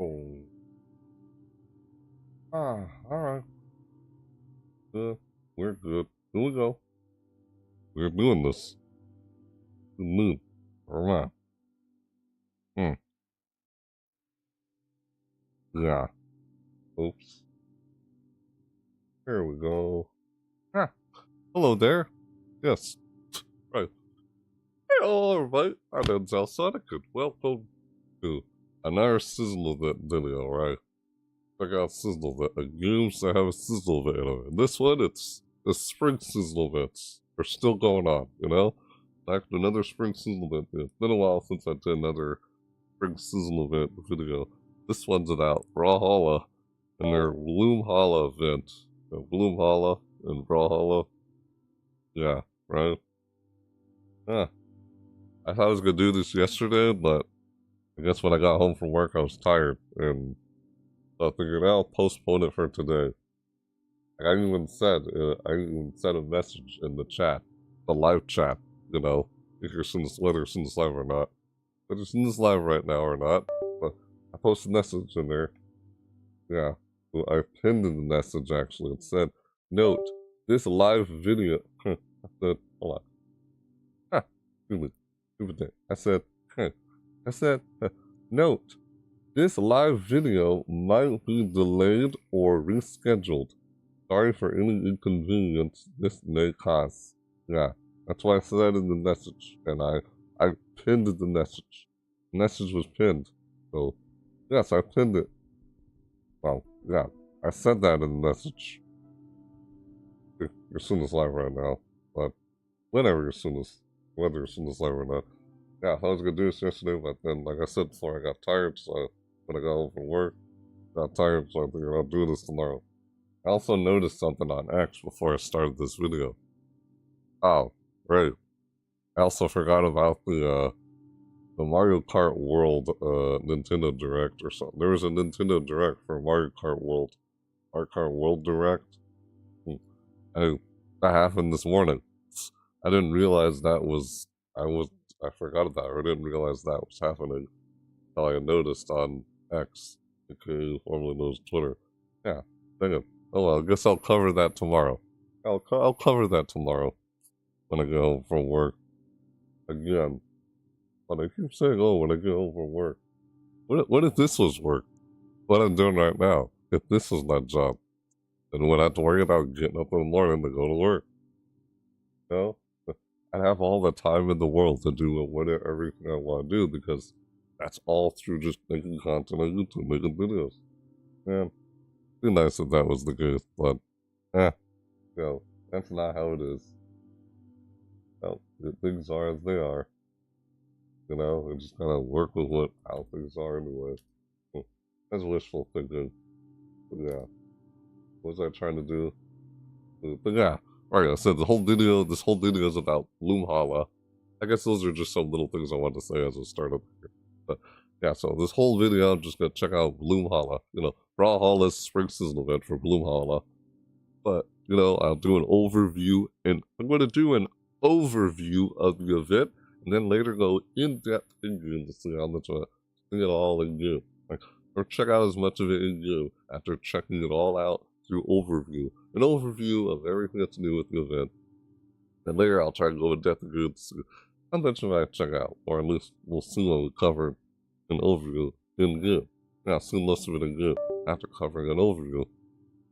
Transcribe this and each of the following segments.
Oh. Alright. Good. We're good. Here we go. We're doing this. Good mood. Alright. Hmm. Yeah. Oops. Here we go. Ah. Hello there. Yes. Right. Hello, everybody. I'm Denzel Sonic, and welcome to another Sizzle Event video, right? Check out Sizzle Event. A games that have a Sizzle Event. And this one, it's the Spring Sizzle Events. They're still going on, you know? Back to another Spring Sizzle Event. It's been a while since I did another Spring Sizzle Event video. This one's about Brawlhalla and their Bloomhalla event. Bloomhalla and Brawlhalla. Yeah, right? Yeah. I thought I was gonna do this yesterday, but I guess when I got home from work, I was tired, and so I figured I'll postpone it for today. I even said, a message in the chat, the live chat, you know, if you're seeing this, whether you're seeing this live or not. Whether you're seeing this live right now or not, but I posted a message in there. Yeah, well, I pinned in the message actually. It said, "Note, this live video." I said, "Hold on." Stupid thing. I said, "Note, this live video might be delayed or rescheduled. Sorry for any inconvenience this may cause." Yeah, that's why I said in the message, and I pinned the message. The message was pinned, so yes, I pinned it. Well, yeah, I said that in the message. You're seeing this live right now, but whenever you're seeing this, whether you're seeing this live or not. Yeah, I was gonna do this yesterday, but then, like I said before, I got tired, so when I got home from work, got tired, so I figured I'll do this tomorrow. I also noticed something on X before I started this video. Oh, right. I also forgot about the Mario Kart World Nintendo Direct or something. There was a Nintendo Direct for Mario Kart World. Mario Kart World Direct. I, that happened this morning. I didn't realize that was I forgot about it. I didn't realize that was happening until I noticed on X, aka formerly known as Twitter. Yeah, dang it. Oh well, I guess I'll cover that tomorrow. I'll cover that tomorrow when I get home from work. Again, but I keep saying, oh, when I get home from work. What if this was work? What I'm doing right now? If this was my job, then I wouldn't have to worry about getting up in the morning to go to work. You know? I have all the time in the world to do whatever everything I want to do because that's all through just making content on YouTube, making videos. Man, it'd be nice if that was the case, but you know, that's not how it is. Well, things are as they are. You know, we just gotta work with how things are anyway. That's wishful thinking. But yeah, what was I trying to do? But yeah, right. I said this whole video is about Bloomhalla. I guess those are just some little things I wanted to say as a startup here. But yeah, so this whole video, I'm just gonna check out Bloomhalla. You know, Brawlhalla's spring season event for Bloomhalla. But you know, I'll do an overview, and I'm gonna do an overview of the event, and then later go in depth in game to see how much I see it all in game. Like, or check out as much of it in game after checking it all out through overview. An overview of everything that's new with the event. And later I'll try to go in depth and good to how much of I check out, or at least we'll see when we cover an overview in good. Yeah, I'll see most of it in good after covering an overview.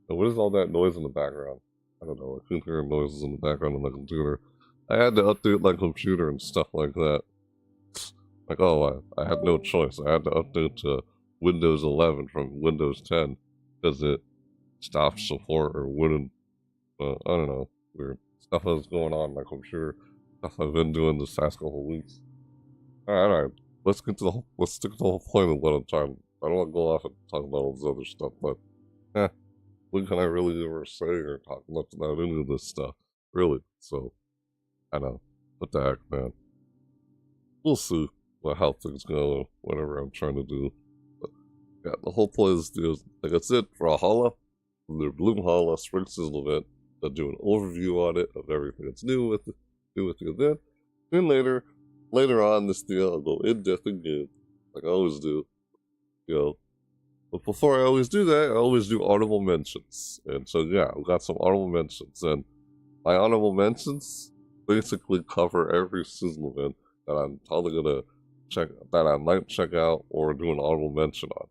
And what is all that noise in the background? I don't know, I keep hearing noises in the background on my computer. I had to update my computer and stuff like that. Like, oh, I had no choice. I had to update to Windows 11 from Windows 10 because it stopped support or wouldn't. I don't know. Weird stuff that's going on in my computer. Stuff I've been doing this past couple weeks. All right. Let's stick to the whole point of what I'm trying. I don't want to go off and talk about all this other stuff, but what can I really ever say or talk much about any of this stuff? Really? So I know. What the heck, man? We'll see how things go or whatever I'm trying to do. But yeah, the whole point is like I said, Brawlhalla, their Bloomhalla Spring Season event. They'll do an overview on it of everything that's new with the event. Then later on this deal, I'll go in depth in game, like I always do. You know, But before I always do that, I always do honorable mentions. And so, yeah, I've got some honorable mentions. And my honorable mentions basically cover every season event that I'm probably going to check, that I might check out or do an honorable mention on.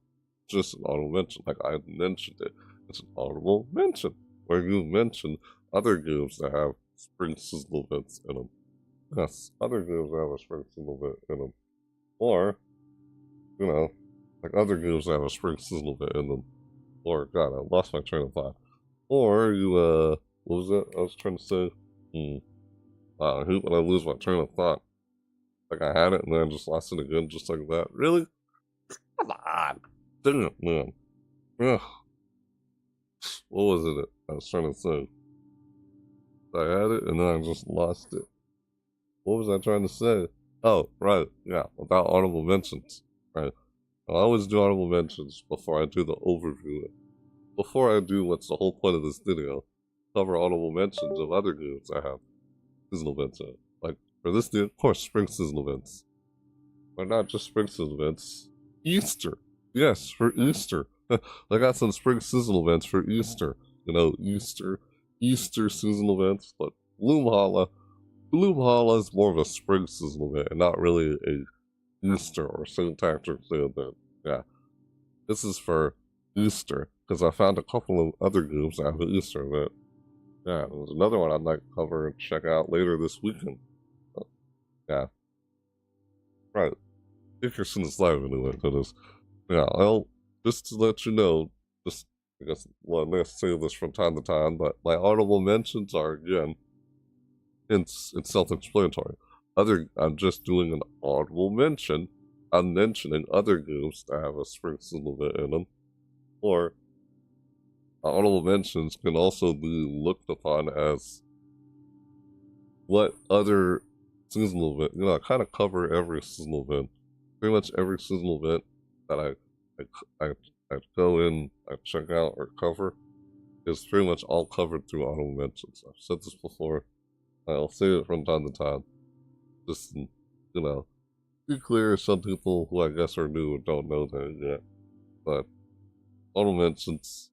Just an honorable mention, like I mentioned it. It's an honorable mention, where you mention other games that have spring seasonal events in them. Yes, other games that have a spring seasonal event in them. Or, you know, like other games that have a spring seasonal event in them. Or, God, I lost my train of thought. Or you, what was that I was trying to say? I hate when I lose my train of thought. Like I had it and then I just lost it again, just like that. Really? Come on. Dang it, man. Ugh. What was it I was trying to say? I had it and then I just lost it. What was I trying to say? Oh, right. Yeah, without honorable mentions. Right. I always do honorable mentions before I do the overview. Before I do what's the whole point of this video, cover honorable mentions of other games I have seasonal events in. Like, for this day, of course, spring seasonal events. But not just spring seasonal events. Easter. Yes, for Easter. I got some spring seasonal events for Easter. You know, Easter seasonal events. But Bloomhalla is more of a spring seasonal event and not really a Easter or St. Patrick's Day event. Yeah. This is for Easter, because I found a couple of other groups that have an Easter event. Yeah, there's another one I might cover and check out later this weekend. Yeah. Right. If you're seeing this live anyway, because, yeah, I'll, just to let you know, just, I guess, well, I'm going to say this from time to time, but my honorable mentions are, again, it's self-explanatory. I'm just doing an honorable mention. I'm mentioning other groups that have a spring seasonal event in them, or honorable mentions can also be looked upon as what other seasonal event, I kind of cover every seasonal event. Pretty much every seasonal event that I go in, I check out or cover is pretty much all covered through honorable mentions. I've said this before. I'll say it from time to time. Just, be clear, some people who I guess are new and don't know that yet. But honorable mentions,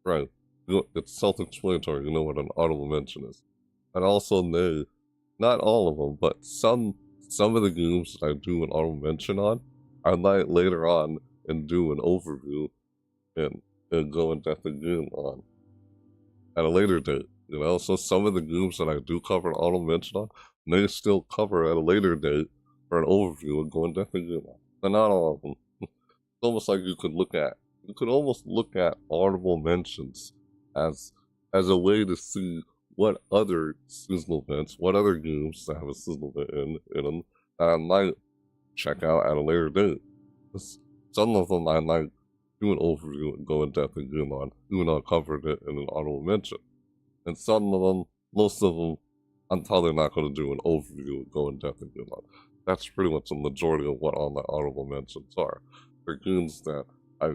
right, it's self-explanatory, you know what an honorable mention is. And also know, not all of them, but some of the games I do an honorable mention on, I might later on and do an overview and go in depth again on at a later date. So some of the games that I do cover an honorable mention on, may still cover at a later date for an overview and go in depth again on. But not all of them. It's almost like you could almost look at honorable mentions as a way to see what other seasonal events, what other games that have a seasonal event in them that I might check out at a later date. Some of them I might do an overview and go in depth again on, even though I covered it in an honorable mention. And some of them, most of them, I'm probably not going to do an overview and go in depth again on. That's pretty much the majority of what all my honorable mentions are. They're games that I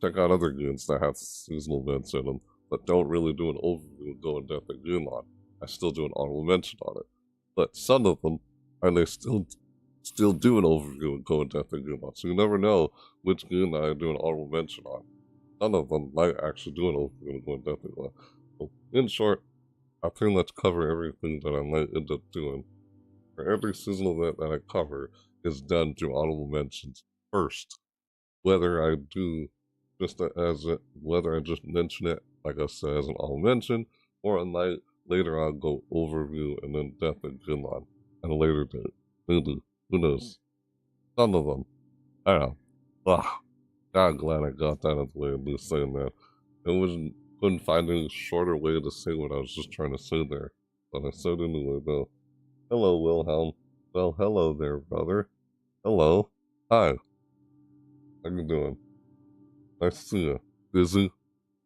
check out other games that have seasonal events in them, but don't really do an overview and go in depth again on. I still do an honorable mention on it. But some of them, I may still do an overview and go in depth again on. So you never know which game I do an honorable mention on. Some of them might actually do an overview and go in depth again on. So in short, I pretty much cover everything that I might end up doing. For every seasonal event that I cover is done through honorable mentions first. Whether I do whether I just mention it, like I said, as an honorable mention, or I might later on go overview and then depth again on at a later date. Maybe. Who knows? Some of them. I don't know. I'm glad I got that out of the way of me saying that. Couldn't find any shorter way to say what I was just trying to say there. But I said anyway, though. Hello, Wilhelm. Well, hello there, brother. Hello. Hi. How you doing? Nice to see you. Busy?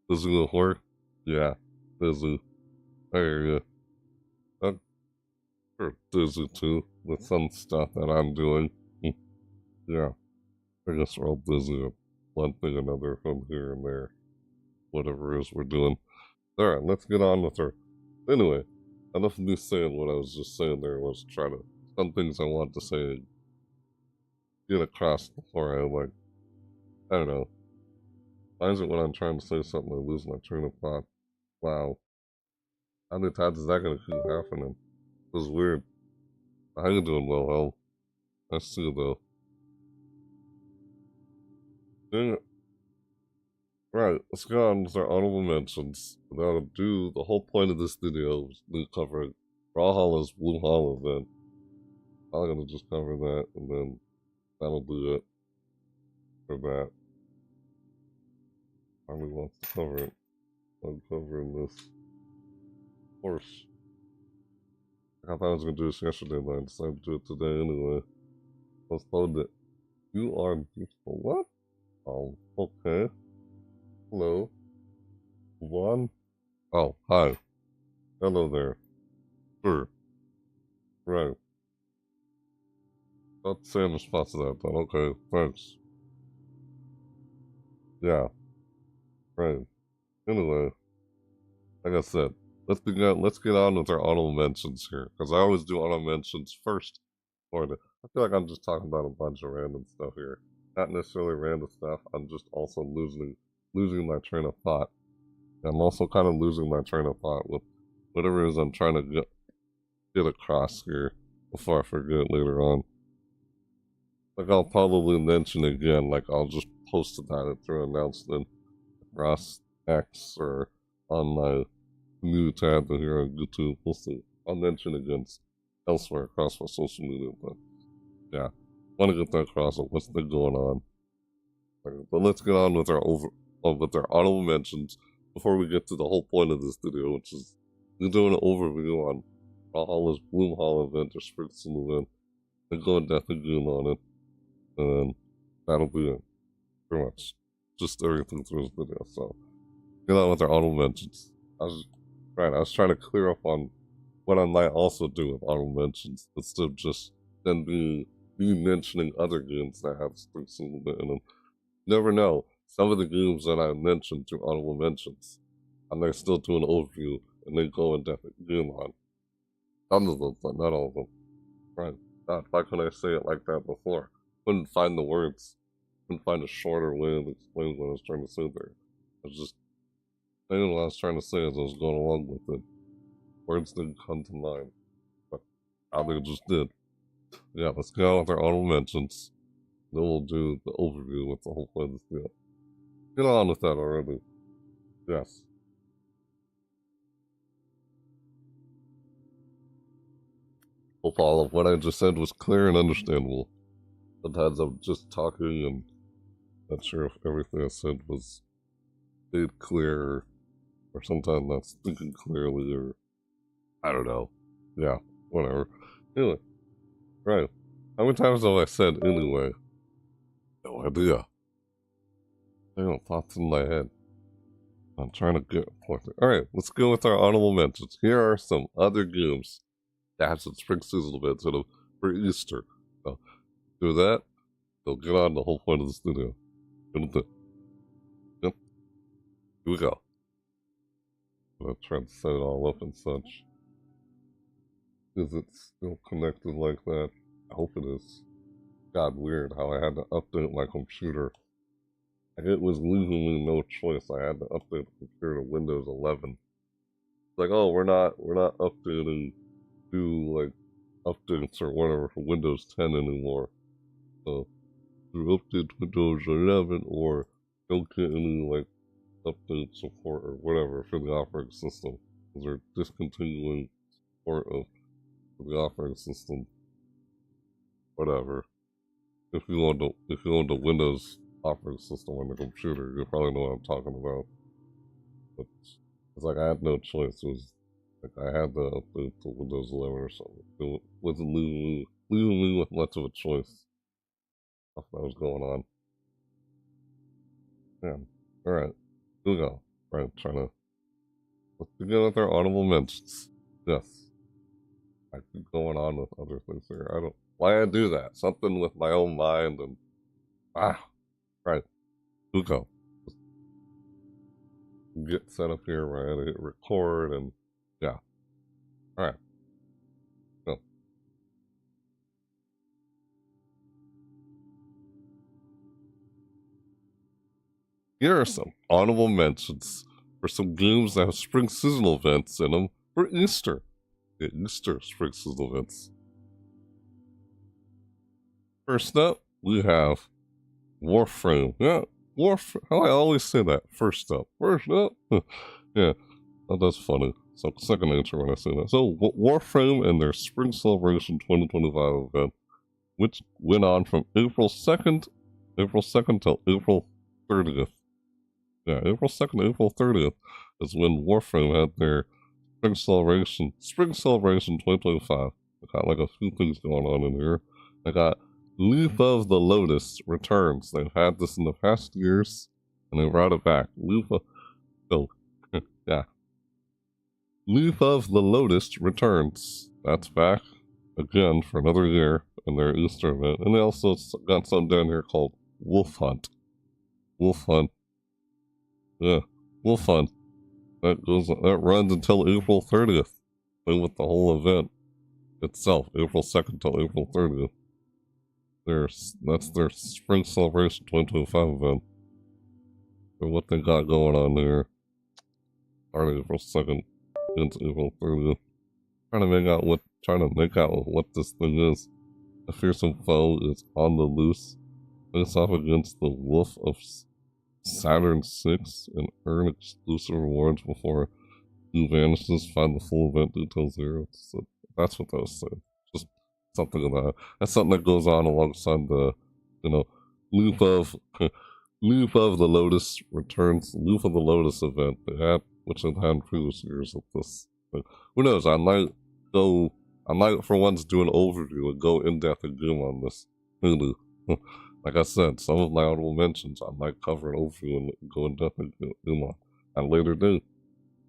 Busy with work? Yeah, busy. I hear you. I'm sure busy too, with some stuff that I'm doing. Yeah, I guess we're all busy with one thing or another from here and there. Whatever it is we're doing. Alright, let's get on with her. Anyway, enough of me saying what I was just saying there was try to, some things I want to say, get across before I, I don't know, Why is it when I'm trying to say something I lose my train of thought? Wow. How many times is that gonna keep happening? This is weird. How you doing, Wilhelm? Nice to see you though. Dang it. Right, let's go on with our honorable mentions. Now to do the whole point of this video is to cover Brawlhalla's Bloomhalla event. I'm gonna just cover that and then that'll do it for that. Army wants to cover it. I'm covering this. Of course. I thought I was gonna do this yesterday, but I decided to do it today anyway. Let's load it. You are beautiful. What? Oh, okay. Hello. One. Oh, hi. Hello there. Sure. Right. Not saying response to that, but okay. Thanks. Yeah. Right. Anyway, like I said, let's get on with our honorable mentions here. Because I always do honorable mentions first. I feel like I'm just talking about a bunch of random stuff here. Not necessarily random stuff. I'm just also losing my train of thought. I'm also kind of losing my train of thought with whatever it is I'm trying to get across here before I forget later on. Like I'll probably mention again, like I'll just post about it through announcement across X or on my new tab here on YouTube. We'll see. I'll mention against elsewhere across my social media, but yeah, want to get that across of what's been going on. But let's get on with our honorable mentions before we get to the whole point of this video, which is we're doing an overview on Brawlhalla's Bloomhalla event or Spring Season event, and go in depth again on it, and that'll be it. Pretty much, just everything through this video. So get on with our honorable mentions. I was trying to clear up on what I might also do with honorable mentions instead of just then me mentioning other games that have Spring Season event in them. Never know. Some of the games that I mentioned through honorable mentions, I may still do an overview and then go in depth game on. Some of them, but not all of them. Right. God, why couldn't I say it like that before? Couldn't find the words. Couldn't find a shorter way of explaining what I was trying to say there. I was just saying what I was trying to say as I was going along with it. Words didn't come to mind. But I think it just did. Yeah, let's go with our honorable mentions. Then we'll do the overview with the whole point of this video. Get on with that already. Yes. Hope all of what I just said was clear and understandable. Sometimes I'm just talking and not sure if everything I said was made clear, or sometimes not speaking clearly, or I don't know. Yeah, whatever. Anyway, right. How many times have I said anyway? No idea. I got thoughts in my head. I'm trying to get pointed. Alright, let's go with our honorable mentions. Here are some other games that have some Spring Season events in them for Easter. So, do that, they'll get on the whole point of this video. Yep, here we go. I'm gonna try to set it all up and such. Is it still connected like that? I hope it is. God, weird how I had to update my computer. It was legally no choice. I had to update the computer to Windows 11. It's like, oh, we're not updating to like updates or whatever for Windows 10 anymore. So you update Windows 11 or don't get any like update support or whatever for the operating system because they're discontinuing support of the operating system. Whatever. If you own the Windows operating system on the computer, you probably know what I'm talking about. But it's like I had no choice. It was like I had to update to Windows 11 or something. It wasn't leaving me with much of a choice. Stuff that was going on. Yeah. Alright. Here we go. Right, trying to let's begin with our honorable mentions. Yes. I keep going on with other things here. I don't why I do that. Something with my own mind and right. Here we go. Get set up here, right? Hit record and yeah. Alright. Go. Here are some honorable mentions for some games that have spring seasonal events in them for Easter. The Easter spring seasonal events. First up, we have Warframe. Yeah, Warframe. I always say that. First up. First up. Yeah, that's funny. So second nature when I say that. So Warframe and their Spring Celebration 2025 event, which went on from April 2nd till April 30th. Yeah, April 2nd to April 30th is when Warframe had their Spring Celebration 2025. They got like a few things going on in here. They got Leaf of the Lotus returns. They've had this in the past years, and they brought it back. Yeah. Leaf of the Lotus returns. That's back again for another year in their Easter event. And they also got something down here called Wolf Hunt. Wolf Hunt. Yeah, Wolf Hunt. That runs until April 30th. Play with the whole event itself, April 2nd till April 30th. That's their Spring Celebration 2025 event. For what they got going on there. Starting April 2nd into April 30th. Trying to make out what this thing is. A fearsome foe is on the loose. Face off against the Wolf of Saturn 6 and earn exclusive rewards before he vanishes. Find the full event details here. So that's what that was saying. Just something of that. That's something that goes on alongside the, Loop of Loop of the Lotus returns. Loop of the Lotus event they had, which they've had in previous years of this. But who knows? I might for once do an overview and go in depth again on this. Like I said, some of my honorable mentions I might cover an overview and go in depth again on at a later date.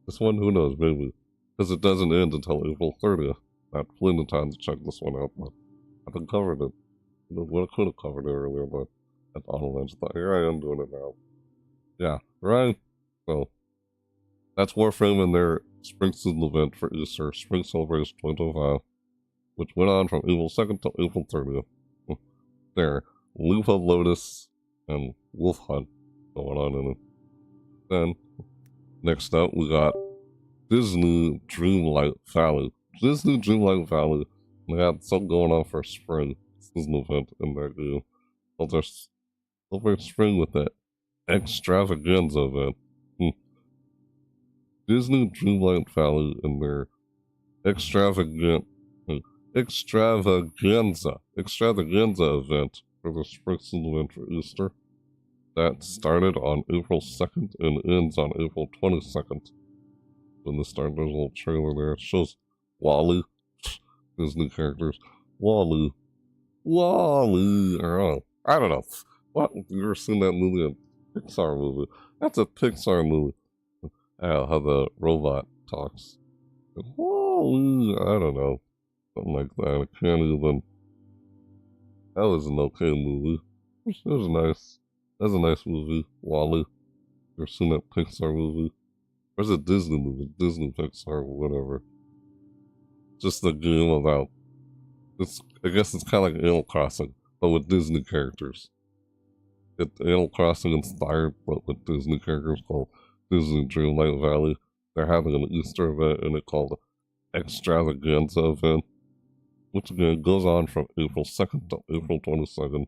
This one, who knows, maybe. Because it doesn't end until April 30th. I had plenty of time to check this one out, but I haven't covered it. I could have covered it earlier, but at the honorable mentions, but here I am doing it now. Yeah, right? So, that's Warframe and their Spring Season event for Easter, Spring Celebration 2025, which went on from April 2nd to April 30th. There, Leaf of Lotus and Wolf Hunt going on in it. Then, next up, we got Disney Dreamlight Valley. Disney Dreamlight Valley, they had something going on for Spring Season event in their game. Over spring with that extravaganza event. Disney Dreamlight Valley and their extravaganza event for the spring season event for Easter. That started on April 2nd and ends on April 22nd. When this started, there's a little trailer there. It shows Wally, Disney characters. Wally. I don't know. What? You ever seen that movie? A Pixar movie. That's a Pixar movie. How the robot talks. Wally. I don't know. Something like that. I can't even. That was an okay movie. It was nice. That's a nice movie. Wally. You ever seen that Pixar movie? Or is it Disney movie? Disney, Pixar, whatever. Just a game about. I guess it's kind of like Animal Crossing, but with Disney characters. Animal Crossing inspired, but with Disney characters called Disney Dreamlight Valley. They're having an Easter event and it's called Extravaganza event, which again goes on from April 2nd to April 22nd.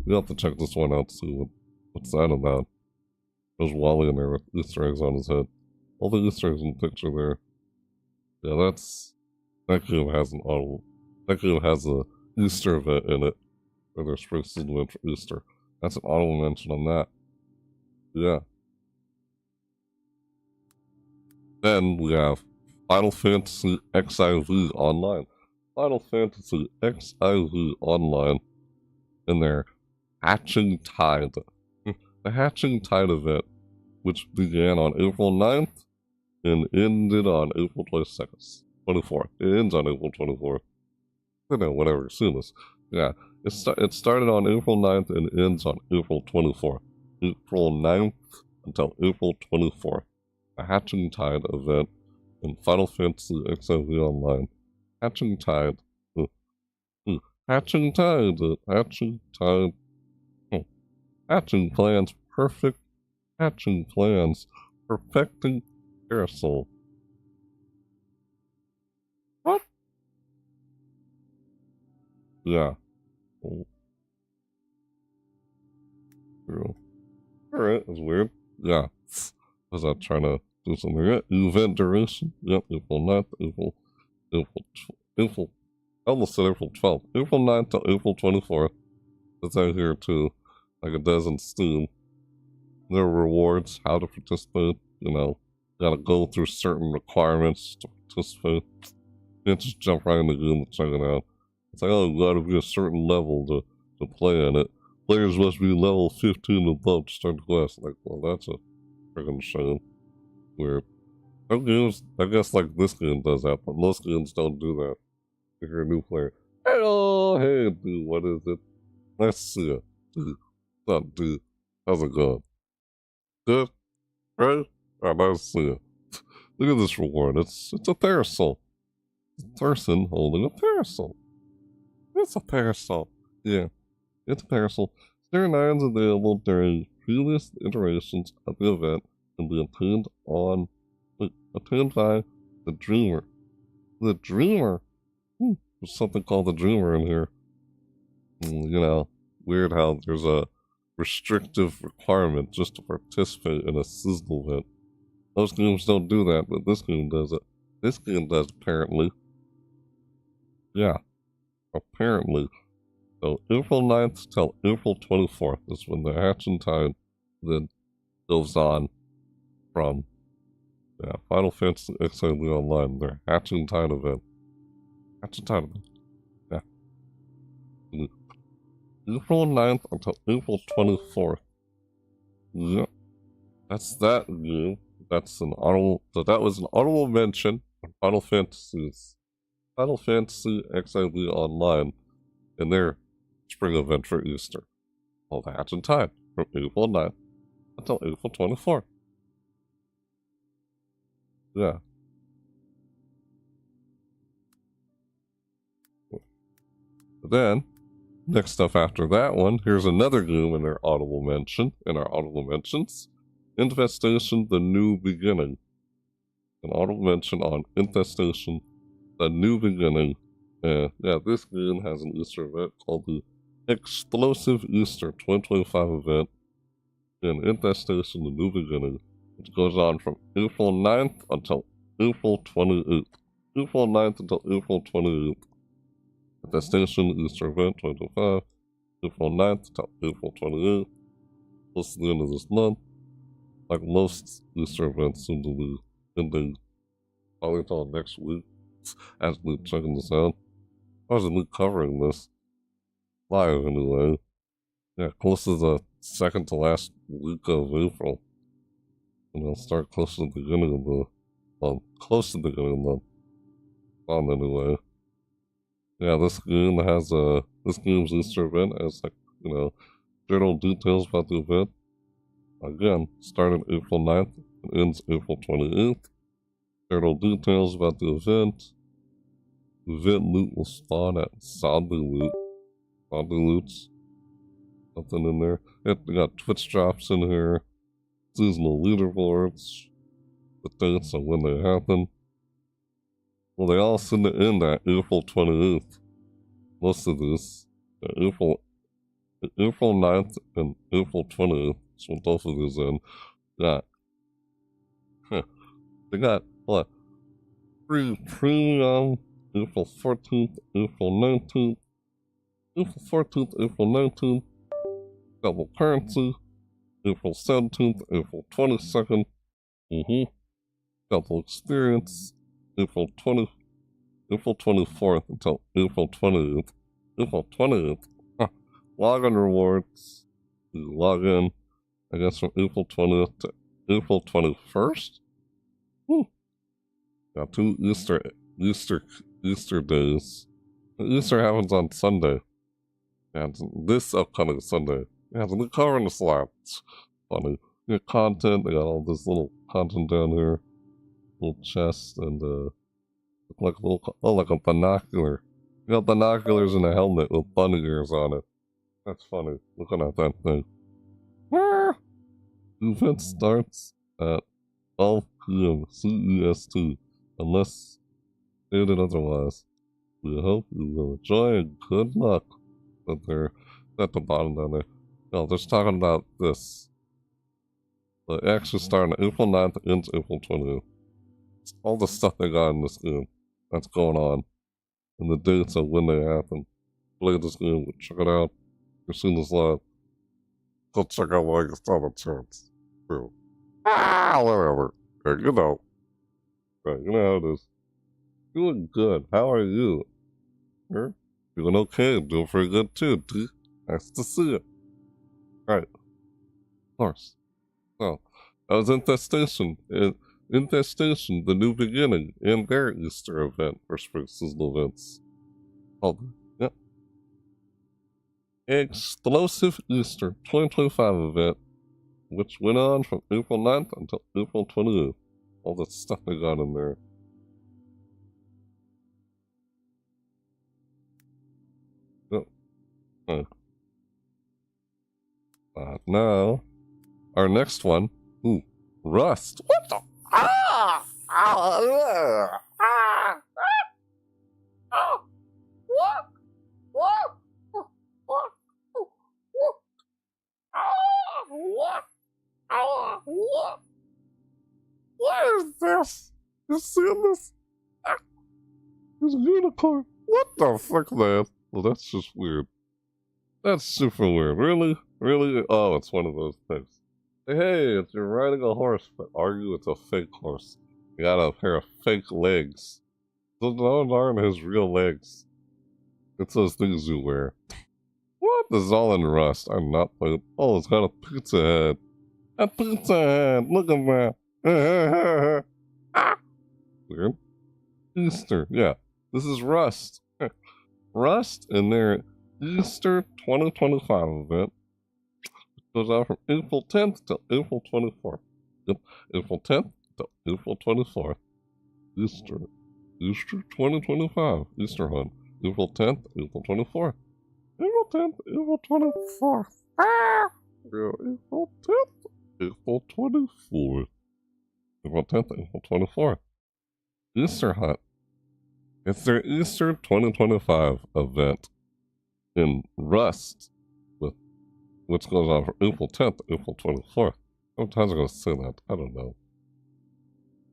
You'll have to check this one out to see what's that about. There's Wally in there with Easter eggs on his head. All the Easter eggs in the picture there. Yeah, that game has a Easter event in it, or their spring season event for Easter. That's an honorable mention on that. Yeah. Then we have Final Fantasy XIV Online. Final Fantasy XIV Online in their Hatching Tide. The Hatching Tide event, which began on April 9th and ended on April 22nd. 24th. It ends on April 24th. I don't know, whatever, soon as. Yeah. It started on April 9th and ends on April 24th. April 9th until April 24th. A Hatching Tide event in Final Fantasy XIV Online. Hatching Tide. Hatching Tide. Hatching Tide. Hatching plans perfect hatching plans, perfecting parasol. What? Yeah. Oh, true. Alright, that's weird. Yeah. Was I trying to do something? Yeah. Event duration. Yep, April 9th, April, I almost said April 12th. April 9th to April 24th. That's out here too. Like it does in Steam. There are rewards, how to participate, you know. Gotta go through certain requirements to participate. You can't just jump right in the game and check it out. It's like, oh, you gotta be a certain level to play in it. Players must be level 15 and above to start the quest. Like, well, that's a friggin' shame. Weird. Some games, I guess like this game does that, but most games don't do that. If you're a new player. Hello, hey dude, what is it? Nice to see you. Dude, what's up, dude? How's it going? Good? Right? Alright, nice to see you. Look at this reward. It's a parasol. It's a person holding a parasol. It's a parasol. Yeah, it's a parasol. There are items available during previous iterations of the event can be obtained by the Dreamer. The Dreamer? There's something called the Dreamer in here. You know, weird how there's a restrictive requirement just to participate in a sizzle event. Most games don't do that, but this game does it. This game does, apparently. Yeah, apparently. So April 9th till April 24th is when the Hatching Tide then goes on from Final Fantasy XIV Online, their Hatching Tide event. Hatching Tide event. Yeah. April 9th until April 24th. Yep. That's that game. That's an audible. So that was an audible mention on Final Fantasy XIV Online in their spring event for Easter, called Hatch and Tide, from April 9th until April 24th. Yeah. But then, next up after that one, here's another game in their audible mention, in our audible mentions. Infestation, The New Beginning. An audible mention on Infestation, The New Beginning. Yeah, this game has an Easter event called the Explosive Easter 2025 event in Infestation, The New Beginning, which goes on from April 9th until April 28th. April 9th until April 28th. Infestation Easter event 2025, April 9th until April 28th. Close to the end of this month. Like most Easter events seem to be ending probably until next week. As we checking this out. How's me covering this? Live anyway. Yeah, close to the second to last week of April. And I'll start close to the beginning of the close to the beginning of the month. On anyway. Yeah, this game has this game's Easter event has general details about the event. Again, started April 9th and ends April 28th. General details about the event. Event loot will spawn at Zombie Loot. Zombie Loots. Nothing in there. They got Twitch drops in here. Seasonal leaderboards. The dates on when they happen. Well, they all seem to end at April 28th. Most of these. April 9th and April 20th. That's when both of these end. They got, what? Free premium. April 14th, April 19th. April 14th, April 19th. Double currency. April 17th, April 22nd. Double experience. April 24th until April 20th. April 20th. Login rewards. You log in, I guess, from April 20th to April 21st. Got 2 Easter days. Easter happens on Sunday. And this upcoming Sunday. Yeah, so they're covering the slots. Funny. You got content, they got all this little content down here. Little chest and like a little like a binocular. You got binoculars and a helmet with bunny ears on it. That's funny. Looking at that thing. The event starts at 12 p.m. CEST, unless stated otherwise. We hope you will enjoy and good luck. But they're at the bottom down there. No, they're just talking about this. The actually starting April 9th ends April 20th. All the stuff they got in this game that's going on. And the dates of when they happen. Play this game, check it out. You've seen this live. Go check out like it's on the charts. True. Whatever. Yeah, you know. Right, you know how it is. Doing good. How are you? Huh? Doing okay. Doing pretty good too, dude. Nice to see you. Right. Of course. So, that was Infestation. Infestation, the new beginning, and their Easter event for spring seasonal events. Called, yeah. Explosive Easter 2025 event, which went on from April 9th until April 20th. All the stuff they got in there. Now, our next one, Rust. What the? What is this? You seeing this? There's a unicorn. What the fuck, man? Well, that's just weird. That's super weird. Really? Really? Oh, it's one of those things. Hey, if you're riding a horse, but argue it's a fake horse. You got a pair of fake legs. Those aren't his real legs. It's those things you wear. What? This is all in Rust. I'm not playing. Oh, it's got a pizza head. A pizza head! Look at that! Weird. Easter. Yeah. This is Rust. Rust in their Easter 2025 event. Goes out from April 10th to April 24th. Yep, April 10th to April 24th. Easter 2025. Easter hunt. April 10th, April 24th. April 10th, April 24th. Yeah, April 10th, April 24th. April 10th, April 24th. Easter hunt. It's their Easter 2025 event in Rust, which goes on from April 10th to April 24th. Sometimes I'm going to say that. I don't know.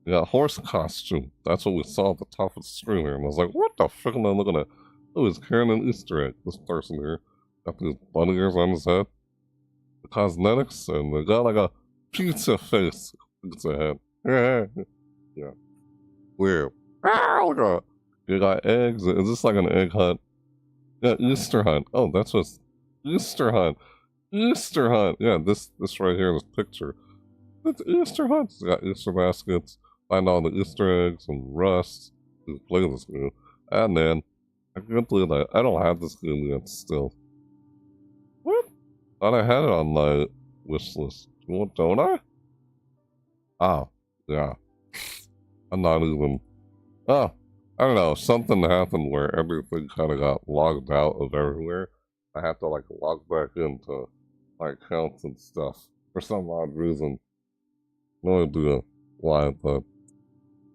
You got horse costume. That's what we saw at the top of the screen here. And I was like, what the frick am I looking at? Oh, he's carrying an Easter egg. This person here got these bunny ears on his head. The cosmetics, and they got like a pizza face. Pizza head. Yeah. Weird. Look at that. You got eggs. Is this like an egg hunt? Yeah, Easter hunt. Oh, that's what's Easter hunt. Easter hunt. Yeah, this right here, this picture. It's Easter hunt. You got Easter baskets. Find all the Easter eggs and Rust. You play this game. And then, I can't believe that. I don't have this game yet still. What? Thought I had it on my wish list. Don't I? Oh, yeah. I'm not even. Oh, I don't know. Something happened where everything kind of got logged out of everywhere. I have to like log back into my accounts and stuff for some odd reason. No idea why, but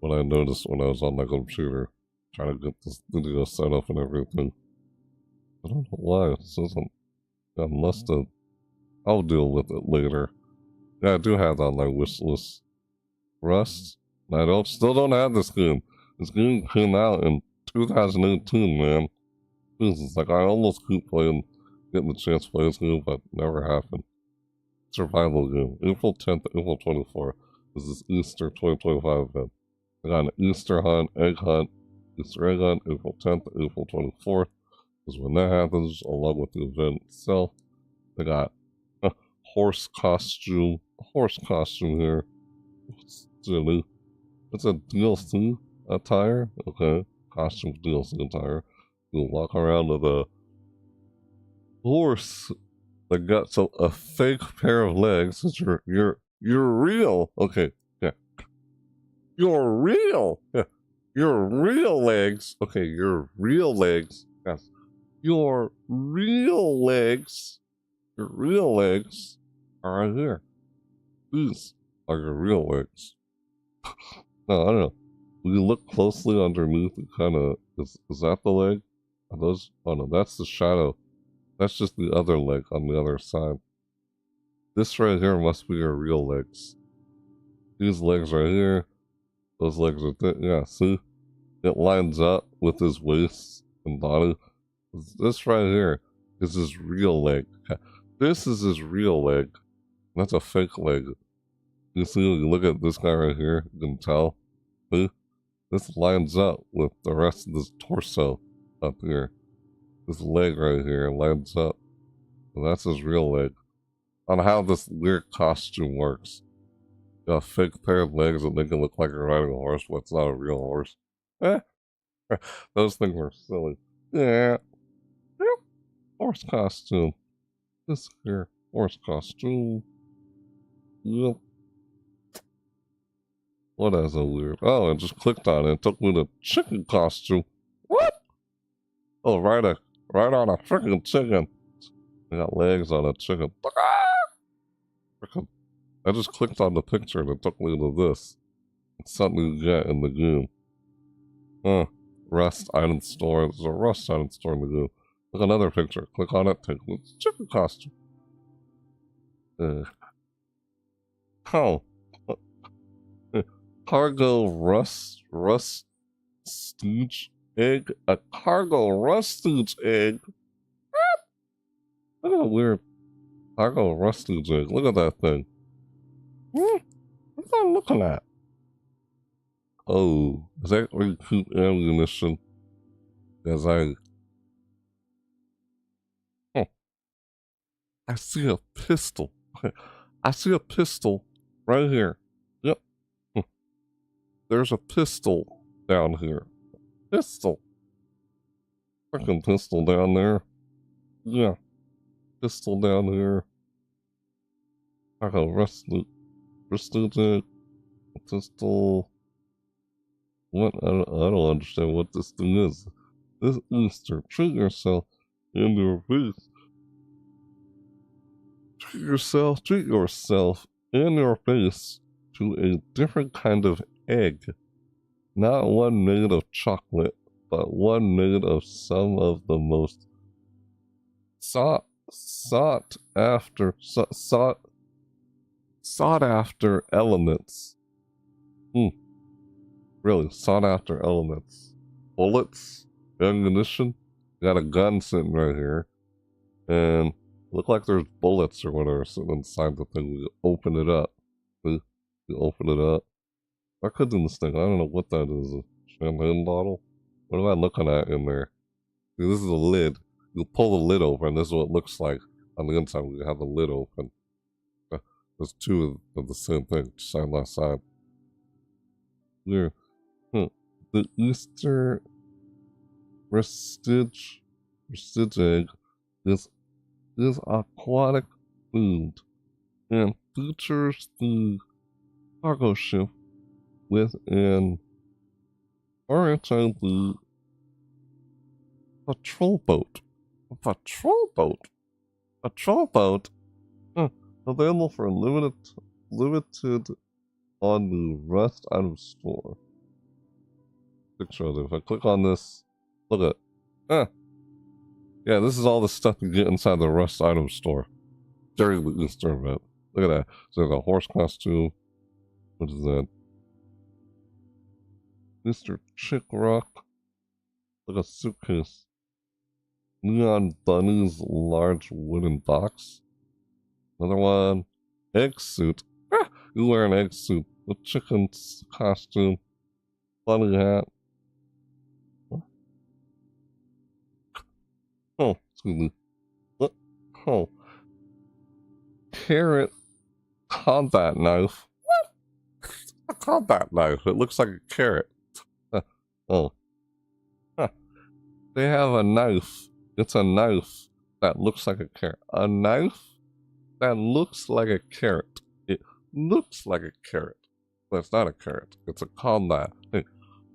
what I noticed when I was on my computer trying to get this video set up and everything. I don't know why it doesn't. I must have. I'll deal with it later. Yeah, I do have that on my wish list. Rust. I still don't have this game. This game came out in 2018, man. Jesus, like I almost keep playing, getting the chance to play this game, but never happened. Survival game. April 10th to April 24th. This is Easter 2025 event. I got an Easter hunt, Easter egg hunt, April 10th to April 24th. Is when that happens, along with the event itself. They got a horse costume here. It's silly. It's a DLC attire. Okay. Costume DLC attire. You'll walk around with a horse that got a fake pair of legs. You're real. Okay. Yeah. You're real. Yeah. Your real legs. Okay, your real legs. Yes. Your real legs. Your real legs are right here. These are your real legs. No, I don't know. When you look closely underneath, it kind of is that the leg? Are those? Oh no, that's the shadow. That's just the other leg on the other side. This right here must be your real legs. These legs right here, those legs are yeah. See, it lines up with his waist and body. This right here is his real leg. This is his real leg. That's a fake leg. You see, you look at this guy right here, you can tell. See? This lines up with the rest of his torso up here. This leg right here lines up. So that's his real leg. On how this weird costume works. You got a fake pair of legs that make it look like you're riding a horse, but it's not a real horse. Eh? Those things were silly. Yeah. Yep. Horse costume. This here. Horse costume. Yep. What is a weird? Oh, I just clicked on it. It took me to chicken costume. What? Oh, right on a freaking chicken. I got legs on a chicken. I just clicked on the picture and it took me to this. It's something you get in the game. Huh. Rust item store. There's a rust item store in the game. Look, another picture. Click on it. Take the chicken costume. Oh. Cargo rust stooge egg. A cargo rust stooge egg. Look at a weird cargo rust stooge egg. Look at that thing. What's I'm looking at? Oh, is that really cute ammunition? As I see a pistol. I see a pistol right here. Yep. There's a pistol down here. Pistol. Freaking pistol down there. Yeah. Pistol down here. I got rusted it. Pistol. What? I don't understand what this thing is. This Easter, treat yourself in your booth. Treat yourself in your face to a different kind of egg. Not one made of chocolate, but one made of some of the most sought after elements. Really, sought after elements. Bullets, ammunition. Got a gun sitting right here, and look like there's bullets or whatever sitting inside the thing. We open it up. We open it up. I could do this thing. I don't know what that is. A champagne bottle? What am I looking at in there? See, this is a lid. You pull the lid open. This is what it looks like on the inside when you have the lid open. There's two of the same thing, side by side. Here. The Easter prestige egg is aquatic food and features the cargo ship with an RHID patrol boat. A patrol boat? Patrol boat? Available for limited on the Rust Item Store. Picture of it. If I click on this, look at yeah, this is all the stuff you get inside the Rust Item Store during the Easter event. Look at that. So there's a horse costume. What is that? Mr. Chick Rock. Like a suitcase. Neon Bunny's large wooden box. Another one. Egg suit. You wear an egg suit. A chicken's costume. Bunny hat. Oh, excuse me. What? Oh. Carrot combat knife. What? A combat knife. It looks like a carrot. Oh. Huh. They have a knife. It's a knife that looks like a carrot. A knife that looks like a carrot. It looks like a carrot. But it's not a carrot. It's a combat. Hey,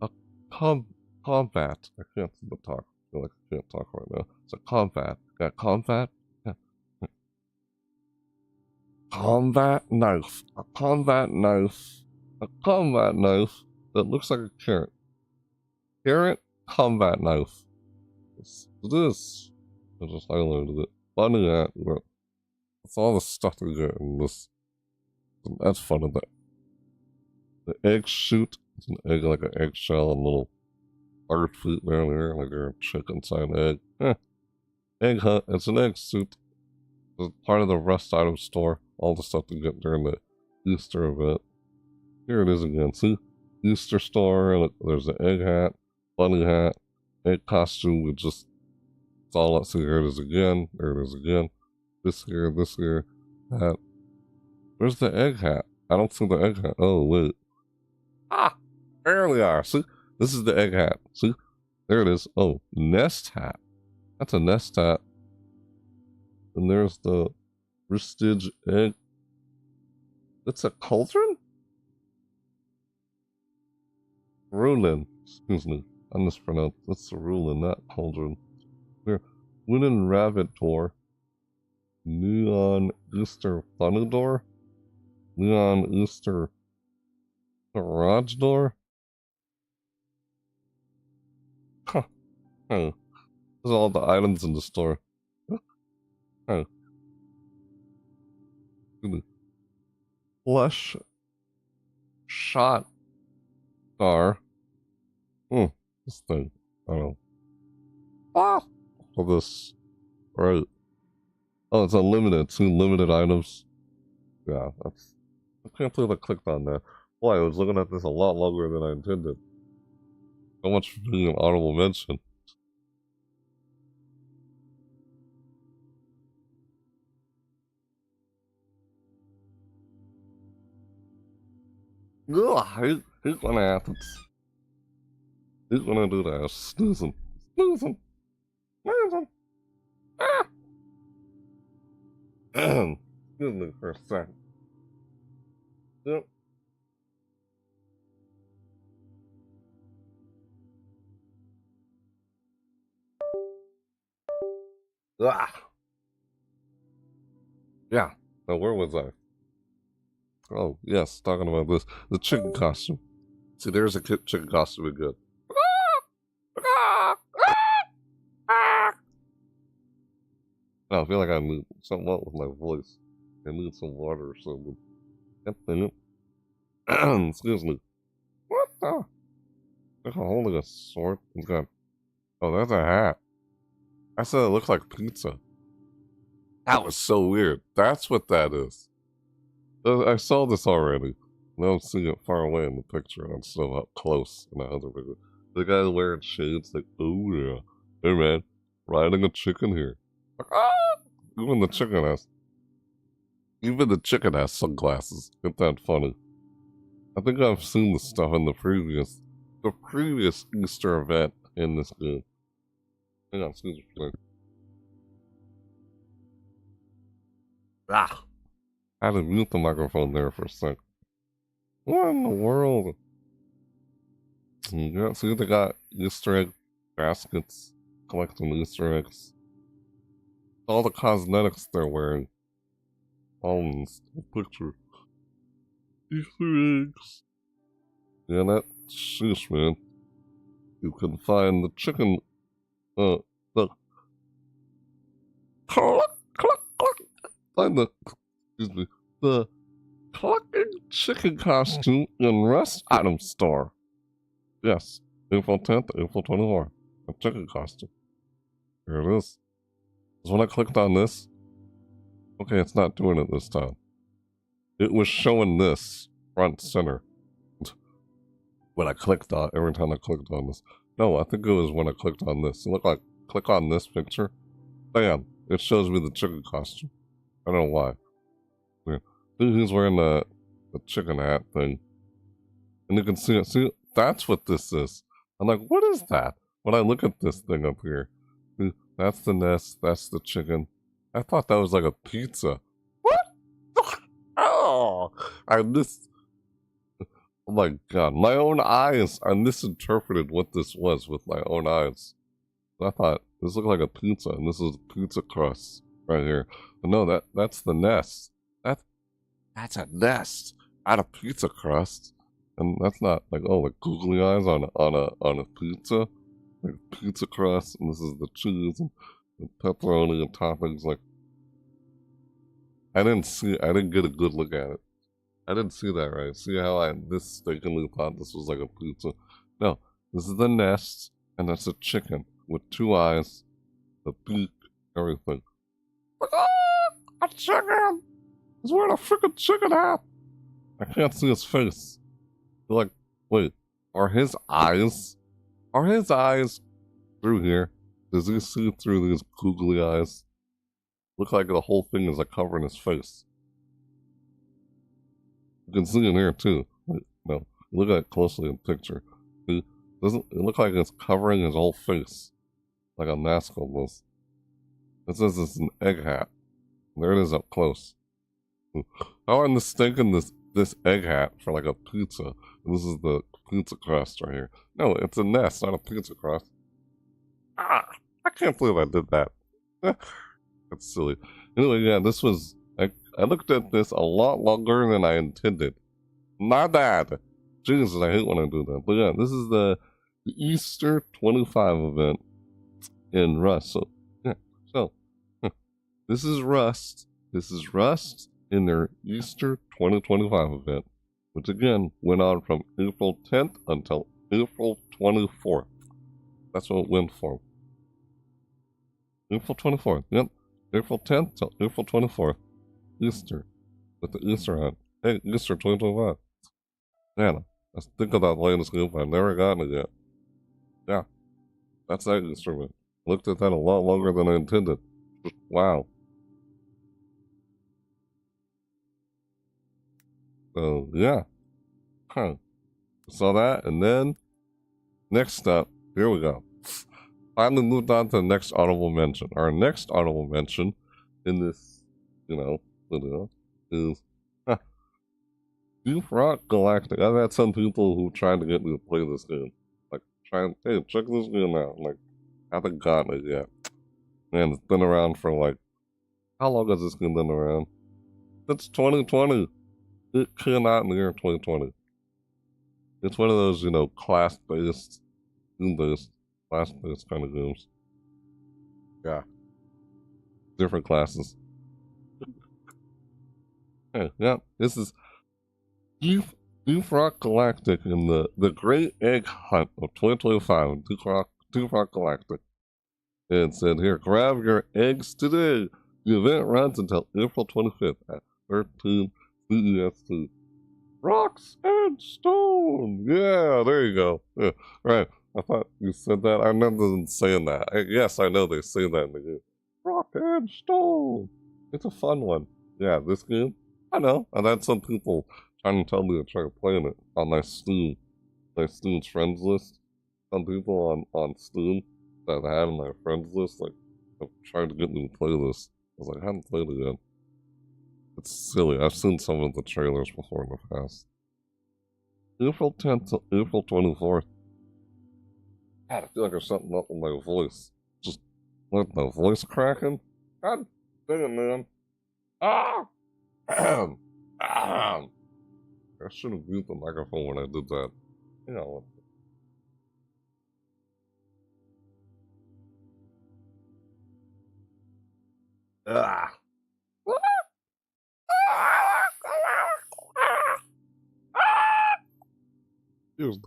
a combat. I can't talk. I feel like I can't talk right now. It's a combat. Got combat? Yeah. combat knife. A combat knife. A combat knife that looks like a carrot. Carrot combat knife. This. I just highlighted it. Funny that. That's all the stuff we get in this. That's funny. The egg shoot. It's an egg like an eggshell and little hard feet down there, like a chicken inside egg. Egg hunt. It's an egg suit. It's part of the rest item store. All the stuff you get during the Easter event. Here it is again. See? Easter store. Look, there's an egg hat, bunny hat, egg costume. We just saw it. See, here it is again. There it is again. This here, hat. Where's the egg hat? I don't see the egg hat. Oh, wait. Ah! There we are. See? This is the egg hat. See? There it is. Oh, nest hat. That's a nest hat. And there's the prestige egg. It's a cauldron? Rulin. Excuse me. I mispronounced. That's a rulin, not cauldron. Here. Wooden rabbit door. Neon Easter funny door. Neon Easter garage door. Huh. Oh. Those are all the items in the store. Oh. Flesh shot star. This thing. I don't know. Ah! For this. Right. Oh, it's unlimited. 2 limited items. Yeah, that's. I can't believe I clicked on that. Boy, I was looking at this a lot longer than I intended. So much for being an honorable mention. Ugh, I hate when it happens. I hate when I do that. Snoozing. Snoozing. Snoozing. Ah! Excuse me for a second. Yep. Ah! Yeah. Now, where was I? Oh, yes, talking about this. The chicken costume. See, there's a chicken costume we good. I feel like I need something up with my voice. I need some water or something. Excuse me. What the? Look, I'm holding a sword. It's got. Oh, that's a hat. I said it looks like pizza. That was so weird. That's what that is. I saw this already. Now I'm seeing it far away in the picture, and I'm still up close in the other video. The guy wearing shades, like, oh yeah. Hey man, riding a chicken here. Like, ah! Even the chicken has sunglasses. Isn't that funny? I think I've seen this stuff in the previous Easter event in this game. Hang on, excuse me. Ah! I had to mute the microphone there for a sec. What in the world? Yeah, see, they got Easter egg baskets, collecting Easter eggs. All the cosmetics they're wearing. All in this picture. Easter eggs. Yeah, that sheesh, man. You can find the chicken, the cluck, cluck, cluck. Find the, excuse me, the clucking chicken costume in Rest Item Store. Yes, April 10th, April 24th. A chicken costume. Here it is. Because when I clicked on this, okay, it's not doing it this time. It was showing this front center. When I clicked on, every time I clicked on this. No, I think it was when I clicked on this. It looked like, click on this picture. Bam! It shows me the chicken costume. I don't know why. Yeah. He's wearing the chicken hat thing. And you can see it. See, that's what this is. I'm like, what is that? When I look at this thing up here. See, that's the nest. That's the chicken. I thought that was like a pizza. What? Oh! I missed. Oh my god, my own eyes! I misinterpreted what this was with my own eyes. I thought this looked like a pizza, and this is pizza crust right here. But no, that's the nest. That's a nest out of pizza crust. And that's not like, oh, like googly eyes on a pizza. Like pizza crust, and this is the cheese and the pepperoni and toppings. Like, I didn't get a good look at it. I didn't see that right. See how I mistakenly thought this was like a pizza? No, this is the nest, and that's a chicken with 2 eyes, the beak, everything. Like, oh, a chicken! He's wearing a freaking chicken hat! I can't see his face. You're like, wait, are his eyes? Are his eyes through here? Does he see through these googly eyes? Look like the whole thing is like covering his face. You can see in here too. Wait, no, look at it closely in the picture. See, doesn't it look like it's covering his whole face, like a mask almost? It says it's an egg hat. There it is up close. How I'm mistaken this egg hat for like a pizza. And this is the pizza crust right here. No, it's a nest, not a pizza crust. Ah, I can't believe I did that. That's silly. Anyway, yeah, this was I looked at this a lot longer than I intended. My bad. Jesus, I hate when I do that. But yeah, this is the Easter 25 event in Rust. So yeah, so this is Rust. This is Rust in their Easter 2025 event, which again went on from April 10th until April 24th. That's what it went for. April 24th, yep. April 10th till April 24th. Easter. With the Easter hunt. Hey, Easter 2025. Man, let's think of that latest group. I've never gotten it yet. Yeah, that's that Easter event. Looked at that a lot longer than I intended. Wow. So, yeah. Huh. Saw that, and then next up, here we go. Finally moved on to the next honorable mention. Our next honorable mention in this, video is Deep Rock Galactic. I've had some people who tried to get me to play this game. Like, hey, check this game out. Like, I haven't gotten it yet. Man, it's been around for like, how long has this game been around? It's 2020. It came out in the year 2020. It's one of those, class-based, team-based, class-based kind of games. Yeah. Different classes. Hey, yeah, this is Deep Rock Galactic in the Great Egg Hunt of 2025. Deep Rock Galactic. And said here, grab your eggs today. The event runs until April 25th at 13 CEST. Rocks and stone. Yeah, there you go. Yeah, right. I thought you said that. I remember them saying that. Yes, I know they say that in the game. Rock and stone. It's a fun one. Yeah, this game. I know. I've had some people trying to tell me to try playing it on my Steam's friends list. Some people on Steam that I had on my friends list, like, have tried to get me to play this. I was like, I haven't played it yet. It's silly. I've seen some of the trailers before in the past. April 10th to April 24th. God, I feel like there's something up with my voice. Just let my voice cracking. God dang it, man. Ah! I should have muted the microphone when I did that. You know. Ah! Excuse me.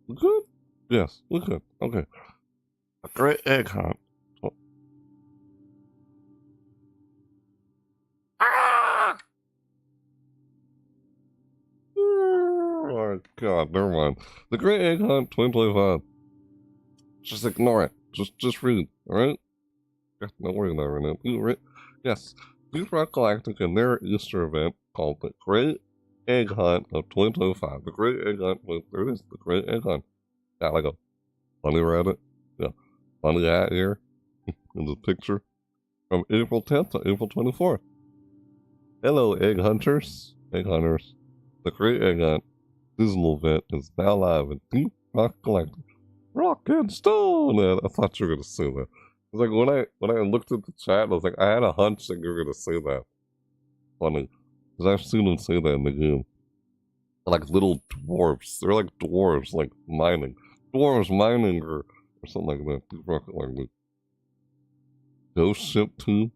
We good? Yes, we good. Okay. A great egg hunt. Oh God, never mind. The Great Egg Hunt 2025. Just ignore it. Just read, alright? Yeah, don't worry about it right now. Yes. Deep Rock Galactic and their Easter event called the Great Egg Hunt of 2025. The Great Egg Hunt, there it is, the Great Egg Hunt. Got like a funny rabbit. Yeah. Funny hat here in the picture. From April 10th to April 24th. Hello, egg hunters. Egg hunters. The Great Egg Hunt seasonal event is now live in Deep Rock Galactic. Rock and stone. And I thought you were gonna say that. It's like when I looked at the chat, I was like, I had a hunch that you were gonna say that. Funny, because I've seen them say that in the game. They're like little dwarves. They're like dwarves, like mining. Dwarves mining or something like that. Rocket like that. Ghost ship too.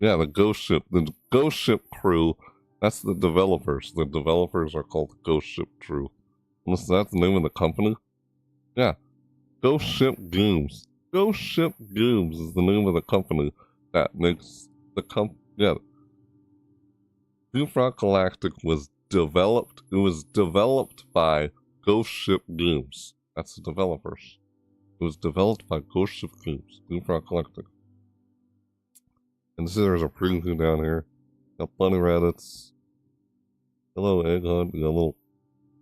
Yeah, the ghost ship. The ghost ship crew. That's the developers. The developers are called the Ghost Ship Crew. Unless that's the name of the company. Yeah, Ghost Ship Games. Ghost Ship Games is the name of the company that makes the yeah. Bloomhalla Galactic was developed. It was developed by Ghost Ship Games. That's the developers. It was developed by Ghost Ship Games. Bloomhalla Galactic. And there's a preview down here. Got bunny rabbits. Hello, egg hunt. We got a little.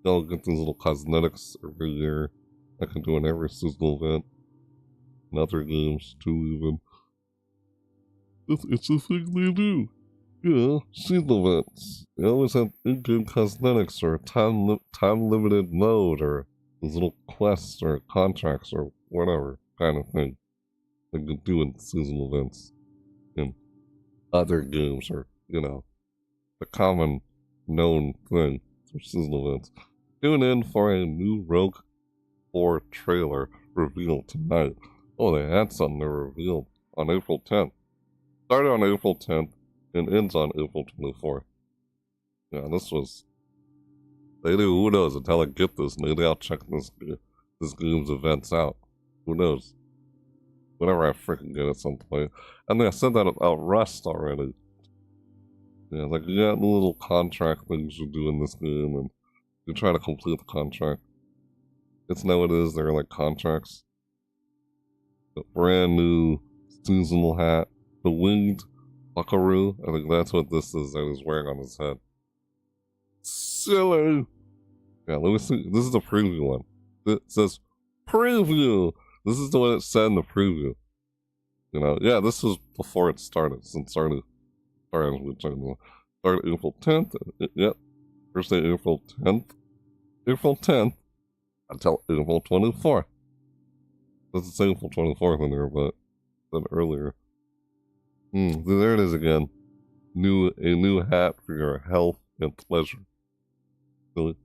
I'll get these little cosmetics every year. I can do in every seasonal event. And other games too, even. It's a thing they do. Yeah, seasonal events. They always have in-game cosmetics or time-limited mode or these little quests or contracts or whatever kind of thing they can do in seasonal events. In other games or, the common known thing for seasonal events. Tune in for a new Rogue 4 trailer revealed tonight. Oh, they had something they revealed on April 10th. Started on April 10th and ends on April 24th. Yeah, this was... Maybe, who knows, until I get this, maybe I'll check this game's events out. Who knows? Whenever I freaking get it some point. I mean, I said that about Rust already. Yeah, like, you got the little contract things you do in this game, and you try to complete the contract. It's nowadays, they're like contracts. The brand new seasonal hat. The winged buckaroo. I think that's what this is that he's wearing on his head. Silly! Yeah, let me see. This is the preview one. It says, preview! This is the one it said in the preview. Yeah, this was before it started. Since started April 10th. Yep. First day, April 10th. April 10th until April 24th. Doesn't say April 24th in there, but then earlier. There it is again. A new hat for your health and pleasure. Really?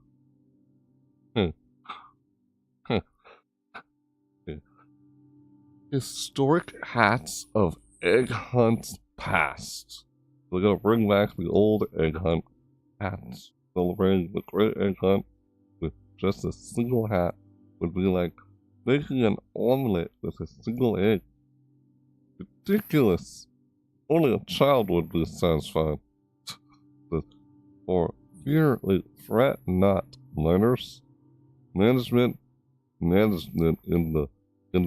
Historic hats of Egg Hunt's past. We're gonna bring back the old Egg Hunt hats. Celebrating the great Egg Hunt with just a single hat would be like making an omelet with a single egg. Ridiculous. Only a child would be satisfied. For fear, fret not, learners. Management in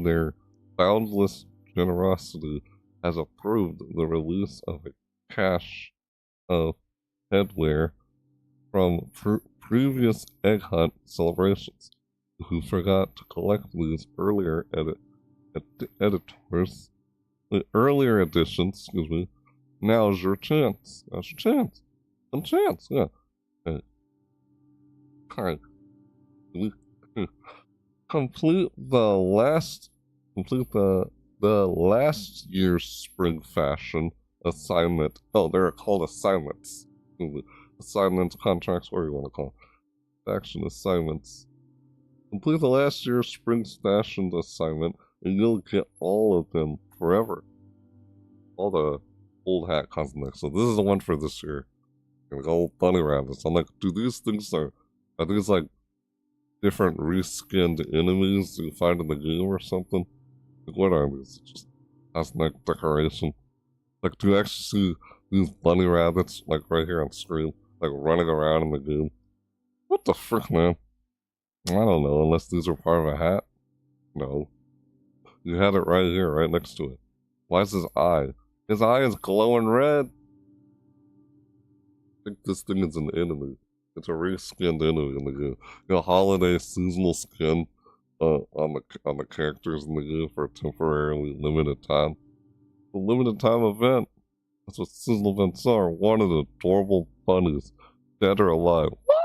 their boundless generosity has approved the release of a cache of headwear from previous Egg Hunt celebrations. Who forgot to collect these earlier editors, the earlier editions, excuse me. Now's your chance. Now's your chance. Some chance, yeah. Alright. Complete the last year's spring fashion assignment. Oh, they're called assignments. Assignments, contracts, whatever you want to call it. Action assignments. Complete the last year's spring fashion assignment, and you'll get all of them forever. All the old hat cosmetics. So this is the one for this year. Like old bunny rabbits. I'm like, do these things are these like different reskinned enemies you find in the game or something? Like, what are these? Just cosmetic decoration. Like, do you actually see these bunny rabbits, like, right here on screen? Like, running around in the game? What the frick, man? I don't know, unless these are part of a hat? No. You had it right here, right next to it. Why is his eye? His eye is glowing red! I think this thing is an enemy. It's a reskinned enemy in the game. Holiday seasonal skin on the characters in the game for a temporarily limited time. A limited time event. That's what seasonal events are. Wanted adorable bunnies, dead or alive. What?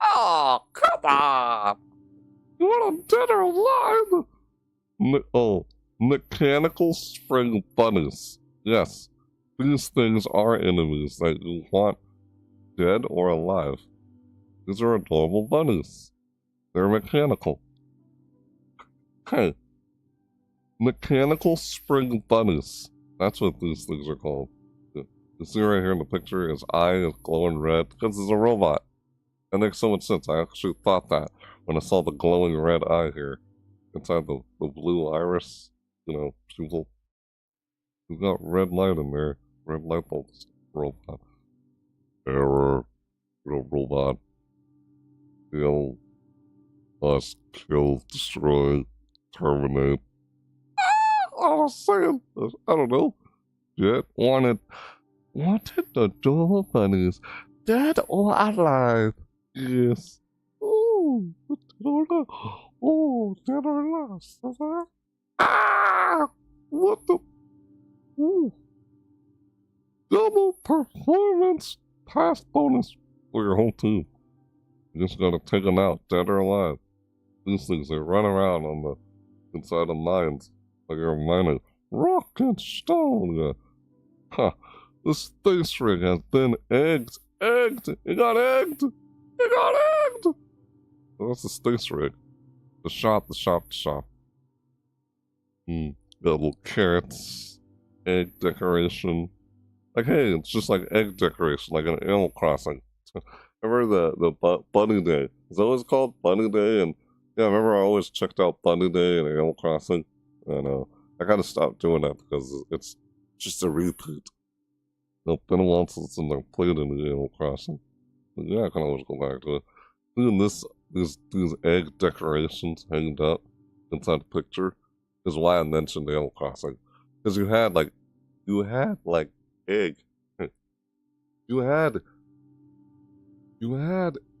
Oh, come on! You want a dead or alive? Mechanical spring bunnies. Yes, these things are enemies that you want dead or alive. These are adorable bunnies. They're mechanical. Hey, mechanical spring bunnies. That's what these things are called. You see right here in the picture, his eye is glowing red because he's a robot. That makes so much sense. I actually thought that when I saw the glowing red eye here inside the blue iris, people. We've got red light in there. Red light bulbs. Robot. Error. Robot. Kill. Us. Kill. Destroy. Terminate. I was saying. I don't know. Jet wanted the door bunnies dead or alive. Yes. Oh, dead or alive. Ah! What the? Ooh. Double performance pass bonus for your whole team. You just gotta take them out, dead or alive. These things, they run around on the inside of mines like you're mining rock and stone. Huh. The space rig has been egged. Egged! It got egged! It got egged! Oh, that's the space rig. The shop. Got little carrots, egg decoration. Like, hey, it's just like egg decoration, like an Animal Crossing. Remember the Bunny Day? It's always called Bunny Day, and yeah, I remember I always checked out Bunny Day and Animal Crossing, and I kind of stopped doing that because it's just a repeat. It's been a while since I played in the Animal Crossing. But yeah, I can always go back to it. Doing these egg decorations hanged up inside the picture is why I mentioned Animal Crossing. Because you had like egg. You had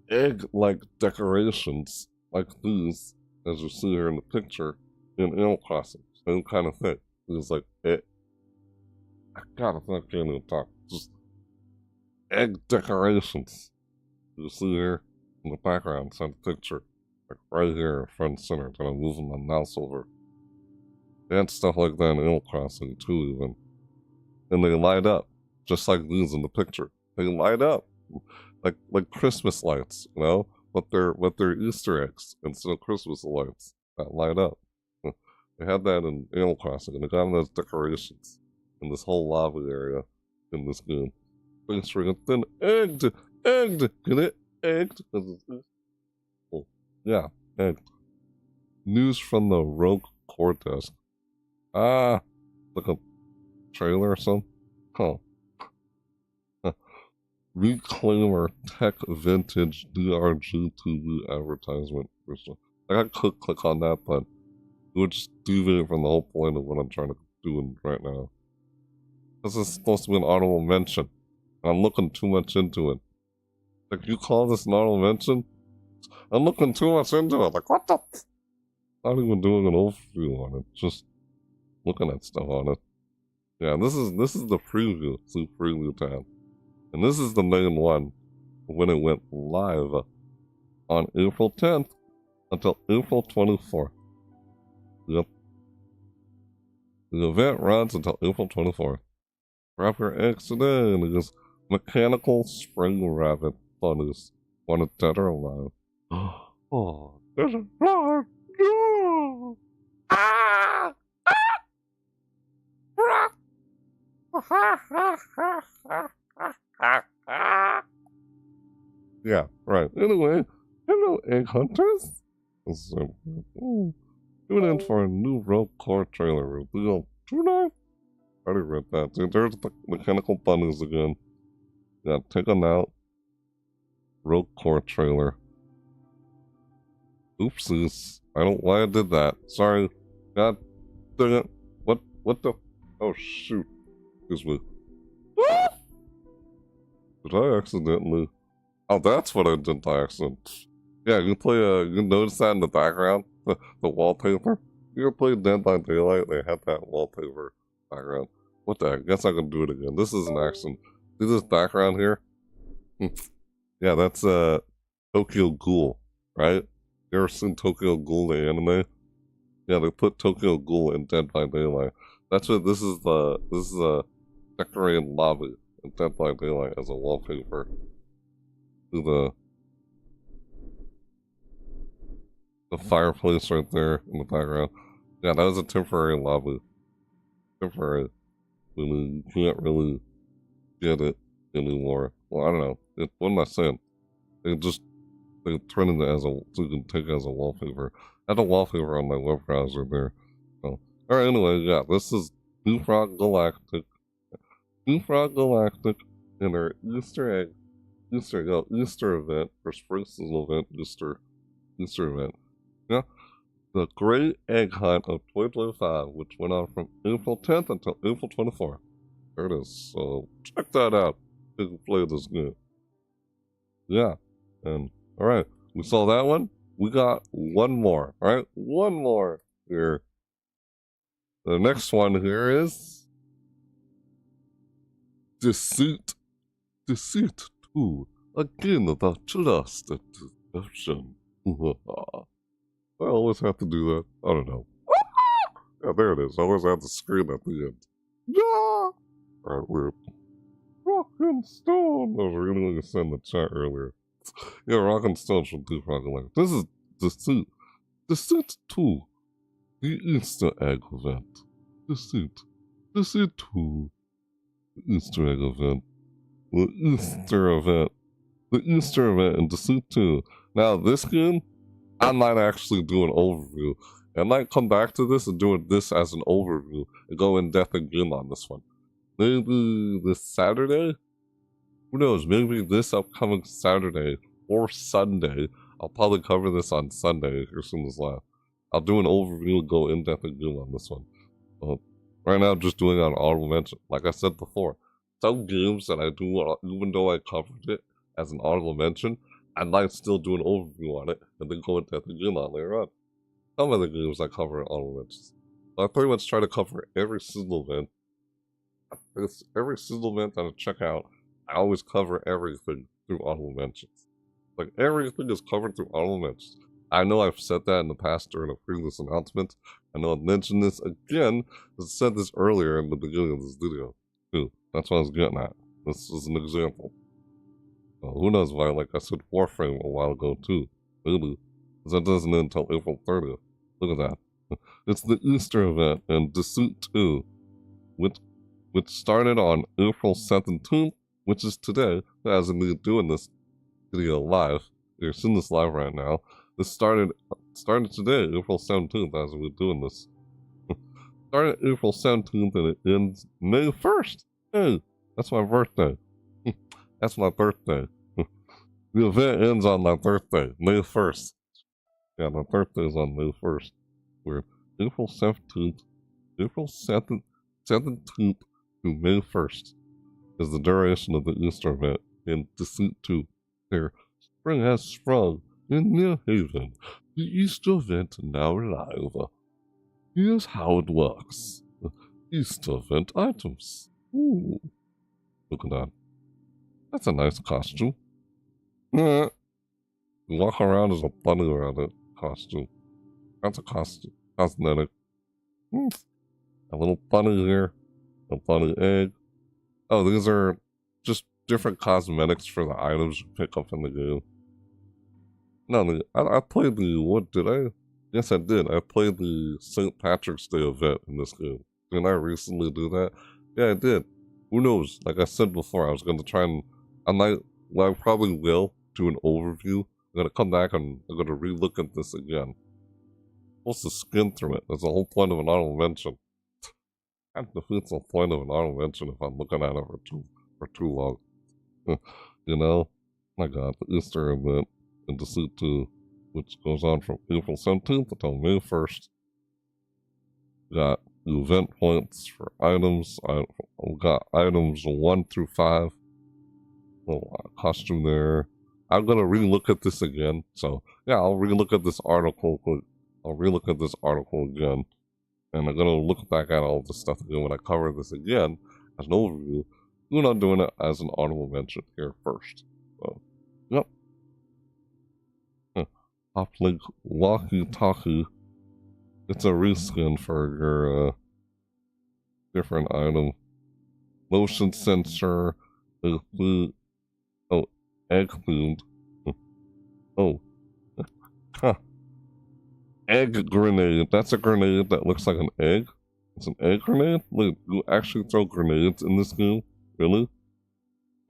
egg-like decorations like these, as you see here in the picture, in Animal Crossing. Same kind of thing. It was like I can't even talk. Just egg decorations. You see here in the background, inside the picture, like right here, front and center, that I'm moving my mouse over. They had stuff like that in Animal Crossing too, even. And they light up, just like these in the picture. They light up, like Christmas lights, but they're Easter eggs instead of Christmas lights that light up. They had that in Animal Crossing, and they got those decorations in this whole lava area in this game. Thanks for it. Then egged, get it, egged. Oh, yeah, egged. News from the Rogue Core desk. Like a trailer or something? Huh. Reclaim our tech vintage DRG TV advertisement. I could click on that, but it would just deviate from the whole point of what I'm trying to do right now. This is supposed to be an honorable mention. I'm looking too much into it. Like, you call this an honorable mention? I'm looking too much into it. Like, what the? Not even doing an overview on it. Just looking at stuff on it. Yeah, this is the preview. It's the preview tab. And this is the main one when it went live on April 10th until April 24th. Yep. The event runs until April 24th. Wrap your eggs today and it is mechanical spring rabbit bunnies. Want it dead or alive? Oh, there's a flower. No! Ah! Yeah, right. Anyway, hello, egg hunters. Tune in for a new Rogue Core trailer reveal tonight. I already read that. Dude, there's the mechanical bunnies again. Yeah, take them out. Rogue Core trailer. Oopsies. I don't know why I did that. Sorry. God dang it. What the? Oh, shoot. Excuse me. Did I accidentally? Oh, that's what I did by accident. Yeah, you notice that in the background? The wallpaper? You ever played Dead by Daylight? They had that wallpaper background. What the heck? Guess I can do it again. This is an accident. See this background here? Yeah, that's Tokyo Ghoul, right? You ever seen Tokyo Ghoul the anime? Yeah, they put Tokyo Ghoul in Dead by Daylight. That's what this is a decorated lobby in Dead by Daylight as a wallpaper. To the fireplace right there in the background. Yeah, that was a temporary lobby. Temporary. You can't really get it anymore. Well, I don't know. What am I saying? They turn it as so you can take it as a wallpaper. I have a wallpaper on my web browser there. So, alright, anyway, yeah, this is Blue Frog Galactic. Blue Frog Galactic and our Easter event, or spring season event, Easter event. Yeah, the Great Egg Hunt of 2025, which went on from April 10th until April 24th. There it is. So check that out. You can play this game. Yeah, and alright, we saw that one. We got one more. Alright, one more here. The next one here is Deceit 2. Again, the trusted deception. I always have to do that. I don't know. Yeah, there it is. I always have to scream at the end. Yeah! Alright, we're Rock and Stone. I was really going to send the chat earlier. Yeah, Rock and Stone should do fucking like this is Deceit 2. The Easter egg event. Deceit 2. The Easter egg event. The Easter event in Deceit 2. Now, this game, I might actually do an overview. I might come back to this and do this as an overview and go in depth again on this one. Maybe this Saturday? Who knows? Maybe this upcoming Saturday or Sunday. I'll probably cover this on Sunday as soon as live. I'll do an overview and go in depth again on this one. Right now, I'm just doing it on honorable mention. Like I said before, some games that I do, even though I covered it as an honorable mention, I might still do an overview on it and then go in depth again on later on. Some of the games I cover in honorable mentions. I pretty much try to cover every single event. Every single event that I check out, I always cover everything through honorable mentions. Like, everything is covered through honorable mentions. I know I've said that in the past during a previous announcement. I know I've mentioned this again. I said this earlier in the beginning of this video, too. That's what I was getting at. This is an example. Who knows why, like I said, Warframe a while ago, too. Maybe. Because that doesn't end until April 30th. Look at that. It's the Easter event in Deceit 2, which started on April 17th, which is today, as I'm doing this video live. You're seeing this live right now. This started today, April 17th, as we're doing this. Started April 17th and it ends May 1st. Hey, that's my birthday. That's my birthday. The event ends on my birthday, May 1st. Yeah, my birthday is on May 1st. We're April 17th, April 17th to May 1st is the duration of the Easter event in Deceit 2. There, spring has sprung in New Haven. The Easter event now live. Here's how it works. Easter event items. Ooh. Look at that. That's a nice costume. You walk around as a bunny around it. Costume. That's a costume. Cosmetic. A little bunny here. A bunny egg. Oh, these are just different cosmetics for the items you pick up in the game. No, I played the, what did I? Yes, I did. I played the St. Patrick's Day event in this game. Didn't I recently do that? Yeah, I did. Who knows? Like I said before, I was going to try and, I probably will do an overview. I'm going to come back and I'm going to relook at this again. I'm supposed to skim through it. That's the whole point of an honorable mention. That defeats the point of an honorable mention if I'm looking at it for too long. You know? My god, the Easter event in Deceit 2, which goes on from April 17th until May 1st. We got event points for items. We got items 1 through 5. Little costume there. I'm gonna relook at this again. So yeah, I'll relook at this article. I'll relook at this article again, and I'm gonna look back at all this stuff again when I cover this again as an overview. We're not doing it as an honorable mention here first. So, yep. Uplink walkie-talkie. It's a reskin for your different item. Motion sensor. Food. Oh, egg food. Oh. Huh. Egg grenade. That's a grenade that looks like an egg. It's an egg grenade? Wait, you actually throw grenades in this game? Really?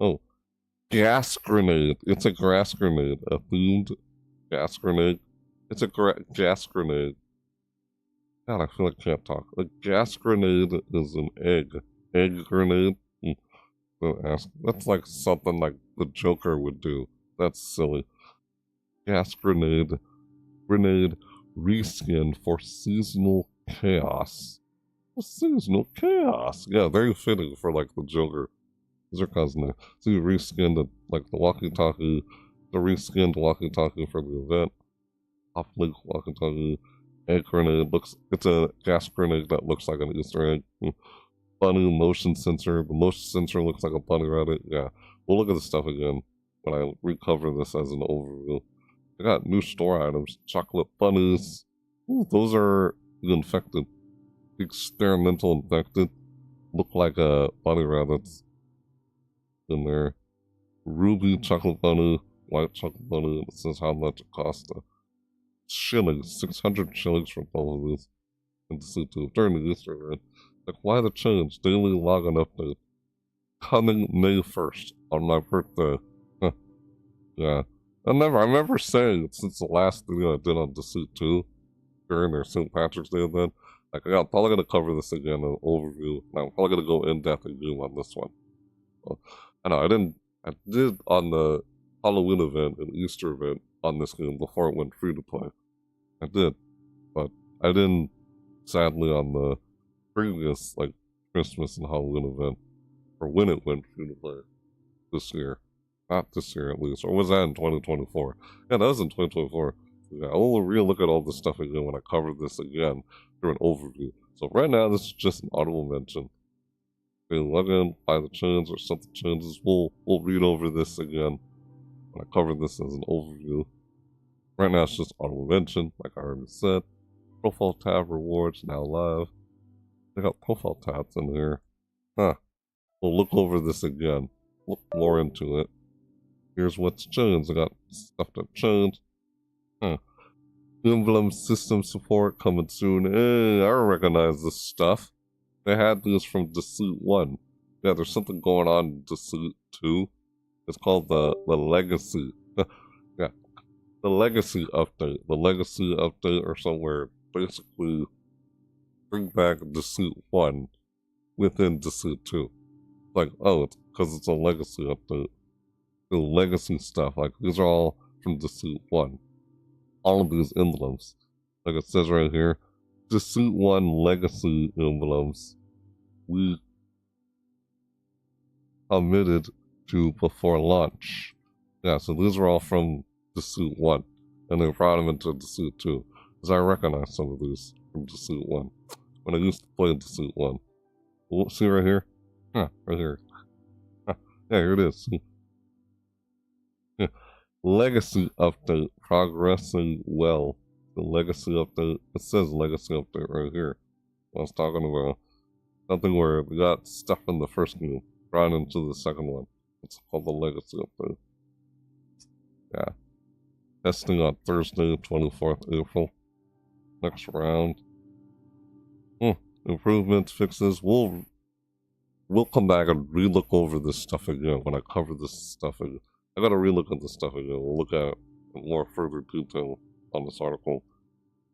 Oh. Gas grenade. It's a grass grenade. A themed gas grenade. It's a gas grenade. God, I feel like I can't talk. A gas grenade is an egg. Egg grenade? Don't ask. That's like something like the Joker would do. That's silly. Gas grenade. Grenade reskin for seasonal chaos. Seasonal chaos. Yeah, very fitting for like the Joker. These are cousin. So you reskinned it, like the walkie-talkie, the reskinned walkie-talkie for the event. Uplink walkie-talkie. Egg grenade it's a gas grenade that looks like an Easter egg. Bunny motion sensor. The motion sensor looks like a bunny rabbit. Yeah, we'll look at the stuff again when I recover this as an overview. I got new store items. Chocolate bunnies. Ooh, those are the infected. Experimental infected. Look like bunny rabbits in there. Ruby chocolate bunny. White chocolate bunny. It says how much it costs. Shillings. 600 shillings for both of these. And to see too. During the Easter event. Like, why the change? Daily login update. Coming May 1st on my birthday. Yeah. I remember saying it since the last video I did on Deceit 2 during their St. Patrick's Day event. Like, I'm probably going to cover this again in an overview. And I'm probably going to go in depth again on this one. So, I know, I did on the Halloween event and Easter event on this game before it went free to play. I did. But I didn't, sadly, on the previous, like, Christmas and Halloween event, or when it went free to play this year. Not this year, at least. Or was that in 2024? Yeah, that was in 2024. Yeah, I'll re-look at all this stuff again when I cover this again through an overview. So right now, this is just an audible mention. Okay, log in, buy the change, or something changes. We'll read over this again when I cover this as an overview. Right now, it's just audible mention, like I already said. Profile tab rewards now live. I got profile tabs in here. Huh. We'll look over this again. Look more into it. Here's what's changed. I got stuff that changed. Huh. Emblem system support coming soon. Hey, I recognize this stuff. They had these from Deceit 1. Yeah, there's something going on in Deceit 2. It's called the Legacy. Yeah. The Legacy update. The Legacy update or somewhere basically bring back Deceit 1 within Deceit 2. Like, oh, it's because it's a Legacy update. The legacy stuff, like these are all from Deceit 1. All of these emblems, like it says right here, Deceit 1 legacy emblems we committed to before launch. Yeah, so these are all from Deceit 1, and they brought them into Deceit 2. Because I recognize some of these from Deceit 1 when I used to play Deceit 1. See right here? Huh, right here. Huh. Yeah, here it is. See? Legacy update progressing well. The legacy update, it says legacy update right here. I was talking about something where we got stuff in the first game brought into the second one. It's called the legacy update. Yeah. Testing on Thursday, 24th April. Next round. Improvements, fixes. We'll come back and re-look over this stuff again when I cover this stuff again. I gotta relook at this stuff again. We'll look at more further detail on this article.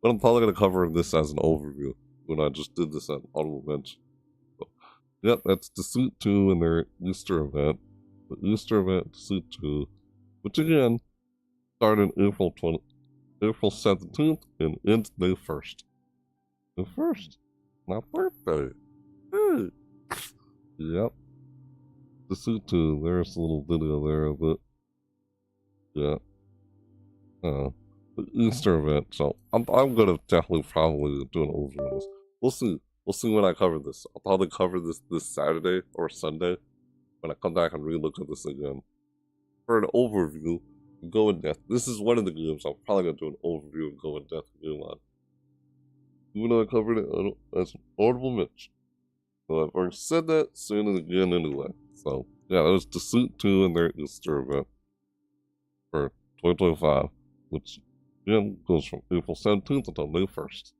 But I'm probably gonna cover this as an overview when I just did this at Audible Bench. So, yep, that's Deceit 2 and their Easter event. The Easter event, Deceit 2, which again started April 17th and ends May 1st. May 1st? My birthday. Hey. Yep. Deceit 2, there's a little video there of it. Yeah. The Easter event. So I'm gonna definitely probably do an overview of this. We'll see. We'll see when I cover this. I'll probably cover this Saturday or Sunday when I come back and relook at this again. For an overview, Go in depth. This is one of the games I'm probably gonna do an overview and go in depth game on. Even though I covered it as an honorable mention. So I've already said that, saying it again anyway. So yeah, that was Deceit 2 and their Easter event for 2025, which again goes from April 17th until May 1st.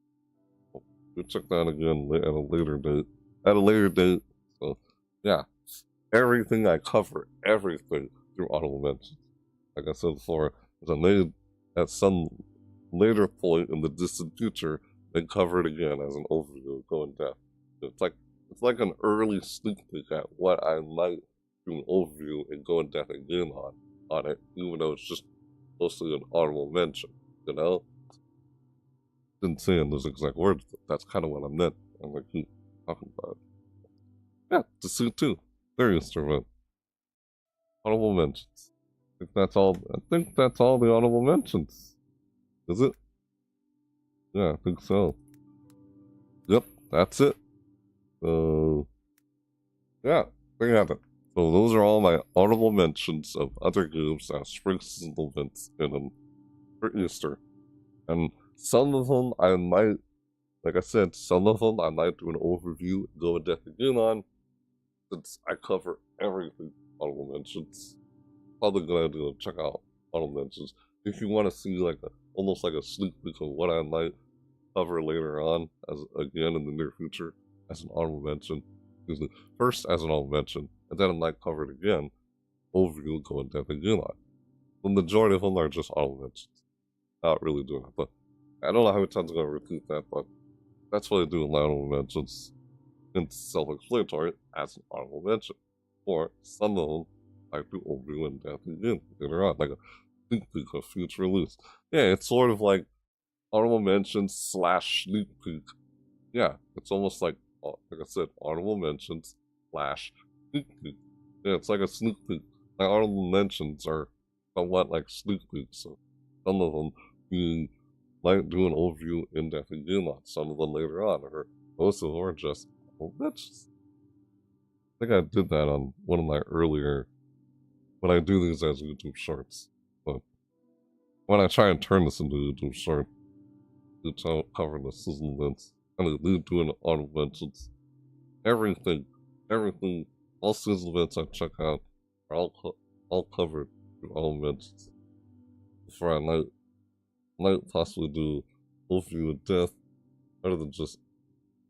So we'll check that again at a later date. At a later date. So yeah, everything I cover, everything through honorable mentions. Like I said before, as I may at some later point in the distant future, then cover it again as an overview, go in depth. It's like an early sneak peek at what I might do an overview and go in depth again on it, even though it's just mostly an honorable mention, you know? Didn't say in those exact words, but that's kind of what I meant. I'm gonna keep talking about it. Yeah, Deceit 2, their instrument. Honorable mentions. I think that's all the honorable mentions. Is it? Yeah, I think so. Yep, that's it. Yeah, there you have it. So those are all my honorable mentions of other games that have spring seasonal events in them for Easter. And some of them I might, like I said, some of them I might do an overview, go in depth again on, since I cover everything honorable mentions. Probably gonna do check out honorable mentions. If you want to see like almost like a sneak peek of what I might cover later on, as again in the near future, as an honorable mention. First as an honorable mention, and then I might cover it again, overview, go in depth again on. The majority of them are just honorable mentions. Not really doing it, but I don't know how many times I'm gonna repeat that, but that's what I do in my honorable mentions. It's self-explanatory as an honorable mention. Or some of them I do overview in depth again later on, like a sneak peek of future release. Yeah, it's sort of like honorable mentions slash sneak peek. Yeah, it's almost like I said, honorable mentions slash sneak peek. Yeah, it's like a sneak peek. My honorable mentions are somewhat like sneak peeks. So some of them you might do an overview in depth again on, some of them later on, or most of them are just honorable mentions. I think I did that on one of my earlier, when I do these as YouTube shorts. But when I try and turn this into a YouTube short, to cover the season events, and I do doing honorable mentions. Everything, all season events I check out are all covered through honorable mentions. Before I might possibly do overview of death, rather than just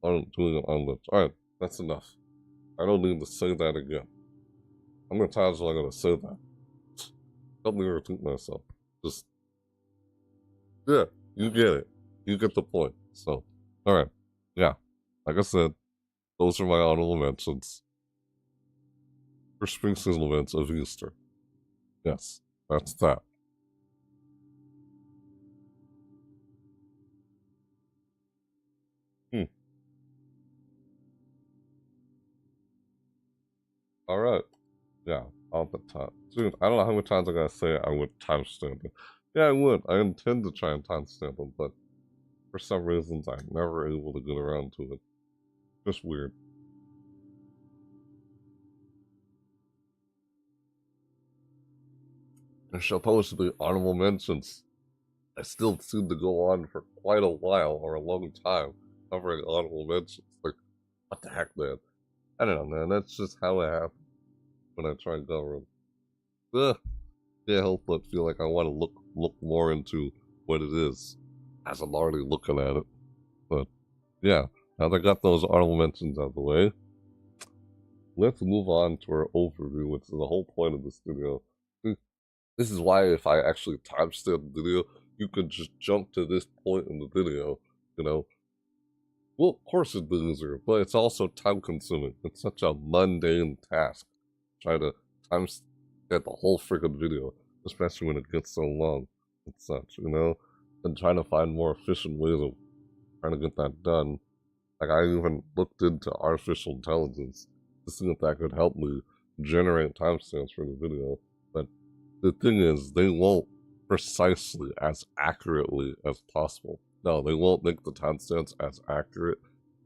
doing an honorable mention. Alright, that's enough. I don't need to say that again. How many times am I gonna say that? Help me repeat myself. Just, yeah, you get it. You get the point. So, alright. Yeah. Like I said, those are my honorable mentions for spring season events of Easter. Yes, that's that. Alright. Yeah, all the time. Dude, I don't know how many times I gotta say I would timestamp it. Yeah, I would. I intend to try and timestamp them, but for some reasons I'm never able to get around to it. Just weird. There's supposed to be honorable mentions. I still seem to go on for quite a while or a long time covering honorable mentions. Like, what the heck, man? I don't know, man. That's just how it happens when I try and cover them. Ugh. Can't help but feel like I want to look more into what it is, as I'm already looking at it. But yeah, now that I got those honorable mentions out of the way, let's move on to our overview, which is the whole point of this video. This is why if I actually timestamp the video, you can just jump to this point in the video, you know. Well, of course it's easier, but it's also time consuming. It's such a mundane task. Try to timestamp the whole freaking video, especially when it gets so long and such, you know? And trying to find more efficient ways of trying to get that done. Like, I even looked into artificial intelligence to see if that could help me generate timestamps for the video. But the thing is, they won't precisely as accurately as possible. No, they won't make the timestamps as accurate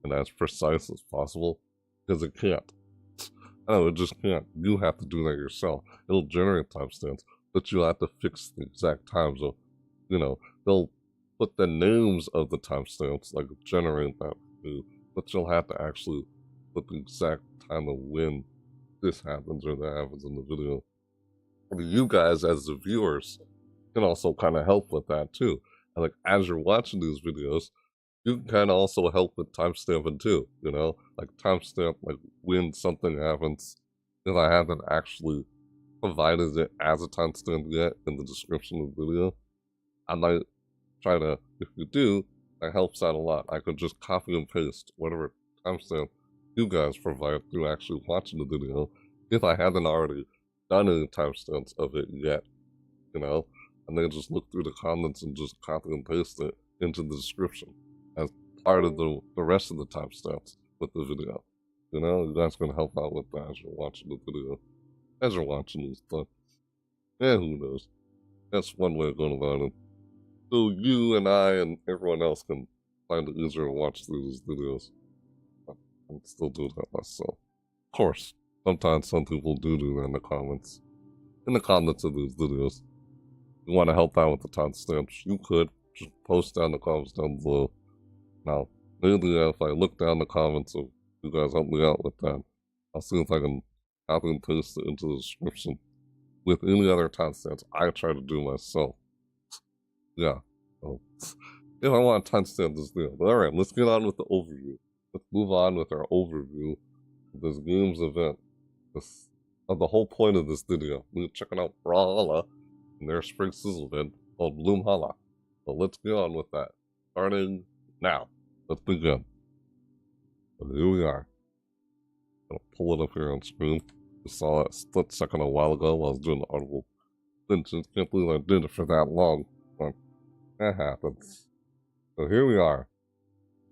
and as precise as possible because it can't. No, it just can't. You have to do that yourself. It'll generate timestamps, but you'll have to fix the exact time. So, they'll put the names of the timestamps, like generate that for you, but you'll have to actually put the exact time of when this happens or that happens in the video. And you guys, as the viewers, can also kind of help with that too. And like as you're watching these videos, you can kind of also help with timestamping too. Like timestamp like when something happens. If I haven't actually provided it as a timestamp yet in the description of the video, I might try to. If you do, that helps out a lot. I could just copy and paste whatever timestamp you guys provide through actually watching the video, if I haven't already done any timestamps of it yet, and then just look through the comments and just copy and paste it into the description as part of the rest of the timestamps with the video. You guys can help out with that as you're watching the video, as you're watching this stuff. Yeah, who knows? That's one way of going about it. So you and I and everyone else can find it easier to watch these videos. I can still do that myself. Of course, sometimes some people do that in the comments. In the comments of these videos. If you want to help out with the timestamps, you could just post down the comments down below. Now, maybe if I look down the comments, so you guys help me out with that, I'll see if I can copy and paste it into the description with any other timestamps I try to do myself. Yeah. So, if I want to timestamp this video. But alright, let's get on with the overview. Let's move on with our overview of this game's event. Of the whole point of this video. We're checking out Brawlhalla and their spring sizzle event called Bloomhalla. So let's get on with that. Starting now. Let's begin. So here we are. I'm gonna pull it up here on screen. I saw that split second a while ago while I was doing the audible. Just can't believe I did it for that long. But that happens. So here we are.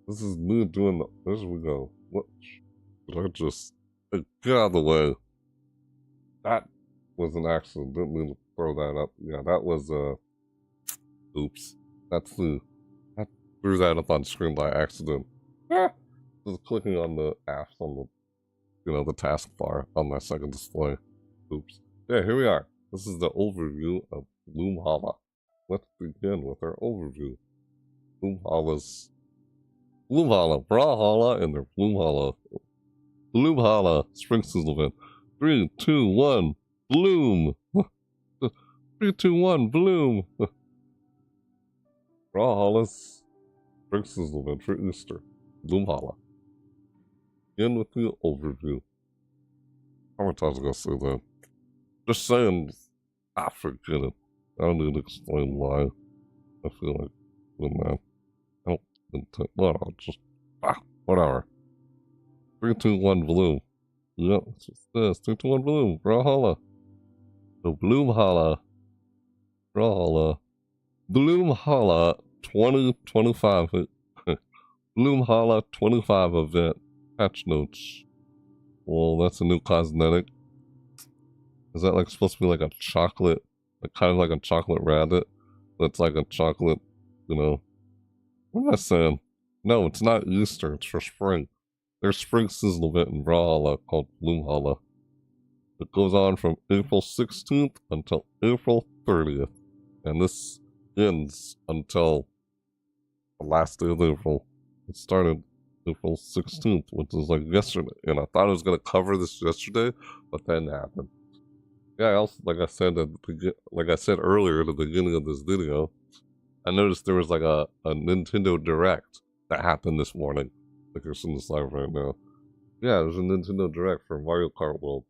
This is me doing the. There we go. What? Did I just get out of the way? That was an accident. Didn't mean to throw that up. Yeah, that was oops. I threw that up on screen by accident. Just clicking on the apps on the the taskbar on my second display. Oops. Yeah, here we are. This is the overview of Bloomhalla. Let's begin with our overview. Bloomhalla, Brawlhalla, and their Bloomhalla Spring Sizzle event. 3, 2, 1, bloom! 3, 2, 1, bloom! Brawlhalla's Spring Sizzle event for Easter. Bloomhalla. Begin with the overview. How many times am I gonna say that? Just saying, forget it. I don't need to explain why. I feel like doing that. I don't, whatever, just, whatever. 3, 2, 1, bloom. Yep, it's just this. 3, 2, 1, bloom. Brawlhalla. The Bloomhalla. Brawlhalla. Bloomhalla 2025. Bloomhalla 25 event. Patch notes. Well, that's a new cosmetic. Is that like supposed to be like a chocolate, like kind of like a chocolate rabbit? That's like a chocolate, What am I saying? No, it's not Easter. It's for spring. There's spring sizzle event in Brawlhalla called Bloomhalla. It goes on from April 16th until April 30th. And this ends until the last day of April. It started April 16th, which is like yesterday. And I thought I was going to cover this yesterday, but that didn't happen. Yeah, I also, like I said earlier at the beginning of this video, I noticed there was like a Nintendo Direct that happened this morning. Like you're seeing this live right now. Yeah, there's a Nintendo Direct for Mario Kart World.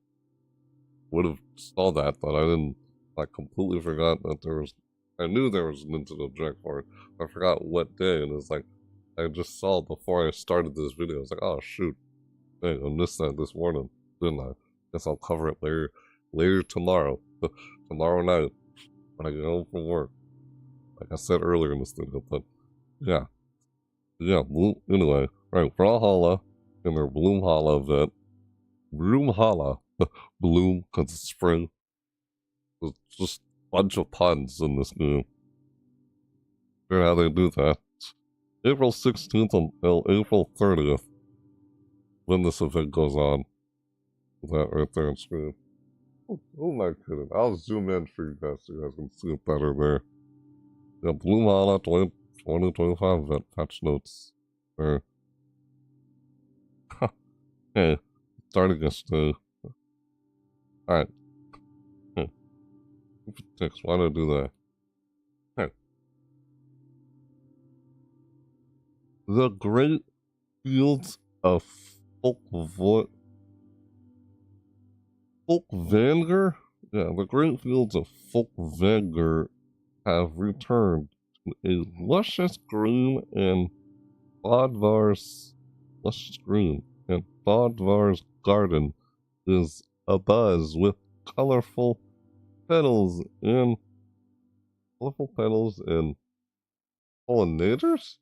Would have saw that, but I didn't. I completely forgot that there was. I knew there was a Nintendo Direct for it. I forgot what day, and it's like I just saw it before I started this video. I was like, oh shoot, dang, I missed that this morning, didn't I? Guess I'll cover it later tomorrow. Tomorrow night when I get home from work. Like I said earlier in this video, but yeah. Anyway, right, Brawlhalla and their Bloomhalla event. Bloomhalla. Bloom, because it's spring. There's just a bunch of puns in this game. Here's how they do that. April 16th until April 30th. When this event goes on. That right there on screen. Oh my goodness. I'll zoom in for you guys so you guys can see it better there. Yeah, Bloomhalla 2025 event patch notes. There. Hey, starting yesterday. Alright. Hey, why did I do that? Hey. The great fields of Folkvanger? Yeah, the great fields of Folkvanger have returned to a luscious green and Bodvar's luscious green, and Bodvar's garden is abuzz with colorful petals and pollinators.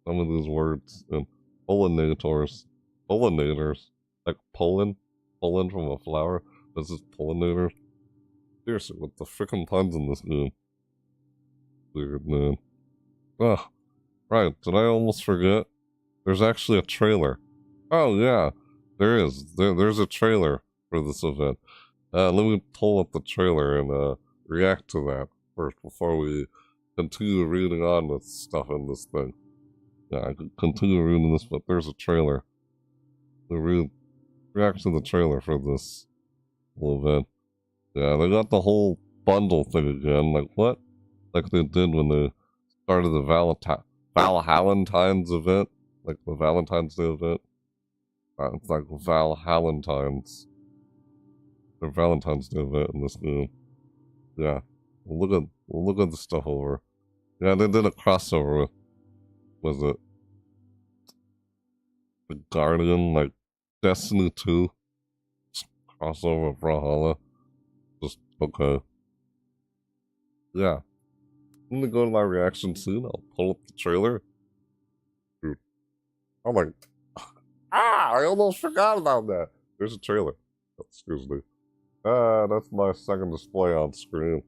Some of these words and pollinators, like pollen from a flower. This is pollinators. Seriously, what the frickin' puns in this game? Weird, man. Oh, right. Did I almost forget? There's actually a trailer. Oh yeah, there is. There's a trailer for this event. Let me pull up the trailer and react to that first before we continue reading on with stuff in this thing. Yeah, I could continue reading this, but there's a trailer. We react to the trailer for this little event. Yeah, they got the whole bundle thing again. Like what? Like they did when they started the Valentine's event, like the Valentine's Day event. It's like Valentine's. Their Valentine's Day event in this game. Yeah, we'll look at the stuff over. Yeah, they did a crossover with, was it the Guardian, like Destiny 2 crossover with Brawlhalla. Just okay. Yeah, I'm gonna go to my reaction soon. I'll pull up the trailer. Dude, I'm like, I almost forgot about that. There's a trailer. Excuse me. That's my second display on screen.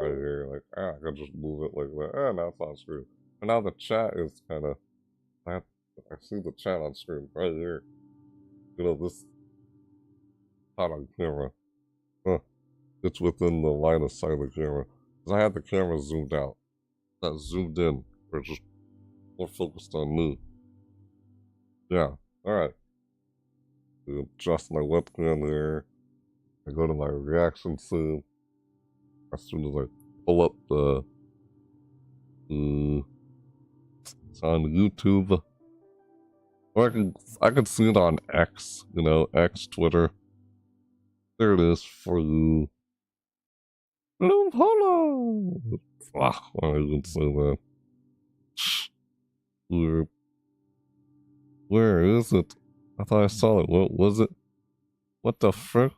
Right here, like, I can just move it like that. Now it's on screen. And now the chat is kind of, I see the chat on screen right here. You know, this not on camera. Huh. It's within the line of sight of the camera. Because I had the camera zoomed out. Not zoomed in. Or just more focused on me. Yeah, alright. Adjust my webcam there. I go to my reaction scene. As soon as I pull up it's on YouTube. Or I can see it on X, you know, X, Twitter. There it is for you. Bloomhalla! Ah, why did I even say that? Where is it? I thought I saw it. What was it? What the frick?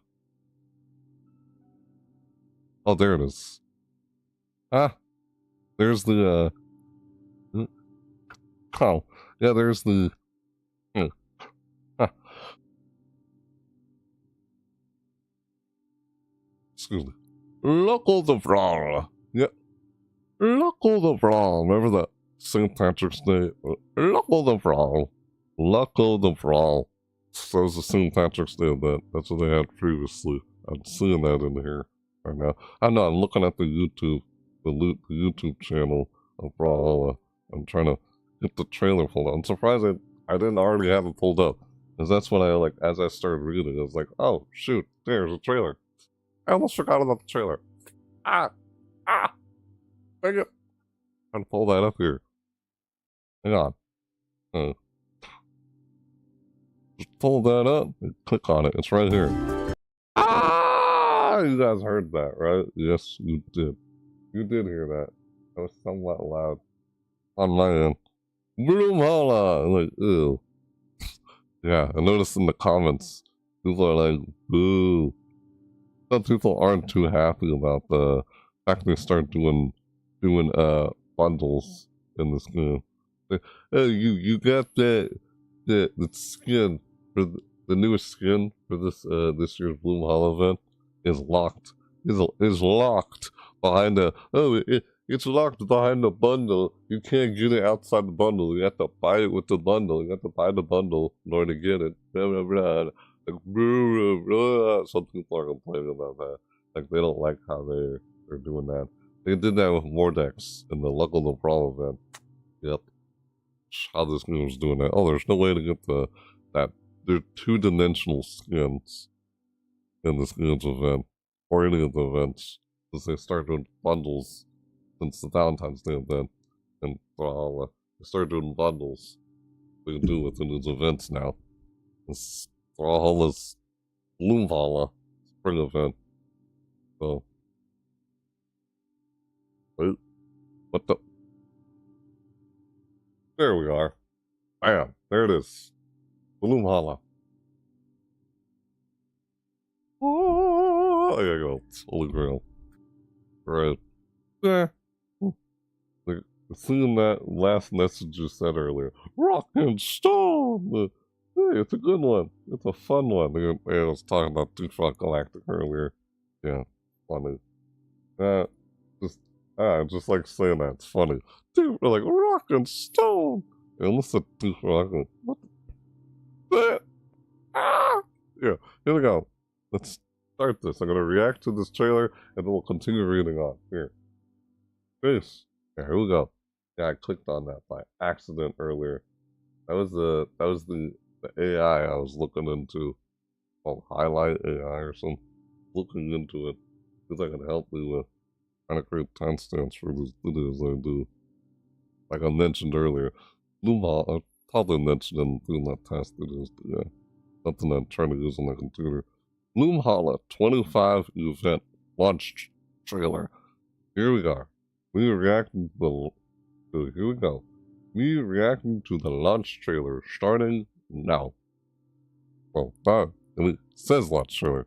Oh, there it is. Ah, there's the, oh, yeah, there's the, ah, excuse me. Local the Brawl. Yeah, Local the Brawl. Remember that St. Patrick's Day? Local the Brawl. Local the Brawl. So it was the St. Patrick's Day event. That's what they had previously. I'm seeing that in here right now. I know, I'm looking at the YouTube channel of Brawlhalla. I'm trying to get the trailer pulled up. I'm surprised I didn't already have it pulled up. Because that's when I, like, as I started reading, I was like, oh, shoot, there's a trailer. I almost forgot about the trailer. Dang it. Trying to pull that up here. Hang on. Just pull that up and click on it. It's right here. You guys heard that, right? Yes, you did. You did hear that. That was somewhat loud on my end. Bloomhalla! Like, ew. Yeah, I noticed in the comments, people are like, boo. Some people aren't too happy about the fact they start doing bundles in this game. Like, hey, you got the skin for the newest skin for this year's Bloomhalla event is locked. Is locked behind it's locked behind the bundle. You can't get it outside the bundle. You have to buy it with the bundle. You have to buy the bundle in order to get it. Blah, blah, blah. Like, blah, blah. Some people are complaining about that. Like, they don't like how they're doing that. They did that with Mordex in the Luck of the Brawl event. Yep. How this game was doing that. Oh, there's no way to get that. There are two-dimensional skins in this game's event, or any of the events, because they started doing bundles since the Valentine's Day event and Brawlhalla. They started doing bundles we can do within these events now. This Brawlhalla's Bloomhalla spring event. So, wait, what the? There we are. Bam, there it is. Bloomhalla. Oh, there you go. Holy grail. Right. Yeah. Like, seeing that last message you said earlier, rock and stone. Hey, it's a good one. It's a fun one. I was talking about Rock Galactic earlier. Yeah, funny. Just like saying that. It's funny. Dude, we're like rock and stone. And listen to rock and what the? Ah! Yeah, here we go. Let's start this. I'm gonna react to this trailer and then we'll continue reading on. Here. Peace. Yeah, here we go. Yeah, I clicked on that by accident earlier. That was the AI I was looking into. Called Highlight AI or something. Looking into it. Because I can help me with trying to create timestamps for these videos I do. Like I mentioned earlier. Bloomhalla, I probably mentioned in doing that test videos, but yeah. Something I'm trying to use on my computer. Bloomhalla 25 event launch trailer. Here we go. We reacting to here we go. Me reacting to the launch trailer starting now. Well, it says launch trailer.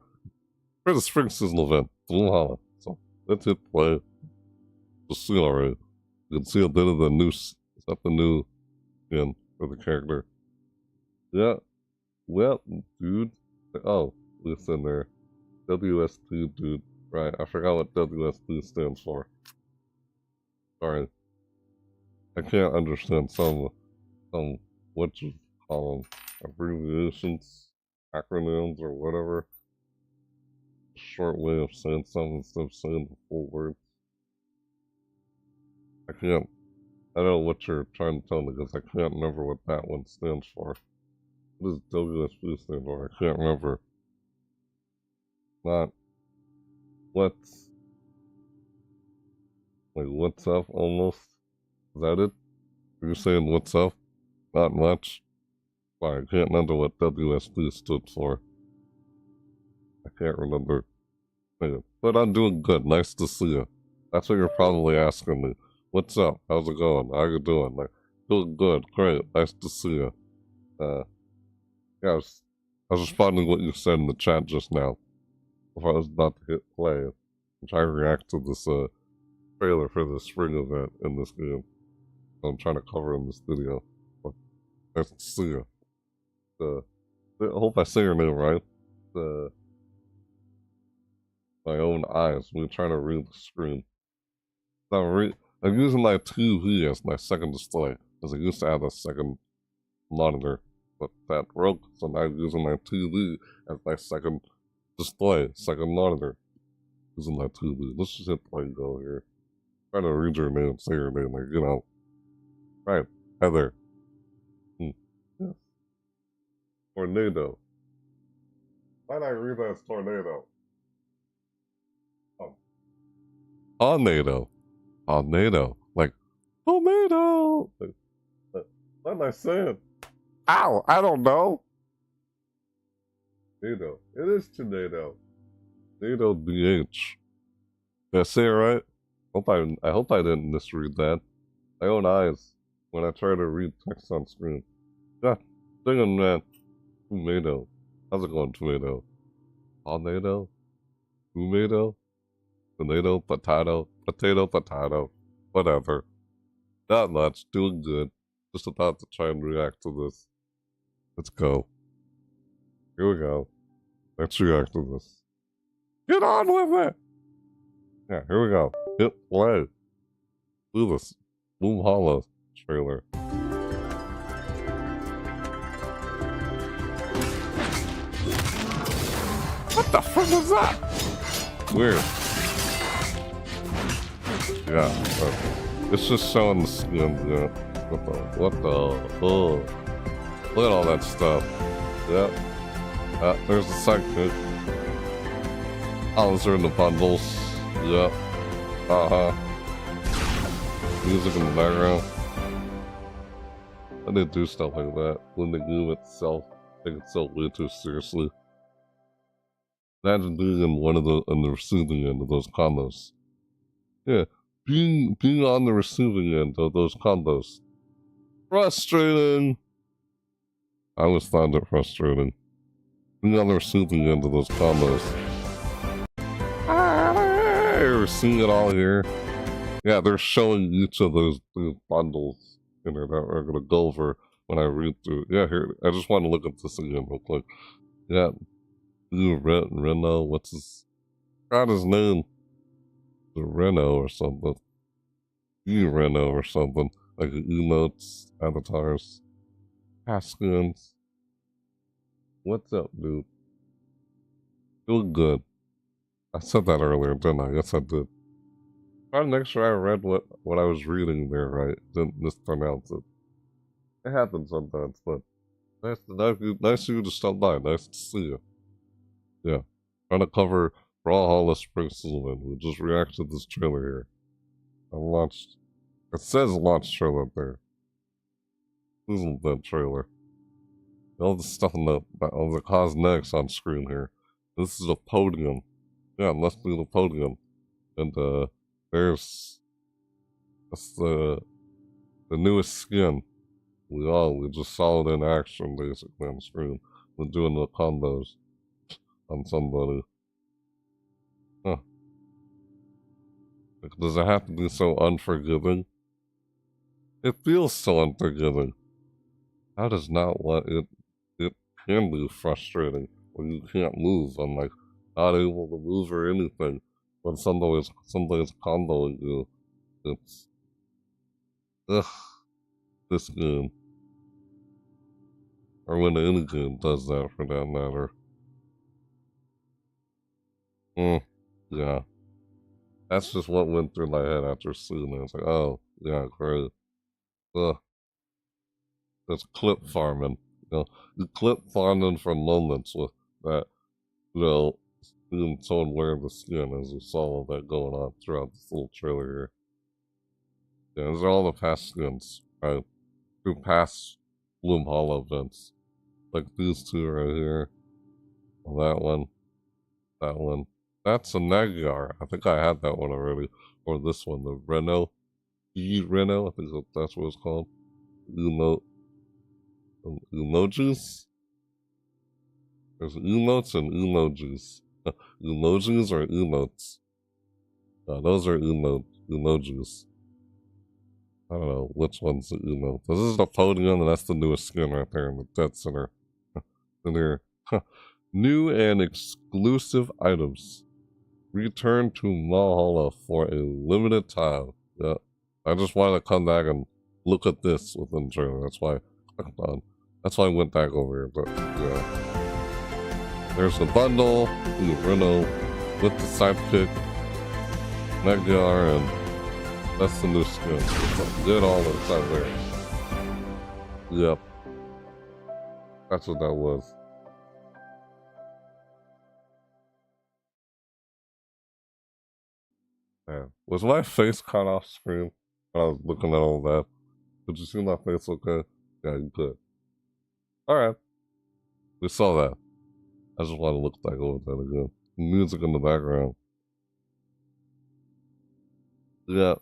For the spring season event, Bloomhalla. So let's hit play. Just see already. You can see a bit of the new. Is that the new skin for the character? Yeah. Well, dude. Oh, it's in there. WS2, dude. Right, I forgot what WS2 stands for. Sorry. I can't understand some what you call them, abbreviations, acronyms, or whatever. Short way of saying something instead of saying the full words. I don't know what you're trying to tell me because I can't remember what that one stands for. What does WSP stand for? I can't remember. Not what's up almost? Is that it? Are you saying what's up? Not much? Why, I can't remember what WSP stood for. I can't remember. But I'm doing good. Nice to see you. That's what you're probably asking me. What's up? How's it going? How you doing? Like, doing good. Great. Nice to see you. Yeah, I was responding to what you said in the chat just now. If I was about to hit play and try to react to this trailer for the spring event in this game. I'm trying to cover in this video. But nice to see you. I hope I say your name right. My own eyes. We're trying to read the screen. I'm using my TV as my second display, because I used to have a second monitor, but that broke, so now I'm using my TV as my second display, second monitor. Using my TV. Let's just hit play go here. Trying to read your name, say your name, like, you know. Right, Heather. Yes. Tornado. Why did I read that as tornado? Oh. Tornado. Tornado. Like, tornado! Like, what am I saying? Ow! I don't know! Tornado. It is tornado. Tornado BH. Did I say it right? I hope I didn't misread that. My own eyes when I try to read text on screen. Yeah, singing man. Tomato. How's it going, tomato? Tornado? Tomato? Tomato, potato, potato, potato. Whatever. Not much. Doing good. Just about to try and react to this. Let's go. Here we go. Let's react to this. Get on with it! Yeah, here we go. Hit play. Do this. Bloomhalla trailer. The fuck is that? Weird. Yeah, it's just showing the skin. Yeah. What the? Oh, look at all that stuff. Yep. There's the sidekick. Oh, those are in the bundles. Yep. Music in the background. I didn't do stuff like that. When the game itself take itself way too seriously. Imagine being in on the receiving end of those combos. Yeah, being on the receiving end of those combos. Frustrating. I always found it frustrating. Being on the receiving end of those combos. You're seeing it all here. Yeah, they're showing each of those bundles in there that we're gonna go over when I read through. Yeah, here I just want to look at this again real quick. Yeah, Reno, what's his? Got his name. The Reno or something. Reno or something. Like emotes, avatars, Haskins. What's up, dude? Doing good. I said that earlier, didn't I? Yes, I did. Trying to make sure I read what I was reading there right. Didn't mispronounce it. It happens sometimes, but nice of you to stop by. Nice to see you. Yeah. Trying to cover Brawlhalla Spring Season. We just reacted to this trailer here. I launched. It says launch trailer up there. This isn't that trailer. All the stuff on the cosmetics on screen here. This is a podium. Yeah, let's do the podium. And that's the newest skin. We just saw it in action basically on screen. We're doing the combos on somebody. Huh. Like, does it have to be so unforgiving? It feels so unforgiving. How does not what it can be frustrating when you can't move. I'm like not able to move or anything. When somebody's comboing you, it's this game. Or when any game does that for that matter. Yeah. That's just what went through my head after seeing it. It's like, oh, yeah, great. That's clip farming. You clip farming for moments with that, seeing someone wearing the skin as you saw all that going on throughout this little trailer here. Yeah, these are all the past skins, right? Through past Bloomhalla events. Like these two right here. That one. That one. That's a Magyar. I think I had that one already. Or this one, the Reno. Reno, I think that's what it's called. Emojis? There's emotes and emojis. Emojis or emotes? Those are emojis. I don't know which one's the emote. This is the podium, and that's the newest skin right there in the dead center. In here. New and exclusive items. Return to Brawlhalla for a limited time. Yeah. I just wanted to come back and look at this within the trailer. That's why I clicked on. That's why I went back over here. But yeah. There's the bundle, the Reno with the sidekick, Magyar, and that's the new skin. Good all inside there. Yep. That's what that was. Man, was my face cut off screen when I was looking at all that? Did you see my face okay? Yeah, you could. Alright. We saw that. I just want to look back over that again. Music in the background. Yeah.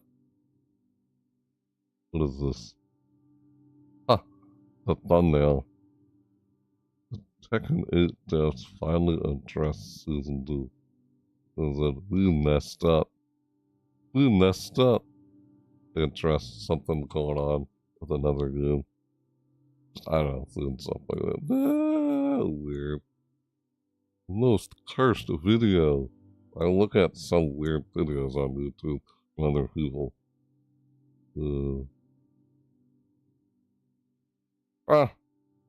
What is this? Ah, the thumbnail. Tekken 8 deaths finally addressed Season 2. It said, we messed up. We messed up. They addressed something going on with another game. I don't know, seeing stuff like that. Weird. Most cursed video. I look at some weird videos on YouTube from other people.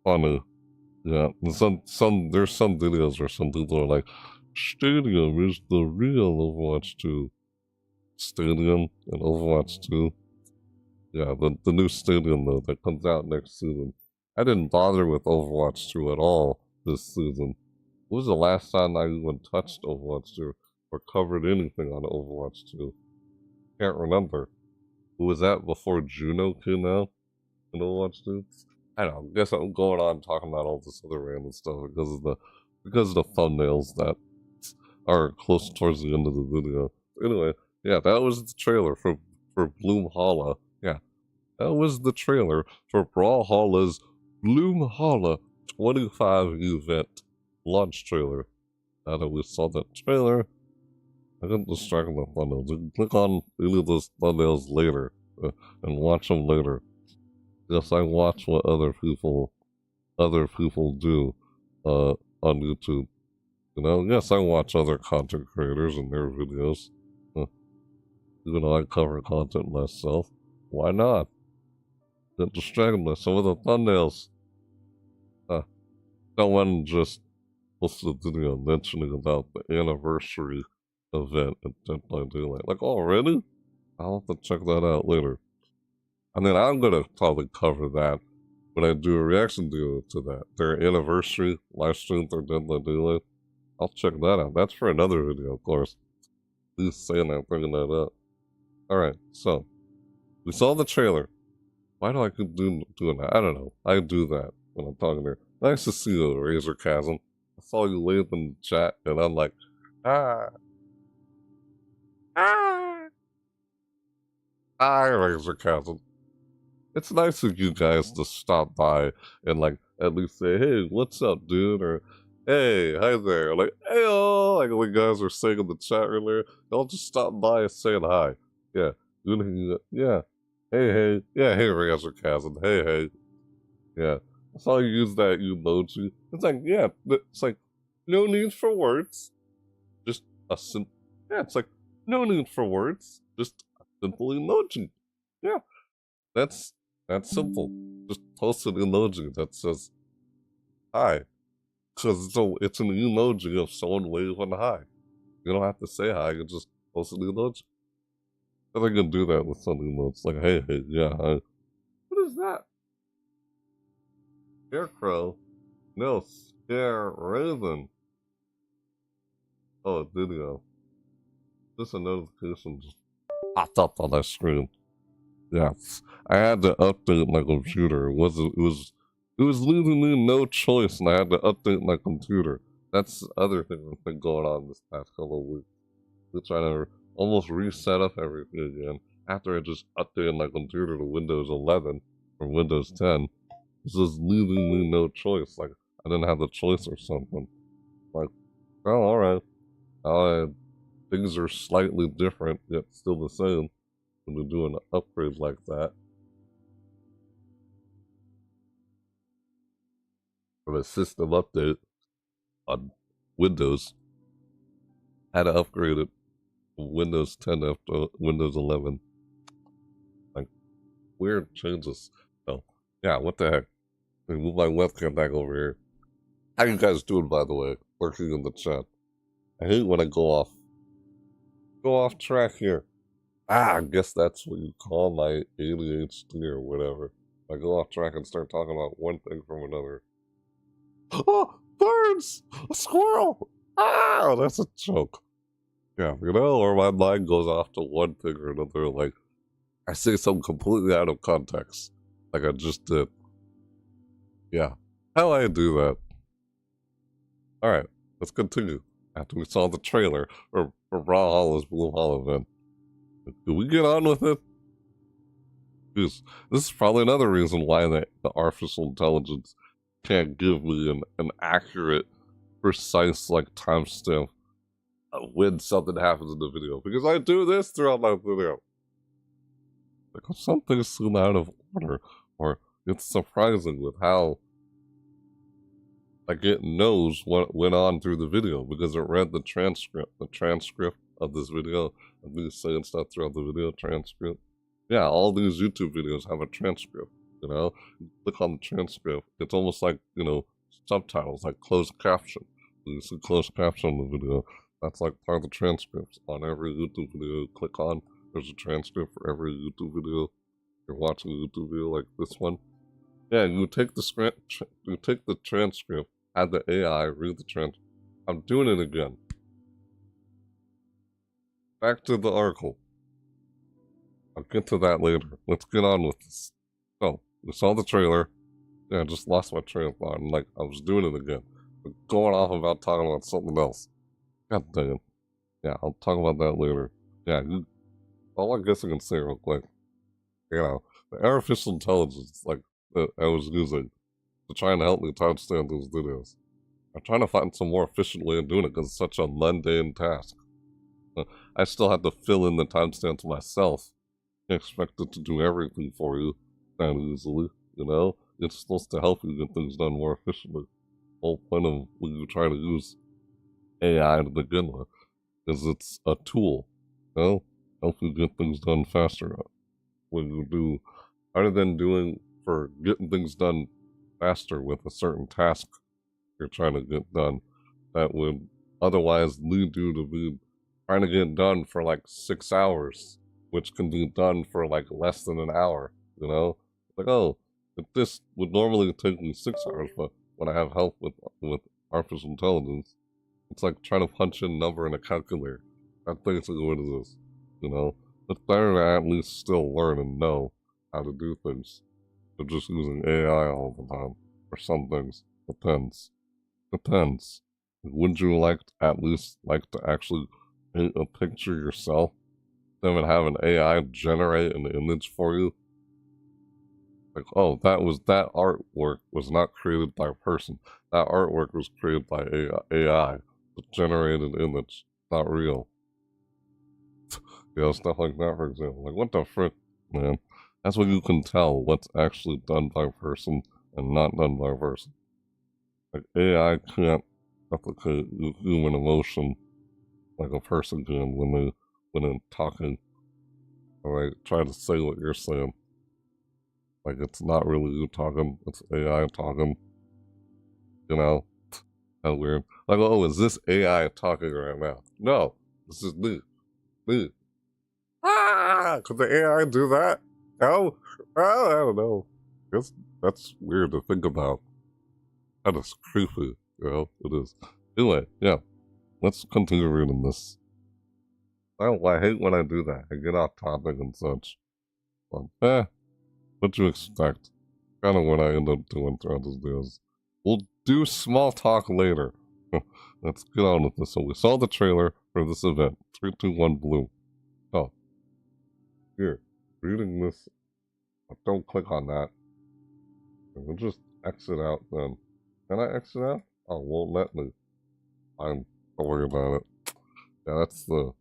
Funny. Yeah, there's some videos where some people are like, Stadium is the real Overwatch 2. Stadium and Overwatch 2. Yeah, the new Stadium, though, that comes out next season. I didn't bother with Overwatch 2 at all this season. When was the last time I even touched Overwatch 2 or covered anything on Overwatch 2? Can't remember. Who was that before Juno came out in Overwatch 2? I don't know. I guess I'm going on talking about all this other random stuff because of the thumbnails that are close towards the end of the video. Anyway, yeah, that was the trailer for Bloomhalla. Yeah, that was the trailer for Brawlhalla's Bloomhalla 25 event launch trailer. Now that we saw that trailer, I got distracted by thumbnails. You can click on any of those thumbnails later and watch them later. Yes, I watch what other people do on YouTube. You know, yes, I watch other content creators and their videos. Even though I cover content myself. Why not? Get distracted by some of the thumbnails. Someone just posted a video mentioning about the anniversary event at Dead by Daylight. Like, already? I'll have to check that out later. And then I'm gonna probably cover that when I do a reaction video to that. Their anniversary live stream for Dead by Daylight. I'll check that out. That's for another video, of course. Please saying I'm bringing that up. Alright, so we saw the trailer. Why do I keep doing that? I don't know. I do that when I'm talking there. Nice to see you, Razor Chasm. I saw you wave in the chat, and I'm like, Hi, Razor Chasm. It's nice of you guys to stop by and, like, at least say, hey, what's up, dude? Or, hey, hi there. Like, hey, like what you guys were saying in the chat earlier. Y'all just stop by and saying hi. Yeah. Yeah. Hey. Yeah, hey, Razor Chasm. Hey. Yeah. I saw you use that emoji. It's like, yeah, it's like, no need for words. Just a simple, yeah, it's like, no need for words. Just a simple emoji. Yeah. That's simple. Just post an emoji that says hi. Because it's an emoji of someone waving hi. You don't have to say hi, you just post an emoji. I think I can do that with some emotes. Like, hey, yeah, hi. What is that? Scarecrow? No, Scare Raven. Oh, a video. Just a notification just popped up on my screen. Yes, I had to update my computer. It was leaving me no choice, and I had to update my computer. That's the other thing that's been going on this past couple of weeks. We're trying to almost reset up everything again after I just updated my computer to Windows 11 from Windows 10. It's just leaving me no choice. Like I didn't have the choice or something. Like, oh, all right. Things are slightly different, yet still the same. When we do an upgrade like that. For a system update on Windows, I had to upgrade it from Windows 10 after Windows 11. Like, weird changes. So, yeah, what the heck? Let me move my webcam back over here. How you guys doing, by the way? Working in the chat. I hate when I go off track here. I guess that's what you call my ADHD or whatever. I go off track and start talking about one thing from another. Oh, birds! A squirrel! Ah, that's a joke. Yeah, you know, or my mind goes off to one thing or another. Like, I say something completely out of context. Like I just did. Yeah. How I do that? Alright, let's continue. After we saw the trailer for Brawlhalla's Bloomhalla event. Do we get on with it? This is probably another reason why the artificial intelligence can't give me an accurate, precise, like, timestamp when something happens in the video. Because I do this throughout my video. Like, some things seem out of order. Or it's surprising with how, like, it knows what went on through the video. Because it read the transcript of this video. Of me saying stuff throughout the video, transcript. Yeah, all these YouTube videos have a transcript, you know? You click on the transcript, it's almost like, you know, subtitles, like closed caption. You see closed caption on the video. That's like part of the transcripts on every YouTube video you click on. There's a transcript for every YouTube video. You're watching a YouTube video like this one. Yeah, you take the script, you take the transcript, add the AI, read the transcript. I'm doing it again. Back to the article. I'll get to that later. Let's get on with this. So, we saw the trailer. Yeah, I just lost my train of thought. Like, I was doing it again. But going off about talking about something else. God dang it. Yeah, I'll talk about that later. Yeah, all I guess I can say real quick. You know, the artificial intelligence, like, that I was using to try and help me timestamp those videos. I'm trying to find some more efficient way of doing it because it's such a mundane task. I still have to fill in the timestamps myself. I expect it to do everything for you that easily, you know? It's supposed to help you get things done more efficiently. The whole point of when you try to use AI to begin with is it's a tool, you know? Help you get things done faster. When you do, other than doing for getting things done faster with a certain task you're trying to get done, that would otherwise lead you to be trying to get done for like 6 hours, which can be done for like less than an hour, you know? Like, oh, if this would normally take me 6 hours, but when I have help with artificial intelligence, it's like trying to punch in a number in a calculator. That's basically what it is, you know? It's better to at least still learn and know how to do things than just using AI all the time, or some things. Depends. Depends. Would you like at least like to actually paint a picture yourself, then have an AI generate an image for you? Like, oh, that artwork was not created by a person. That artwork was created by AI to generate an image, not real. Stuff like that, for example. Like, what the frick, man? That's when you can tell what's actually done by a person and not done by a person. Like, AI can't replicate human emotion like a person can when they're talking, or like try to say what you're saying. Like, it's not really you talking, it's AI talking. You know? How weird. Like, oh, is this AI talking right now? No, this is me. Me. Ah! Could the AI do that? No? Oh, I don't know. That's weird to think about. That is creepy, you know? It is. Anyway, yeah. Let's continue reading this. I hate when I do that. I get off topic and such. But, what you expect. Kind of what I end up doing throughout this videos. We'll do small talk later. Let's get on with this. So we saw the trailer for this event. 321 Bloom. Oh. Here. Reading this. Don't click on that. We'll just exit out then. Can I exit out? Oh, won't let me. Don't worry about it. Yeah, that's the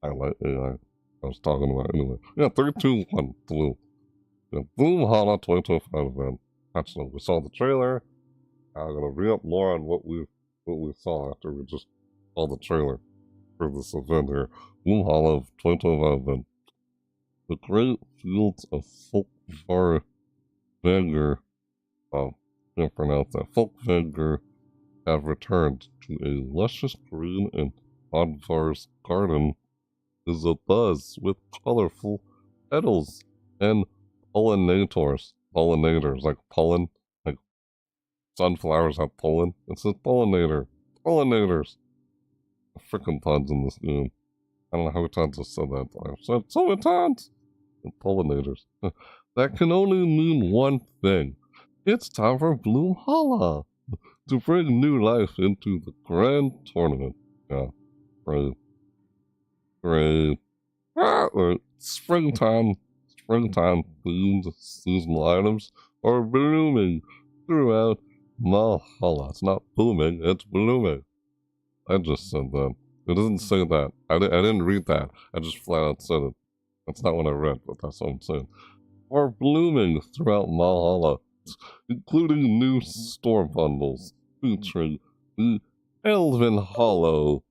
highlight AI I was talking about anyway. Yeah, 321 Bloom. Yeah, Bloomhalla 2025 event. Actually, we saw the trailer. I'm gonna read up more on what we saw after we just saw the trailer for this event here. Bloomhalla 2025 event. The great fields of Folkvar Venger, can't pronounce that, Folkvenger have returned to a luscious green in Bodvar's garden is abuzz with colorful petals and pollinators, like pollen, like sunflowers have pollen. It says pollinators. Freaking tons in this game. I don't know how many times I've said that. I've said so many times. And pollinators. That can only mean one thing. It's time for Bloomhalla to bring new life into the grand tournament. Yeah, right. Great. Springtime themed seasonal items are blooming throughout Brawlhalla. It's not booming, it's blooming. I just said that. It doesn't say that. I didn't read that. I just flat out said it. That's not what I read, but that's what I'm saying. Are blooming throughout Brawlhalla, including new store bundles featuring the Elven Hollow.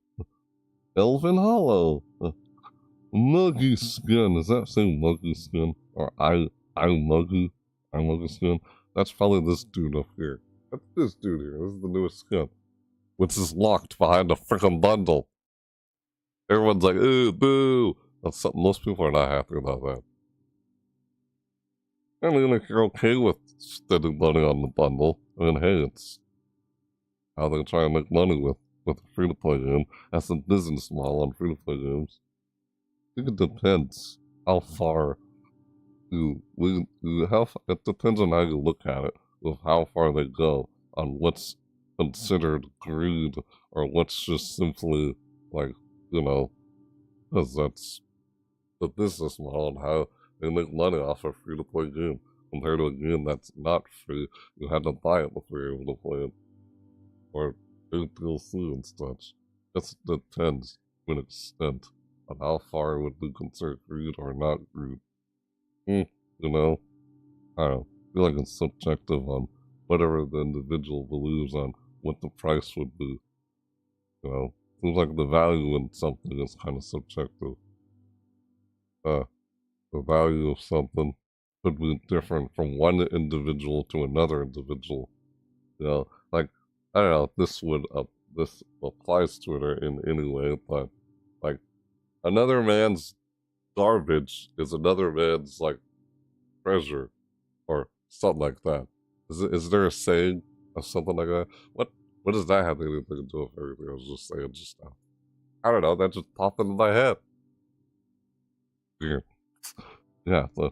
Muggy skin. Is that saying muggy skin? Or I muggy skin? That's probably this dude up here. That's this dude here. This is the newest skin. which is locked behind a freaking bundle. Everyone's like, ooh, boo. That's something most people are not happy about that. I mean, if you're okay with spending money on the bundle, I mean, hey, it's how they try and make money with a free-to-play game. That's a business model on free-to-play games. I think it depends how far it depends on how you look at it, with how far they go on what's considered greed or what's just simply like, because that's the business model and how they make money off a free-to-play game compared to a game that's not free. You had to buy it before you're able to play it, or do DLC and such. That depends to an extent on how far it would be considered greed or not greed. I don't know. I feel like it's subjective on whatever the individual believes on what the price would be. Seems like the value in something is kind of subjective. The value of something could be different from one individual to another individual. Like, I don't know if this applies to it in any way, but like another man's garbage is another man's like treasure or something like that. Is there a saying of something like that? What does that have anything to do with everything I was just saying just now? I don't know, that just popped into my head. Weird. Yeah, the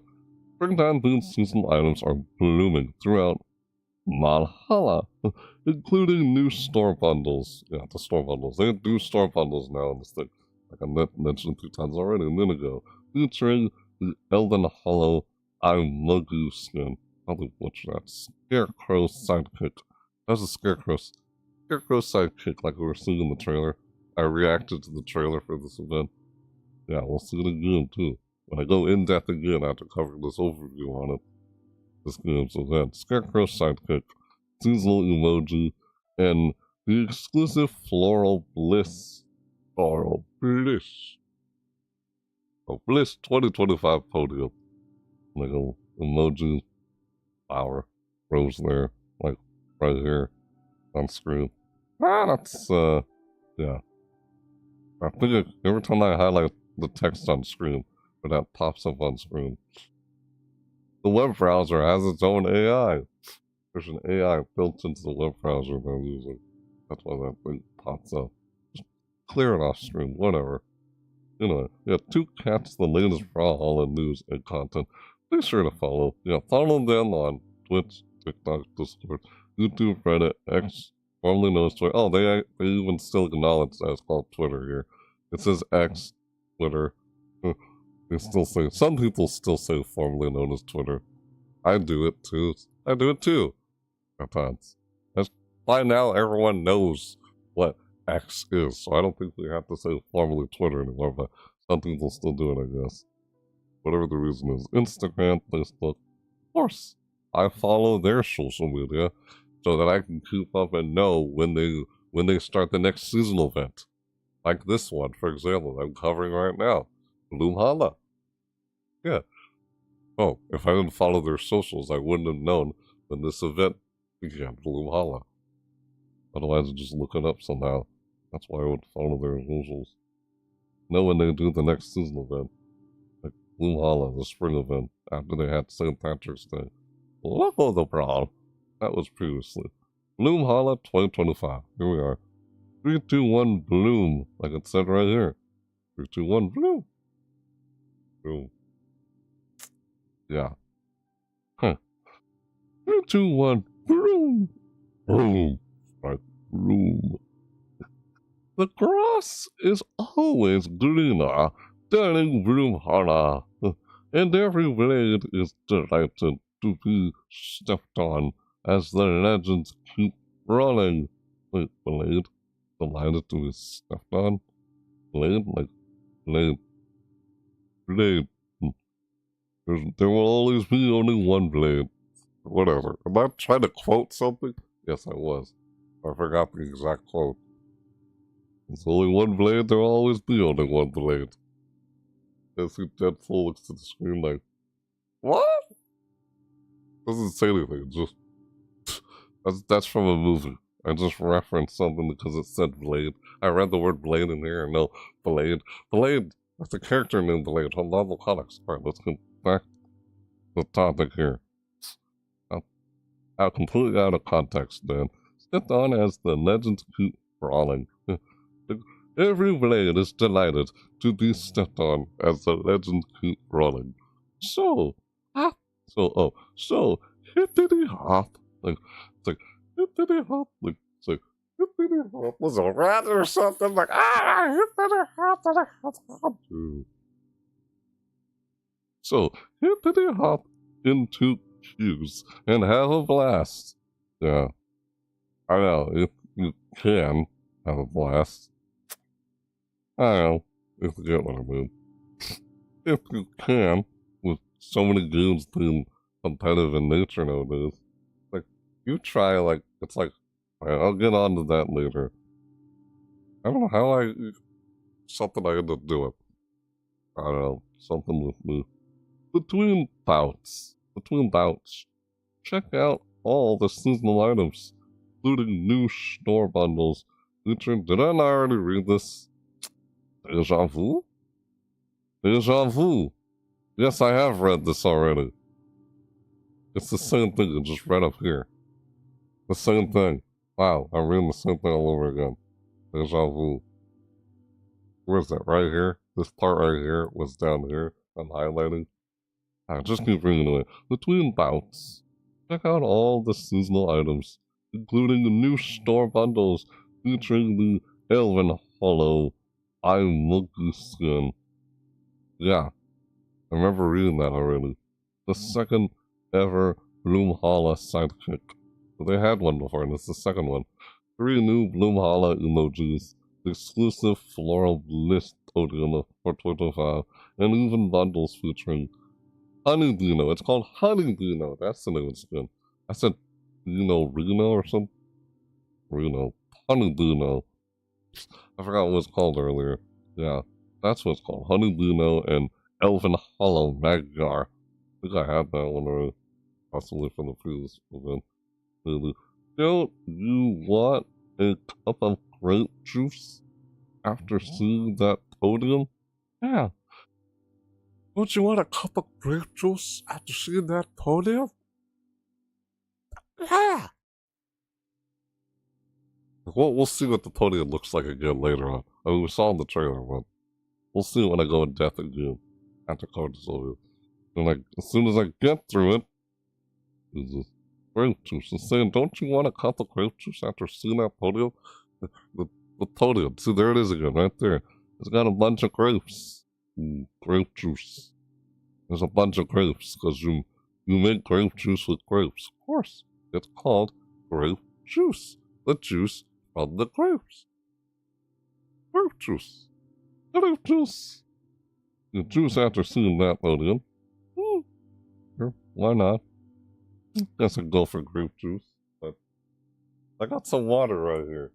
springtime boon seasonal items are blooming throughout Brawlhalla, including new store bundles. Yeah, the store bundles. They do store bundles now in this thing. Like I mentioned 2 times already a minute ago. Featuring the Elden Hollow Imugu skin. Probably butcher that. Scarecrow sidekick. That was a Scarecrow sidekick like we were seeing in the trailer. I reacted to the trailer for this event. Yeah, we'll see it again too. When I go in depth again after covering this overview on it. This game's event. Scarecrow sidekick, seasonal emoji, and the exclusive Floral Bliss. Oh, Bliss 2025 podium. Like a emoji flower rose there, like right here on screen. That's yeah. I think every time I highlight the text on screen, or that pops up on screen. The web browser has its own AI. There's an AI built into the web browser they're using. That's why that thing pops up. Just clear it off screen, whatever. Yeah, 2Cats, the latest Brawlhalla news and content. Be sure to follow. Yeah, follow them on Twitch, TikTok, Discord, YouTube, Reddit, X, formerly known as Twitter. Oh, they even still acknowledge that it's called Twitter here. It says X, Twitter. They still say, some people still say formerly known as Twitter. I do it too. At times. By now, everyone knows what X is, so I don't think we have to say formerly Twitter anymore, but some people still do it, I guess. Whatever the reason is. Instagram, Facebook. Of course, I follow their social media so that I can keep up and know when they start the next seasonal event. Like this one, for example, I'm covering right now. Bloomhalla. Yeah. Oh, if I didn't follow their socials, I wouldn't have known when this event began. Bloomhalla. Otherwise, I'd just look it up somehow. That's why I would follow their socials. Know when they do the next season event. Like Bloomhalla, the spring event, after they had St. Patrick's Day. Loco the Brawl. That was previously. Bloomhalla 2025. Here we are. 3, 2, 1, Bloom. Like it said right here. 3, 2, 1, Bloom. Boom. Yeah. Huh. 3, 2, 1, Bloom. Bloom. Right. Bloom. The grass is always greener during Bloomhalla, and every blade is delighted to be stepped on as the legends keep running. Wait, blade? Delighted to be stepped on? Blade? Like, blade. Blade. There will always be only one blade. Whatever. Am I trying to quote something? Yes, I was. I forgot the exact quote. There's only one blade, there will always be only one blade. As he Deadpool looks at the screen like, what? Doesn't say anything, just that's from a movie. I just referenced something because it said Blade. I read the word Blade in here. No, Blade. Blade. That's a character named Blade. Hold on, the comics. Alright, let's get back to the topic here. Out completely out of context, then. Stepped on as the Legends keep brawling. Every Blade is delighted to be stepped on as the Legends keep brawling. So, hippity hop. It's like, hippity hop. It's like, hippity hop was a rat or something. Like, hippity hop. So, hippity hop into queues and have a blast. Yeah. I know, if you can have a blast. I don't know, if you get what I mean. If you can, with so many games being competitive in nature nowadays, like, you try, like, it's like, I'll get on to that later. I don't know how something I end up doing. I don't know, something with me. Between bouts, check out all the seasonal items, including new store bundles. Featuring, did I not already read this? Deja vu? Deja vu. Yes, I have read this already. It's the same thing, it's just right up here. The same thing. Wow, I'm reading the same thing all over again. Deja vu. Where is that? Right here? This part right here was down here. I'm highlighting. I just keep reading it. Between bouts, check out all the seasonal items, including the new store bundles featuring the Elven Hollow Eye Monkey skin. Yeah, I remember reading that already. The second ever Bloomhalla sidekick. They had one before, and it's the second one. 3 new Bloomhalla emojis, exclusive floral bliss token for 25, and even bundles featuring Honey Dino. It's called Honey Dino. That's the name of the skin. I said Reno or something. Reno. Honey Dino. I forgot what it's called earlier. Yeah, that's what it's called. Honey Dino and Elven Hollow Maggar. I think I had that one already. Possibly from the previous event. Don't you want a cup of grape juice after seeing that podium? Yeah. Don't you want a cup of grape juice after seeing that podium? Yeah. We'll see what the podium looks like again later on. I mean, we saw in the trailer, but we'll see when I go in depth again after Code Disorder. And like, as soon as I get through it, is this grape juice. It's saying, don't you want a cup of grape juice after seeing that podium? The podium. See, there it is again, right there. It's got a bunch of grapes. Grape juice. There's a bunch of grapes, because you make grape juice with grapes. Of course. It's called grape juice. The juice from the grapes. Grape juice. Grape juice. The juice after seeing that podium. Sure, why not? Guess I'd go for grape juice. But I got some water right here.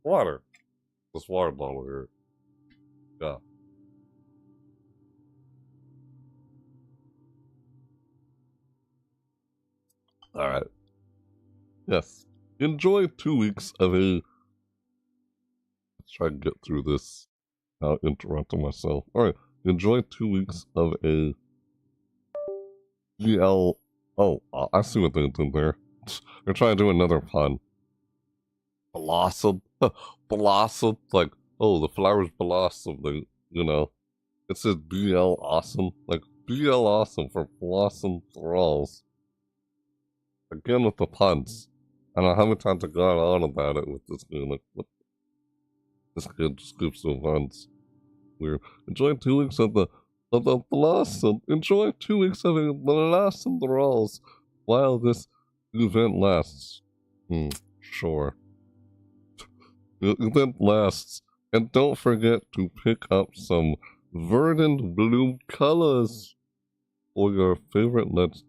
Water. This water bottle here. Yeah. Alright. Yes. Enjoy 2 weeks of a... Let's try and get through this without interrupting myself. Alright. Enjoy 2 weeks of a... GL... Oh, I see what they did there. They're trying to do another pun. Blossom. Blossom. Like, oh, the flowers blossom. They, you know. It says BL awesome. Like, BL awesome for Blossom Thralls. Again with the puns. I don't know how many times I got on about it with this game. Like, what? This kid just gives no puns. Weird. Enjoy 2 weeks of the Blossom. Enjoy 2 weeks of the Blossom Thralls while this event lasts. Sure. The event lasts. And don't forget to pick up some Verdant Bloom Colors for your favorite legends.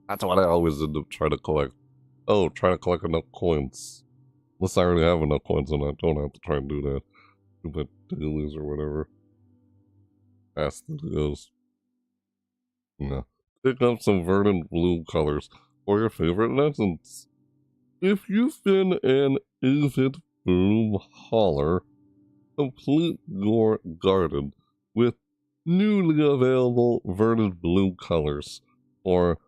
That's what I always end up trying to collect. Oh, trying to collect enough coins. Unless I already have enough coins and I don't have to try and do that. Do my dailies or whatever. Ask the deals. Yeah. Pick up some Verdant Bloom Colors for your favorite legends. If you've been an avid Bloomhalla, complete your garden with newly available Verdant Bloom Colors, or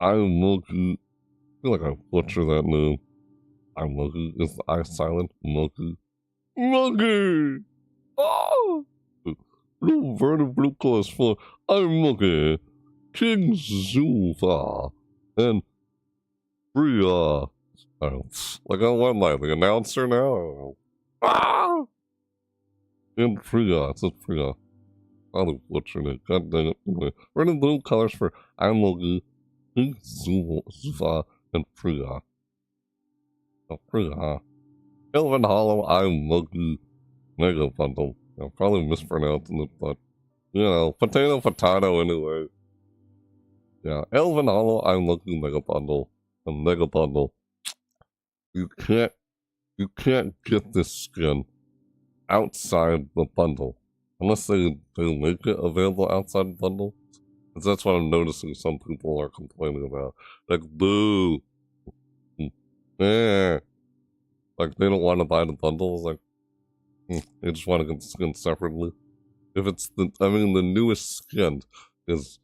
I'm Moku. I feel like I butcher that name. I'm Moku. Is the I silent? Moku. Moku! Oh! Blue Verdant Bloom Colors for I'm Moku, King Zuva, and Bria. Like I'm like the announcer now. Ah! And Priya, it says Priya. I'll butcher it. God dang it. Anyway, Verdant Bloom Colors for I'm Moku, King Zuva, and Priya. Oh, Priya. Elven Hollow, I'm Moku, Mega Bundle. I'm probably mispronouncing it, but, you know, potato anyway. Yeah, Elven Hollow, I'm Moku, Mega Bundle. A Mega Bundle. You can't get this skin outside the bundle. Unless they make it available outside the bundle. Because that's what I'm noticing some people are complaining about. Like, boo! Eh. Like, they don't want to buy the bundles. Like, they just want to get the skin separately. If it's the newest skin is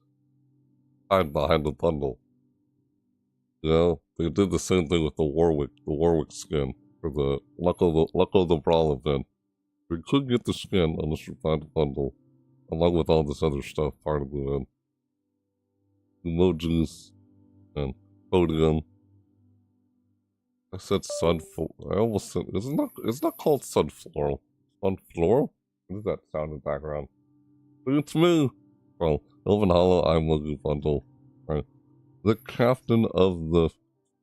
hide behind the bundle. You know, they did the same thing with the Warwick skin for the Luck of the Brawl event. We could get the skin unless you buy the bundle, along with all this other stuff part of the event. Emojis and podium. I said sunflower. I almost said it's not called sunfloral. Sunfloral? What does that sound in the background? It's me. Well, Elven Hollow, I'm Moku Bundle. Right. The captain of the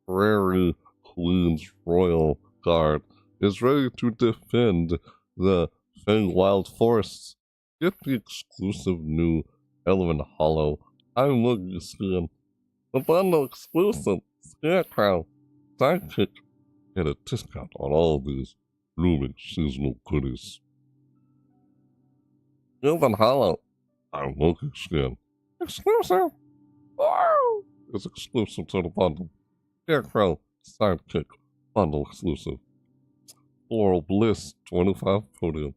Prairie Queen's Royal Guard is ready to defend the Feywild Forests. Get the exclusive new Elven Hollow, I'm Moku skin. The bundle exclusive Scarecrow Sidekick. Get a discount on all these blooming seasonal goodies. Elven Hollow, I'm Moku skin. Exclusive! Wow! It's exclusive to the bundle. Scarecrow Sidekick bundle exclusive. Floral Bliss 25 podium.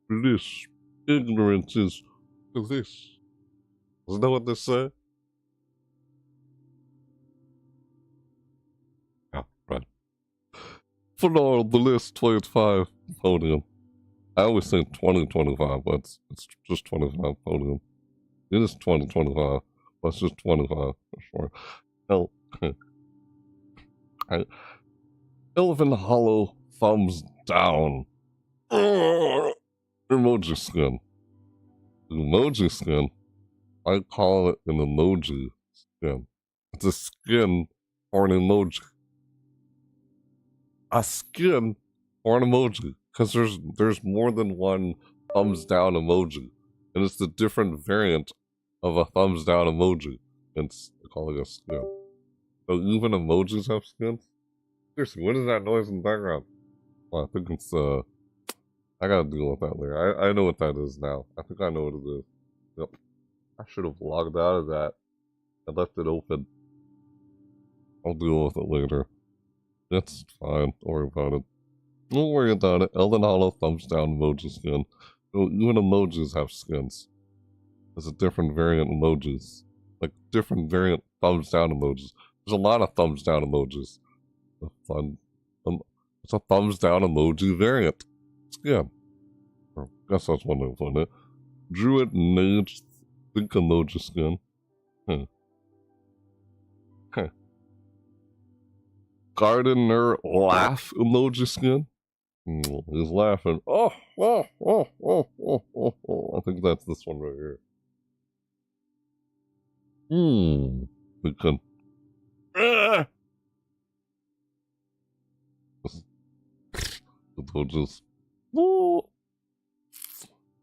Bliss. Ignorance is bliss. Isn't that what they say? Yeah, right. Floral Bliss 25 podium. I always say 2025, but it's just 25 podium. It is 2025, but it's just 25 for sure. Hell, Elven Hollow thumbs down. Emoji skin. Emoji skin. I call it an emoji skin. It's a skin for an emoji. A skin for an emoji. Because there's more than one thumbs down emoji. And it's the different variant of a thumbs down emoji. It's calling a skin. So even emojis have skins? Seriously, what is that noise in the background? Well, I think it's I gotta deal with that later. I know what that is now. I think I know what it is. Yep. I should have logged out of that. I left it open. I'll deal with it later. It's fine. Don't worry about it. Don't worry about it. Elven Hollow thumbs down emoji skin. Even emojis have skins. There's a different variant emojis. Like different variant thumbs down emojis. There's a lot of thumbs down emojis. It's a thumbs down emoji variant. Skin. I guess that's one way to put it. Druid Mage Think emoji skin. Gardener laugh emoji skin. He's laughing. Oh. I think that's this one right here. We can. Emojis.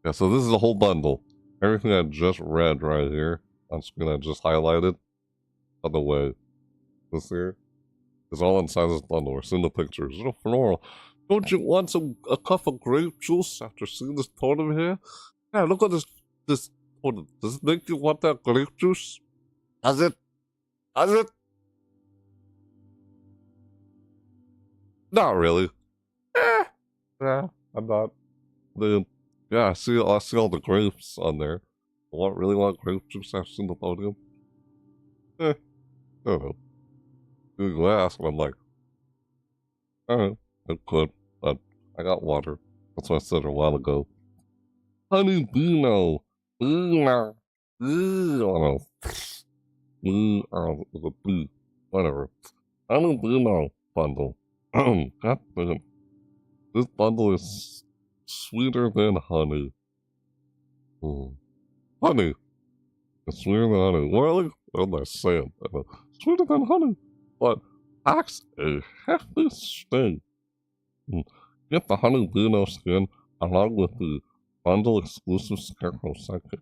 Yeah, so this is a whole bundle. Everything I just read right here on screen, I just highlighted. By the way, this here is all inside this bundle. We're seeing the pictures. It's a floral. Don't you want a cup of grape juice after seeing this totem here? Yeah, look at this totem. Does it make you want that grape juice? Does it? Not really. Eh, yeah, I'm not. Then, yeah, I see all the grapes on there. Really want grape juice after in the podium? I don't know. You glass, and I'm like, alright, it could, but I got water. That's what I said a while ago. Honey Beano. Beano. Beano. Beano. It's a B. Whatever. Honey Beano bundle. God damn. This bundle is sweeter than honey. Mm. Honey. It's sweeter than honey. Really? What am I saying? Sweeter than honey. But packs a hefty sting. Mm. Get the Honey Beano skin along with the bundle exclusive Scarecrow Sidekick.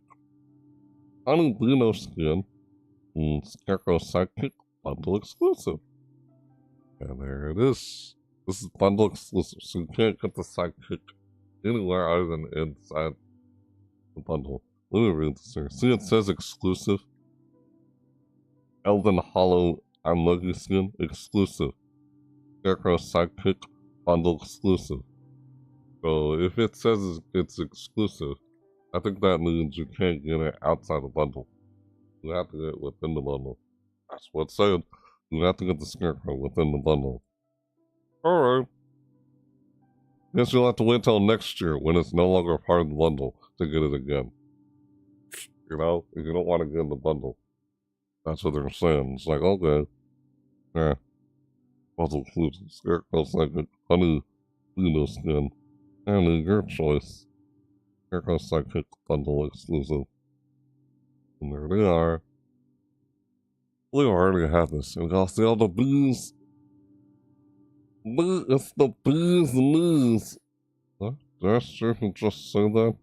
Honey Beano skin, Scarecrow Sidekick, bundle exclusive. And there it is. This is bundle exclusive, so you can't get the Sidekick anywhere other than inside the bundle. Let me read this here. See, it says exclusive. Elven Hollow I'm Lucky skin, exclusive. Scarecrow Sidekick, bundle exclusive. So if it says it's exclusive, I think that means you can't get it outside the bundle. You have to get it within the bundle. That's what it said. You have to get the Scarecrow within the bundle. Alright. Guess you'll have to wait till next year when it's no longer part of the bundle to get it again. You know, if you don't want to get in the bundle. That's what they're saying. It's like, okay. Yeah. Bundle exclusive. Scarecrow Psychic, Honey Beano skin. And your choice. Scarecrow Psychic bundle exclusive. And there they are. We already have this. We got see all the bees. It's the bees knees. What? Did I seriously just say that?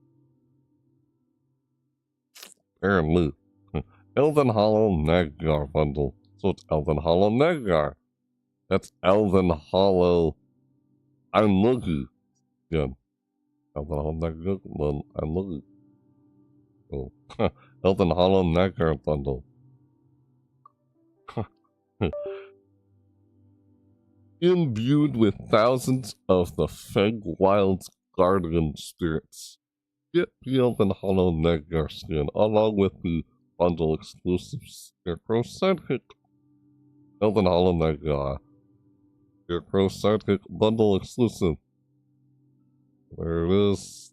Apparently. Elven Hollow Naggar bundle. So it's Elven Hollow Naggar. That's Elven Hollow I'm Lucky. Again. Elven Hollow Naggar. Well, I'm Lucky. Oh. Elven Hollow Naggar bundle. Imbued with thousands of the Feywild guardian spirits. Get the Elven Hollow Naggar skin along with the bundle exclusive Scarecrow Sidekick. Elven Hollow Naggar. Scarecrow Sidekick bundle exclusive. There it is.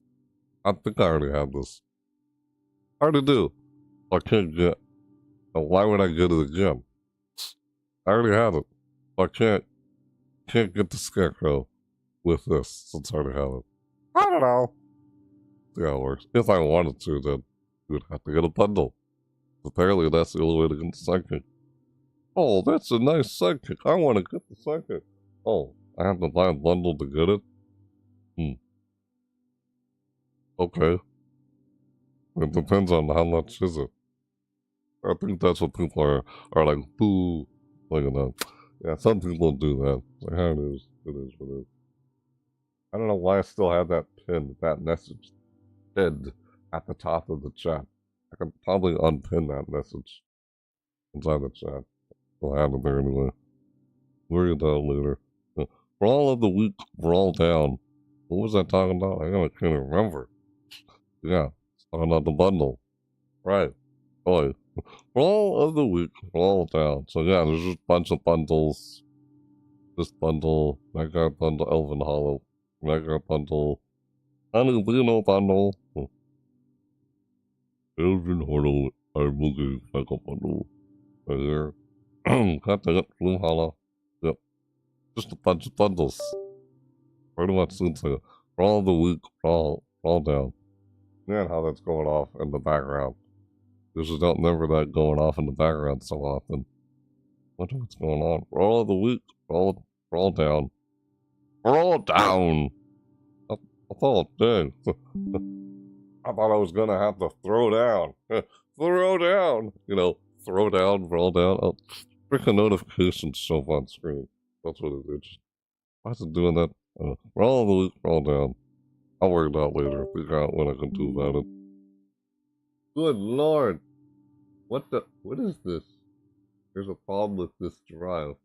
I think I already have this. I already do. I can't get. Why would I get it again? I already have it. I can't get the Scarecrow with this since I already have it. I don't know. See how it works. If I wanted to, then you would have to get a bundle. Apparently, that's the only way to get the Sidekick. Oh, that's a nice Sidekick. I want to get the Sidekick. Oh, I have to buy a bundle to get it? Okay. It depends on how much is it. I think that's what people are like, boo. Like, yeah, some people do that. Like, how it is. It is what it is. I don't know why I still have that pinned, that message pinned at the top of the chat. I could probably unpin that message inside the chat. We'll have it there anyway. Worry about it later. Brawl of the week, Brawl down. What was I talking about? I can't remember. Yeah, it's talking about the bundle. Right. Boy. Brawl of the week, Brawl down. So yeah, there's just a bunch of bundles. This bundle, Mega bundle, Elven Hollow, Mega bundle, Honey Beano bundle, Elven Hollow, I'm looking Mega bundle. Right there. Got that, Bloomhalla. Yep. Just a bunch of bundles. Pretty much seems like Brawl of the week, Brawl down. Man, how that's going off in the background. Usually don't remember that going off in the background so often. Wonder what's going on. Brawl of the week, Brawl down. Brawl down! I thought, dang. I thought I was gonna have to throw down. Throw down! You know, throw down, brawl down. Oh, freaking notifications show up on screen. That's what it is. Why is it doing that? Brawl of the week, Brawl down. I'll worry about it later. Figure out what I can do about it. Good lord! What is this? There's a problem with this drive.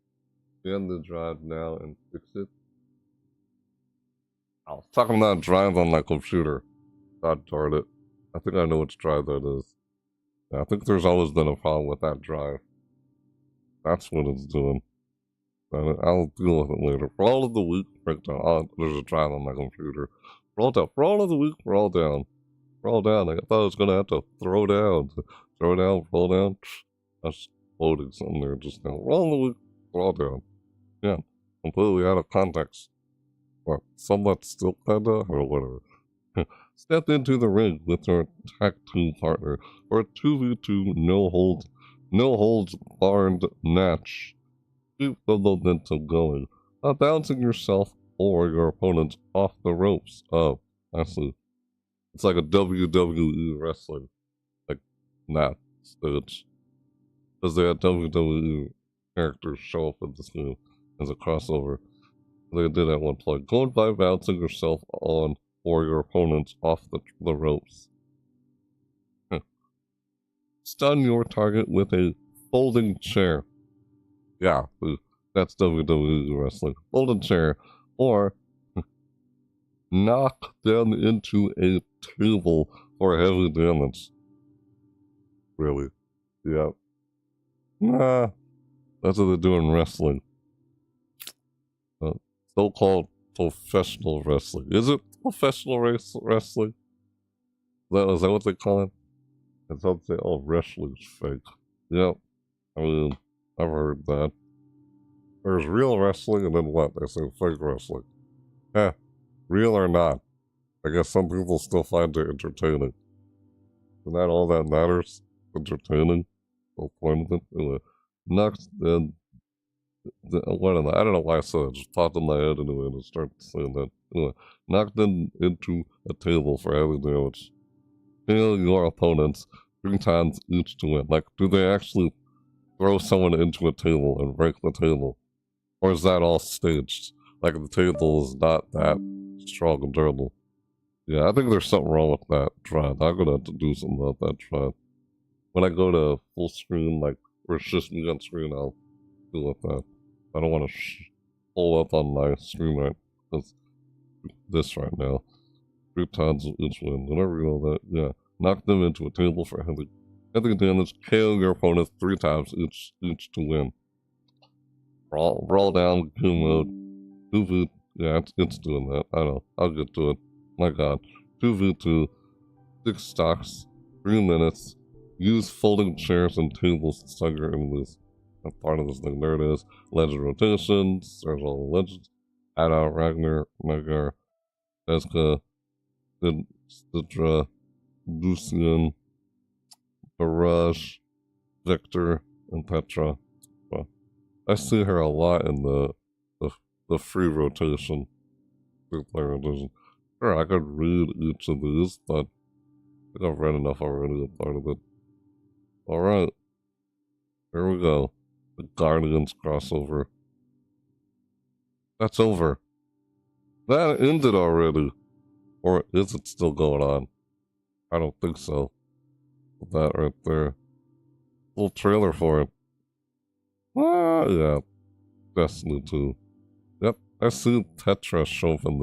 Scan the drive now and fix it. I was talking about drive on my computer. God darn it. I think I know which drive that is. Yeah, I think there's always been a problem with that drive. That's what it's doing. I'll deal with it later. For all of the week breakdown, there's a drive on my computer. We're all down. For all of the week, we're all down. We're all down. I thought I was going to have to throw down. Throw down, roll down. I was quoting something there just now. We're all in the week, we're all down. Yeah, completely out of context. But somewhat still kinda, or whatever. Step into the ring with your tag team partner for a 2v2 no holds barred match. Keep the momentum going, bouncing yourself or your opponent off the ropes. Oh, I see. It's like a WWE wrestling, like, that stage. Because they had WWE characters show up in this game as a crossover. They did at one point. Go by bouncing yourself on or your opponents off the ropes. Stun your target with a folding chair. Yeah, that's WWE wrestling. Folding chair. Or knock them into a table for heavy damage. Really? Yeah. Nah, that's what they do in wrestling. So-called professional wrestling. Is it professional wrestling? Is that what they call it? And some say, oh, wrestling's fake. Yep. I mean, I've heard that. There's real wrestling, and then what? They say fake wrestling. Eh, real or not. I guess some people still find it entertaining. Isn't that all that matters? Entertaining? The point of it? Anyway, next, then, I don't know why I said it. It just popped in my head anyway, and I started saying that. Anyway, knock them into a table for heavy damage. Kill your opponents 3 times each to win. Like, do they actually throw someone into a table and break the table? Or is that all staged? Like, the table is not that strong and durable. Yeah, I think there's something wrong with that trial. I'm gonna have to do something about that trial. When I go to full screen, like, or it's just me on screen, I'll deal with that. I don't want to pull up on my screen right this right now. 3 times each win. Whenever you know that, yeah. Knock them into a table for heavy damage. KO your opponent 3 times each to win. Brawl down, Q mode. 2v, yeah, it's doing that. I know. I'll get to it. My god. 2v2, 6 stocks, 3 minutes. Use folding chairs and tables to stun your enemies. That's part of this thing. There it is. Legend rotations. There's all the legends. Ada, Ragnar, Nagar, Eska, Sidra, Lucian, Barrage, Victor, and Petra. Well, I see her a lot in the free rotation. Free-player rotation. Sure, I could read each of these, but I think I've read enough already as part of it. Alright. Here we go. The Guardians crossover. That's over. That ended already. Or is it still going on? I don't think so. Put that right there. Little trailer for it. Ah, yeah. Destiny 2. Yep, I see Tetra show up in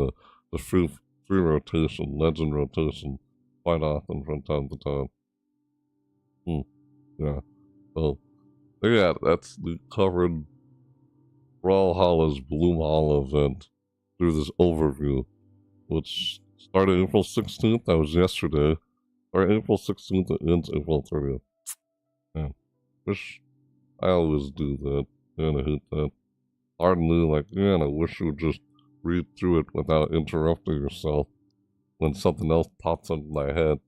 the free rotation, legend rotation, quite often from time to time. Yeah. So, yeah, that's the covered Brawlhalla's Bloomhalla event through this overview, which started April 16th, that was yesterday, or April 16th, it ends April 30th. Man, I always do that, and I hate that. Hardly, like, man, I wish you would just read through it without interrupting yourself when something else pops up in my head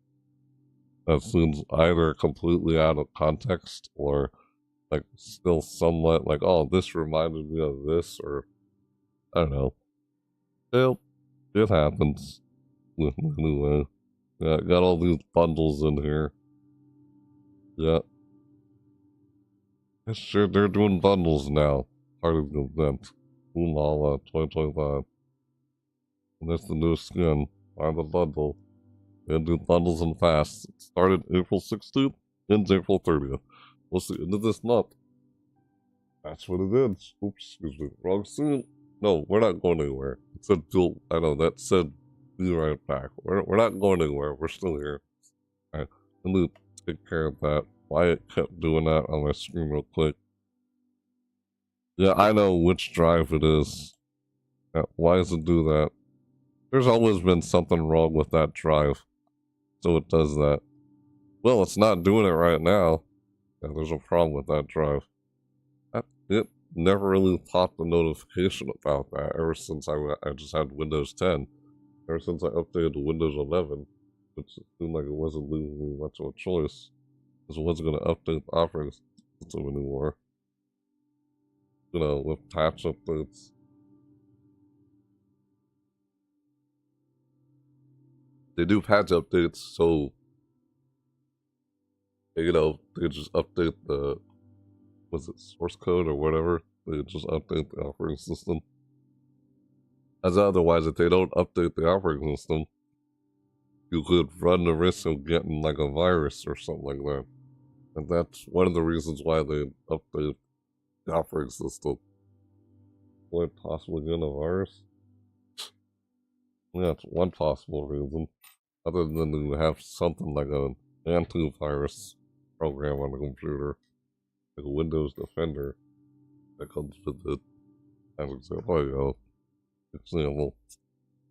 that seems either completely out of context or like still somewhat like, oh, this reminded me of this, or I don't know. It happens. Anyway, yeah, got all these bundles in here. Yeah. Sure, they're doing bundles now. Part of the event. Bloomhalla 2025. And that's the new skin. Find the bundle. They do bundles and fast. It started April 16th, ends April 30th. What's the end of this month? That's what it is. Oops, excuse me. Wrong scene. No, we're not going anywhere. It said, I know, that said, be right back. We're not going anywhere. We're still here. Alright, let me take care of that. Wyatt kept doing that on my screen real quick. Yeah, I know which drive it is. Why does it do that? There's always been something wrong with that drive. So it does that. Well, it's not doing it right now. Yeah, there's a problem with that drive. It never really popped a notification about that ever since I just had Windows 10. Ever since I updated to Windows 11, which seemed like it wasn't leaving me much of a choice, because it wasn't going to update the operating system anymore. You know, with patch updates. They do patch updates, so, you know, they just update the, was it source code or whatever? They just update the operating system. As otherwise, if they don't update the operating system, you could run the risk of getting like a virus or something like that. And that's one of the reasons why they update the operating system. Would possibly get a virus? Yeah, it's one possible reason. Other than to have something like an antivirus program on the computer, like a Windows Defender that comes with it. As an example, there you go. Example.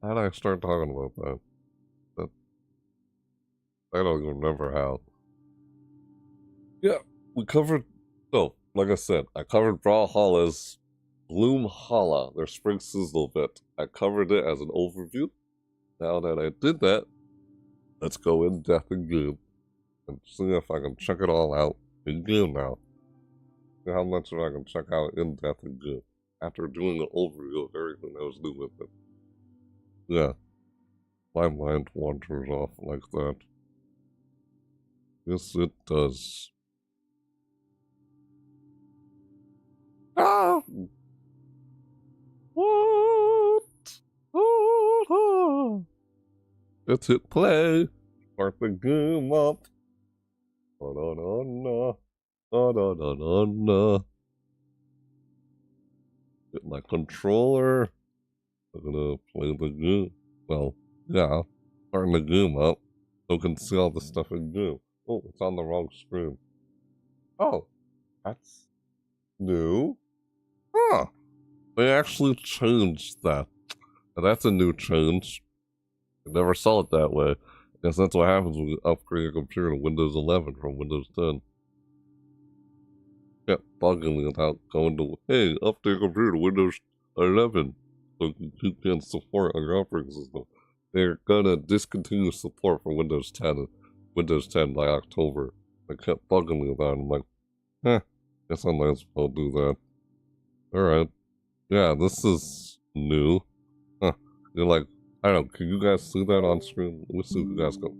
How did I start talking about that? I don't even remember how. Yeah, we covered. No, like I said, I covered Brawlhalla's Bloomhalla, their spring sizzle bit. I covered it as an overview. Now that I did that, let's go in depth in game and see if I can check it all out in game now. See how much I can check out in depth in game after doing an overview of everything that was new with it. Yeah, my mind wanders off like that. Yes, it does. Ah! What? Let's hit play. Start the game up. Da-da-da-da. Da-da-da-da-da. Get my controller. I'm gonna play the game. Well, yeah. Starting the game up. So I can see all the stuff in game. Oh, it's on the wrong screen. Oh, that's new. Huh. They actually changed that. And that's a new change. I never saw it that way. I guess that's what happens when you upgrade your computer to Windows 11 from Windows 10. Kept bugging me without going to, hey, update your computer to Windows 11 so you can support on your operating system. They're gonna discontinue support for Windows 10 by October. They kept bugging me about it. I'm like, guess I might as well do that. Alright. Yeah, this is new. Huh. You're like, I don't know, can you guys see that on screen? Let me see if you guys go.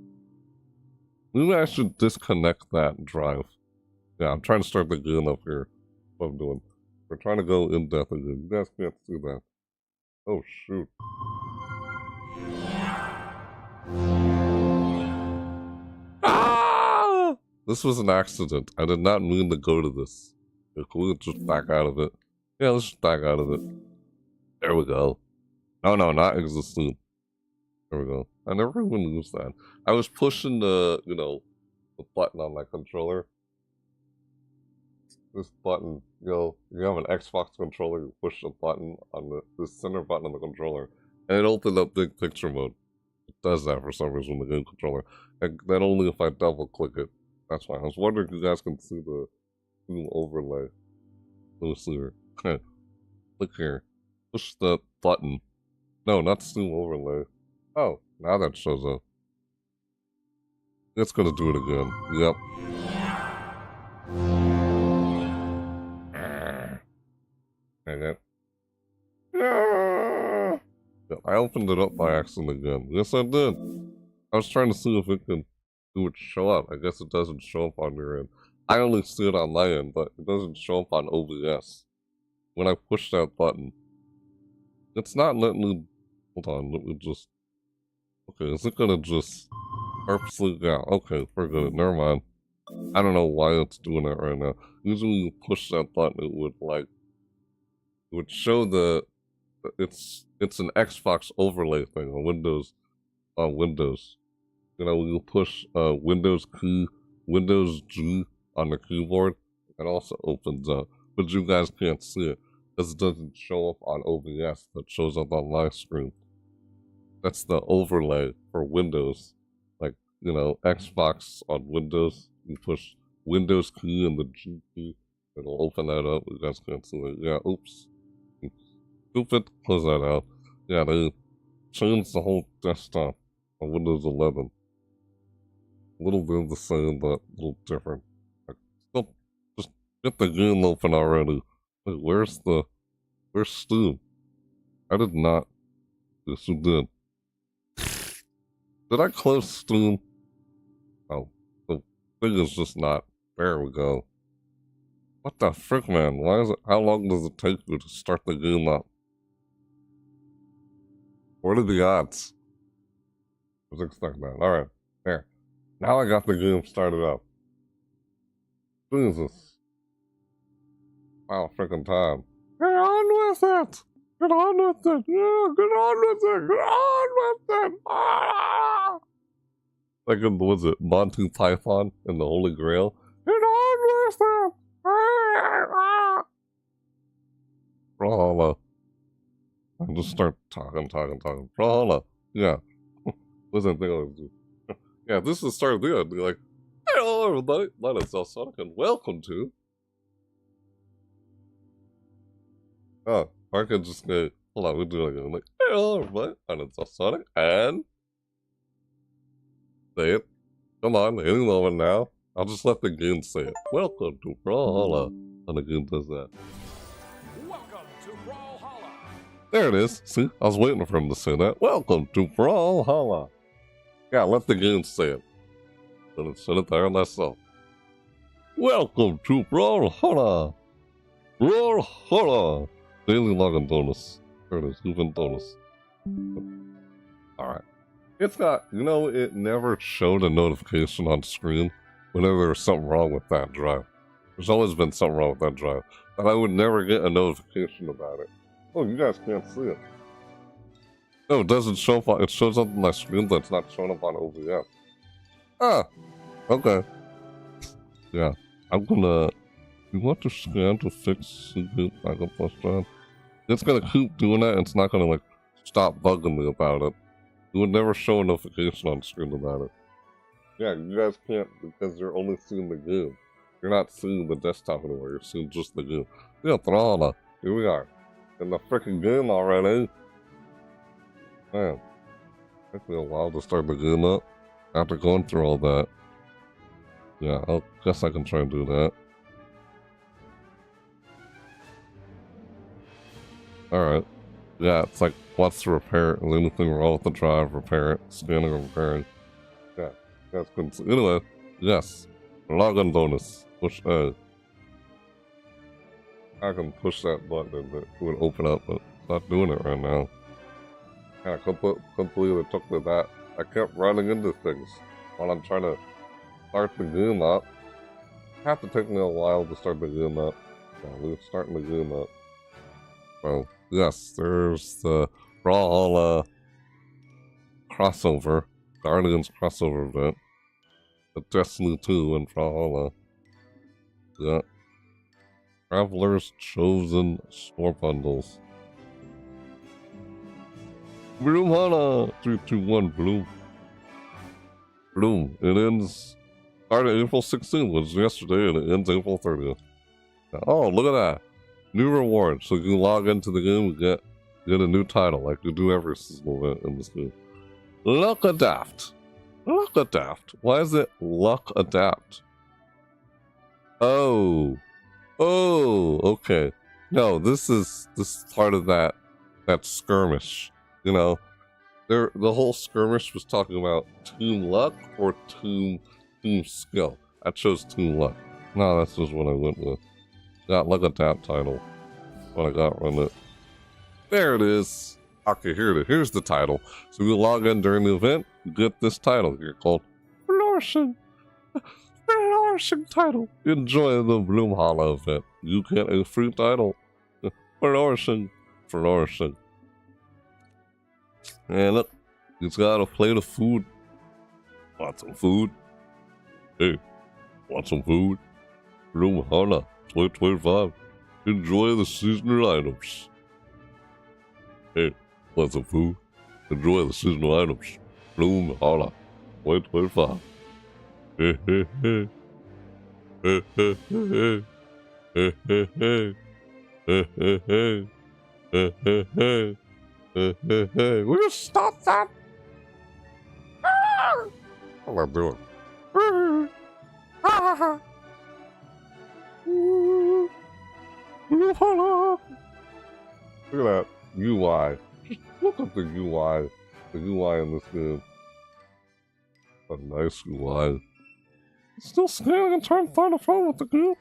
Maybe I should disconnect that drive. Yeah, I'm trying to start the game up here. What I'm doing. We're trying to go in depth again. You guys can't see that. Oh, shoot. Ah! This was an accident. I did not mean to go to this. Can we just back out of it? Yeah, let's just back out of it. There we go. No, not existing. There we go. I never even used that. I was pushing the, the button on my controller. This button, you have an Xbox controller, you push the button on the center button on the controller, and it opened up big picture mode. It does that for some reason with the game controller. And then only if I double click it. That's why. I was wondering if you guys can see the zoom overlay. Let me see here. Okay. Click here. Push the button. No, not zoom overlay. Oh, now that shows up. It's gonna do it again. Yep. Okay. I opened it up by accident again. Yes, I did. I was trying to see if it would show up. I guess it doesn't show up on your end. I only see it on my end, but it doesn't show up on OBS. When I push that button, it's not letting me. Hold on, let me just. Okay, is it gonna just purposely? Yeah, okay, we're good. Never mind. I don't know why it's doing that right now. Usually, when you push that button, it would show the it's an Xbox overlay thing on Windows. On Windows, you know, when you push Windows G on the keyboard, it also opens up, but you guys can't see it because it doesn't show up on OBS. That shows up on my screen. That's the overlay for Windows. Like, you know, Xbox on Windows, you push Windows key and the G key, it'll open that up. You guys can't see it. Yeah, oops. Stupid. Close that out. Yeah, they changed the whole desktop on Windows 11. A little bit of the same, but a little different. Like, still, just get the game open already. Wait, where's Steam? I did not. Yes, you did. Did I close Steam? Oh, the thing is just not. There we go. What the frick, man? Why is it? How long does it take you to start the game up? What are the odds? I was expecting that. Alright, there. Now I got the game started up. Jesus. Wow, freaking time. Get on with it! Get on with it! Yeah, get on with it! Get on with it! Ah! Like in, was it Monty Python and the Holy Grail? Get on with it! Ah! Brawlhalla. I just start talking. Brawlhalla. Yeah. Wasn't thinking I was doing. Yeah, this is the start of the end. Be like, hello everybody, my name's Sonic and welcome to. Oh, I can just go, hold on, we'll do it again. Like, hello everybody, my name's Sonic and. Say it. Come on, any moment now. I'll just let the game say it. Welcome to Brawlhalla. And the game does that. Welcome to Brawlhalla. There it is. See, I was waiting for him to say that. Welcome to Brawlhalla. Yeah, let the game say it. Set it there and that's all. Welcome to Brawlhalla. Brawlhalla. Daily login bonus. There it is, even bonus. Alright. It's not, you know, it never showed a notification on screen whenever there was something wrong with that drive. There's always been something wrong with that drive. And I would never get a notification about it. Oh, you guys can't see it. No, it doesn't show up on, it shows up on my screen, but it's not showing up on OBS. Ah! Okay. Yeah. I'm gonna... You want to scan to fix secret backup plus drive? It's gonna keep doing that, and it's not gonna, like, stop bugging me about it. It would never show a notification on screen about it. Yeah, you guys can't, because you're only seeing the game. You're not seeing the desktop anymore, you're seeing just the game. Yeah, Brawlhalla. Here we are. In the freaking game already. Man. Took me a while to start the game up. After going through all that. Yeah, I guess I can try and do that. Alright. Yeah, it's like, wants to repair it. Anything wrong with the drive, repair it. Scanning and repairing. Yeah, that's good. Anyway, yes. Login bonus. Push A. I can push that button and it would open up, but it's not doing it right now. Yeah, completely took me that. I kept running into things while I'm trying to start the game up. It had to take me a while to start the game up. Yeah, we're starting the game up. Well, yes, there's the Brawlhalla crossover, Guardians crossover event. The Destiny 2 and Brawlhalla. Yeah. Traveler's Chosen Store Bundles. Bloomhalla 321 Bloom. Bloom. It ends. Started April 16th, was yesterday, and it ends April 30th. Oh, look at that. New reward. So you log into the game and get a new title, like you do every single event in this game. Luck Adapt. Luck Adapt. Why is it Luck Adapt? Oh. Oh, okay. No, this is part of that skirmish. You know, the whole skirmish was talking about team luck or team skill. I chose team luck. No, that's just what I went with. Got Luck Adapt title. What I got from it. There it is. Okay, here's the title. So you log in during the event, you get this title here called Flourishing. Flourishing title. Enjoy the Bloomhalla event. You get a free title. Flourishing. Flourishing. And look, he's got a plate of food. Want some food? Hey, want some food? Bloomhalla 2025. Enjoy the seasonal items. Hey, want some food? Enjoy the seasonal items. Bloomhalla 2025. Hey, hey, hey. Hey, hey, hey. Hey, hey, hey. Hey, hey, hey. Hey, hey, hey. Hey, hey, hey. Will you stop that? What am I doing? Look at that UI. Just look at the UI. The UI in this game. A nice UI. Still scanning and trying to find a phone with the game.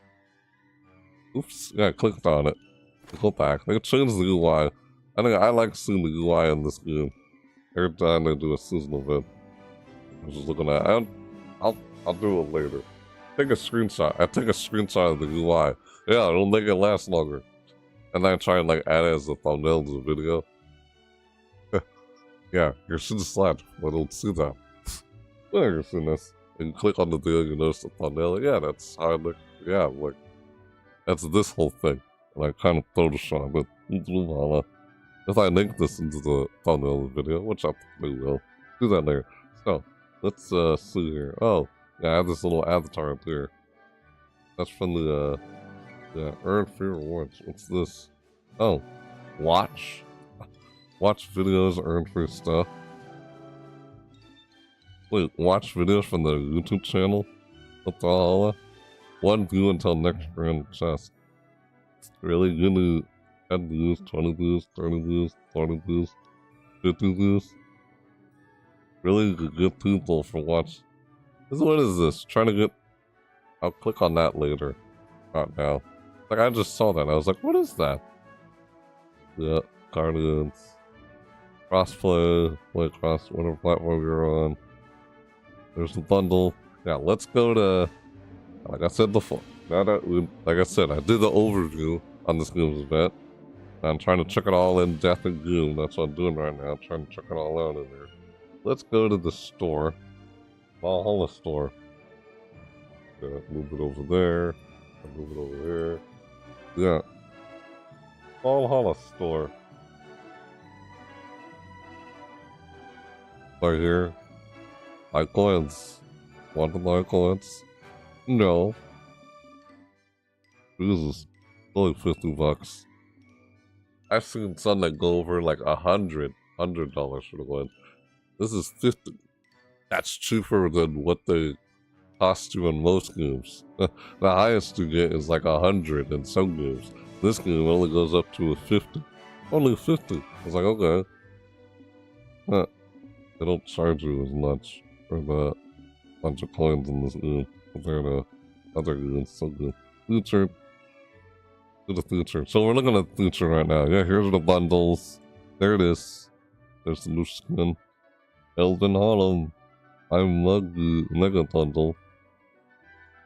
Oops. Yeah, I clicked on it. Go back. They changed the UI. I think I like seeing the UI in this game. Every time they do a season event. I was just looking at it. I'll do it later. Take a screenshot. I take a screenshot of the UI. Yeah, it'll make it last longer. And then I try and like add it as a thumbnail to the video. Yeah, you're seeing the slide, but it'll see that. Yeah, you're seeing this. And you click on the video, you notice the thumbnail. Yeah, that's how I look. Yeah, like that's this whole thing. And I kind of Photoshop it into Bloomhalla. If I link this into the thumbnail of the video, which I probably will, do that later. So, let's see here. Oh, yeah, I have this little avatar up here. That's from the earn free rewards. What's this? Oh, watch. Watch videos, earn free stuff. Wait, watch videos from the YouTube channel? Brawlhalla? 1 view until next grand chest. Really gonna 10 views, 20 views, 30 views, 40 views, 50 views? Really good people for watch. What is this? Trying to get... I'll click on that later. Not now. Like, I just saw that. I was like, what is that? Yeah, Guardians. Crossplay. Play cross, whatever platform you're on. There's the bundle. Yeah, let's go to... Like I said before. Now that we... Like I said, I did the overview on this game's event. I'm trying to check it all in depth and goon. That's what I'm doing right now. I'm trying to check it all out in there. Let's go to the store. Brawlhalla store. Yeah, move it over there. Move it over here. Yeah. Brawlhalla store. Right here. Buy coins. Want to buy coins? No. Jesus. Only 50 bucks. I've seen some that go over like $100 for the coins. This is 50. That's cheaper than what they cost you in most games. The highest you get is like 100 in some games. This game only goes up to a 50. Only 50. I was like, okay. Huh. They don't charge you as much for the bunch of coins in this game compared to other games. So good. Future. To the future. So we're looking at the future right now. Yeah, here's the bundles. There it is. There's the new skin. Elden Hollow. I'm the Mega Bundle.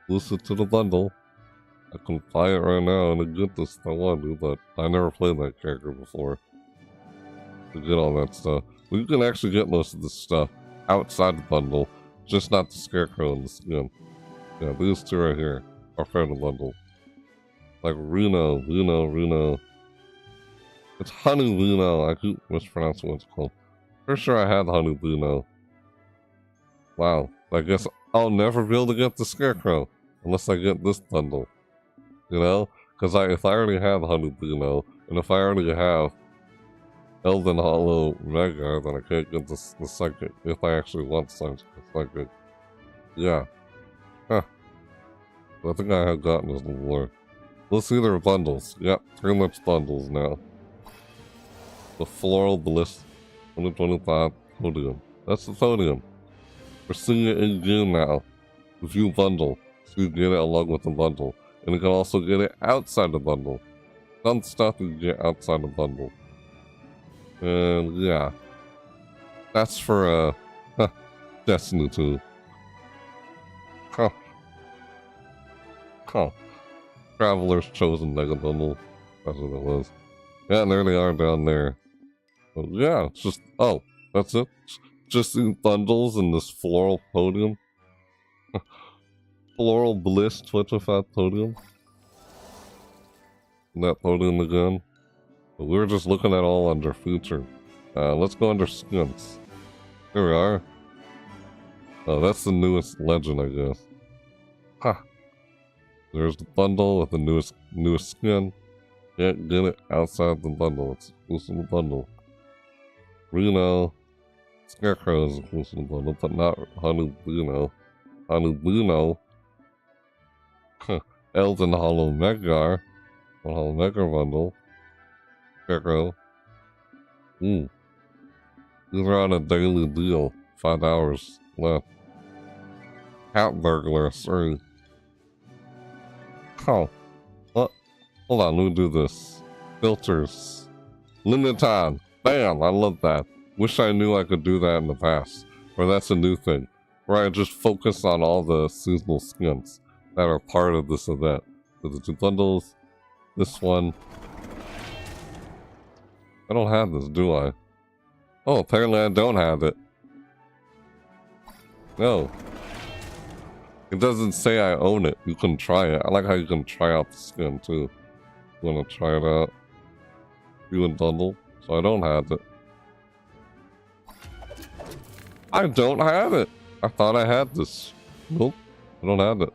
Listen to the bundle. I can buy it right now and get this if I want to, but I never played that character before. To get all that stuff. But you can actually get most of this stuff outside the bundle, just not the scarecrow and the skin. Yeah, these two right here are part of the bundle. Like Reno. It's Honey Reno. I keep mispronouncing what it's called. Pretty sure I had Honey Reno. Wow. I guess I'll never be able to get the scarecrow unless I get this bundle. You know? Because if I already have Honey Reno, and if I already have Elden Hollow Mega, then I can't get the second if I actually want the second. Yeah. Huh. I think I have gotten this before. Let's see their bundles. Yep, pretty much bundles now. The Floral Bliss 2025 podium. That's the podium. We're seeing it in game now. If you bundle, so you get it along with the bundle. And you can also get it outside the bundle. Some stuff you can get outside the bundle. And yeah. That's for Destiny 2. Huh. Traveler's Chosen Mega Bundle. That's what it was. Yeah, there they are down there. But yeah, it's just... Oh, That's it? Just these bundles and this floral podium? Floral bliss Twitchified podium? And that podium again? But we were just looking at all under feature. Let's go under skins. Here we are. Oh, that's the newest legend, I guess. Ha! There's the bundle with the newest skin. Can't get it outside the bundle. It's exclusive to the bundle. Reno. Scarecrow is exclusive to the bundle, but not Hanubuno. Hanubuno. Elden Hollow Megar. Hollow Megar bundle. Scarecrow. These are on a daily deal. 5 hours left. Cat burglar, sorry. Oh. What? Hold on, let me do this. Filters. Limit time. Bam! I love that. Wish I knew I could do that in the past. Or that's a new thing. Where I just focus on all the seasonal skins that are part of this event. So the 2 bundles. This one. I don't have this, do I? Oh, apparently I don't have it. No. It doesn't say I own it. You can try it. I like how you can try out the skin too. You wanna try it out? You and bundle. So I don't have it. I don't have it! I thought I had this. Nope. I don't have it.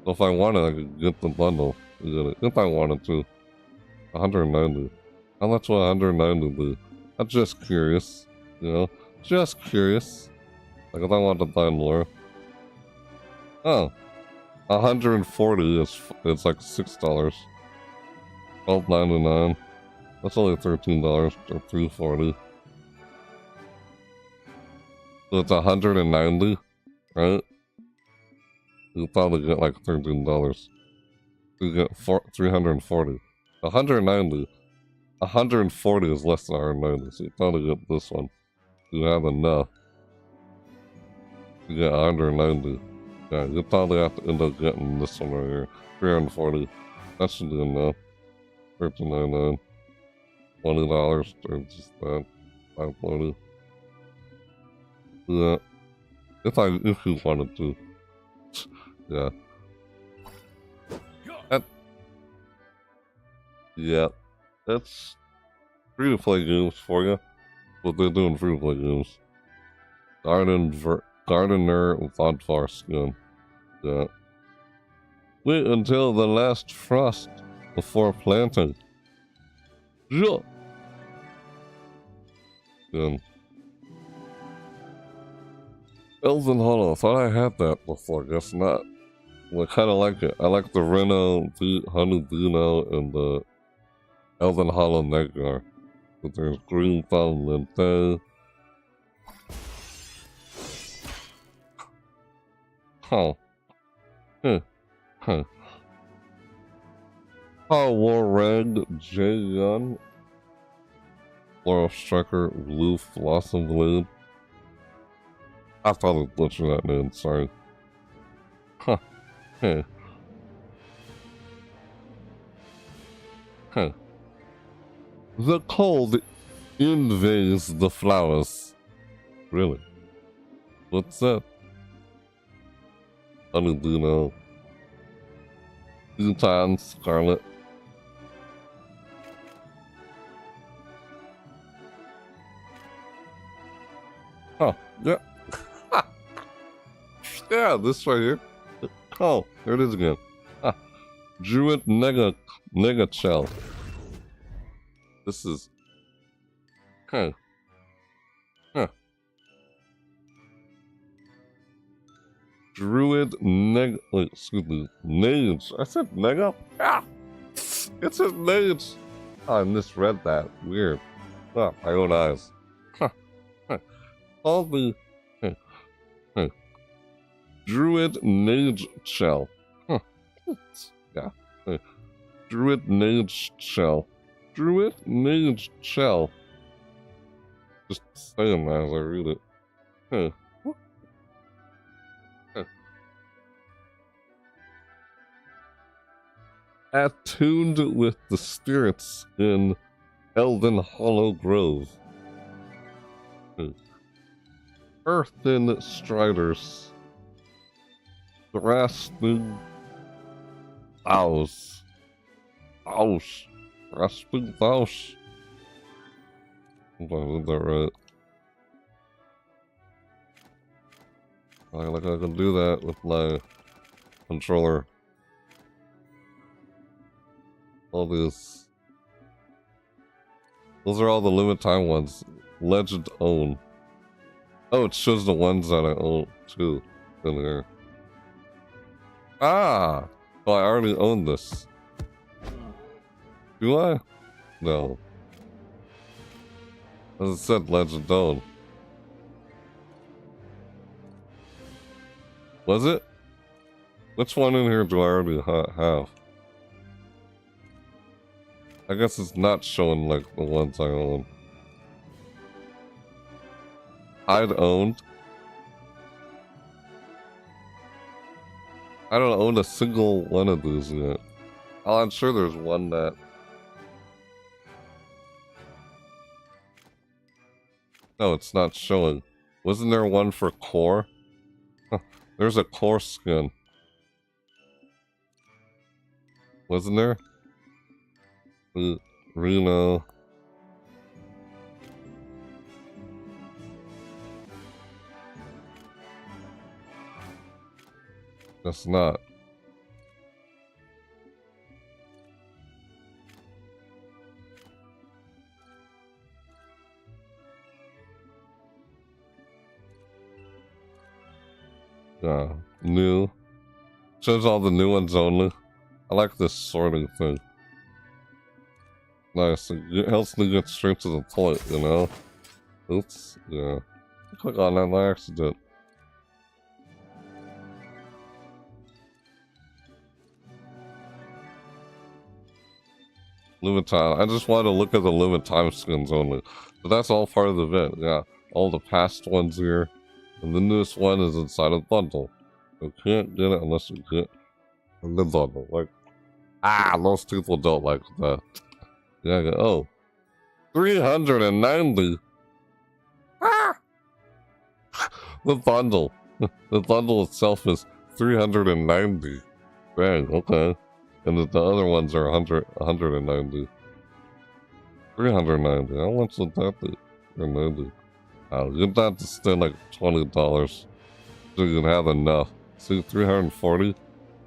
So if I wanted, I could get the bundle. If I wanted to. 190. How much will 190 be? I'm just curious. You know? Just curious. Like if I want to buy more. Oh. 140 is like $6. $12.99. That's only $13 or $3.40. So it's 190, right? You'll probably get like $13. You get 340. 190. 140 is less than 190, so you probably get this one. You have enough. You get 190. Yeah, you probably have to end up getting this one right here. 340. That should be enough. $13.99. $20 or just that. $5.40. Yeah. If you wanted to. Yeah. Yeah. That's free-to-play games for you. What they're doing free-to-play games. Gardener Vodvar skin. Yeah. Wait until the last frost before planting. Yeah. Skin. Elden Hollow. I thought I had that before. Guess not. I kind of like it. I like the Reno, Hanubuno, and the Elden Hollow Negar. But there's Green Thumb Lente. Huh. Huh. War Red J-Gun. Floral Striker Blue Blossom Blade. I probably butchered that name, sorry. Huh. Huh. Huh. The cold invades the flowers. Really? What's that? Honeydew, Bhutan Scarlet. Oh, yeah. Yeah, this right here. Oh, there it is again. Druid Nega Shell. This is. Huh. Druid Neg. Wait, excuse me. Nage. I said Nega? Ah! It says Nage. Oh, I misread that. Weird. Oh, my own eyes. All the. Druid Nage Shell. Yeah. Druid Nage Shell. Druid Nage Shell. Just saying that as I read it. Attuned with the spirits in Elden Hollow Grove. Earthen Striders. Grasping Vows. Vows. Grasping Vows. If I did that right. Like I can do that with my controller. All these. Those are all the limit time ones. Legend own. Oh, it shows the ones that I own too in here. Ah! Oh, I already own this. Do I? No. As it said, Legend own. Was it? Which one in here do I already have? I guess it's not showing like the ones I own. I'd owned. I don't own a single one of these yet. Oh, I'm sure there's one that... No, it's not showing. Wasn't there one for core? Huh, there's a core skin. Wasn't there? Reno. That's not. New. Shows all the new ones only. I like this sorting thing. Nice. It helps me get straight to the point, you know? Oops. Yeah. Click on that by accident. Limit time. I just want to look at the limit time skins only. But that's all part of the event. Yeah. All the past ones here. And the newest one is inside a bundle. You can't get it unless you get in the bundle. Like, most people don't like that. Yeah, oh. 390. The bundle. The bundle itself is 390. Dang, okay. And the other ones are 190. 390. How much would that be? 390. I'll get that to stay like $20. So you can have enough. See, 340?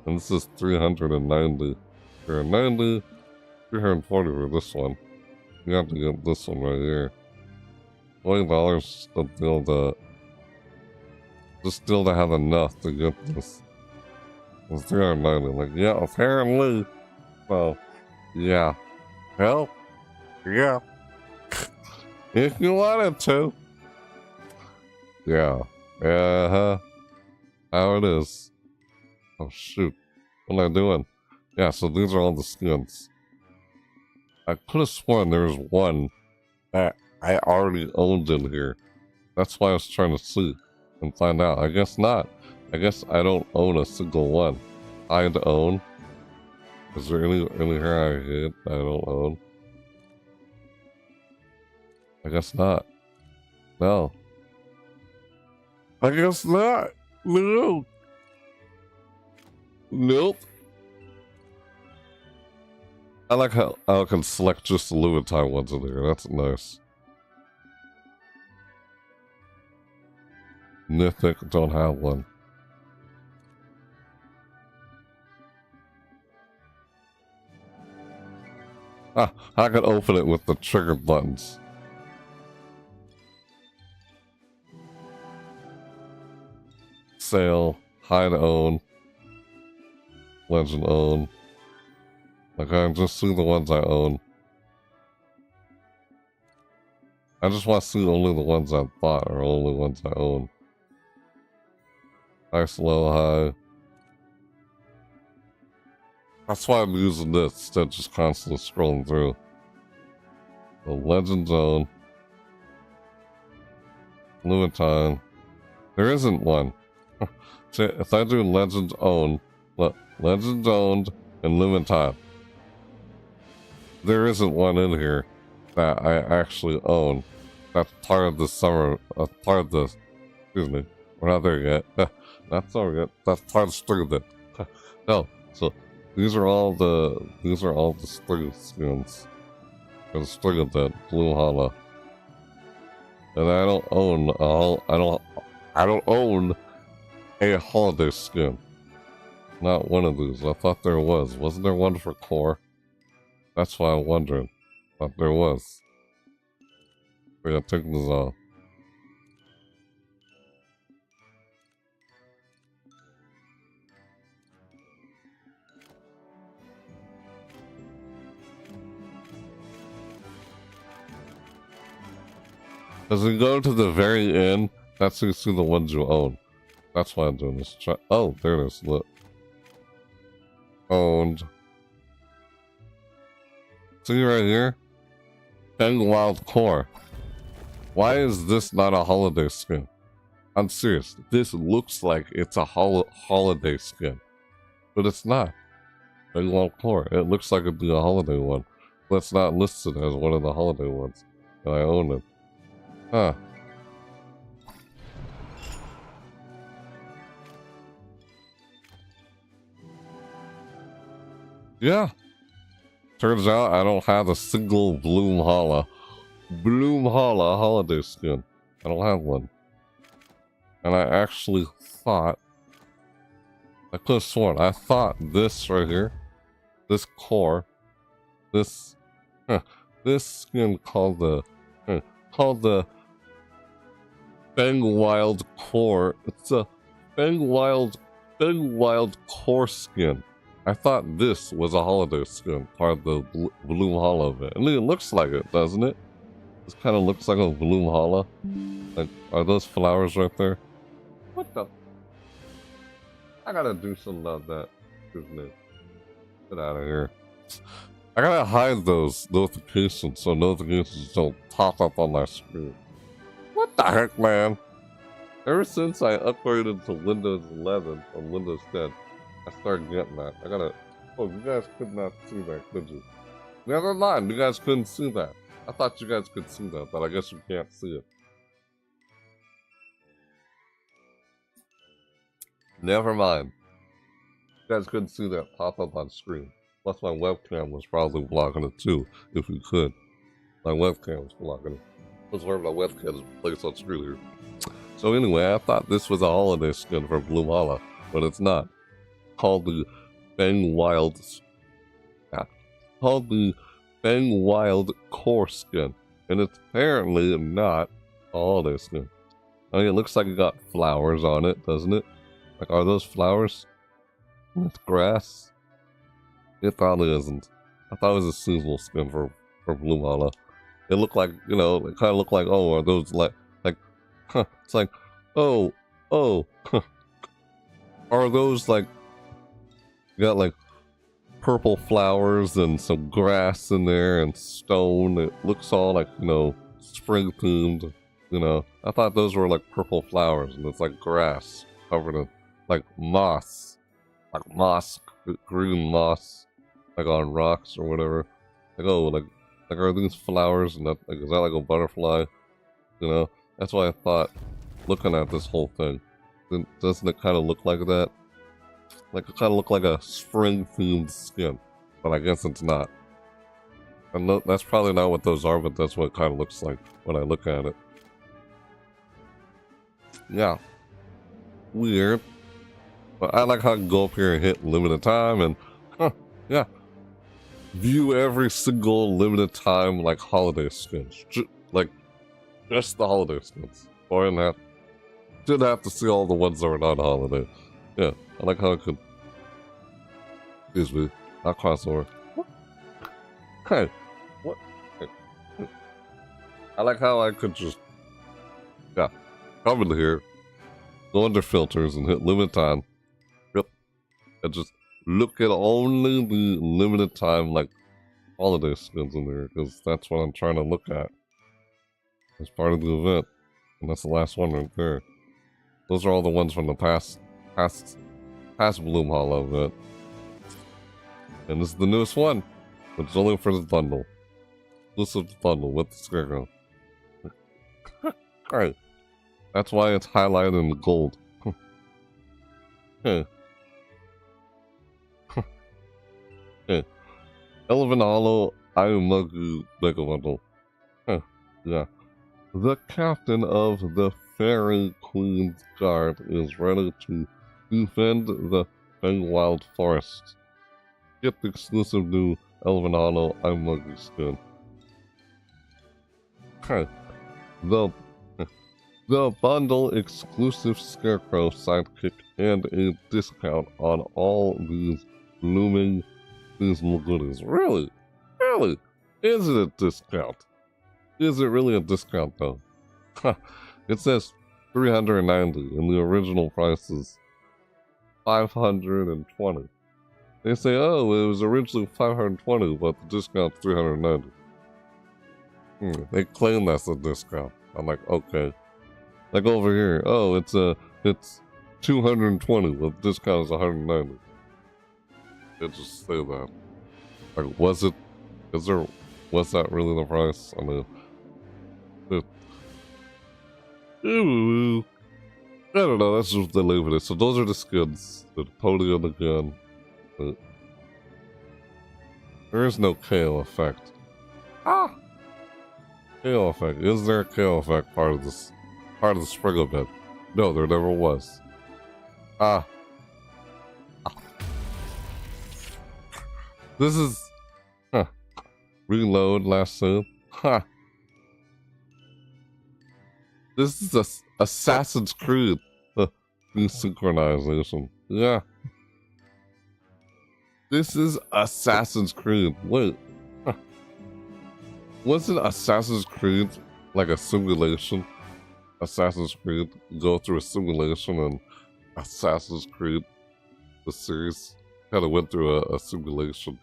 And this is 390. 390. 340 for this one. You have to get this one right here. $20 to deal to... Just still to have enough to get this. It's 390. Like, yeah, apparently. Well, yeah. Hell, yeah. If you wanted to. Yeah. Uh-huh. How it is. Oh, shoot. What am I doing? Yeah, so these are all the skins. I could have sworn there was one that I already owned in here. That's why I was trying to see and find out. I guess not. I guess I don't own a single one. I'd own. Is there any here I hit that I don't own? I guess not. No. I guess not. No. Nope. I like how I can select just the limit time ones in here. That's nice. Mythic, don't have one. Ah, I can open it with the trigger buttons. Sale, hide own, legend own. Like, I just see the ones I own. I just want to see only the ones I bought or only ones I own. Nice, low, high. That's why I'm using this instead of just constantly scrolling through. The legend zone. Limit time. There isn't one. See, if I do legend own, legend owned, and limit time. There isn't one in here that I actually own. That's part of the summer, part of the Excuse me. We're not there yet. Not there yet. That's part of String. No. So these are all the String skins. For the String of that Bloomhalla. And I don't own I don't own a holiday skin. Not one of these. I thought there was. Wasn't there one for core? That's why I'm wondering. Thought there was. We're gonna take this off. As we go to the very end, that's how you see the ones you own. That's why I'm doing this. Oh, there it is. Look. Owned. See right here? Fang Wild Core. Why is this not a holiday skin? I'm serious. This looks like it's a holiday skin. But it's not. Fang Wild Core. It looks like it'd be a holiday one. But it's not listed as one of the holiday ones. And I own it. Huh. Yeah. Turns out I don't have a single Bloomhalla holiday skin. I don't have one. And I actually thought, I could have sworn, I thought this right here, this core, this skin called the Fang Wild Core. It's a Fang Wild Core skin. I thought this was a holiday skin, part of the Bloomhalla event. I mean, it looks like it, doesn't it? This kind of looks like a Bloomhalla. Like, are those flowers right there? What the? I gotta do something about that. Excuse me. Get out of here. I gotta hide those notifications so notifications don't pop up on my screen. What the heck, man? Ever since I upgraded to Windows 11 on Windows 10, I started getting that. I gotta... Oh, you guys could not see that, could you? Never mind, you guys couldn't see that. I thought you guys could see that, but I guess you can't see it. Never mind. You guys couldn't see that pop up on screen. Plus my webcam was probably blocking it too, if you could. My webcam was blocking it. I was wearing my webcam placed on screen here. So anyway, I thought this was a holiday skin for Bloomhalla, but it's not. Called the Fang Wild... Yeah. Called the Fang Wild Core skin. And it's apparently not a holiday skin. I mean, it looks like it got flowers on it, doesn't it? Like, are those flowers? It's grass? It probably isn't. I thought it was a seasonal skin for Bloomhalla. It looked like, you know, it kind of looked like, oh, are those like, huh, it's like, oh, huh. Are those like, you got like purple flowers and some grass in there and stone. It looks all like, you know, spring themed, you know. I thought those were like purple flowers and it's like grass covered in like moss, green moss, like on rocks or whatever. Like, oh, like are these flowers and that, like, is that like a butterfly? You know, that's why I thought, looking at this whole thing, doesn't it kind of look like that? Like, it kind of look like a spring-themed skin, but I guess it's not. And that's probably not what those are, but that's what it kind of looks like when I look at it. Yeah. Weird. But I like how I can go up here and hit limited time and, yeah. View every single limited time, like, holiday skins. Just the holiday skins. Or in that. Didn't have to see all the ones that were not holiday. Yeah, I like how I could... Excuse me. Not crossover. What? Hey. What? Hey. I like how I could just... Yeah. Come in here. Go under filters and hit limit time. Yep. And just look at only the limited time, like, holiday skins in there. Because that's what I'm trying to look at. As part of the event. And that's the last one right there. Those are all the ones from the past Bloomhalla event. And this is the newest one, which is only for the bundle. Exclusive bundle with the scarecrow. Alright. That's why it's highlighted in gold. Hey. Hey. Elven Hollow, Ayumagu Megabundle. Yeah. The captain of the Fairy Queen's Guard is ready to defend the Feywild Forest. Get the exclusive new Elven Hollow Ayumagu skin. The bundle exclusive Scarecrow sidekick and a discount on all these blooming seasonal goodies. Really? Really? Is it a discount? Is it really a discount though? It says $390 and the original price is $520. They say, oh, it was originally $520, but the discount's $390. They claim that's a discount. I'm like, okay. Like over here, oh, it's $220, but the discount is $190. They just say that. Like, was that really the price? I mean, I don't know, that's just the leave it. So those are the skins. The podium again. There is no KO effect. KO effect. Is there a KO effect part of the spring event? No, there never was. This is reload last scene. This is Assassin's Creed desynchronization. Yeah. This is Assassin's Creed. Wait. Wasn't Assassin's Creed like a simulation? Assassin's Creed, go through a simulation, and Assassin's Creed, the series, kind of went through a simulation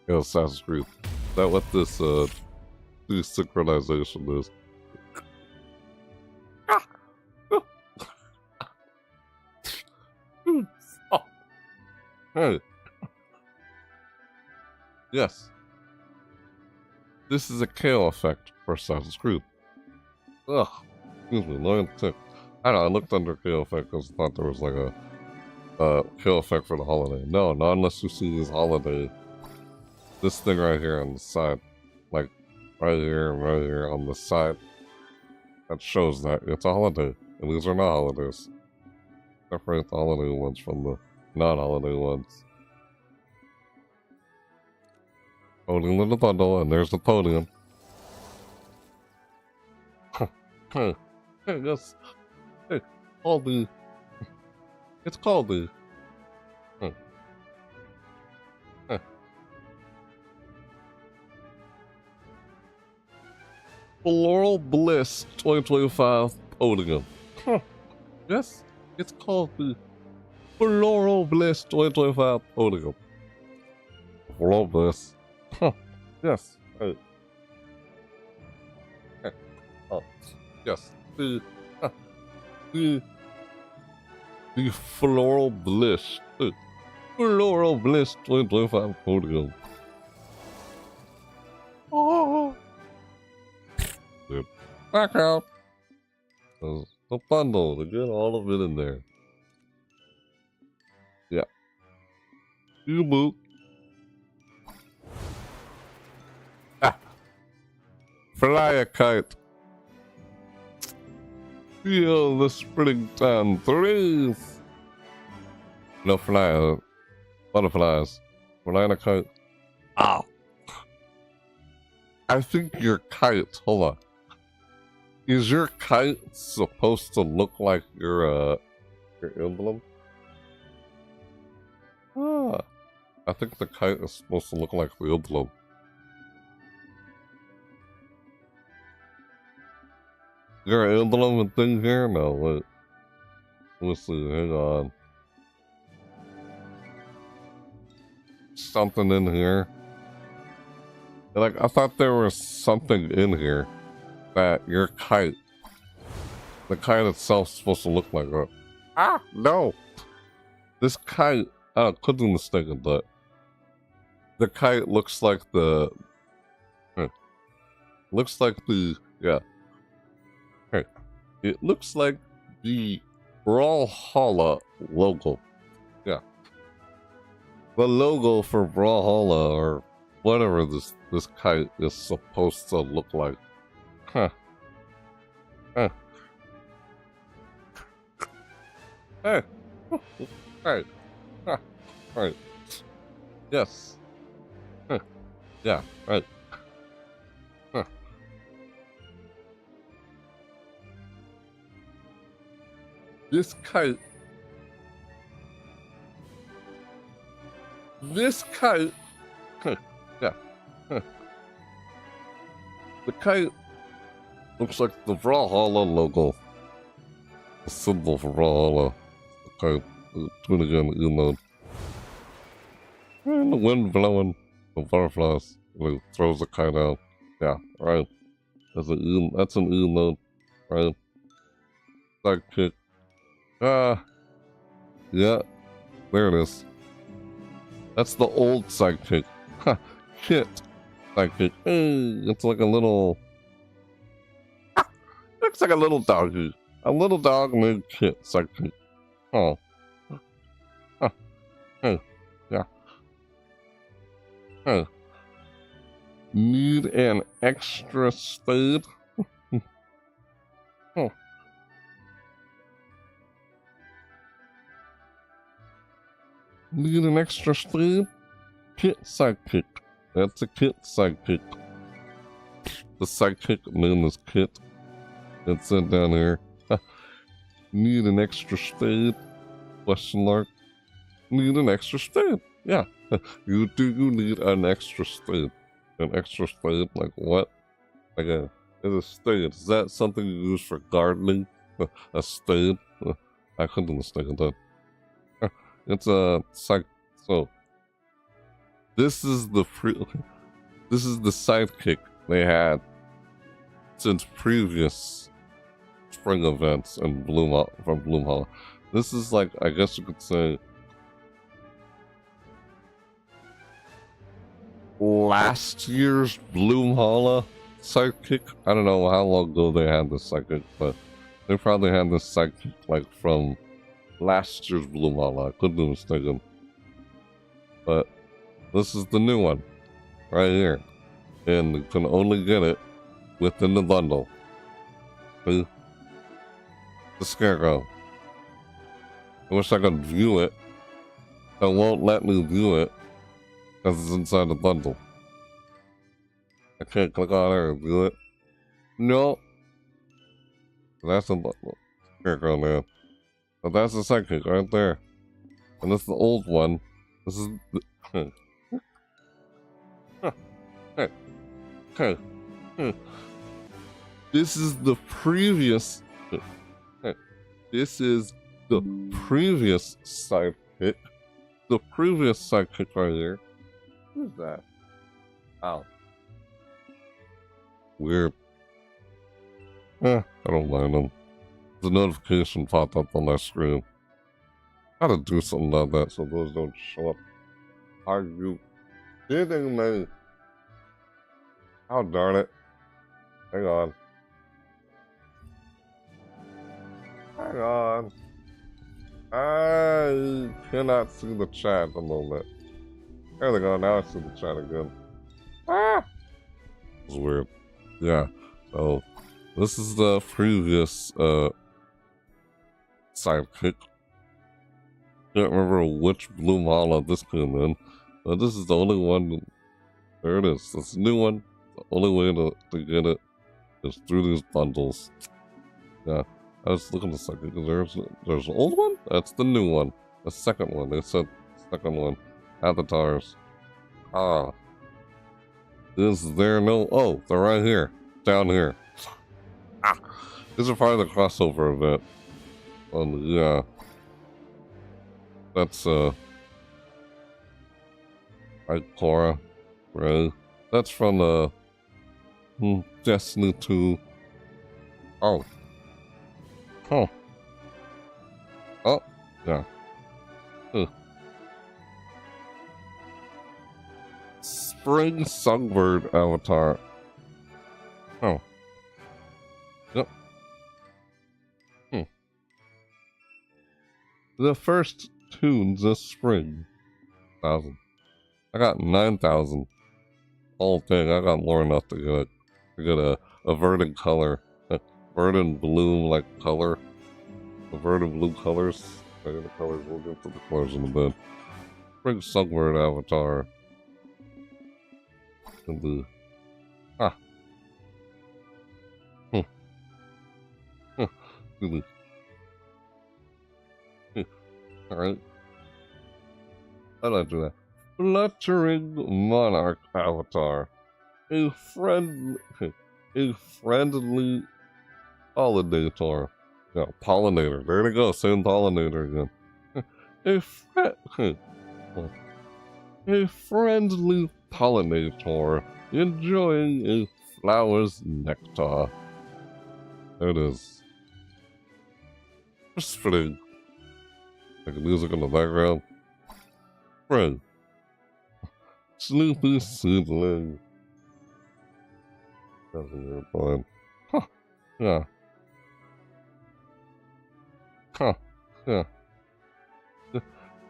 in Assassin's Creed. Is that what this desynchronization is? Oh. Hey. Yes. This is a KO effect for Assassin's Creed. Ugh. Excuse me, loyal tick. I don't know, I looked under KO effect because I thought there was like a KO effect for the holiday. No, not unless you see this holiday. This thing right here on the side. Like, right here on the side. That shows that it's a holiday. And these are not holidays. Separate the holiday ones from the non-holiday ones. Podium in the bundle, and there's the podium. Hey, yes. Hey, it's called the. Floral Bliss 2025 podium. Yes, it's called the Floral Bliss 2025 podium. Floral Bliss. Yes. Yes. The Floral Bliss. Floral Bliss 2025 podium. Oh. Good. Back out. The bundle to get all of it in there. Yeah. You move. Fly a kite. Feel the springtime breeze. No fly. Butterflies. Flying a kite. Ow. I think your kite. Hold on. Is your kite supposed to look like your emblem? I think the kite is supposed to look like the emblem. Is there an emblem thing here? No, wait. Let's see, hang on. Something in here. Like, I thought there was something in here that your kite, the kite itself is supposed to look like that. No! This kite, I could be mistaken, but the kite looks like the, yeah. Hey, it looks like the Brawlhalla logo. Yeah. The logo for Brawlhalla, or whatever this kite is supposed to look like. Huh. Huh. Hey. Hey. Huh. Right. Yes. Huh. Yeah, right. Huh. This kite. This kite. Huh. Yeah. Huh. The kite looks like the Brawlhalla logo. The symbol for Brawlhalla. The kite. Doing it again, you know. And the wind blowing. The butterflies. And it throws the kite out. Yeah, right. That's an E note. Right. Sidekick. Yeah. There it is. That's the old sidekick. Ha! Kit sidekick. It's like a little. Looks like a little doggy. A little dog named Kit sidekick. Oh. Huh. Hey. Yeah. Hey. Need an extra spade? Oh. Need an extra spade? Kit sidekick. That's a Kit sidekick. The sidekick name is Kit. It's it down here. Need an extra spade? Question mark. Need an extra spade. Yeah. You need an extra spade. An extra spade? Like what? Like a spade. Is that something you use for gardening? A spade? I couldn't understand that. It's a so this is the sidekick they had since previous spring events in from Bloomhalla. This is like, I guess you could say, last year's Bloomhalla sidekick. I don't know how long ago they had this sidekick, but they probably had this sidekick like from last year's Bloomhalla. I could be mistaken. But this is the new one. Right here. And you can only get it within the bundle. See? The Scarecrow. I wish I could view it. It won't let me view it because it's inside the bundle. I can't click on it and view it. No. That's a Scarecrow now. But that's the sidekick right there. And this is the old one. This is the... This is the previous... This is the previous sidekick. The previous sidekick right here. Who's that? Ow. Weird. I don't mind them. The notification popped up on my screen. Gotta do something about that so those don't show up. Are you kidding me? Oh, darn it. Hang on. Hang on. I cannot see the chat a moment. There we go, now I see the chat again. Ah! It's weird. Yeah, so this is the previous sidekick. Can't remember which Bloomhalla this came in, but this is the only one. There it is. This new one. The only way to get it is through these bundles. Yeah, I was looking at the second because there's an old one. That's the new one. The second one. They said second one. Avatars. Ah. Is there no? Oh, they're right here. Down here. Ah. This is probably the crossover event. Yeah. That's Ikora, right? That's from Destiny 2. Oh. Huh. Oh, yeah. Spring Songbird avatar. Oh. Yep. The first tunes this spring. 1,000. I got 9,000. Oh dang, I got more enough to get a verdant color. A verdant bloom like color. The verdant blue colors. I got the colors, we'll get to the colors in a bit. Spring Sunbird avatar. And the Alright. How do I do that? Fluttering Monarch Avatar. A friendly pollinator. Yeah, pollinator. There we go, same pollinator again. A friendly pollinator enjoying a flower's nectar. There it is. Just fitting. Like music in the background. Friend. Sleepy seedling. That's a weird line. Huh. Yeah. Huh. Yeah.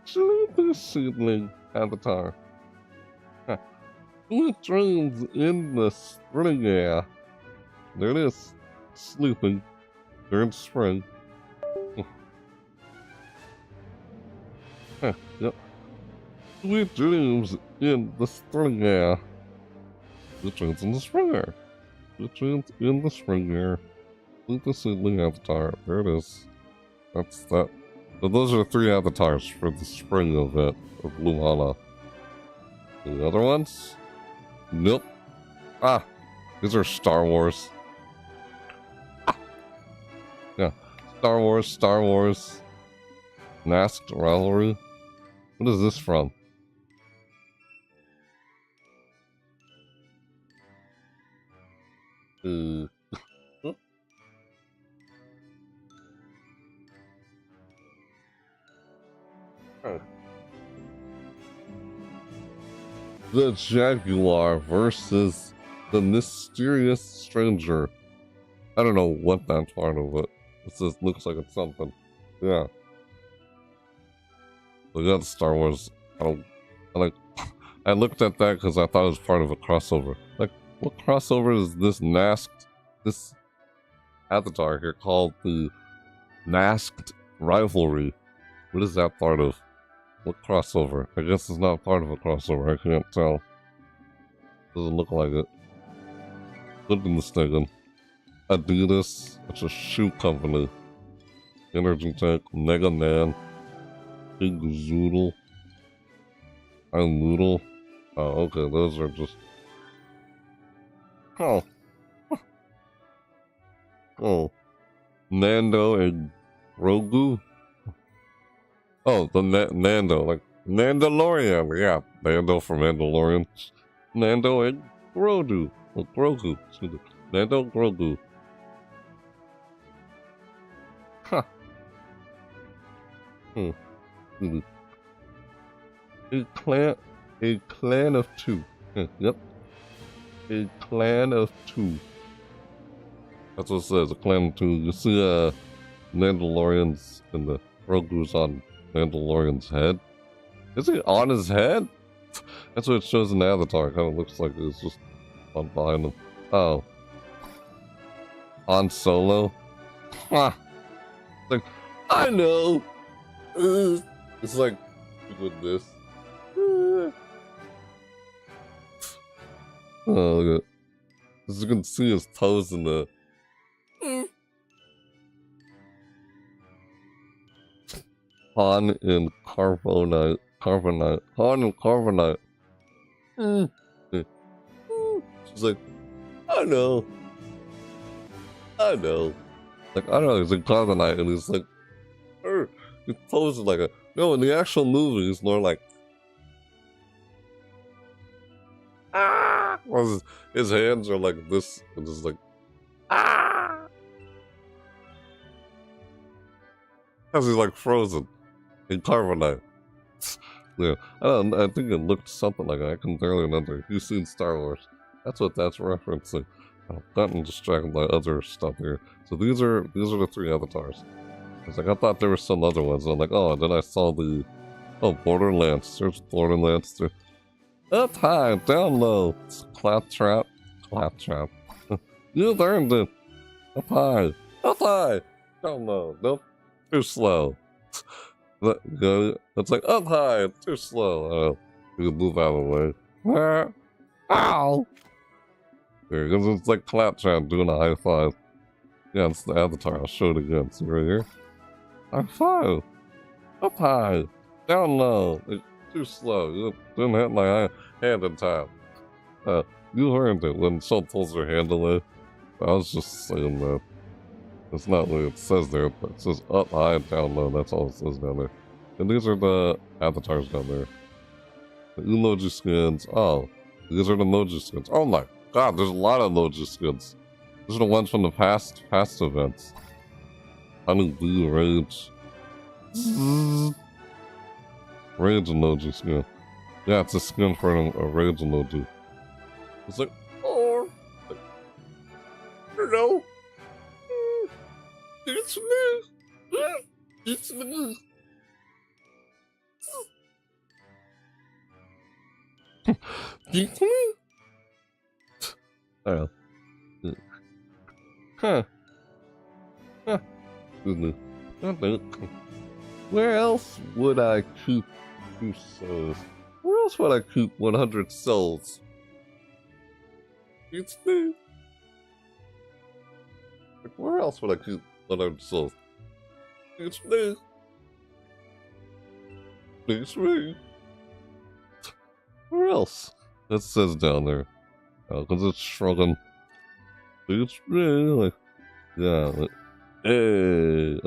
Sleepy seedling avatar. Huh. Sweet dreams in the spring air. There it is. Sleeping during spring. Huh. Yep. Sweet dreams in the spring air. Sweet dreams in the spring air. Sweet dreams in the spring air. Sleepy seedling avatar. There it is. That's that. So those are 3 avatars for the spring event of Bloomhalla. The other ones? Nope. Ah, these are Star Wars. Ah. Yeah, Star Wars. Masked Rivalry. What is this from? The Jaguar versus the Mysterious Stranger. I don't know what that part of it. It just looks like it's something. Yeah. We got Star Wars. I looked at that because I thought it was part of a crossover. Like, what crossover is this avatar here called the Masked Rivalry? What is that part of? What crossover? I guess it's not part of a crossover. I can't tell. Doesn't look like it. Good mistaken. Adidas. It's a shoe company. Energy Tank. Mega Man. Big Zoodle. I'm Noodle. Oh, okay. Those are just... Oh. Oh. Nando and Grogu? Oh, the Nando, like Mandalorian, yeah, Nando from Mandalorian. Nando and Grogu, or Grogu, excuse me. Nando Grogu. Huh. A clan of 2. Yep. A clan of 2. That's what it says, a clan of 2. You see, Mandalorians and the Grogu's on Mandalorian's head. Is it on his head? That's what it shows in the avatar. It kind of looks like it's just on behind him. Oh. Han Solo? Ha! It's like, I know! It's like, with this. Oh, look at it. As you can see his toes in the... Han and Carbonite. Han and Carbonite. She's like, I know. Like, I don't know, he's in Carbonite, and he's like, he poses like a... No, in the actual movie, he's more like... Ah! Well, his hands are like this, and just like... Ah! Because he's like frozen. In Carbonite. Yeah, I think it looked something like that. I can barely remember. You've seen Star Wars. That's what that's referencing. I've gotten distracted by other stuff here. So these are the 3 avatars. was like, I thought there were some other ones. I'm like, oh, and then I saw the Borderlands. There's Borderlands. There. Up high, down low. Claptrap. Claptrap. You've earned it. Up high. Up high. Down low. Nope. Too slow. It's like up high. Too slow. Oh, you can move out of the way. Ow! There, because it's like Claptrap doing a high five. Yeah, it's the avatar. I'll show it again. See right here? High five. Up high. Down low. It's too slow. You didn't hit my hand in time. You earned it when Shell pulls her hand away. I was just saying that. It's not what it says there, but it says up high and down low. That's all it says down there. And these are the avatars down there. The emoji skins. Oh, these are the emoji skins. Oh my god, there's a lot of emoji skins. These are the ones from the past events. Honey Blue Rage. Rage emoji skin. Yeah, it's a skin for a rage emoji. It's like, oh, hello. It's me. It's me. It's me. Oh. Huh. Huh. Where else would I keep 2 souls? Where else would I keep 100 souls? It's me. Where else would I keep 100 souls? It's me. It's me. Where else? It says down there. Because it's shrugging. It's me. Like, yeah. Like, hey.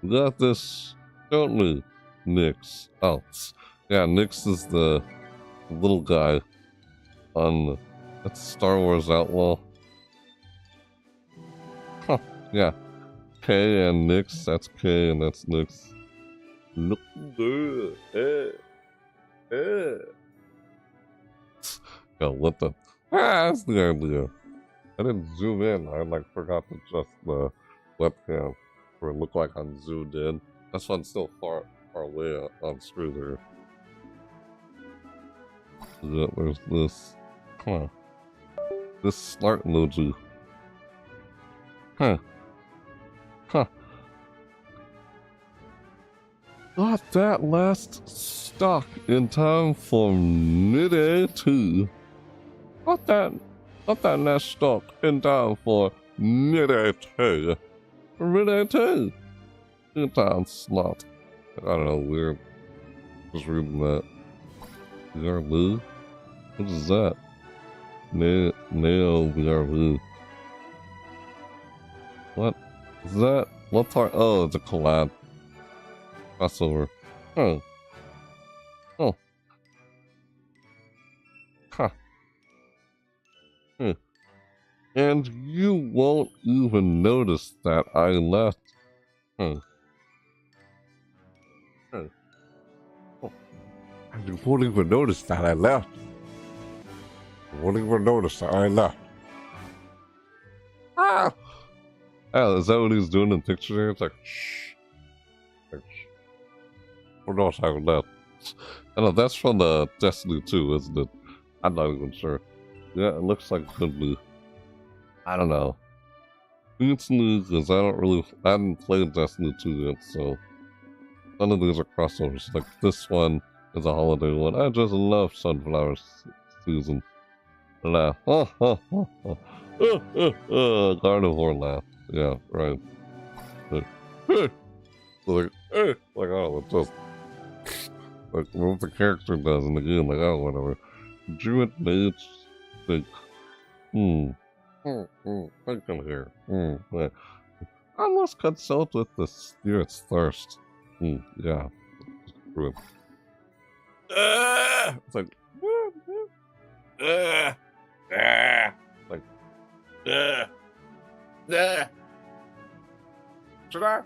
We got this, don't we? Nyx. Oh. Yeah, Nyx is the little guy on that's Star Wars Outlaw. Huh. Yeah. K and Nyx. That's K and that's Nyx. Look good. Yeah, what the? That's the idea. I didn't zoom in. I forgot to adjust the webcam for it looked like I'm zoomed in. That's why I'm still far away on screen there. Yeah, there's this. Come on. This start emoji. Huh. Got that last stock in time for midday 2. Got that last stock in time for midday 2. Midday 2. In time slot. I don't know, weird. Just reading that. VRV? What is that? Neo VRV. What is that? What part? Oh, it's a collab. Crossover. Huh. Oh. Huh. And you won't even notice that I left. You won't even notice that I left. You won't even notice that I left. Ah! Oh, is that what he's doing in the picture there? It's like, shh. Like, shh. Who knows I left? I know, that's from the Destiny 2, isn't it? I'm not even sure. Yeah, it looks like it could be. I don't know. It's new because I haven't played Destiny 2 yet, so none of these are crossovers. Like this one is a holiday one. I just love Sunflower Season. Laugh. Carnivore laugh. Yeah, right. Like, oh, it just like what the character does in the game, like, oh, whatever. Druid mage, like, think I'm here. I must consult with the spirits first. Yeah. It's like, should I?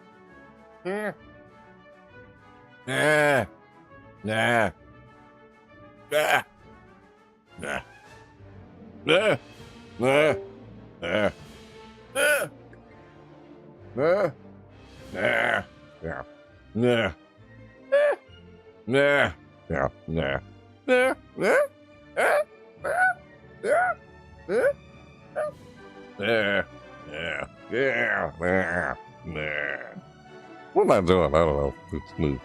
Nah. Nah. Yeah. Nah. Nah. Nah. Yeah. Yeah. Yeah. Yeah. Yeah. Yeah. Yeah. What am I doing? I don't know. It's me.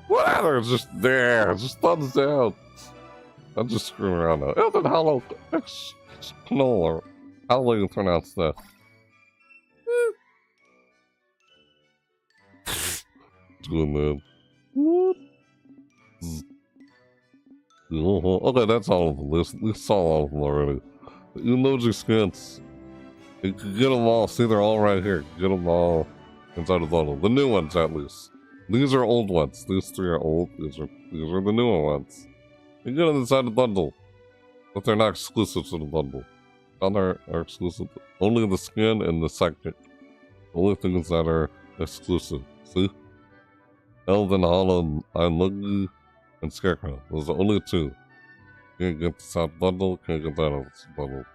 Whatever. Just there. Just thumbs down. I'm just screwing around now. Bloomhalla Knoll. How will you pronounce that? Good man. Okay, that's all of them. We saw all of them already. The emoji skins. You can get them all. See, they're all right here. Get them all inside the bundle. The new ones, at least. These are old ones. These three are old. These are the newer ones. You get them inside the bundle. But they're not exclusive to the bundle. None are exclusive. Only the skin and the sidekick. Only things that are exclusive. See? Elven Hollow, Unlucky, and Scarecrow. Those are only two. Can't get this out bundle, can't get that out of this bundle.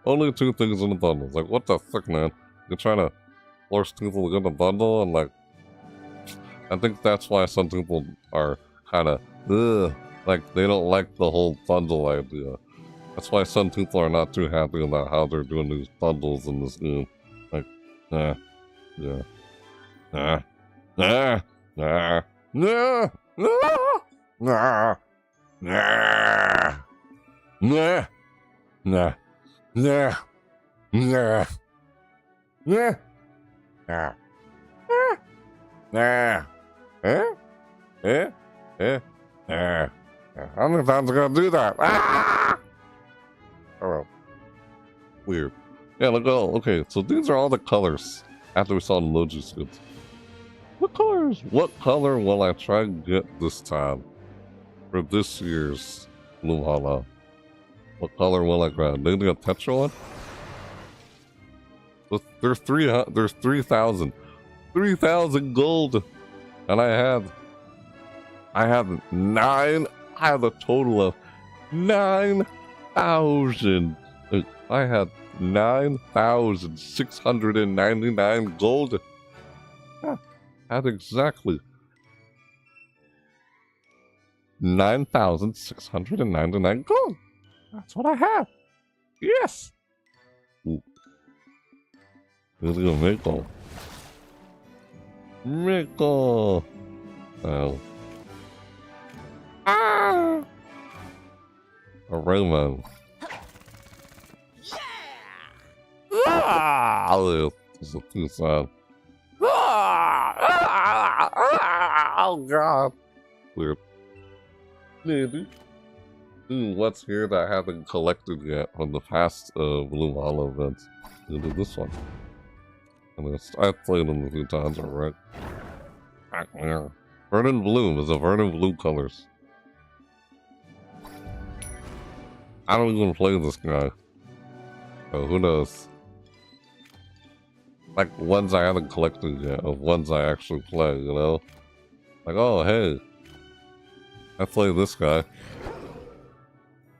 Only two things in the bundle. Like, what the fuck, man? You're trying to force people to get the bundle, and like, I think that's why some people are kind of, like, they don't like the whole bundle idea. That's why some people are not too happy about how they're doing these bundles in this game. Like, yeah. Nah. Nah. Nah. Nah. Nah. Nah. Nah. Nah. Nah. Nah. Nah. Nah. Nah. Nah. How many times am I gonna do that? Ah! Oh, weird. Yeah, look, okay, so these are all the colors after we saw the emoji skins. What colors? What color will I try and get this time for this year's Bloomhalla? What color will I grab? Maybe a Tetra one? There's 3,000. 3,000 gold. And I have a total of 9,000. I had 9,699 gold. Yeah, I had exactly 9,699 gold. That's what I have. Yes. Ooh. Here's a Miko. Miko. Oh. Ah. A Rayman. Ah! This is too sad. Oh god. Weird. Maybe. What's here that I haven't collected yet from the past Bloomhalla events? Maybe this one. I've played them a few times, alright. Verdant Bloom is a Verdant Bloom Colors. I don't even play this guy. So who knows? Like ones I haven't collected yet, of ones I actually play, you know? Like, oh hey, I play this guy.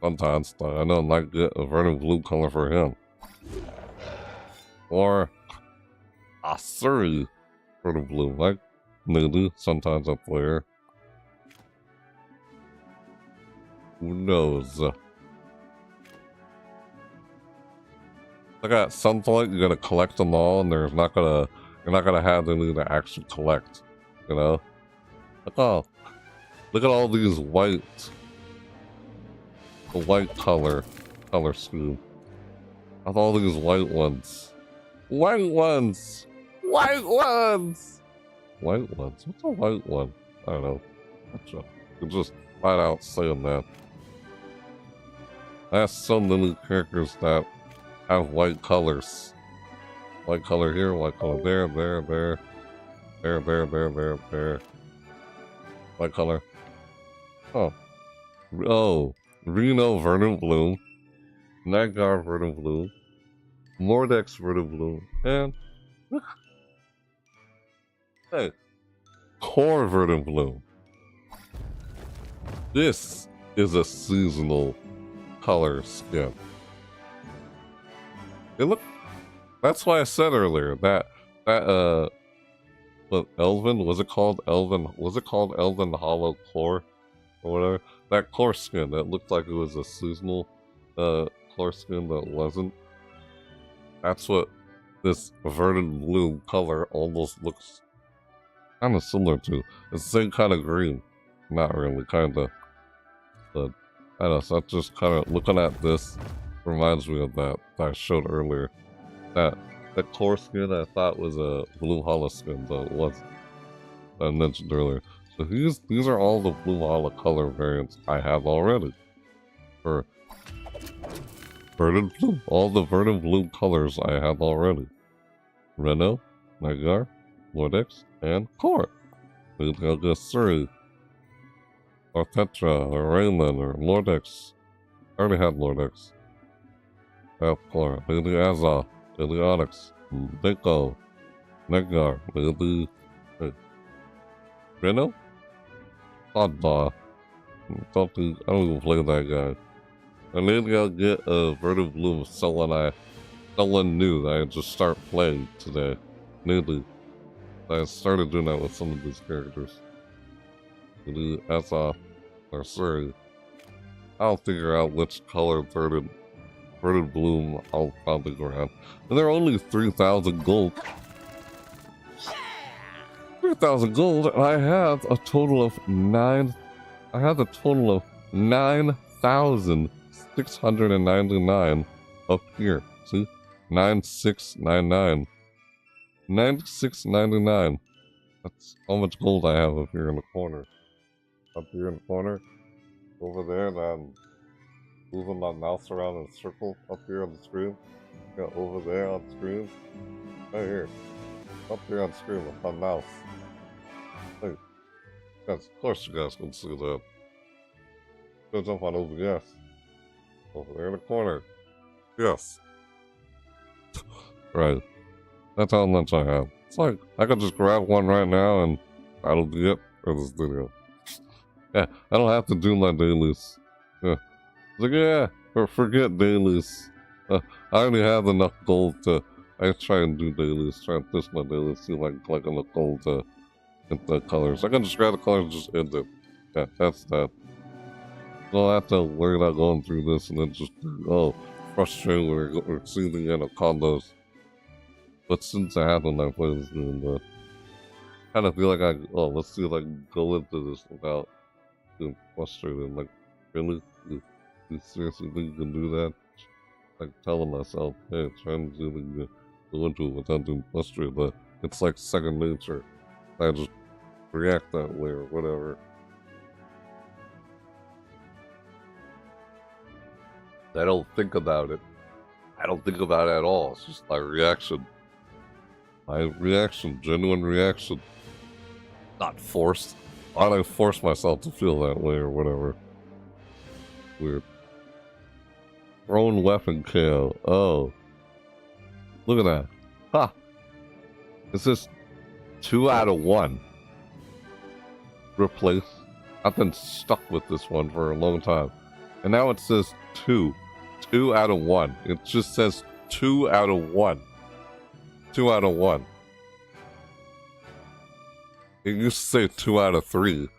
Sometimes, but I don't like get a Verdant Bloom color for him. Or a Suri Verdant Bloom, like maybe sometimes I play her. Who knows? Like at some point you're gonna collect them all, and you're not gonna have any to actually collect, you know? Like, oh, look at all these the white color scheme. Of all these white ones. White ones! What's a white one? I don't know. You're just flat out saying that. I have so many characters that have white colors. White color here, white color there. White color. Oh, Reno Verdant Bloom, Nightgar Verdant Bloom, Mordex Verdant Bloom, and hey, Core Verdant Bloom. This is a seasonal color skin. That's why I said earlier that But Elven, was it called Elven? Was it called Elven Hollow Core or whatever? That core skin that looked like it was a seasonal core skin that wasn't. That's what this Verdant Bloom color almost looks kind of similar to. It's the same kind of green. Not really, kind of. But I don't know, so that's just kind of looking at this reminds me of that I showed earlier. That core skin I thought was a Bloomhalla skin, but it wasn't. I mentioned earlier. So these are all the Bloomhalla color variants I have already. For Verdant Bloom. All the Verdant Bloom colors I have already. Reno, Nagar, Mordex, and Core. We can go through. Or Tetra, or Raylan, or Mordex. I already had Mordex. Core, Lady Azza, Lady Onyx, Biko, Nagar, Lady Reno? Oddball. I don't even play that guy. I need to go get a Verdant Bloom someone new that I just start playing today. Newly. I started doing that with some of these characters. That's off. Or sorry. I'll figure out which color Verdant Bloom I'll probably grab. And they're only 3,000 gold. 3,000 gold, and I have a total of 9,699 up here. See? 9699. 9699. That's how much gold I have up here in the corner. Up here in the corner. Over there, and I'm moving my mouse around in a circle up here on the screen. Yeah, over there on the screen. Right here. Up here on the screen with my mouse. Hey. Yes, of course you guys can see that. Go jump on OBS. Over there in the corner. Yes. Right. That's how much I have. It's like, I could just grab one right now and that'll be it for this video. Yeah, I don't have to do my dailies. Yeah. It's like, yeah, forget dailies. I already have enough gold to, I try and do dailies, try and push my dailies, see if I can collect enough gold to get the colors. I can just grab the colors and just end it. Yeah, that's that. So I have to worry about going through this and then just, frustrated we're seeing in a condos. But since I haven't, I play this game, but kind of feel like let's see if I can go into this without being frustrated. Like, really? You seriously think you can do that? Like, telling myself, hey, trying to see if I can go into it without being frustrated, but it's like second nature. I just react that way or whatever. I don't think about it. I don't think about it at all. It's just my reaction. My reaction, genuine reaction. Not forced. Why do I force myself to feel that way or whatever? Weird. Thrown weapon KO. Oh. Look at that. Ha! It's just 2 out of 1. Replace. I've been stuck with this one for a long time. And now it says 2. 2 out of 1. It just says 2 out of 1. 2 out of 1. It used to say 2 out of 3.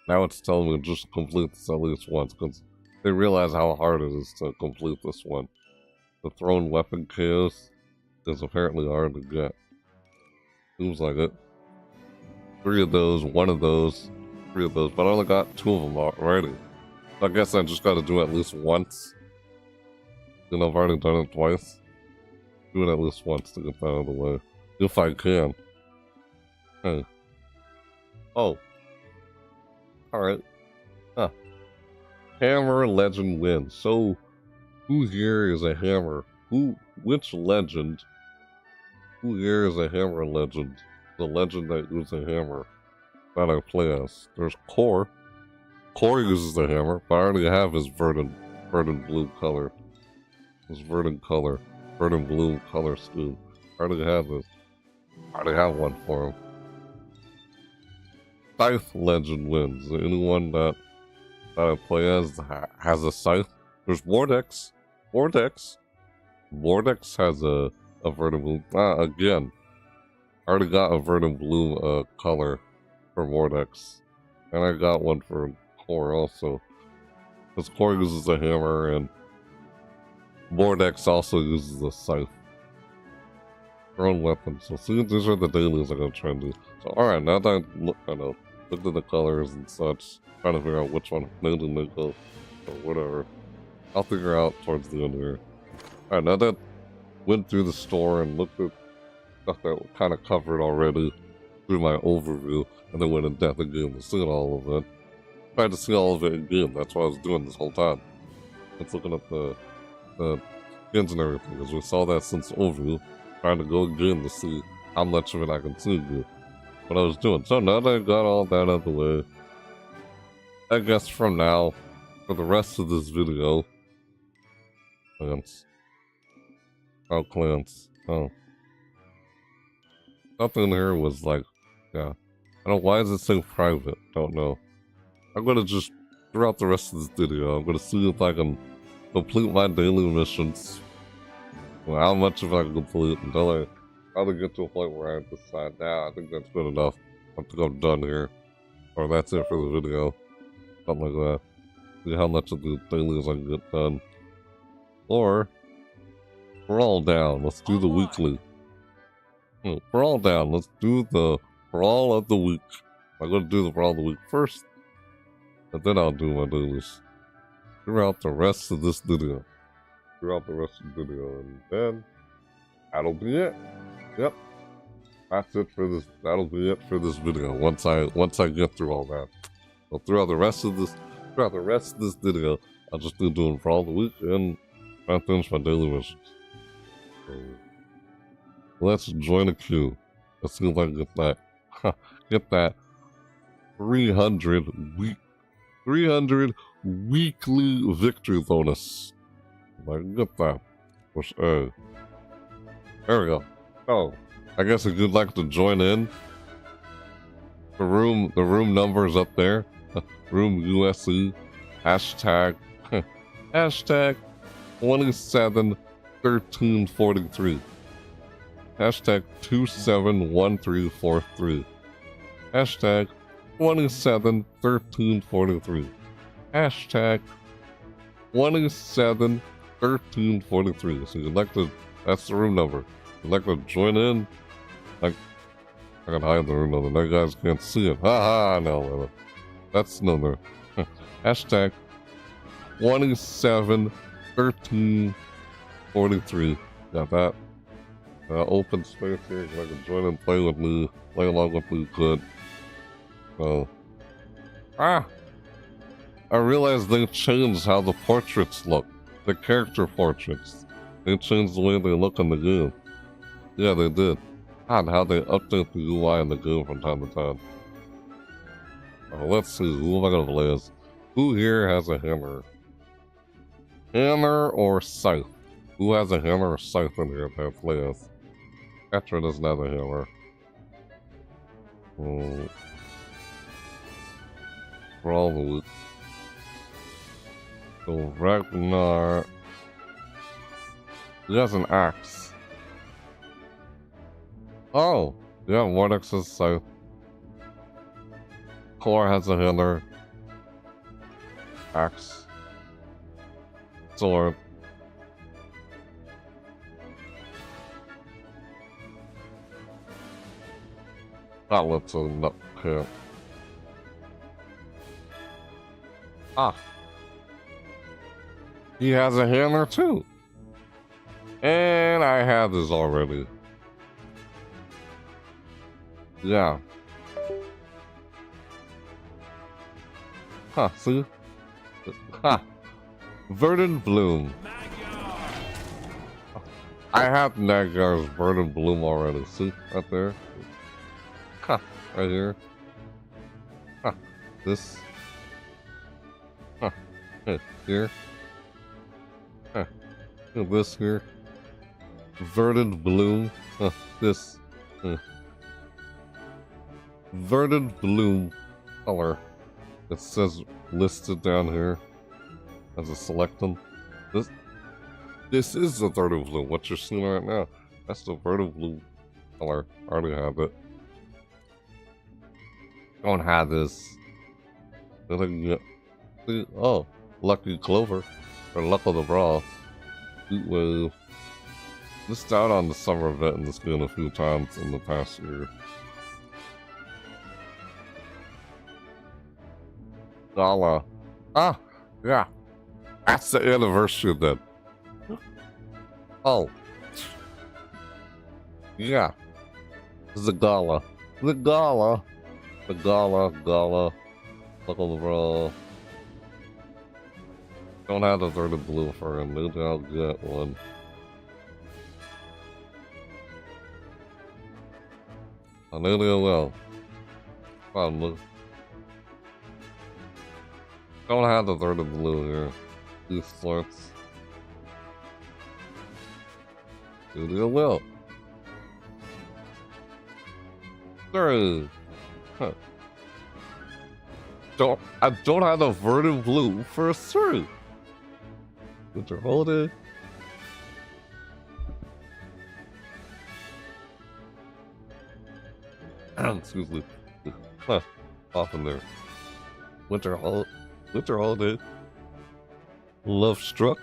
Now it's telling me just complete this at least once, because they realize how hard it is to complete this one. The thrown weapon chaos is apparently hard to get. Seems like it. 3 of those, 1 of those, 3 of those, but I only got 2 of them already. So I guess I just gotta do it at least once. You know, I've already done it twice. Do it at least once to get that out of the way. If I can. Hey. Oh. Alright. Huh. Hammer legend wins. So, who here is a hammer? Which legend? Who here is a hammer legend? The legend that uses a hammer that I play as. There's Core. Core uses the hammer, but I already have his Verdant Bloom color. His Verdant Bloom color scheme. I already have this. I already have one for him. Scythe legend wins. Anyone that I play as has a scythe. There's Mordex. Mordex has a Verdant Bloom. Again. I already got a Verdant Bloom color for Vortex. And I got one for Core also. Because Core uses a hammer and Vortex also uses a scythe. Their own weapons. So see, these are the dailies I'm gonna try and do. So alright, now that I looked at the colors and such, trying to figure out which one to go or whatever. I'll figure out towards the end here. Alright, now that I went through the store and looked at stuff that kind of covered already through my overview, and then went in depth again to see all of it. Tried to see all of it again. That's what I was doing this whole time. It's looking at the skins and everything, because we saw that since overview. Trying to go again to see how much of it I can see again. What I was doing. So now that I got all that out of the way, I guess from now, for the rest of this video, Clans. Oh. Something here was like, yeah. I don't know, why is it saying private? Don't know. I'm gonna just, throughout the rest of this video, I'm gonna see if I can complete my daily missions. Well, how much of I can complete until I probably get to a point where I decide, nah, I think that's good enough. I think I'm done here. Or that's it for the video. Something like that. See how much of the dailies I can get done. Or, we're all down. Let's do the weekly. We're all down. Let's do the Brawl of the Week. I'm going to do the Brawl of the Week first. And then I'll do my dailies. Throughout the rest of this video. And then that'll be it. Yep. That's it for this. That'll be it for this video. Once I get through all that. So throughout the rest of this video, I'll just be doing Brawl of the Week and try to finish my daily missions. So, let's join a queue. Let's see if I can get that 300 weekly victory bonus. If I can get that. Push A. There we go. Oh, I guess if you'd like to join in, the room number is up there. Room USE. Hashtag 271343. Hashtag 271343. Hashtag 271343. Hashtag 271343. So you'd like to, that's the room number. If you'd like to join in, like, I gotta hide the room number. Now you guys can't see it. Haha, no. That's no. Hashtag 271343. Got that. Open space here. If I can join and play with me, play along with me, good. So, I realized they changed how the portraits look. The character portraits. They changed the way they look in the game. Yeah, they did. And how they update the UI in the game from time to time. Let's see, who am I gonna play as? Who here has a hammer? Hammer or scythe? Who has a hammer or scythe in here that I play as? Petra doesn't have a hammer. For all the week. So Ragnar, he has an axe. Oh, yeah, Vortex has scythe. Core has a hammer. Axe. Sword. That looks a nut camp. He has a hammer too. And I have this already. Yeah. See? Verdant Bloom. I have Nagyar's Verdant Bloom already. See? Right there. Right here. This. Here. This here. Verdant Bloom. This. Verdant Bloom color. It says listed down here as a selectum. This is the Verdant Bloom. What you're seeing right now. That's the Verdant Bloom color. I already have it. Don't have this. Oh, Lucky Clover. Or Luck of the Brawl. Heat Wave. Missed out on the summer event in this game a few times in the past year. Gala. Ah, yeah. That's the anniversary then. Oh. Yeah. The Gala. The Gala. The Gala. Look on the Brawl. Don't have the Verdant Bloom for him. Maybe I'll get one. Maybe I will. Probably. Don't have the Verdant Bloom here. These sorts. Maybe I will. Three. Huh. I don't have the Verdant Bloom for a three. Winter Holiday. Excuse me. Huh. Off in there. Winter Holiday. Love Struck.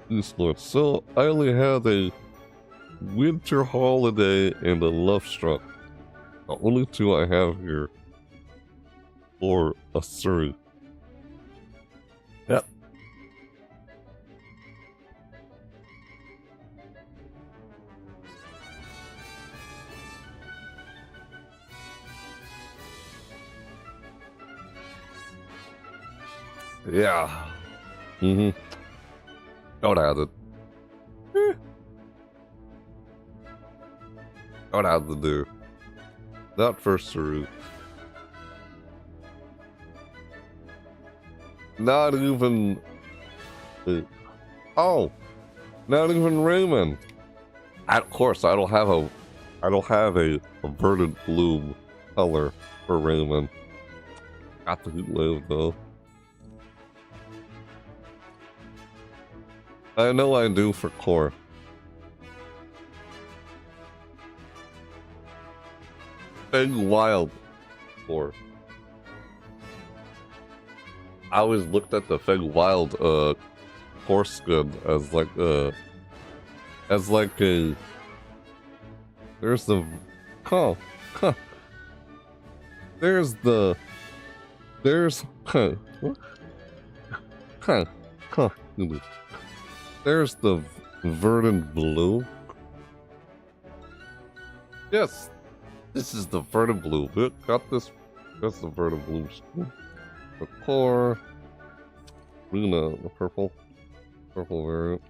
East Lord. So I only have a Winter Holiday and a Love Struck. The only two I have here. Or a Surrey. Yep. Yeah. Mm-hmm. Don't have it. Don't have to do. Not first through. Not even. Oh, not even Raymond. Of course, I don't have a Verdant Bloom color for Raymond. Got the Heat Wave though. I know I do for Core. Big Wild Core. I always looked at the Feg Wild core skin as like a there's the there's the Verdant Blue. Yes, this is the Verdant Blue. Got this. That's the Verdant Blue skin. The core, Luna, the purple variant.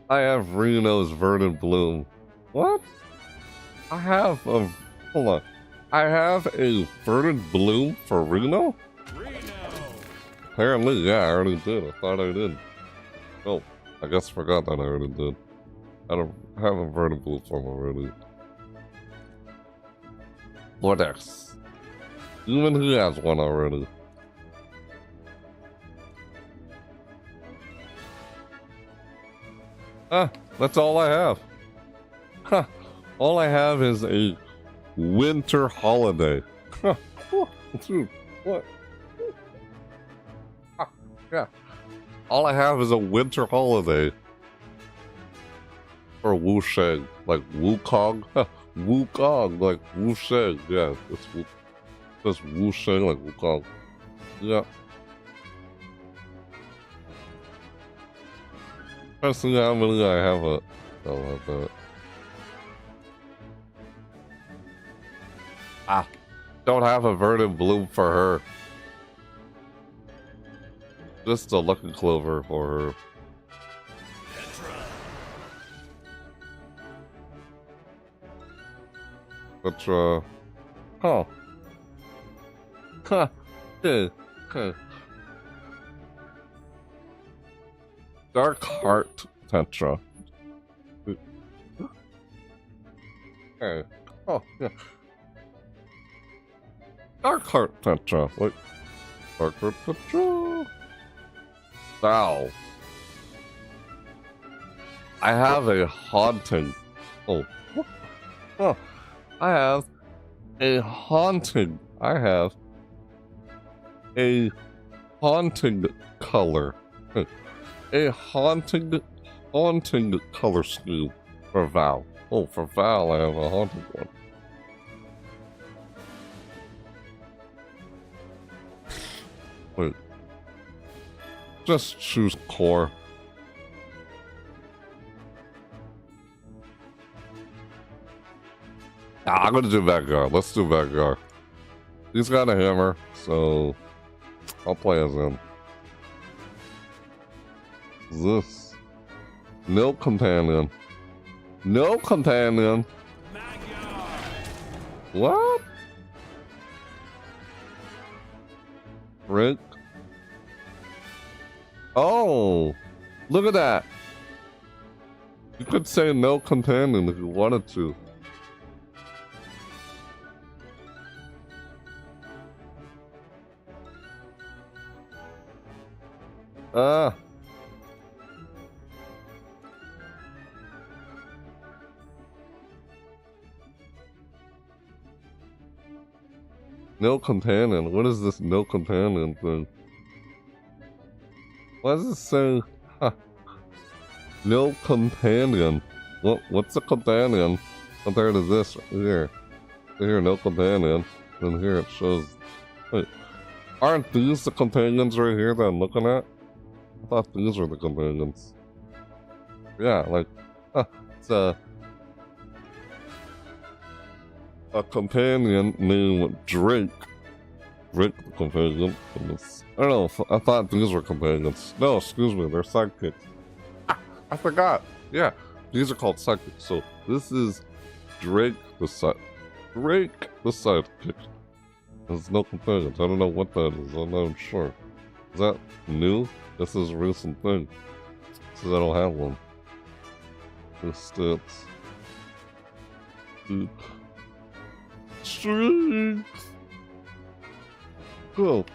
I have Reno's Verdant Bloom. What? I have a hold on. I have a Verdant Bloom for Reno? Apparently, yeah, I already did. I thought I did. Oh, I guess I forgot that I already did. I don't have a Verdant Bloom for him already. Vortex. Even he has one already. That's all I have. Huh. All I have is a Winter Holiday. Huh. Dude, what? Yeah. All I have is a Winter Holiday. For Wu Sheng. Like Wukong. Wukong, like Wu Sheng. Yeah, it's Wu Sheng, like Wukong. Yeah. Trying to see how many I have I don't have that. Don't have a Verdant Bloom for her. Just a Lucky Clover for her. Petra. Huh. Huh. Huh. Dark Heart Tetra. Okay. Oh, yeah. Dark Heart Tetra. Wait. Dark Heart Tetra. Ow. I have a haunting. Oh. Oh. I have a haunting. I have a haunting color. A haunting color scheme for Val. Oh, for Val, I have a haunting one. Wait. Just choose core. I'm gonna do Vanguard. Let's do Vanguard. He's got a hammer, so I'll play as him. This. No companion. No companion. What? Rick? Oh! Look at that! You could say no companion if you wanted to. Ah. No companion. What is this no companion thing? Why does it say no companion? What's a companion compared to this here? Here, no companion. And here it shows. Wait, aren't these the companions right here that I'm looking at? I thought these were the companions. Yeah, like, it's a companion named Drake. Drake the companion. I don't know, I thought these were companions. No, excuse me, they're sidekicks. I forgot. Yeah, these are called sidekicks. So this is Drake the sidekick. There's no companions. I don't know what that is. I'm not sure. Is that new? This is a recent thing. So I don't have one. This stats. Strength. Oh,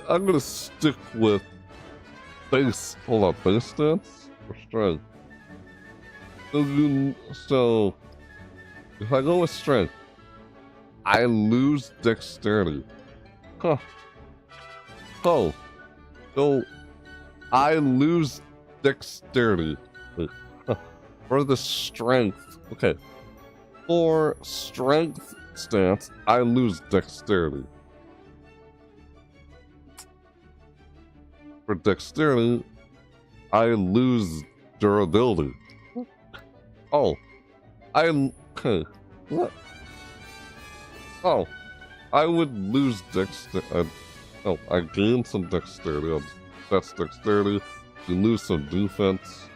I'm gonna stick with base. Hold on, base stats or strength. So if I go with strength, I lose dexterity. Huh. Oh. So I lose dexterity. For the strength. Okay. For strength stance, I lose dexterity. For dexterity, I lose durability. Oh. Okay. What? Oh. I would lose dexterity. Oh, I gain some dexterity. That's dexterity. You lose some defense.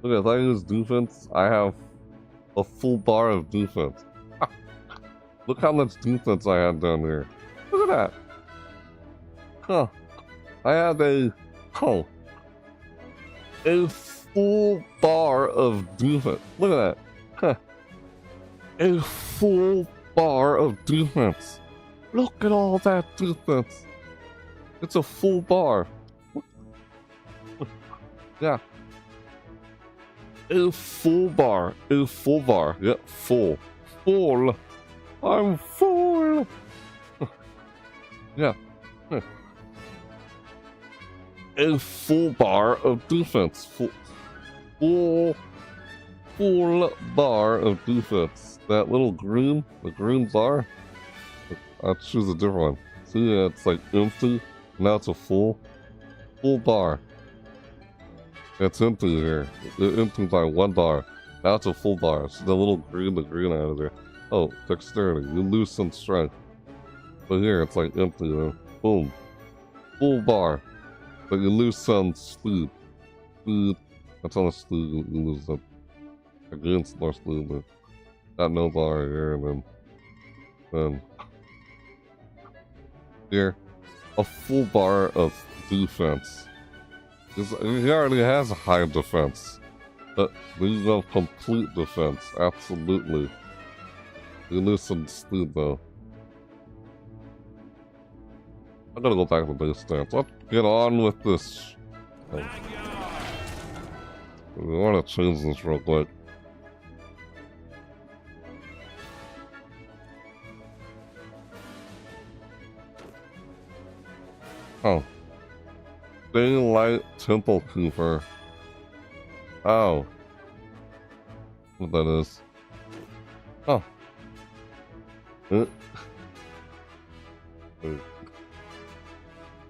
Look, if I use defense, I have a full bar of defense. Look how much defense I had down here. Look at that. Huh. I have a full bar of defense. Look at that. Huh. A full bar of defense. Look at all that defense. It's a full bar. Yeah. A full bar. A full bar. Yeah, full. Full. I'm full. Yeah. A full bar of defense. Full bar of defense. That little green, the green bar. I'll choose a different one. See, yeah, it's like empty. Now it's a full bar. It's empty here. It's empty by 1 bar. Now it's a full bar. So the little green, the green out of there. Oh, dexterity. You lose some strength. But here it's like empty there. Boom. Full bar. But you lose some speed. Speed. That's on the speed. You lose some. Against more speed. But got no bar here and then here. A full bar of defense. He already has a high defense. But we have complete defense. Absolutely. You lose some speed though. I'm gonna go back to base stance. Let's get on with this. We want to change this real quick. Oh. Daylight Temple Cooper. Oh. What that is. Oh.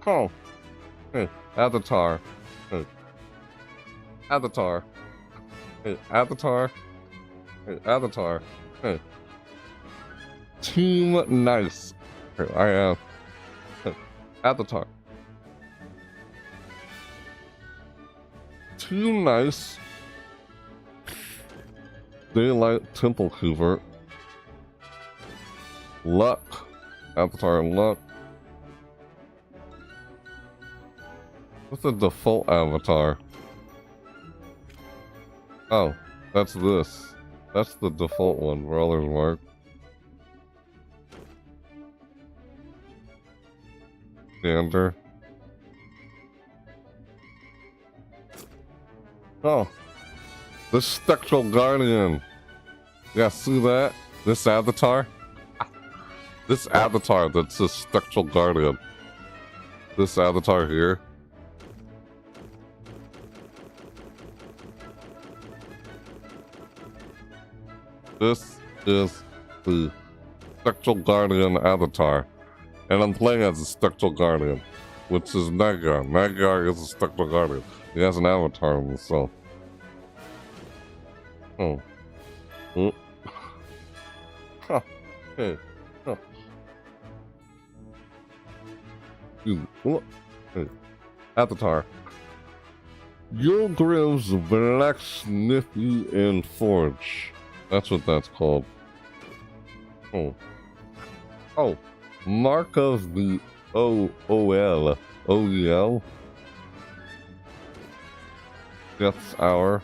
Oh. Hey, Avatar. Hey. Avatar. Hey, Avatar. Hey, Avatar. Hey. Team Nice. Hey, I am. Hey, Avatar. Team Nice. Daylight Temple Cooper. Luck. Avatar Luck. What's the default avatar? Oh, that's this. That's the default one, Brawler's Mark. Gander. Oh. The Spectral Guardian. Yeah, see that? This avatar? This avatar that's the Spectral Guardian. This avatar here. This is the Spectral Guardian avatar. And I'm playing as the Spectral Guardian, which is Nagar. Nagar is a Spectral Guardian. He has an avatar of himself. Oh. Oh. Huh. Hey. Huh. Hey. Avatar. Yulgrim's Blacksmithy and Forge. That's what that's called. Oh. Oh. Mark of the OOL. OEL. Death's Hour.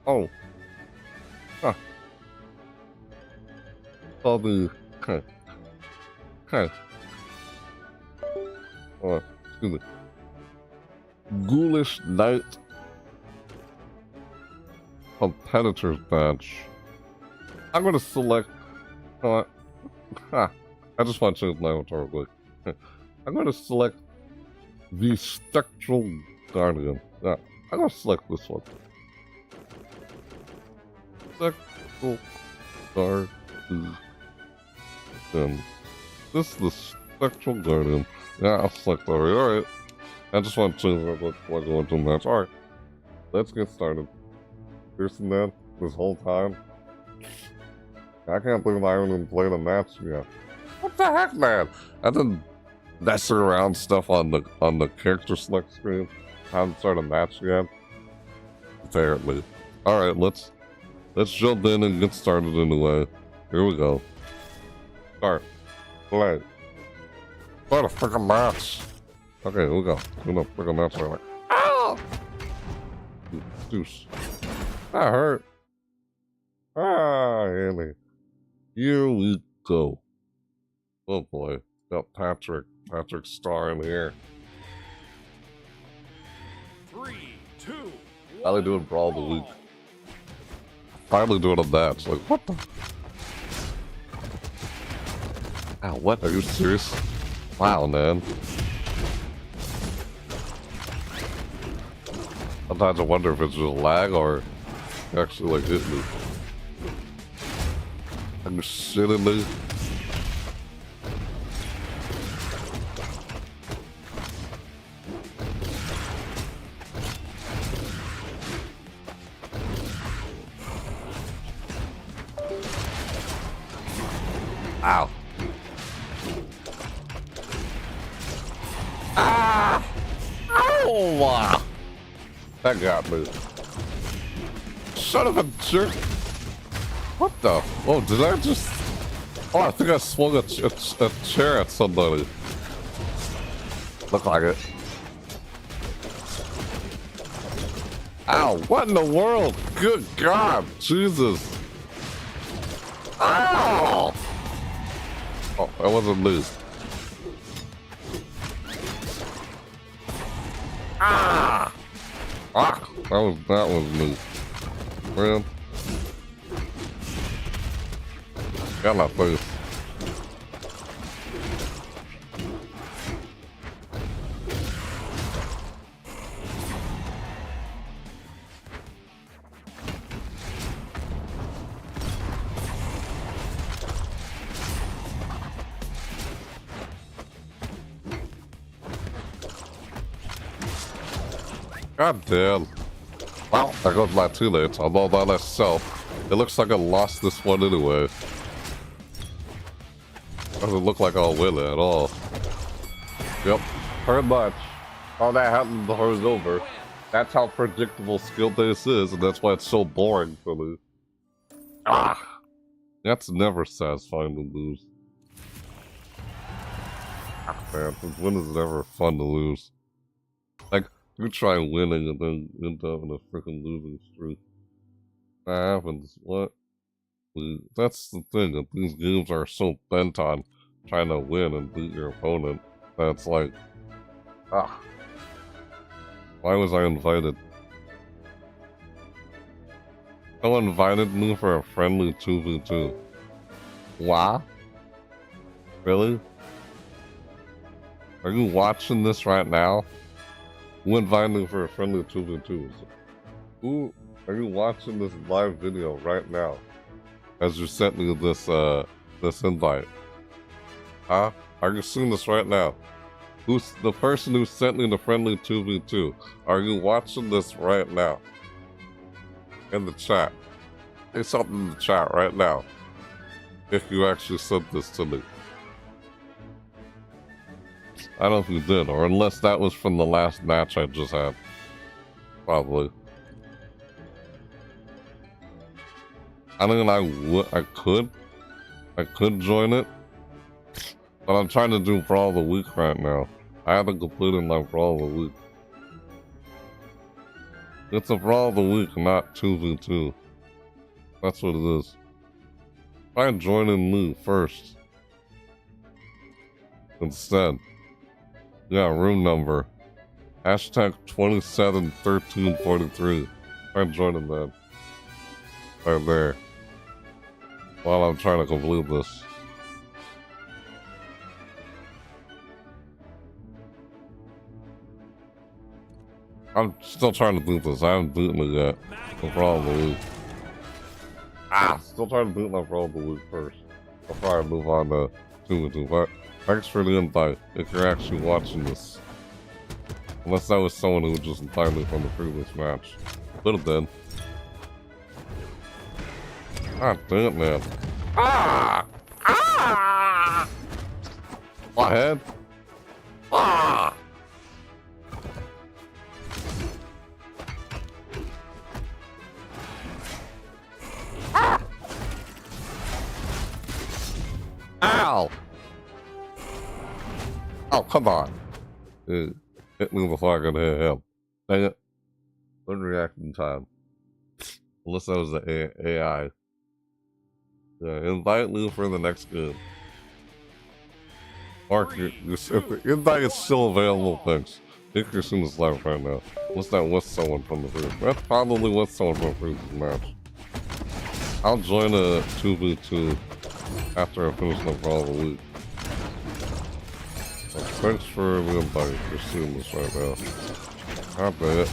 Oh. Huh. All the... Oh, excuse me. Ghoulish Knight Competitor's Badge. I'm gonna select... I just want to change my avatar real quick. I'm gonna select the Spectral Guardian. Yeah, I'm gonna select this one. Spectral Guardian. This is the Spectral Guardian. Yeah, I'll select that. Alright. I just want to change it real quick before I go into the match. Alright. Let's get started. Pearson, man, this whole time. I can't believe I haven't even played a match yet. What the heck, man? I've been messing around stuff on the character select screen. I haven't started a match yet. Apparently. Alright, let's jump in and get started anyway. Here we go. Start. Play. Start a freaking match. Okay, here we go. We're gonna freaking match. I'm like, ow! Deuce. That hurt. Ah, Annie. Here we go. Oh boy. Got Patrick Star in here. 3, 2, 1. Finally doing Brawl of the Week. Finally doing a match. Like, what the? Ow, what? Are you serious? Wow, man. Sometimes I wonder if it's just lag or actually like hit me. Are you shitting me? Ow. Ah! Oh, wow. That got me. Son of a jerk. What the? Oh, did I just... Oh, I think I swung a chair at somebody. Look like it. Ow, what in the world? Good God, Jesus. Ow! Oh, that wasn't me. That was me. Man. Got my face. God damn. Wow, there goes my teammates. I'm all by myself. It looks like I lost this one anyway. Doesn't look like I'll win it at all. Yep, pretty much. All that happened before it was over. That's how predictable skill base is, and that's why it's so boring for me. Ah! That's never satisfying to lose. Ah, man, this win is never fun to lose. Like, you try winning and then end up in a freaking losing streak. That happens. What? That's the thing, that these games are so bent on trying to win and beat your opponent that it's like, ah. Why was I invited? Someone invited me for a friendly 2v2. Why? Really? Are you watching this right now? Who invited me for a friendly 2v2? Who are you watching this live video right now? As you sent me this this invite. Huh? Are you seeing this right now? Who's the person who sent me the friendly 2v2? Are you watching this right now? In the chat. Say something in the chat right now. If you actually sent this to me. I don't know if you did, or unless that was from the last match I just had. Probably. I mean, I could join it, but I'm trying to do Brawl of the Week right now. I haven't completed my Brawl of the Week. It's a Brawl of the Week, not 2v2. That's what it is. Try joining me first. Instead. Yeah, room number. Hashtag 271343. Try joining that. Right there. While I'm trying to complete this. I'm still trying to beat this. I haven't beaten it yet. The Brawl of the Week. Still trying to beat my Brawl of the Week first. I'll probably move on to 2v2. But thanks for the invite if you're actually watching this. Unless that was someone who just invited me from the previous match. Little then. God damn it, man. My head. Ow! Oh, come on. Dude, hit me before I could hit him. Dang it. Good reaction time. Unless that was the AI. Yeah, invite me for the next game. Mark, if the invite is still available, thanks. I think you're seeing this live right now. Unless that was someone from the previous. That probably was someone from the previous match. I'll join a 2v2 after I finish the Brawl of the Week. Well, thanks for the invite. You're seeing this right now. I bet.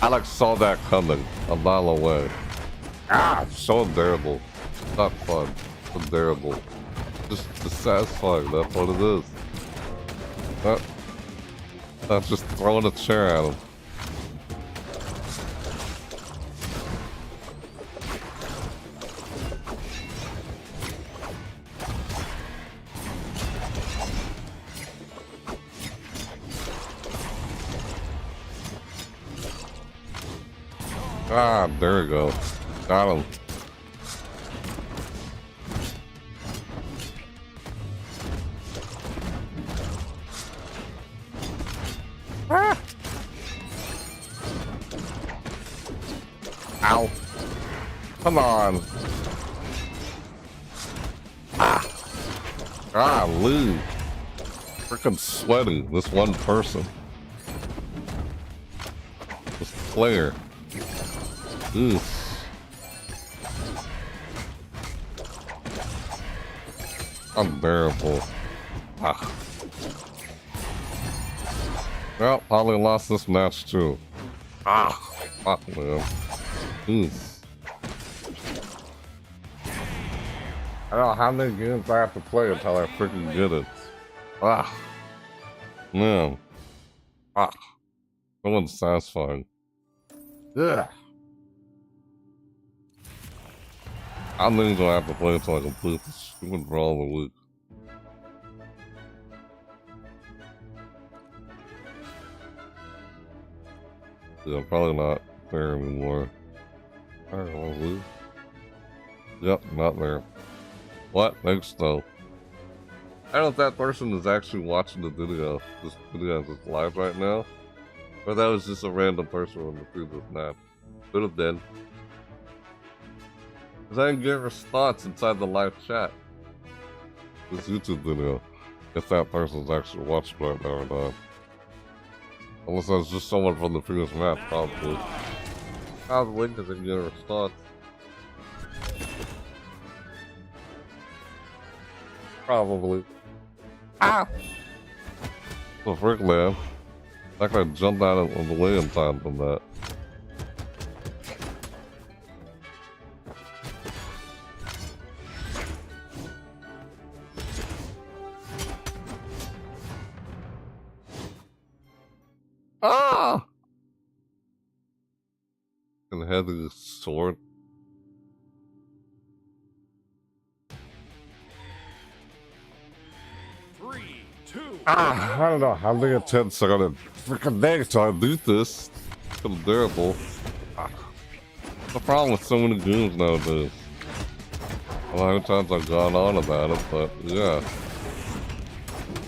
Alex saw that coming a mile away. So unbearable. Not fun. Unbearable. Just dissatisfying, that's what it is. That's just throwing a chair at him. There we go. Got him. Come on. Golly. Freaking sweaty, this one person. This player. Oof. Unbearable. Well, probably lost this match too. Fuck, man. Oof. I don't know how many games I have to play until I freaking get it. Man. So unsatisfying. Yeah. How many do I have to play until I complete this stupid Brawlhalla week? Yeah, I'm probably not there anymore. Alright, yep, not there. What? Thanks though. I don't know if that person is actually watching the video. This video is just live right now. Or that was just a random person on the previous map. Could have been. Because I didn't get a response inside the live chat. This YouTube video. If that person's actually watching right now or not. Unless that's just someone from the previous map, probably. Probably because I didn't get a response. Probably. The frick, man. I could have jumped out of the way in time from that. And had this sword. I don't know how many attempts I gotta freaking make till I beat this. It's unbearable. The problem with so many games nowadays. I don't know how many times I've gone on about it, but yeah.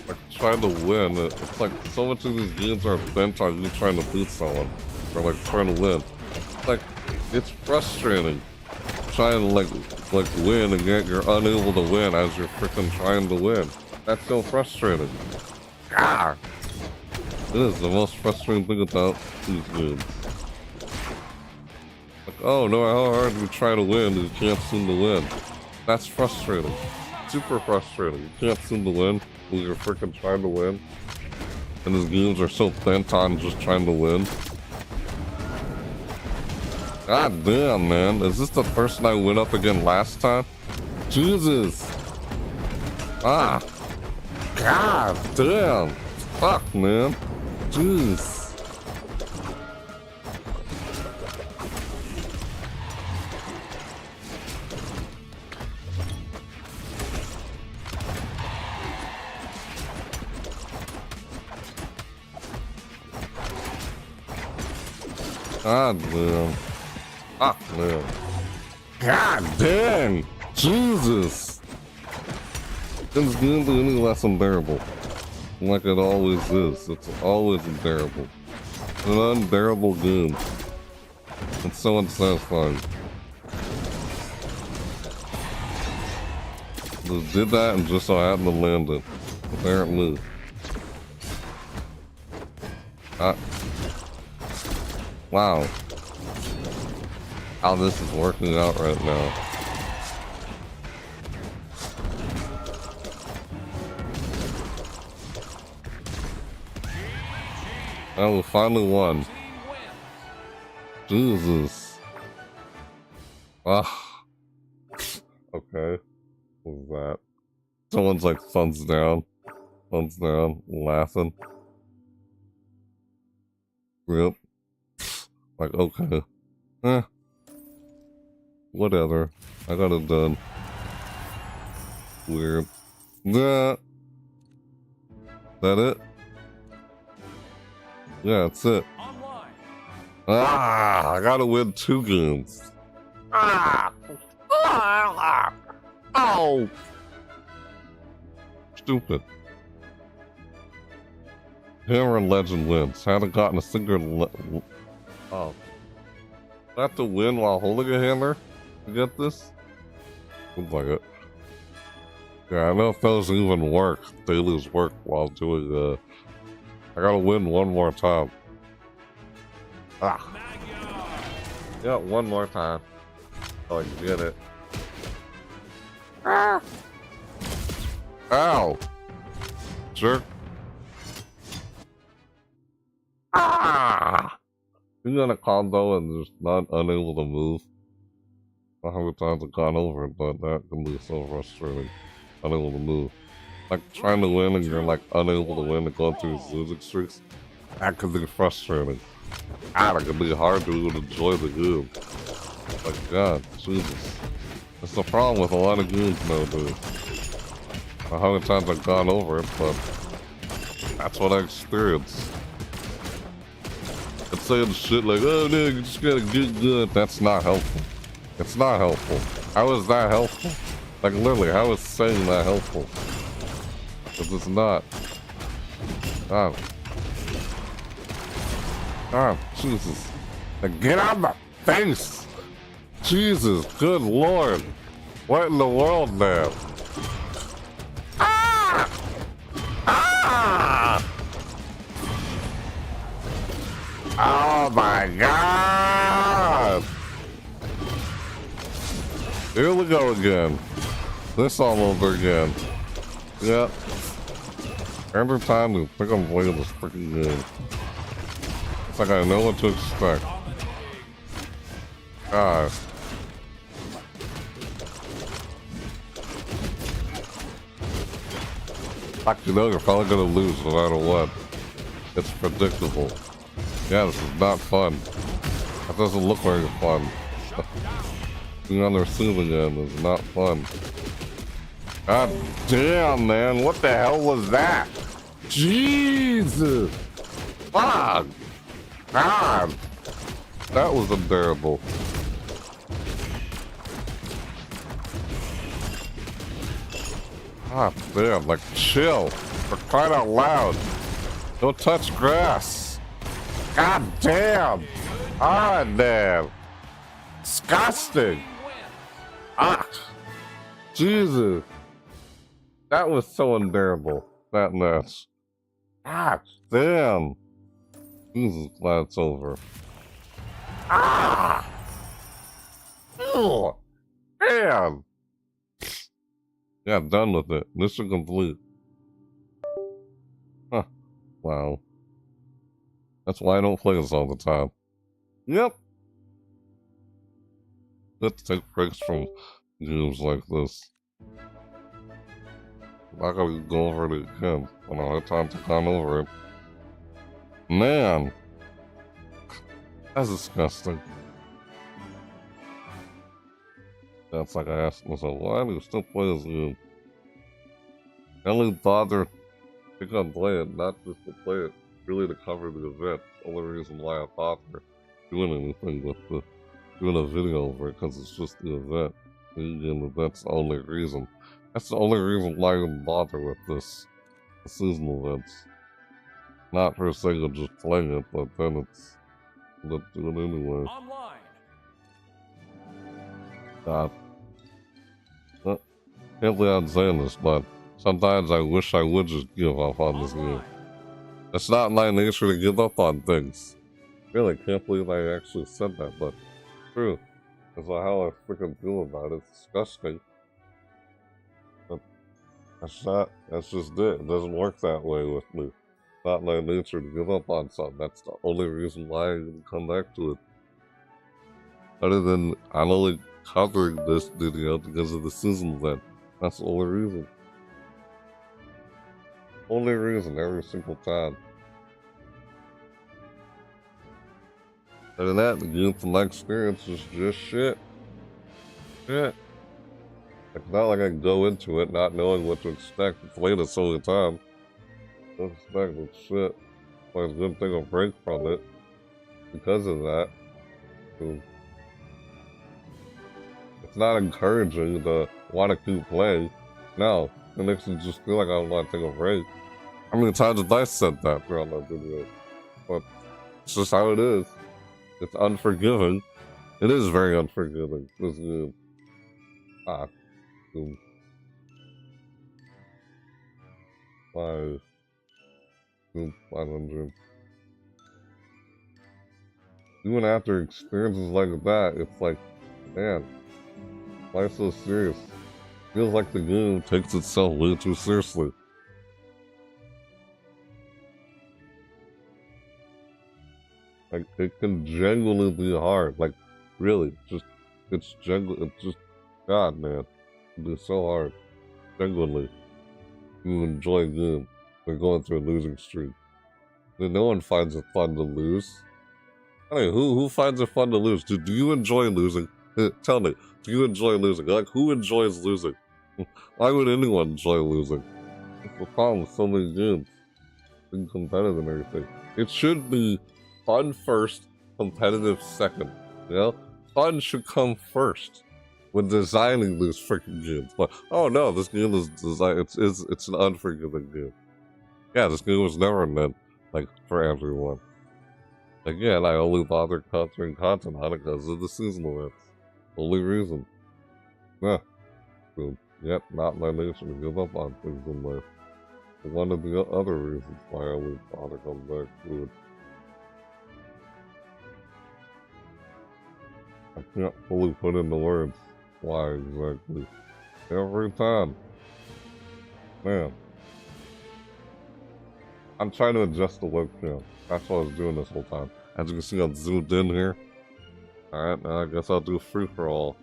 Like trying to win, it's like so much of these games are bent on you trying to beat someone. Or like trying to win. Like, it's frustrating. Trying to like win and yet you're unable to win as you're freaking trying to win. That's so frustrating. It is the most frustrating thing about these games. Like, oh no, how hard you try to win and you can't seem to win. That's frustrating. Super frustrating. You can't seem to win when you're freaking trying to win. And these games are so bent on just trying to win. God damn, man. Is this the person I went up again last time? Jesus. God damn. Fuck, man. Jeez. God damn. Fuck, man. God damn. Jesus. This game is any less unbearable. Like it always is. It's always unbearable. It's an unbearable game. It's so unsatisfying. Just did that and just so happened to land it. Apparently. Wow. How this is working out right now. Oh, we finally won. Jesus. Ah. Okay. What was that? Someone's like thumbs down, laughing. Yep. Like, okay. Whatever. I got it done. Weird. That it? Yeah, that's it. I gotta win 2 games. Oh! Stupid. Hammer and Legend wins. Haven't gotten a single oh. I have to win while holding a hammer? You get this? Looks like it. Yeah, I know if those even work, they lose work while doing, I gotta win one more time. Ah. Yeah, one more time. Oh, you get it. Ah. Ow! Jerk. Ah! You're gonna combo and just not unable to move. I don't know how many times I've gone over it, but that can be so frustrating. Unable to move. Like trying to win and you're like unable to win and going through these losing streaks. That can be frustrating. God, it can be hard to even enjoy the game. Like, God, Jesus. It's the problem with a lot of games now, dude. I don't know how many times I've gone over it, but that's what I experienced. It's saying shit like, oh no, you just gotta get good. That's not helpful. It's not helpful. How is that helpful? Like, literally, how is saying that helpful? Because it's not. God. Oh, Jesus. Like, get out of my face! Jesus, good lord. What in the world, man? Ah! Ah! Oh my god! Here we go again. This all over again. Yep. Every time we think I'm playing this freaking game. It's like I know what to expect. God. Like, you know, you're probably gonna lose no matter what. It's predictable. Yeah, this is not fun. That doesn't look very fun. Being on the receiving end is not fun. God damn, man. What the hell was that? Jesus! Fuck! God! That was unbearable. God damn, like, chill. For crying out loud. Don't touch grass. God damn! Ah, damn! Disgusting! Ah! Jesus! That was so unbearable, that match. Ah, damn! Jesus, glad it's over. Ah! Ew! Damn! Yeah, done with it. Mission complete. Huh. Wow. That's why I don't play this all the time. Yep. Let's take breaks from games like this. I gotta go over it again when I have time to come over it. Man! That's disgusting. That's like I asked myself, why do you still play this game? I only bother pick on play it, not just to play it, really to cover the event. The only reason why I bother doing anything with doing a video over it, because it's just the event. And that's the only reason. That's the only reason why I even bother with this. The seasonal events. Not for the sake of just playing it, but then it's let's do it anyway. Online. God. Can't believe I'm saying this, but sometimes I wish I would just give up on this game. It's not my nature to give up on things. Really, can't believe I actually said that, but true. That's not how I freaking feel about it. It's disgusting. But that's just it. It doesn't work that way with me. It's not my nature to give up on something. That's the only reason why I even come back to it. Other than I'm only covering this video because of the season event. That's the only reason. Only reason every single time. Other than that, the game from my experience is just shit. Shit. It's not like I can go into it not knowing what to expect and play this all the time. Don't expect with shit. So it's good to take a break from it because of that. So it's not encouraging to want to keep playing. No, it makes me just feel like I want to take a break. How many times have I said that throughout my video? But it's just how it is. It's unforgiving. It is very unforgiving, this game. Ah, boom. 5, boom, 500. Even after experiences like that, it's like, man, why so serious? Feels like the game takes itself way too seriously. Like, it can genuinely be hard. Like, really, it's just, God, man. It's so hard. Genuinely. You enjoy a game. They're going through a losing streak. Then no one finds it fun to lose. I mean, who finds it fun to lose? Do you enjoy losing? Tell me, do you enjoy losing? Like, who enjoys losing? Why would anyone enjoy losing? It's the problem with so many games. Being competitive and everything. It should be fun first, competitive second. You know? Fun should come first when designing these freaking games. But, oh no, this game is designed, it's an unforgiving game. Yeah, this game was never meant, like, for everyone. Again, I only bother covering content on it because of the seasonal events. Only reason. Yeah. So, yep, not my nature to give up on things in life. One of the other reasons why I always bother coming back to it. I can't fully put into words why exactly. Every time. Man. I'm trying to adjust the webcam. That's what I was doing this whole time. As you can see, I'm zoomed in here. Alright, now I guess I'll do free-for-all.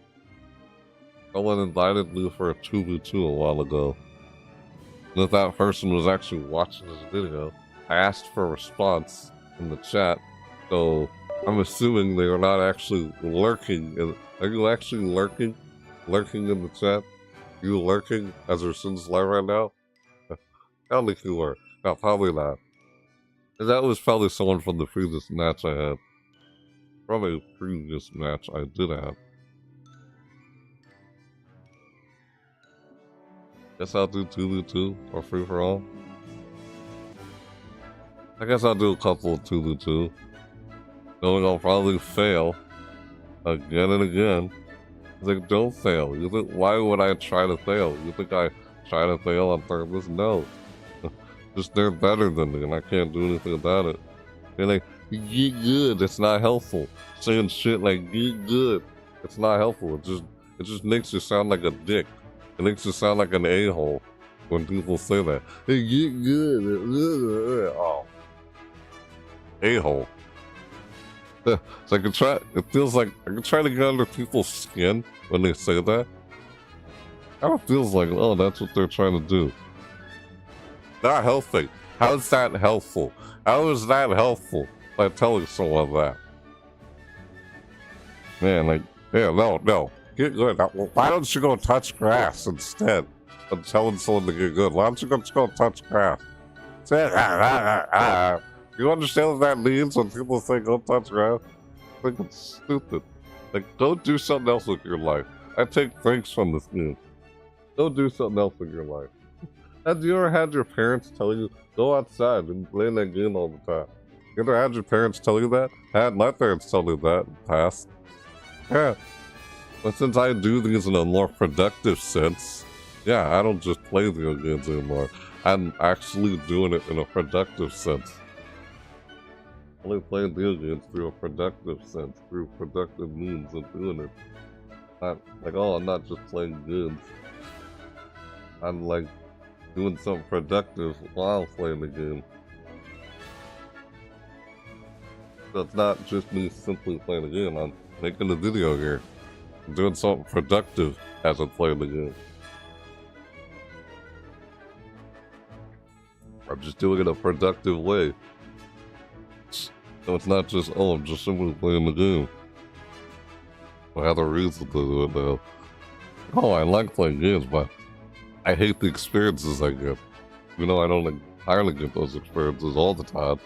Someone invited me for a 2v2 a while ago. And if that person was actually watching this video, I asked for a response in the chat. So I'm assuming they are not actually lurking. Are you actually lurking? Lurking in the chat? You lurking as we're seeing this live right now? Tell me if you were. No, probably not. And that was probably someone from the previous match I had. From a previous match I did have. Guess I'll do 2v2 or free for all. I guess I'll do a couple of 2v2. Knowing I'll probably fail again and again. Like, don't fail. You think, why would I try to fail? You think I try to fail on purpose? No. Just they're better than me and I can't do anything about it. They're like, get good, it's not helpful. Saying shit like get good, it's not helpful. It just makes you sound like a dick. It makes you sound like an a-hole when people say that. Hey, get good. Oh. A-hole. So it feels like I can try to get under people's skin when they say that. Kind of feels like, oh, that's what they're trying to do. Not healthy. How's that helpful? How is that helpful by telling someone that? Man, like, yeah, no. Get good. Why don't you go touch grass instead of telling someone to get good? Why don't you just go touch grass? Say, You understand what that means when people say go touch grass? I think it's stupid. Like, go do something else with your life. I take breaks from this game. Go do something else with your life. Have you ever had your parents tell you, go outside and play that game all the time? You ever had your parents tell you that? I had my parents tell me that in the past. Yeah. But since I do these in a more productive sense, yeah, I don't just play video games anymore. I'm actually doing it in a productive sense. I only play video games through a productive sense, through productive means of doing it. Not like, oh, I'm not just playing games. I'm like doing something productive while playing the game. So it's not just me simply playing the game, I'm making a video here. I'm doing something productive as I'm playing the game. I'm just doing it in a productive way. So it's not just, oh, I'm just simply playing the game. I have a reason to do it now. Oh, I like playing games, but I hate the experiences I get. You know, I don't entirely get those experiences all the time.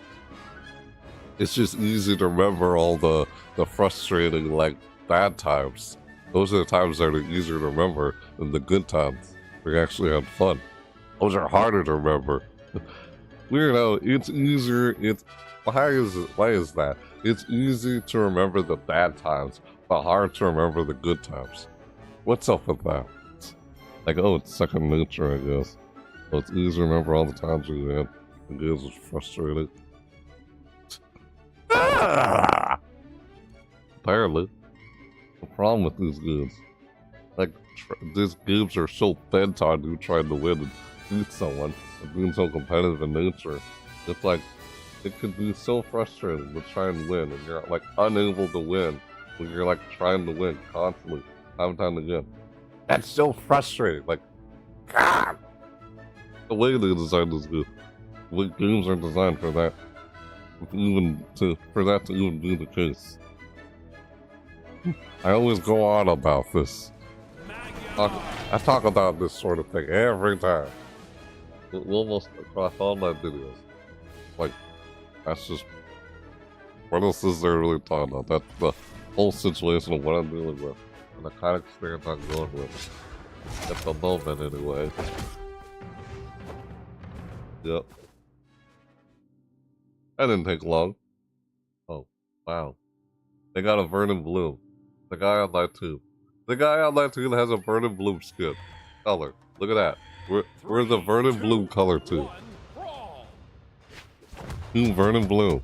It's just easy to remember all the frustrating, like, bad times. Those are the times that are easier to remember than the good times. We actually had fun. Those are harder to remember. You know, it's easier, why is that? It's easy to remember the bad times, but hard to remember the good times. What's up with that? Like, oh, it's second nature, I guess. So it's easy to remember all the times you had. The games was frustrating. Apparently, the problem with these games, like, these games are so bent on you trying to win and beat someone, and being so competitive in nature. It's like, it could be so frustrating to try and win, and you're like unable to win when you're like trying to win constantly, time and time again. That's so frustrating. Like, God, the way they designed this game, the way games are designed for that, for that to even be the case. I always go on about this. I talk about this sort of thing every time. Almost across all my videos. Like, that's just, what else is there really talking about? That's the whole situation of what I'm dealing with, and the kind of experience I'm going with. At the moment, anyway. Yep. That didn't take long. Oh, wow. They got a Verdant Bloom. The guy on that tube. The guy on that tube has a Verdant Bloom skin. Color. Look at that. We're the Verdant Bloom color too. Team Verdant Bloom.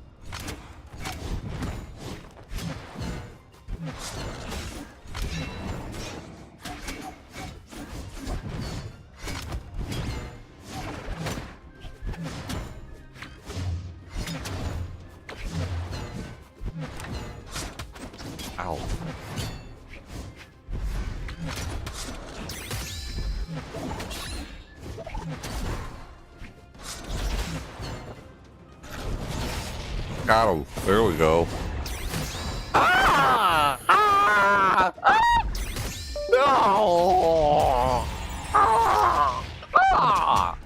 Ow. Got him. There we go. Ah! Ah! Ah! No! Ah! Ah!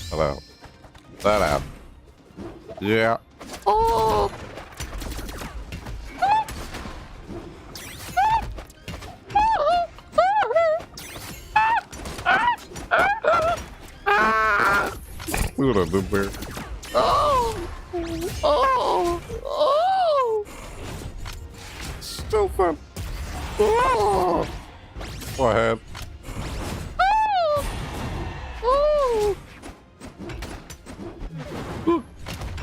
Hello. That happened. Yeah. Oh! See what I did there? Oh! Oh! Oh! Stupid! Oh! Go ahead. Oh! Oh!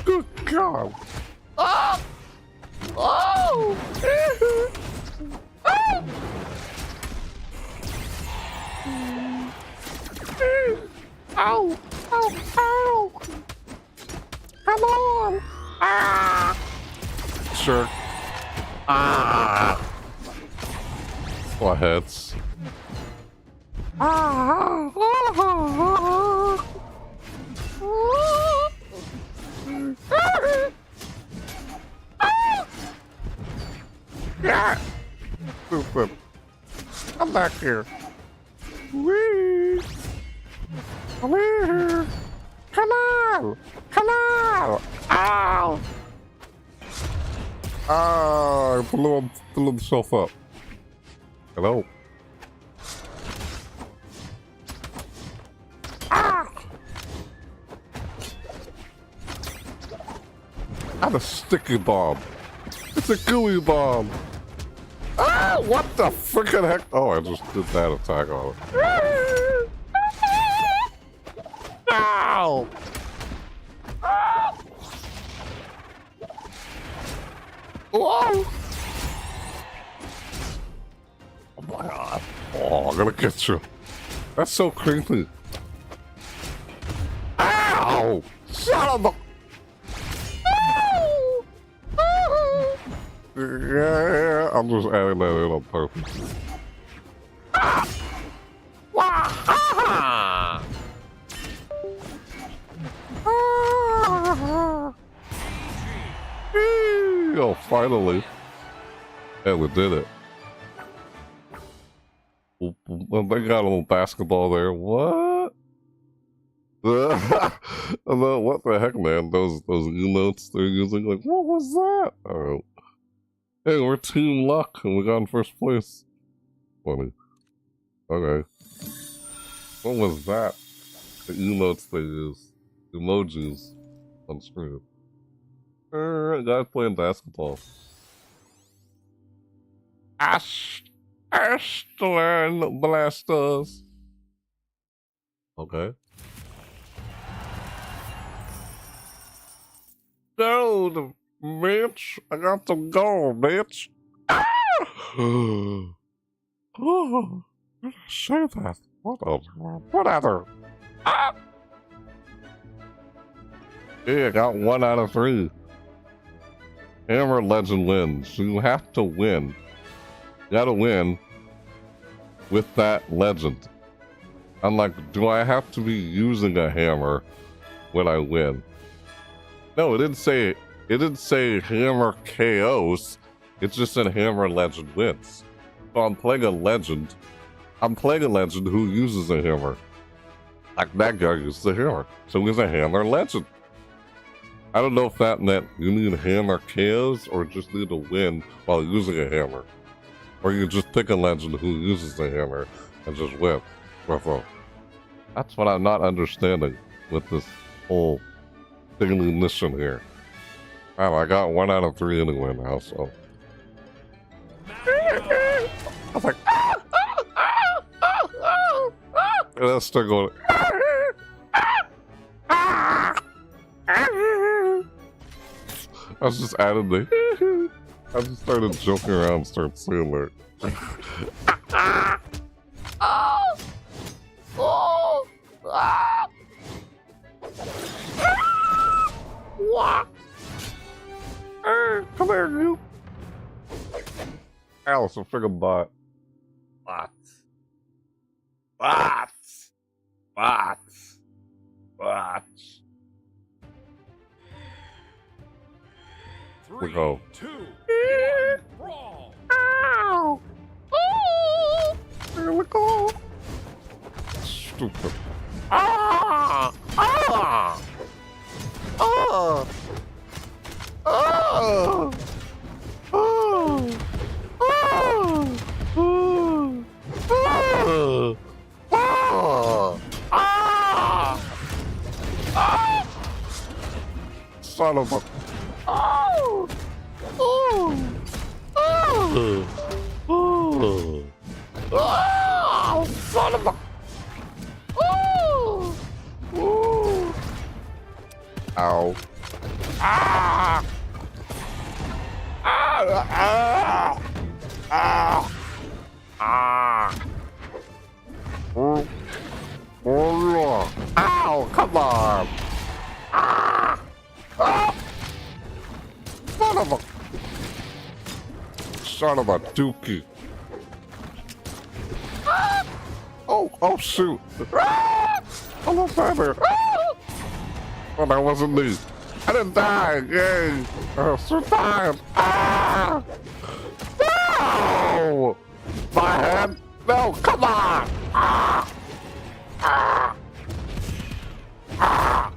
Good God! Oh! Oh! Ow! Ow! Ow! Come on! Ah! Sure. Ah! What heads? Ah! Yeah! Stupid. Come back here. Whee! Come here! Come on! Come on! Ow! Ah, blew himself up. Hello? Ah! Not a sticky bomb. It's a gooey bomb. Ah! What the freaking heck? Oh, I just did that attack on it. Ow! Whoa! Oh my God. Oh, I'm gonna get you. That's so creepy. Ow! Son of a... Yeah, I'm just adding that in on purpose. Ah! Wah-ha-ha! Oh, finally. Yeah, we did it. Well, they got a little basketball there. What? What the heck, man? Those emotes they're using, like, what was that? Oh. Hey, we're Team Luck, and we got in first place. Funny. Okay. What was that? The emotes they use. Emojis on screen. Alright, guys playing basketball. Ashland Blasters. Okay. Dude, bitch, I got to go, bitch. Oh, say that. Whatever. Yeah, I got 1 out of 3. Hammer Legend wins. You have to win. You gotta win with that legend. I'm like, do I have to be using a hammer when I win? No, it didn't say hammer KOs. It just said hammer legend wins. So I'm playing a legend. I'm playing a legend who uses a hammer. Like that guy uses a hammer. So he's a hammer legend. I don't know if that meant you need hammer KOs or just need to win while using a hammer. Or you just pick a legend who uses a hammer and just win. That's what I'm not understanding with this whole daily mission here. Wow, I got 1 out of 3 anyway now, so. I was like, and I start going, I was just adding the, I just started joking around and started saying that. Come here, you. Alice, a friggin' bot. Bots. Bots. Bots. Bots. 3, go. 2, 1, brawl! Ow! Oh! Here we go. Stupid. Ah! Ah! Ah! Ah! Ah! Ah! Son of a. Oh! Oh! Oh! Oh! Oh! Son of a. Oh! Oh! Ow. Ah! Ah! Ah! Ah! Ah! Oh! Oh! Ow! Come on! Ah! Ah! Son of a dookie. Ah! Oh, oh shoot. Ah! I'm a feather. Ah! Oh, that wasn't me. I didn't die. Yay. I survived. Ah! No! My head? No, come on! Ah! Ah! Ah!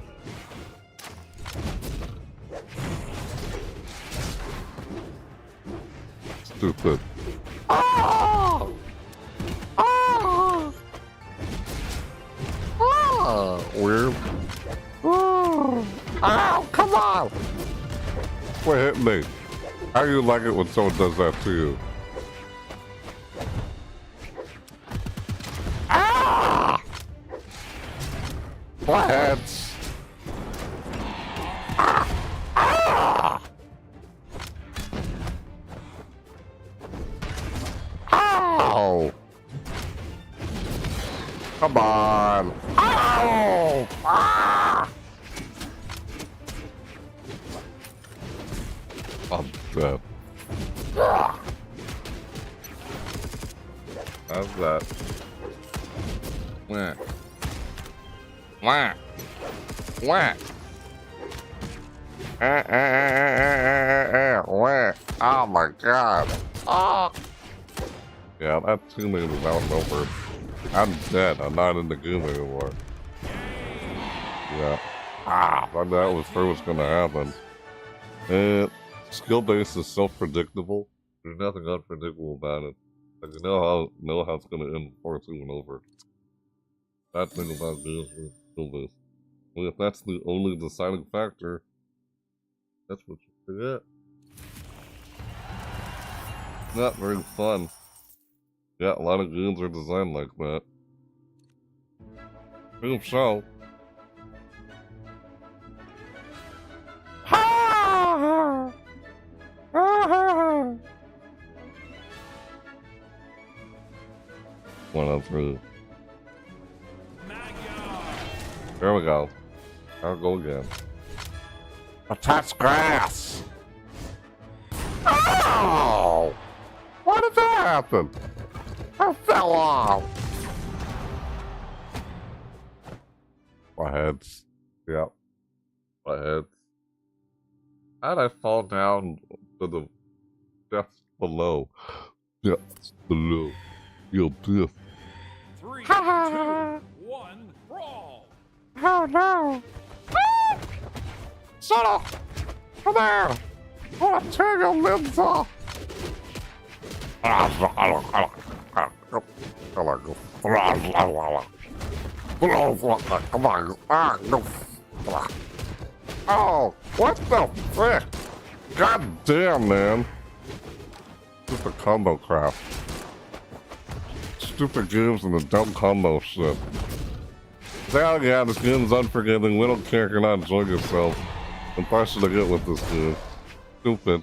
Stupid. Oh! Oh! Oh! Weird. Oh! Ow! Come on! Quit hitting me. How do you like it when someone does that to you? Ah! My heads. Ah! Ah! Ow! Come on! Ow! Ah! I'm dead. Ah! How's that? Wah. Wah. Wah. Wah. Oh my god. Oh. Yeah, that teammate is outnumbered. I'm dead. I'm not in the game anymore. Yeah. Ah, but that was sure what's gonna happen. And skill base is self-predictable. There's nothing unpredictable about it. Like you know how it's gonna end before it's even over. That thing about games with skill base. Well, if that's the only deciding factor, that's what you forget. Not very fun. Yeah, a lot of games are designed like that. Boom show. One on through. There we go. I'll go again. Attach grass! Oh! Why did that happen? I fell off! My heads. Yep. My heads. How'd I fall down to the depths below? Depths below. Yo, Biff. 3, 2, 1, brawl! Oh no! Ah! Shut up! Come there! I want to tear your limbs off! Oh, what the frick? God damn, man. Stupid combo crap. Stupid games and the dumb combo shit. Yeah, this game's unforgiving. We don't care if you're not enjoying yourself. I'm partial to get with this game. Stupid.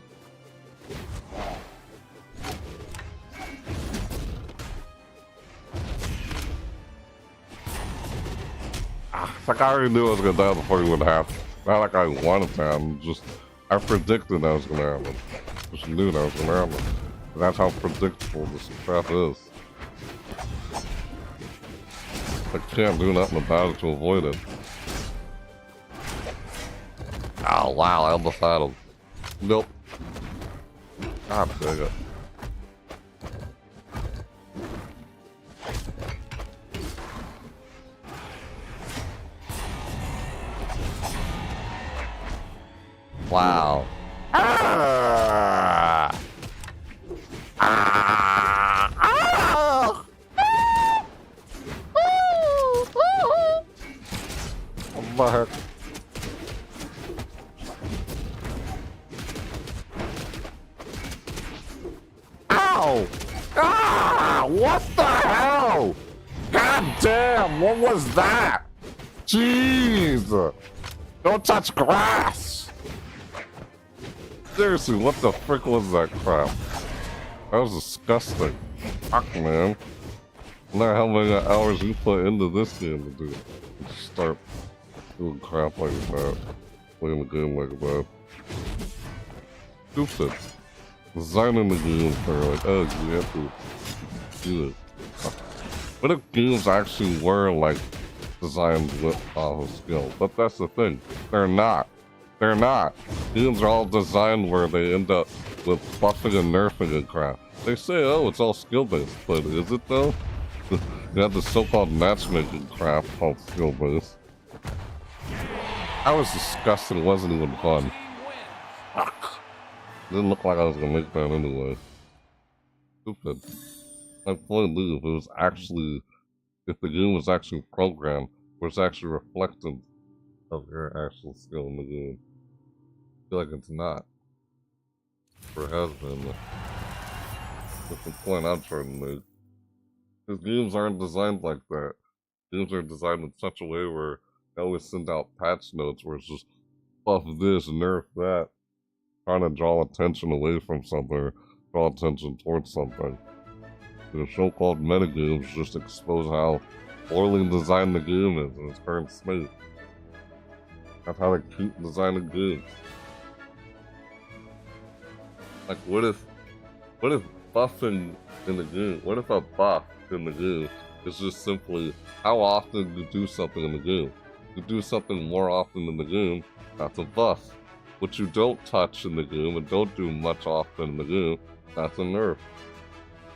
Like I already knew I was gonna die before it would happen. Not like I wanted to happen, just I predicted that was gonna happen. Just knew that was gonna happen. And that's how predictable this crap is. I can't do nothing about it to avoid it. Oh wow, I almost had him. Nope. God dang it. Wow. Ah! Ah! Ah! What the heck? Ow! Ah! What the hell? God damn, what was that? Jeez! Don't touch grass! Seriously, what the frick was that crap? That was disgusting. Fuck, man. I wonder how many hours you put into this game to do. Just start doing crap like that. Playing the game like that. Stupid. Designing the game for like, oh, you have to do it. What if games actually were like designed with off of skill? But that's the thing. They're not. They're not. Games are all designed where they end up with buffing and nerfing and crap. They say, oh, it's all skill-based, but is it though? You have the so-called matchmaking crap called skill-based. That was disgusting. It wasn't even fun. Fuck. Didn't look like I was gonna make that anyway. Stupid. Like, play League, if it was actually, if the game was actually programmed, was actually reflective of your actual skill in the game. I feel like it's not. Or it has been. That's the point I'm trying to make. Because games aren't designed like that. Games are designed in such a way where they always send out patch notes where it's just buff this, nerf that, trying to draw attention away from something, draw attention towards something. The so-called metagames just expose how poorly designed the game is in its current state. That's how they keep designing games. Like, what if buffing in the game, what if a buff in the game is just simply how often you do something in the game? You do something more often in the game, that's a buff. What you don't touch in the game and don't do much often in the game, that's a nerf.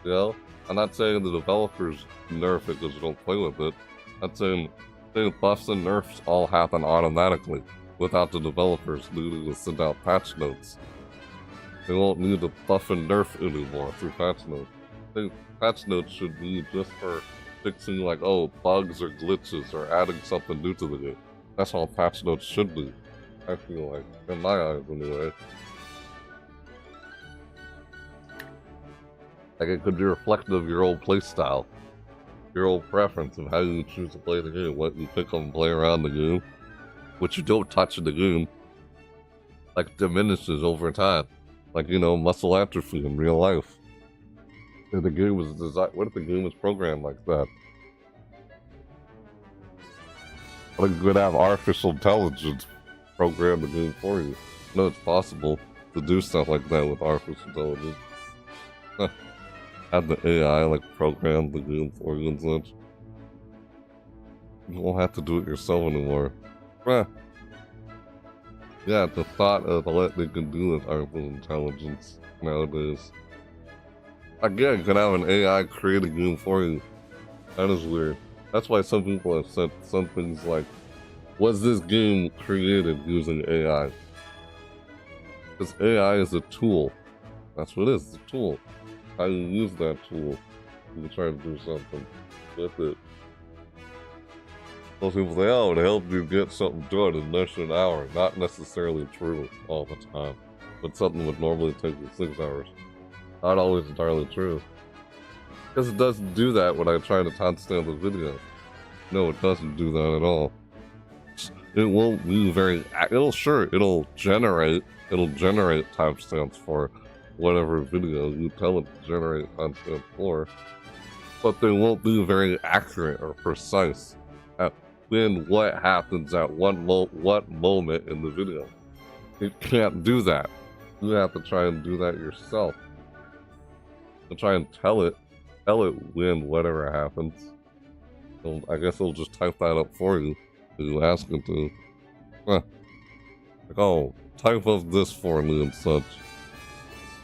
You know? I'm not saying the developers nerf it because you don't play with it. I'm saying buffs and nerfs all happen automatically without the developers needing to send out patch notes. They won't need to buff and nerf anymore through patch notes. I think patch notes should be just for fixing like, oh, bugs or glitches or adding something new to the game. That's all patch notes should be. I feel like, in my eyes anyway. Like it could be reflective of your old playstyle, your old preference of how you choose to play the game, what you pick up and play around the game, what you don't touch in the game, like diminishes over time. Like, you know, muscle atrophy in real life. If the game was designed, what if the game was programmed like that? Like, you could have artificial intelligence program the game for you. No, it's possible to do stuff like that with artificial intelligence. Have the AI like program the game for you and such. You won't have to do it yourself anymore. Yeah, the thought of what they can do with artificial intelligence nowadays. Again, you can have an AI create a game for you. That is weird. That's why some people have said some things like, was this game created using AI? Because AI is a tool. That's what it is, it's a tool. How you use that tool, you can try to do something with it. Most people say, oh, it helped you get something done in less than an hour. Not necessarily true all the time, but something would normally take you 6 hours. Not always entirely true. Because it doesn't do that when I try to timestamp the video. No, it doesn't do that at all. It won't be very, it'll generate timestamps for whatever video you tell it to generate timestamps for, but they won't be very accurate or precise at when what happens at what moment in the video. It can't do that. You have to try and do that yourself. To try and tell it when whatever happens. So I guess it'll just type that up for you if you ask it to. Like, oh, type up this for me and such.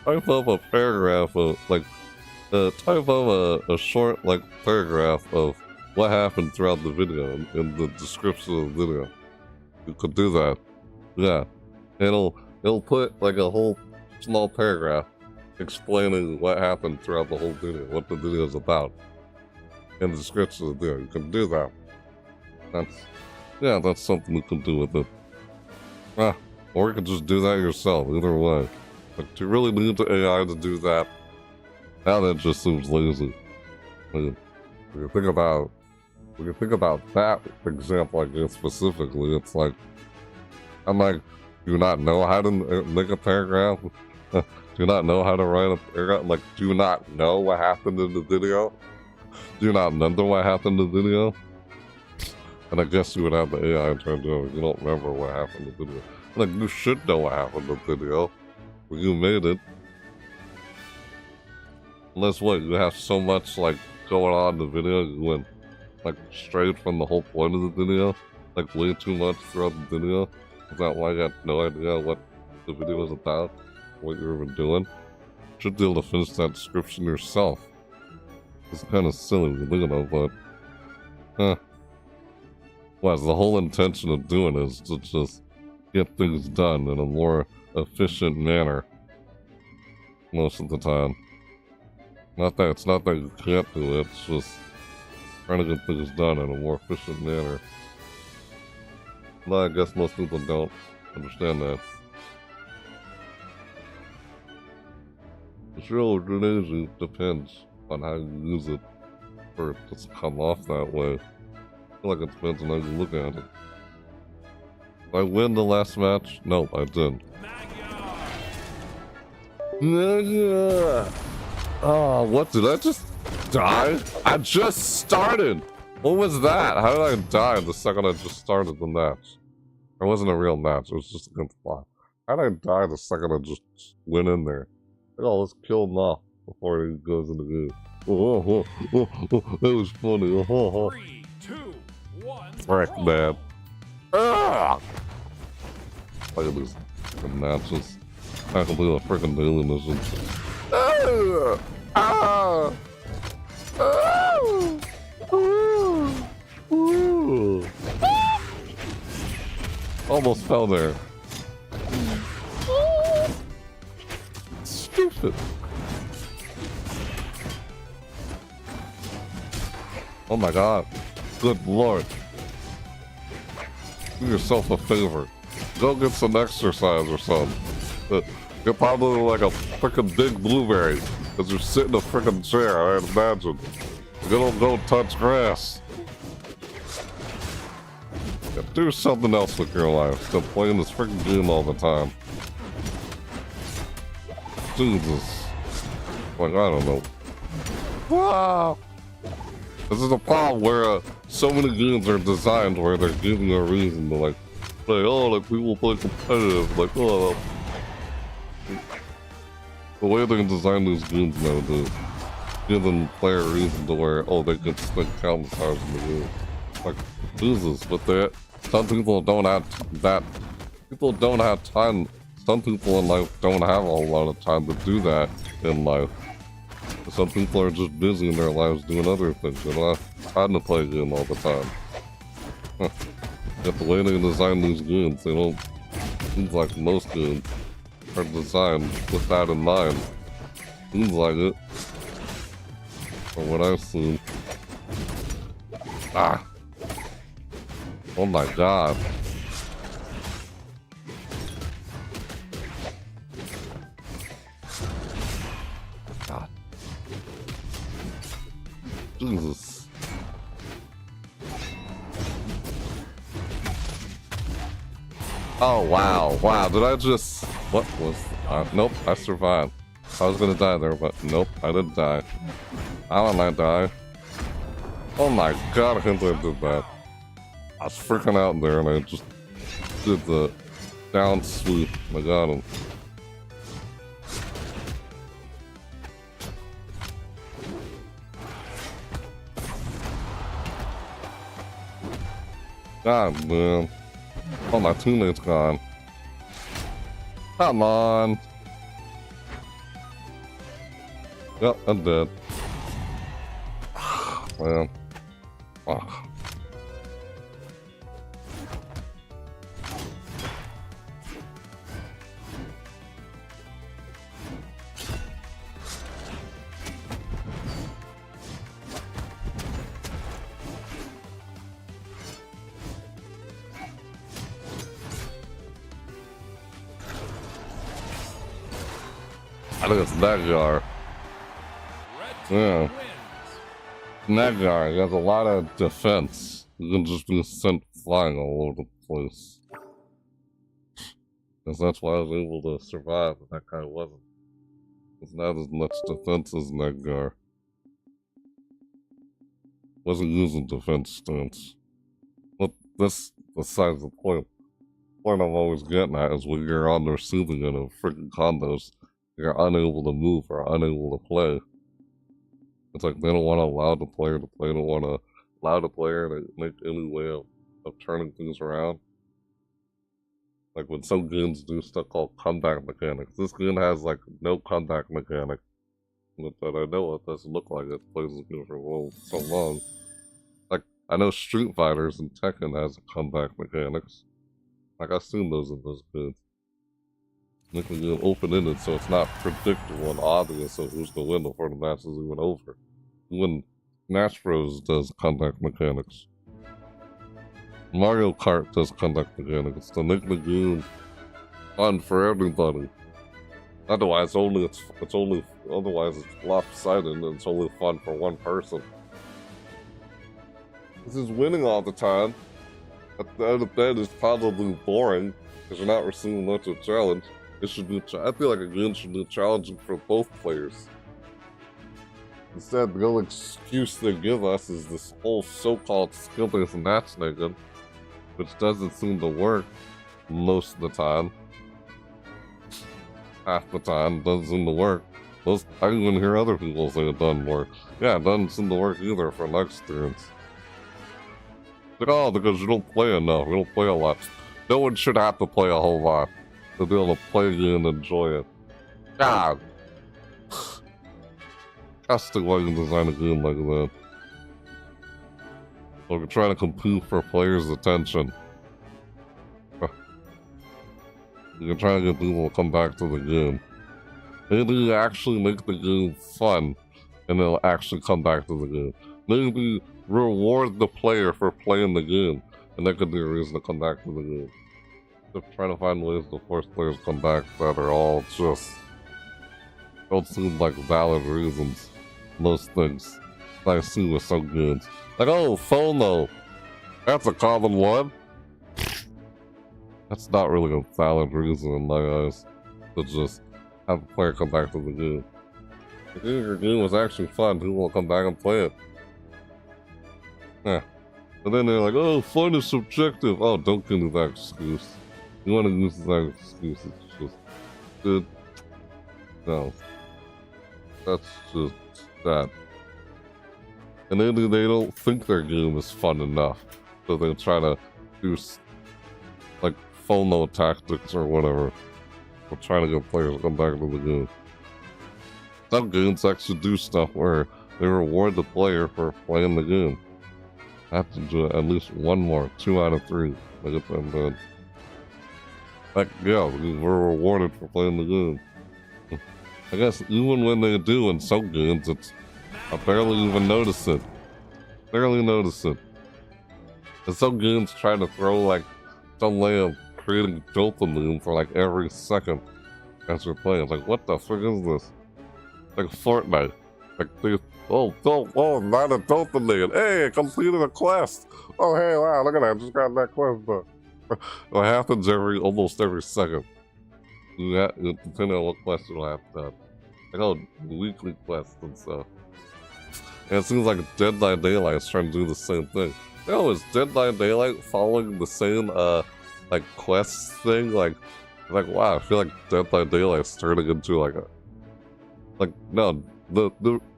Type up a paragraph of, like, type up a short, like, paragraph of what happened throughout the video in the description of the video. You could do that. Yeah. It'll put, like, a whole small paragraph explaining what happened throughout the whole video, what the video is about. In the description of the video. You can do that. That's something you can do with it. Or you can just do that yourself, either way. But do you really need the AI to do that? Now that just seems lazy. When you think about that example, I guess specifically, it's like, I'm like, do you not know how to make a paragraph? Do you not know how to write a paragraph? Like, do you not know what happened in the video? Do you not remember what happened in the video? And I guess you would have the AI try to do it. You don't remember what happened in the video. Like, you should know what happened in the video. When you made it. Unless what, you have so much, like, going on in the video, you went, like, straight from the whole point of the video? Like, way too much throughout the video? Is that why you had no idea what the video was about? What you were even doing? You should be able to finish that description yourself. It's kind of silly when you look at it, but... Well, the whole intention of doing is to just get things done in a more efficient manner most of the time. It's not that you can't do it, it's just trying to get things done in a more efficient manner. But I guess most people don't understand that. It's really depends on how you use it for it to come off that way. I feel like it depends on how you look at it. Did I win the last match? Nope, I didn't. Oh, what, did I just die? I just started! What was that? How did I die the second I just started the match? It wasn't a real match, it was just against bot. How did I die the second I just went in there? Oh, let's kill him off before he goes in the game. That was funny. 3, 2, 1. Frick, man. Ah! Look at these fucking matches. I can do a freaking daily mission. Ah! Ah! Ah! Ooh. Almost fell there. Stupid. Oh my god. Good lord. Do yourself a favor. Go get some exercise or something. You're probably like a freaking big blueberry. Because you sit in a freaking chair, I imagine. You don't touch grass. Yeah, do something else with your life. Stop playing this freaking game all the time. Jesus. Like, I don't know. Wow. This is a problem where so many games are designed where they're giving a reason to like play, oh, like people play competitive, like, oh. The way they design these games now to give them player reason to where, oh, they can spend countless hours in the game. Like, Jesus, but that some people don't have that. People don't have time. Some people in life don't have a lot of time to do that in life. Some people are just busy in their lives doing other things. They don't have time to play a game all the time. Yet the way they design these games, they don't. Seems like most games are designed with that in mind. Seems like it. From what I've seen. Ah! Oh my god. God. Jesus. Oh wow, wow, did I just... What was... nope, I survived. I was gonna die there, but nope, I didn't die. How did I die? Oh my god, I can't believe I did that. I was freaking out there and I just did the down sweep. I got him. God man. Oh, my teammate's gone. Come on. Yep, I'm dead. Man. Oh. I think it's Nedgar. Yeah. Nedgar, he has a lot of defense. You can just be sent flying all over the place. Because that's why I was able to survive, but that guy wasn't. There's not as much defense as Nedgar. Wasn't using defense stance. But that's besides the point. The point I'm always getting at is when you're on their soothing in a freaking condos, you're unable to move or unable to play. It's like they don't want to allow the player to play, they don't want to allow the player to make any way of turning things around. Like when some games do stuff called comeback mechanics. This game has like no comeback mechanic. But I know it doesn't look like it plays this game for so long. Like I know Street Fighters and Tekken has comeback mechanics. Like I've seen those in those games. Make the game open-ended so it's not predictable and obvious of who's going to win before the match is even over. When Smash Bros does comeback mechanics. Mario Kart does comeback mechanics to make the game fun for everybody. Otherwise, otherwise it's lopsided and it's only fun for one person. This is winning all the time. At the end of the day, it's probably boring because you're not receiving much of a challenge. It should be. I feel like a game should be challenging for both players. Instead, the only excuse they give us is this whole so-called skill-based matchmaking, which doesn't seem to work most of the time. Half the time, doesn't seem to work. I even hear other people say it doesn't work. Yeah, it doesn't seem to work either for my experience. Like, oh, because you don't play enough, you don't play a lot. No one should have to play a whole lot to be able to play a game and enjoy it. God! That's the way you design a game like that. So you're trying to compete for players' attention. You're trying to get people to come back to the game. Maybe you actually make the game fun, and they'll actually come back to the game. Maybe reward the player for playing the game, and that could be a reason to come back to the game. Just trying to find ways to force players to come back that are all just don't seem like valid reasons. Most things I see with some games. Like, oh, FOMO. That's a common one. That's not really a valid reason in my eyes to just have a player come back to the game. If your game was actually fun, people will come back and play it. Yeah. But then they're like, oh, fun is subjective. Oh, don't give me that excuse. You want to use that excuse, it's just, dude, no. That's just that. And maybe they don't think their game is fun enough, so they try to do, like, FOMO tactics or whatever. Or trying to get players to come back to the game. Some games actually do stuff where they reward the player for playing the game. I have to do at least one more, 2 out of 3. I get them done. Like, yeah, we're rewarded for playing the game. I guess even when they do in some games, I barely even notice it. Barely notice it. And some games try to throw like some way of creating dopamine for like every second as you're playing. It's like, what the frick is this? Like Fortnite. Like, oh, not a dopamine. Hey, I completed a quest. Oh, hey, wow, look at that. I just got that quest done. It happens almost every second. Depending on what quest you'll have done. Like, oh, weekly quests and stuff. And it seems like Dead by Daylight is trying to do the same thing. No, is Dead by Daylight following the same, like, quest thing? Like, wow, I feel like Dead by Daylight's turning into, like, no, the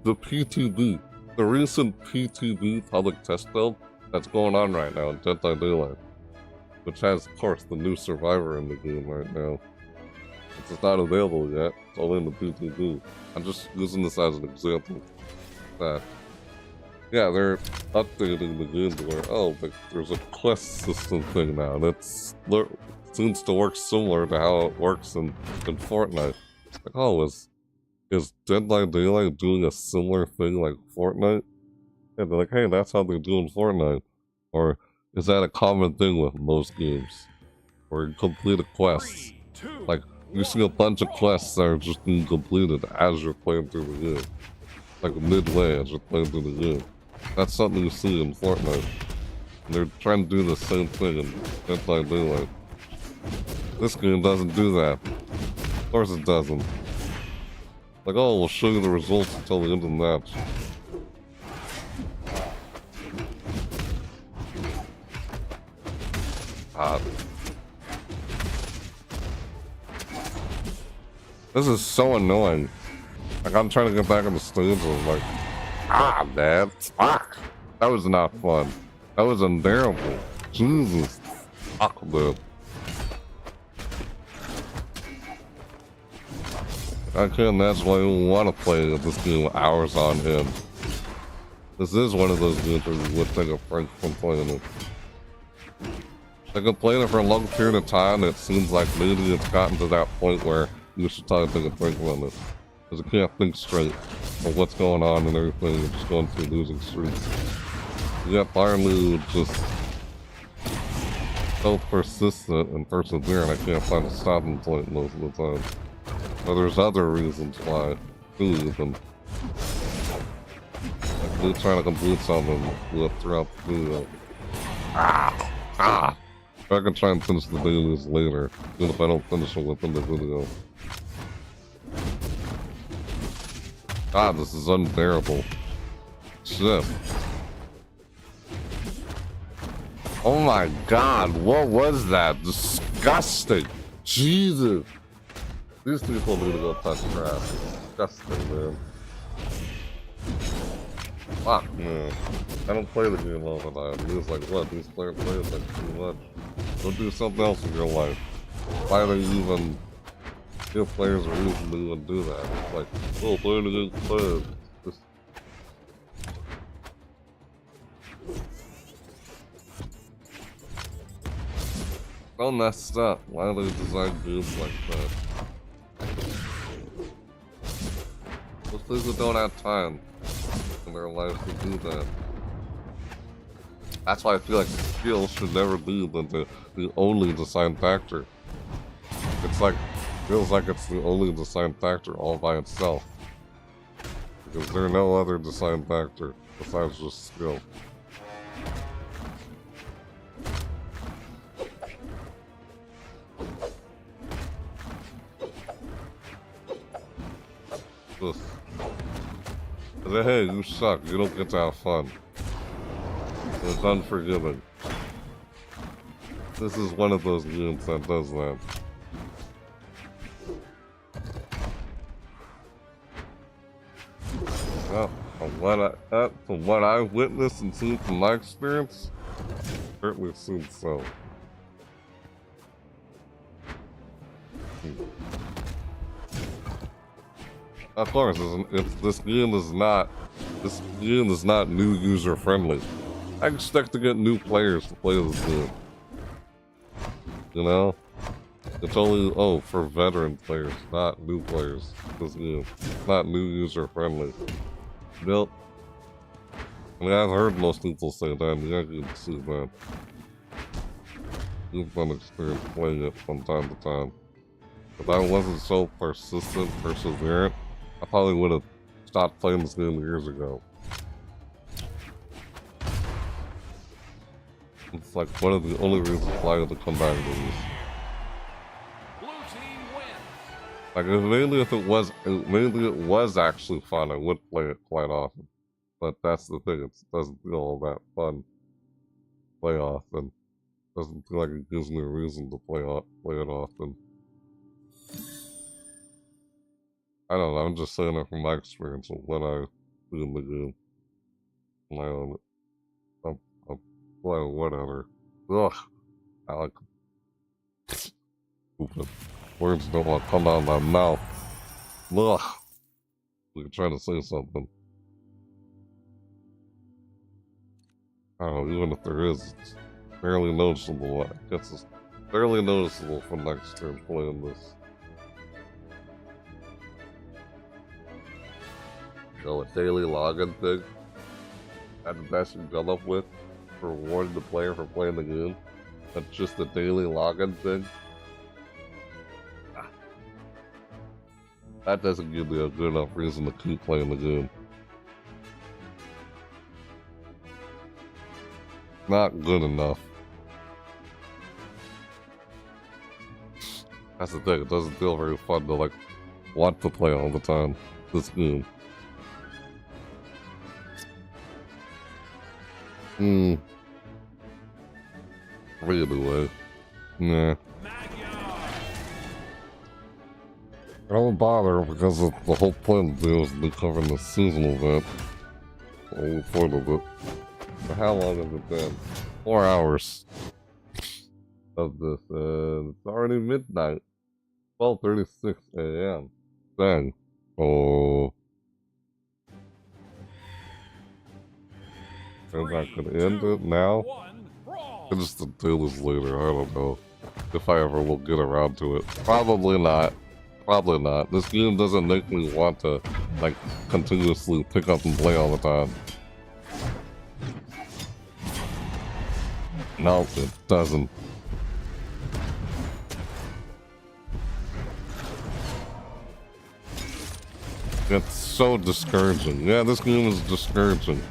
PTB, the recent PTB public test build that's going on right now in Dead by Daylight, which has, of course, the new survivor in the game right now. It's not available yet, it's only in the PTB. I'm just using this as an example. That, yeah, they're updating the game to where, oh, there's a quest system thing now. That seems to work similar to how it works in Fortnite. It's like, oh, is Dead by Daylight doing a similar thing like Fortnite? And they're like, hey, that's how they do in Fortnite. Or is that a common thing with most games? Or you complete a quest. Like, you see a bunch of quests that are just being completed as you're playing through the game. Like midway as you're playing through the game. That's something you see in Fortnite. And they're trying to do the same thing in Dead by Daylight. This game doesn't do that. Of course it doesn't. Like, oh, we'll show you the results until the end of the match. This is so annoying. Like, I'm trying to get back on the stage and I'm like, man, fuck. That was not fun. That was unbearable. Jesus. Fuck, dude. I can't imagine why you want to play this game with hours on end. This is one of those games where you would take a break from playing it. I've been playing it for a long period of time, and it seems like maybe it's gotten to that point where you should try to take a break from it. Because you can't think straight of what's going on and everything, you're just going through losing streaks. You got finally just so persistent and persevering, I can't find a stopping point most of the time. But there's other reasons why, too, even. Like, we're trying to complete something throughout the video. I can try and finish the dailies later, even if I don't finish it within the video. God, this is unbearable. Shit. Oh my god, what was that? Disgusting! Jesus! These people need to go touch grass. Disgusting, man. Fuck, man. I don't play the game all the time. It's like, what? These players play it like too much. Go do something else in your life. Why do you even give players a reason to even do that? It's like, oh, playing against players. Just... so messed up. Why do they design games like that? Those people don't have time in their lives to do that. That's why I feel like skill should never be the only design factor. It's like Feels like it's the only design factor all by itself. Because there are no other design factor besides just skill. Just, hey, you suck. You don't get to have fun. It's unforgiving. This is one of those games that does that. Well, from what I've witnessed and seen from my experience, certainly seems so. Of course, this game is not new user friendly. I expect to get new players to play this game. You know, it's only for veteran players, not new players. This game, not new user friendly. Nope. I mean, I've heard most people say that. Yeah, you can see that. You've been experienced playing it from time to time. If I wasn't so perseverant, I probably would have stopped playing this game years ago. It's like one of the only reasons why I had to come back to these. Blue team wins. Like, mainly it was actually fun, I would play it quite often. But that's the thing, it doesn't feel all that fun to play often. It doesn't feel like it gives me a reason to play it often. I don't know, I'm just saying it from my experience of what I do in the game. And I own it. I'm playing whatever. Ugh. I like stupid. Words don't want to come out of my mouth. Ugh. You're trying to say something. I don't know, even if there is, it's barely noticeable. I guess it's barely noticeable from next turn playing this. So a daily login thing? That's the best you come up with for rewarding the player for playing the game? That's just a daily login thing? That doesn't give me a good enough reason to keep playing the game. Not good enough. That's the thing, it doesn't feel very fun to like want to play all the time. This game. Anyway. Nah. I don't bother because of the whole point of the deal is to be covering the seasonal event. The whole point of it. But how long has it been? 4 hours of this. It's already midnight. 12:36 a.m. Dang. Oh. And I could end it now? I'll just do this later, I don't know. If I ever will get around to it. Probably not. Probably not. This game doesn't make me want to, like, continuously pick up and play all the time. No, it doesn't. It's so discouraging. Yeah, this game is discouraging.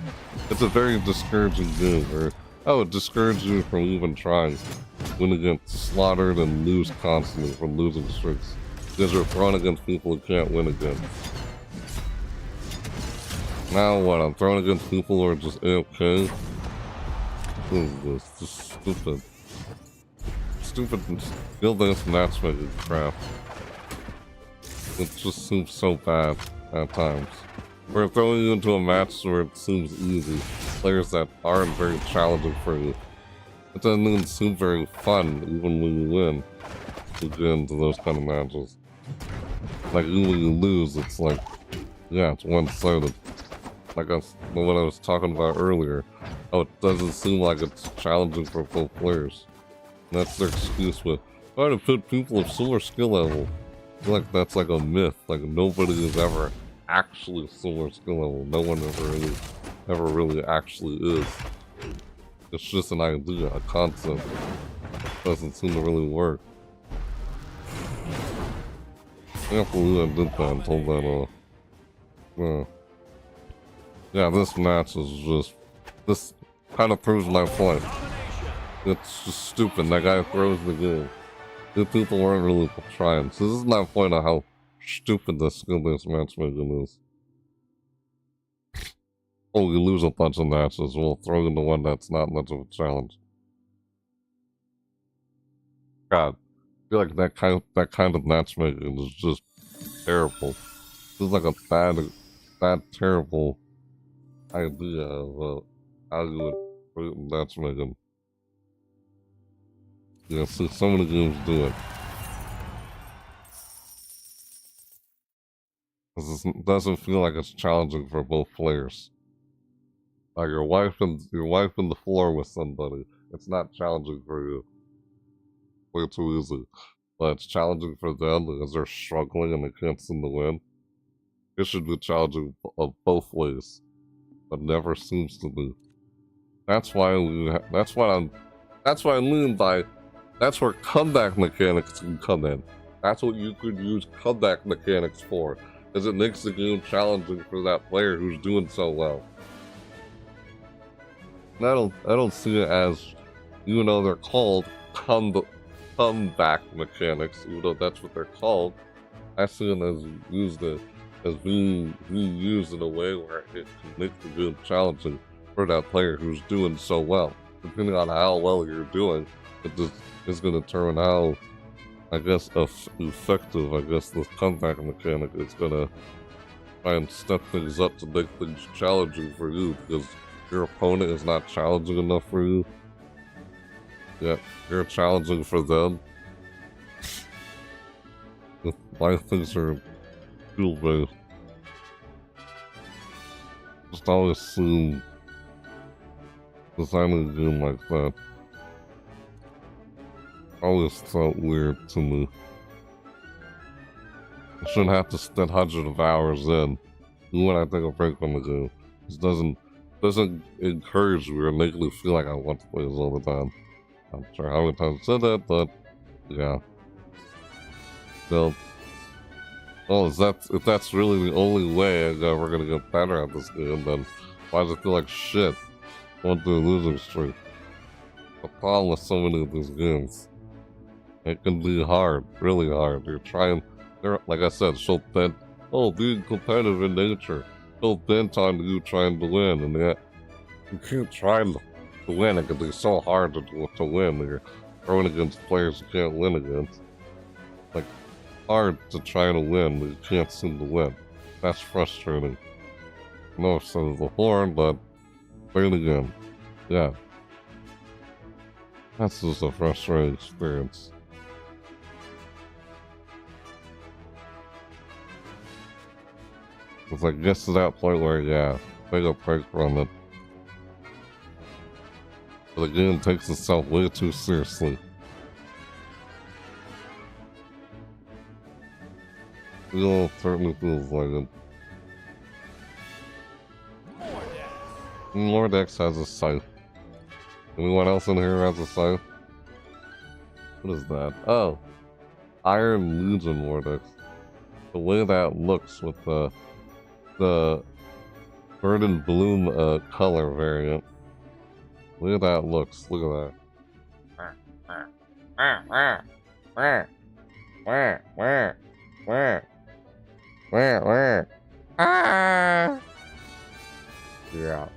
It's a very discouraging game where, it discourages you from even trying. When you get slaughtered and lose constantly from losing streaks. Because you're thrown against people who can't win again. Now what? I'm thrown against people who are just AFK? What is this? Just stupid. Stupid skill-based matchmaking crap. It just seems so bad at times. We're throwing you into a match where it seems easy. Players that aren't very challenging for you. It doesn't even seem very fun, even when you win. To get into those kind of matches. Like, even when you lose, it's like, yeah, it's one-sided. Like what I was talking about earlier. Oh, it doesn't seem like it's challenging for both players. And that's their excuse with, to put people of similar skill level. I feel like that's like a myth. Like, nobody is ever actually similar skill level. No one ever really actually is. It's just an idea, a concept. It doesn't seem to really work. I can't believe I did that and told that yeah, this match is just, this kind of proves my point. It's just stupid. That guy throws the game. The people weren't really trying. So this is my point of how stupid the skill-based matchmaking is. Oh, you lose a bunch of matches. We'll throw in the one that's not much of a challenge. God, I feel like that kind of matchmaking is just terrible. This is like a bad, terrible idea of how you would create matchmaking. Yeah, see, so many games do it. It doesn't feel like it's challenging for both players. Like your wife and the floor with somebody, it's not challenging for you. Way too easy. But it's challenging for them because they're struggling and they can't seem to win. It should be challenging of both ways, but never seems to be. That's why that's what I mean by that's where comeback mechanics can come in. That's what you could use comeback mechanics for, is it makes the game challenging for that player who's doing so well. And I don't see it as, even though they're called comeback mechanics, even though that's what they're called, I see it as being used in a way where it can make the game challenging for that player who's doing so well. Depending on how well you're doing, it just is going to determine how, I guess, effective, I guess, this comeback mechanic is going to try and step things up to make things challenging for you, because your opponent is not challenging enough for you. Yet you're challenging for them. Why things are skill-based. Just always assume designing a game like that always felt weird to me. I shouldn't have to spend hundreds of hours in when I take a break from the game. It doesn't encourage me or make me feel like I want to play this all the time. I'm sure how many times I said that, but yeah. So, if that's really the only way we're gonna get better at this game, then why does it feel like shit? Going through a losing streak. The problem with so many of these games, it can be hard, really hard. They're like I said, so bent. Oh, being competitive in nature, so bent on you trying to win, and yet you can't try to win. It can be so hard to win. You're throwing against players you can't win against. Like, hard to try to win, but you can't seem to win. That's frustrating. I know I've said it before, but play it again. Yeah. That's just a frustrating experience. It's like, gets to that point where, yeah, take a break from it. But the game takes itself way too seriously. It certainly feels like it. Mordex has a scythe. Anyone else in here has a scythe? What is that? Oh, Iron Legion Mordex. The way that looks with the Verdant Bloom color variant. Look at that looks. Look at that. Yeah.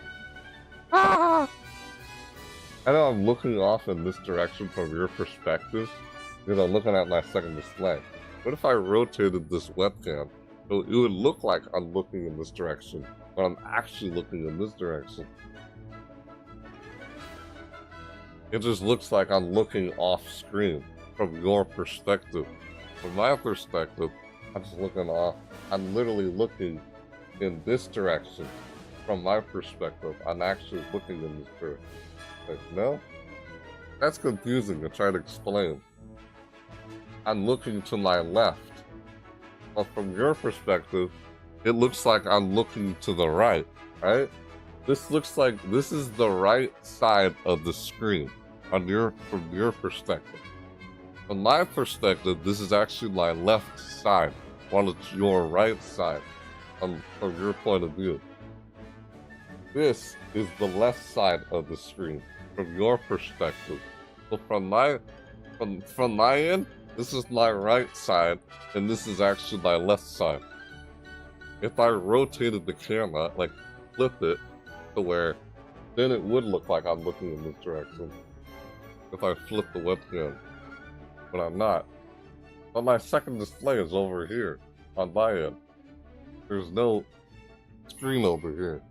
I know I'm looking off in this direction from your perspective, because I'm looking at my second display. What if I rotated this webcam so it would look like I'm looking in this direction, but I'm actually looking in this direction? It just looks like I'm looking off screen from your perspective. From my perspective, I'm just looking off. I'm literally looking in this direction. From my perspective, I'm actually looking in this direction. Like, no? That's confusing to try to explain. I'm looking to my left. But from your perspective, it looks like I'm looking to the right, right? This looks like this is the right side of the screen from your perspective. From my perspective, this is actually my left side while it's your right side from your point of view. This is the left side of the screen from your perspective. So from my end, this is my right side, and this is actually my left side. If I rotated the camera, like flip it to where, then it would look like I'm looking in this direction. If I flip the webcam, but I'm not. But my second display is over here on my end. There's no screen over here.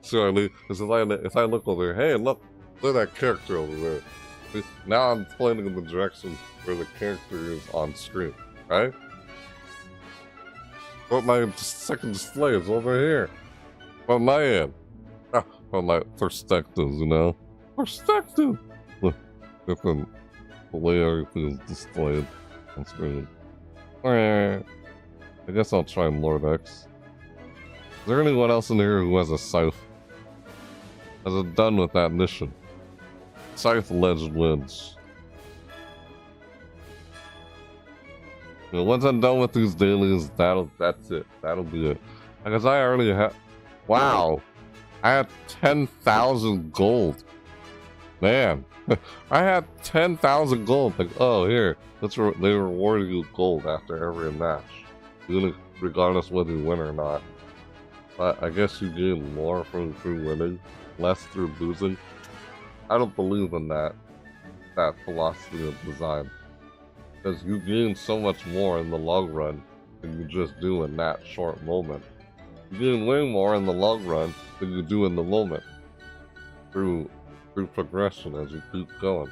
So I mean, if I look over here, hey, look at that character over there. Now I'm pointing in the direction where the character is on screen, right? But my second display is over here, on my end. From my perspective, you know? Perspective! Different the way everything is displayed on screen. I guess I'll try Lord X. Is there anyone else in here who has a scythe? Has it done with that mission? Scythe Legend wins. You know, once I'm done with these dailies, that's it. That'll be it. Because I already have. Wow! I had 10,000 gold. Man, I had 10,000 gold. Like, oh, here, they reward you gold after every match, regardless whether you win or not. But I guess you gain more through winning, less through losing. I don't believe in that philosophy of design, because you gain so much more in the long run than you just do in that short moment. You gain way more in the long run than you do in the moment through progression as you keep going.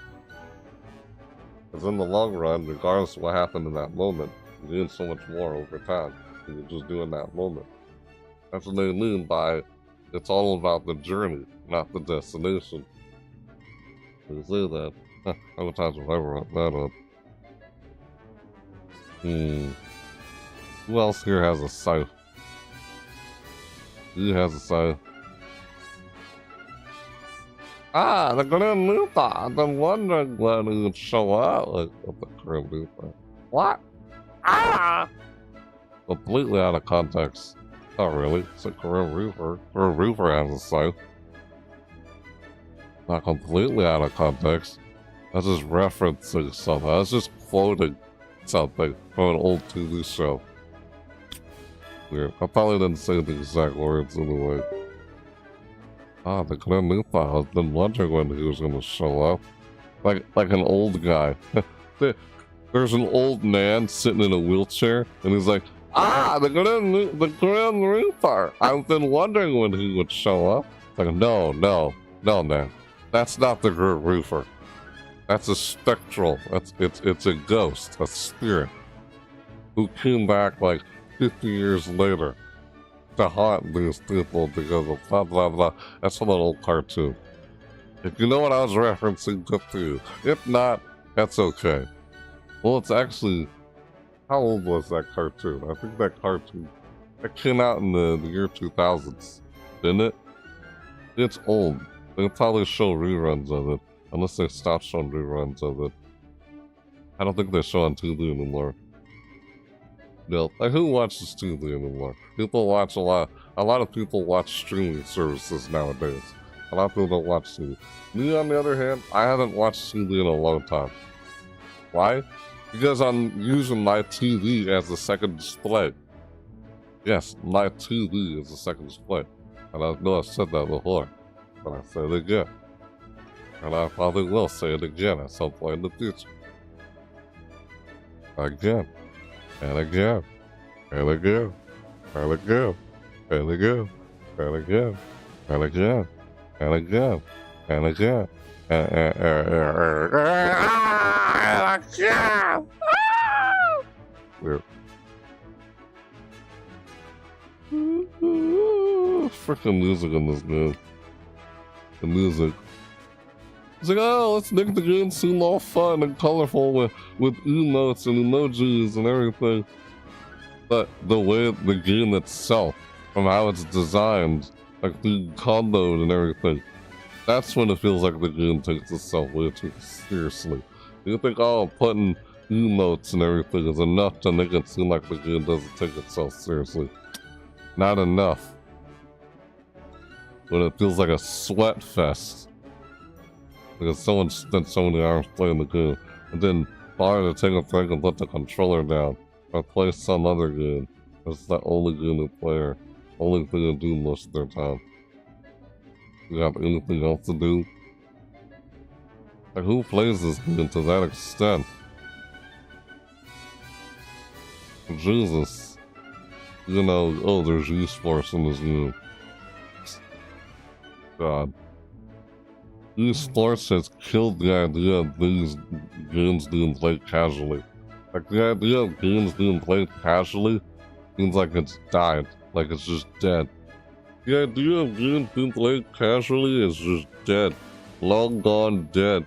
Because in the long run, regardless of what happened in that moment, you gain so much more over time than you just do in that moment. That's what they mean by it's all about the journey, not the destination. They say that. How many times have I brought that up? Who else here has a scythe? Who has a scythe? Ah, the Grim Reaper! I've been wondering when he would show up. Like, what the Grim Reaper? What? Ah! Completely out of context. Not really. It's a Grim Reaper. Grim Reaper has a scythe. Not completely out of context. I was just referencing something. I was just quoting something from an old TV show. Weird. I probably didn't say the exact words anyway. Ah, the Grim Reaper. I've been wondering when he was gonna show up. Like an old guy. There's an old man sitting in a wheelchair, and he's like, ah, the Grim Reaper. I've been wondering when he would show up. Like, no, man. That's not the Grim Reaper. That's a spectral. It's a ghost, a spirit, who came back like 50 years later to haunt these people because of blah blah blah. That's from an old cartoon. If you know what I was referencing, good for you. If not, that's okay. Well, it's actually, how old was that cartoon? I think that cartoon came out in the year 2000s, didn't it? It's old. They'll probably show reruns of it, unless they stop showing reruns of it. I don't think they show on TV anymore. No, like, who watches TV anymore? People watch a lot of people watch streaming services nowadays. A lot of people don't watch TV. Me, on the other hand, I haven't watched TV in a long time. Why? Because I'm using my TV as the second display. Yes, my TV is the second display. And I know I've said that before, but I say it again. And I probably will say it again at some point in the future. Again. And again. And again. And again. And again. And again. And again. And again. And again. And again. Weird. Freaking music in this game. The music. It's like, oh, let's make the game seem all fun and colorful with emotes and emojis and everything. But the way the game itself, from how it's designed, like the combo and everything, that's when it feels like the game takes itself way too seriously. You think, oh, putting emotes and everything is enough to make it seem like the game doesn't take itself seriously. Not enough. But it feels like a sweat fest. Because someone spent so many hours playing the game, and then bother to take a break and put the controller down, or play some other game. That's the only game they play, only thing they do most of their time. You have anything else to do? Like, who plays this game to that extent? Jesus. You know, oh, there's esports in this game. God. Esports has killed the idea of these games being played casually. Like, the idea of games being played casually seems like it's died. Like, it's just dead. The idea of games being played casually is just dead. Long gone dead.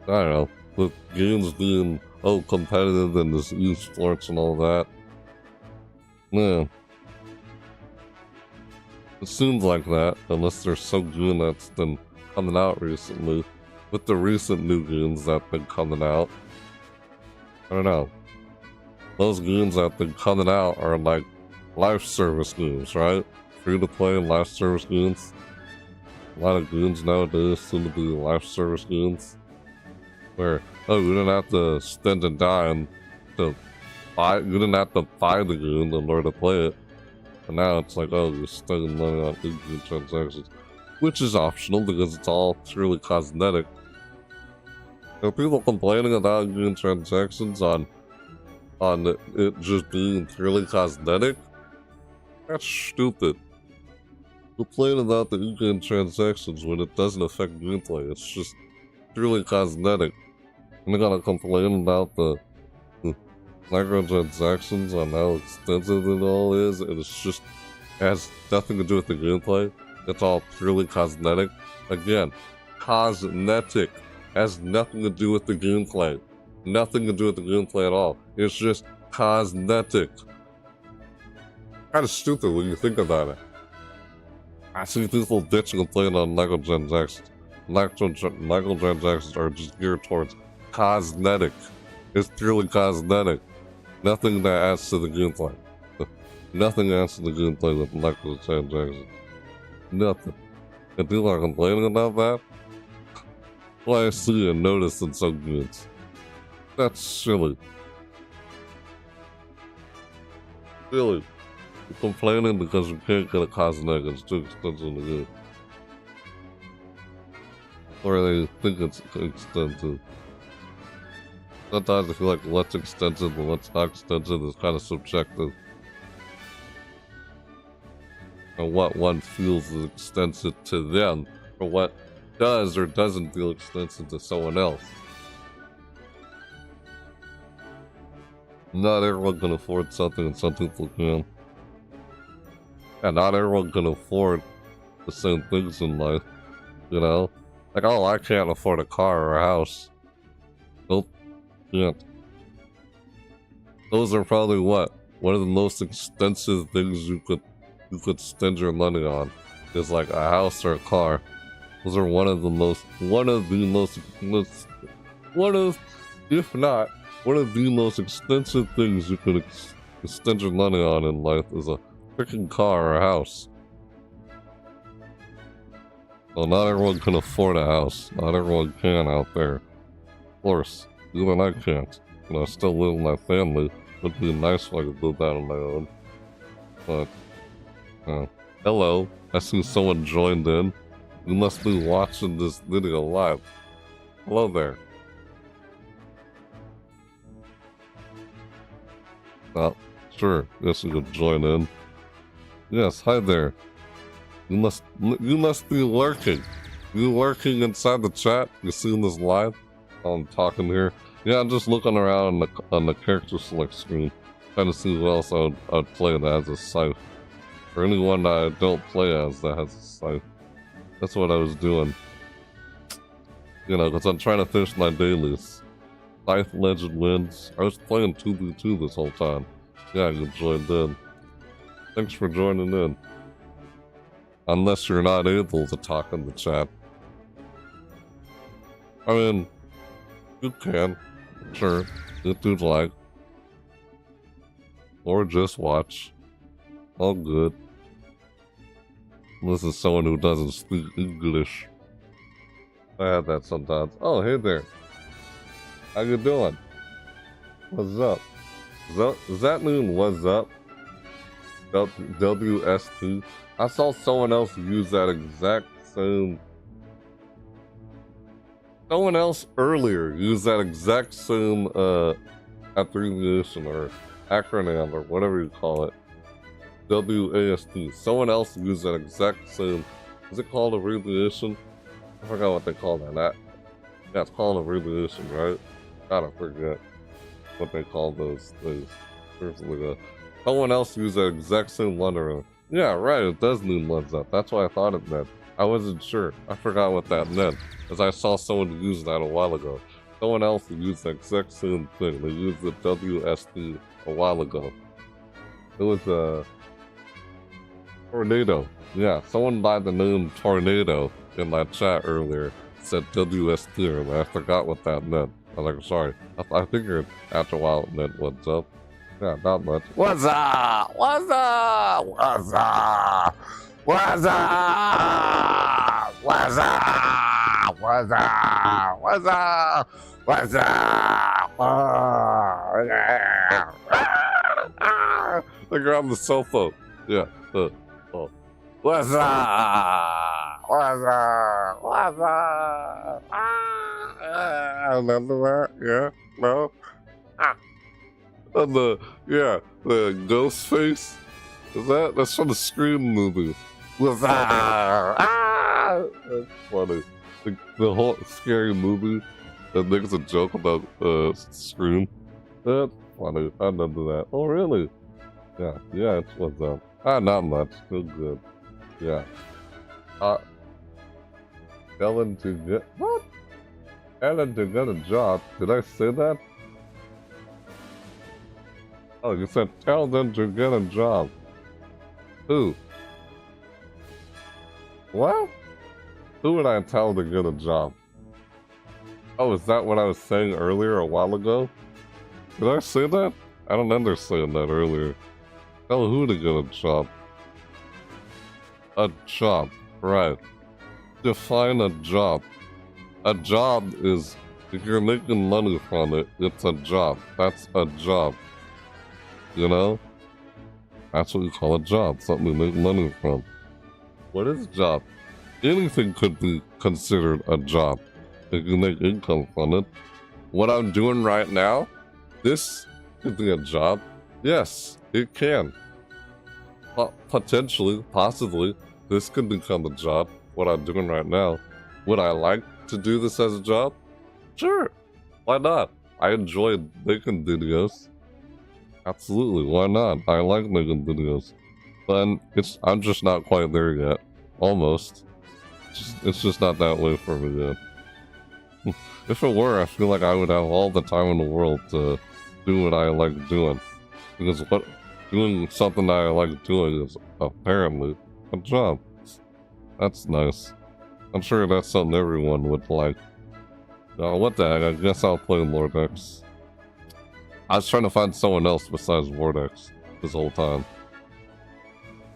I don't know. With games being, oh, competitive and this esports and all that. Yeah. It seems like that, unless they're so good that's been coming out recently. With the recent new games that have been coming out. I don't know. Those games that have been coming out are like live service games, right? Free to play live service games. A lot of games nowadays seem to be live service games. Where, oh, you didn't have to spend a dime to buy, you didn't have to buy the game in order to play it. And now it's like, oh, you're spending money on in-game transactions. Which is optional because it's all purely cosmetic. There are people complaining about in-game transactions on it just being purely cosmetic. That's stupid. Complain about the in-game transactions when it doesn't affect gameplay. It's just purely cosmetic. And they're gonna complain about the microtransactions on how expensive it all is, and it's just has nothing to do with the gameplay. It's all purely cosmetic. Again, cosmetic has nothing to do with the gameplay. Nothing to do with the gameplay at all. It's just cosmetic. Kind of stupid when you think about it. I see people bitch and complain on microtransactions. Microtransactions are just geared towards cosmetic. It's purely cosmetic. Nothing that adds to the gameplay. Nothing adds to the gameplay with microtransactions. Nothing. And people are complaining about that? Well, I see and notice in some games. That's silly. Silly. You're complaining because you can't get a cosmetic, it's too expensive to get. Or they think it's expensive. Sometimes I feel like what's extensive and what's not extensive is kind of subjective. And what one feels is extensive to them, or what does or doesn't feel extensive to someone else. Not everyone can afford something and some people can. And not everyone can afford the same things in life, you know? Like, oh, I can't afford a car or a house. Nope. Can't. Those are probably what? One of the most expensive things you could spend your money on is like a house or a car. Those are one of the most, if not, one of the most expensive things you could spend your money on in life is a freaking car or a house. Well, not everyone can afford a house. Not everyone can out there. Of course, even I can't. And I still live with my family. It would be nice if I could live out on my own. But, hello. I see someone joined in. You must be watching this video live. Hello there. Oh, sure. Yes, you could join in. Yes, hi there. You must be lurking. You lurking inside the chat? You seeing this live? I'm talking here. Yeah, I'm just looking around on the character select screen, trying to see who else I'd play that has a scythe. Or anyone that I don't play as that has a scythe. That's what I was doing. You know, because I'm trying to finish my dailies. Scythe Legend wins. I was playing 2v2 this whole time. Yeah, you joined in. Thanks for joining in. Unless you're not able to talk in the chat. I mean, You can. Sure. If you'd like. Or just watch. All good. This is someone who doesn't speak English. I have that sometimes. Oh, hey there. How you doing? What's up? Does that mean what's up? WSP? I saw someone else use that exact same... Someone else earlier used that exact same abbreviation or acronym or whatever you call it. WASP. Someone else used that exact same... Is it called abbreviation? I forgot what they call that. Yeah, it's called abbreviation, right? Gotta forget what they call those things. Someone else used that exact same letter. Yeah, right, it does mean what's up. That's what I thought it meant. I wasn't sure. I forgot what that meant. Because I saw someone use that a while ago. Someone else used the exact same thing. They used the WSP a while ago. It was a tornado. Yeah, someone by the name Tornado in my chat earlier said WSP, and I forgot what that meant. I was like, sorry. I figured after a while it meant what's up. Yeah, not much. What's up? What's up? What's up? What's up? What's up? What's up? What's up? What's up? Like you're on the cell phone. Yeah. Oh. What's up? What's up? What's up? Remember that? Yeah? No? And the ghost face. That's from the Scream movie. What's up? That's funny. The whole scary movie that makes a joke about Scream. That's funny. I remember that. Oh really? Yeah, it's what's up. Not much. Still good. Yeah. Ellen to get what? Ellen to get a job. Did I say that? Oh, you said tell them to get a job. Who? What? Who would I tell to get a job? Oh, is that what I was saying earlier a while ago? Did I say that? I don't remember saying that earlier. Tell who to get a job. A job, right. Define a job. A job is, if you're making money from it, it's a job. That's a job. You know? That's what you call a job, something you make money from. What is a job? Anything could be considered a job if you make income from it. What I'm doing right now, this could be a job. Yes, it can. Potentially, possibly, this could become a job, what I'm doing right now. Would I like to do this as a job? Sure, why not? I enjoy making videos. Absolutely, why not? I like making videos. But I'm just not quite there yet. Almost. It's just not that way for me yet. If it were, I feel like I would have all the time in the world to do what I like doing. Because doing something that I like doing is apparently a job. That's nice. I'm sure that's something everyone would like. What the heck, I guess I'll play Vortex. I was trying to find someone else besides Vortex this whole time.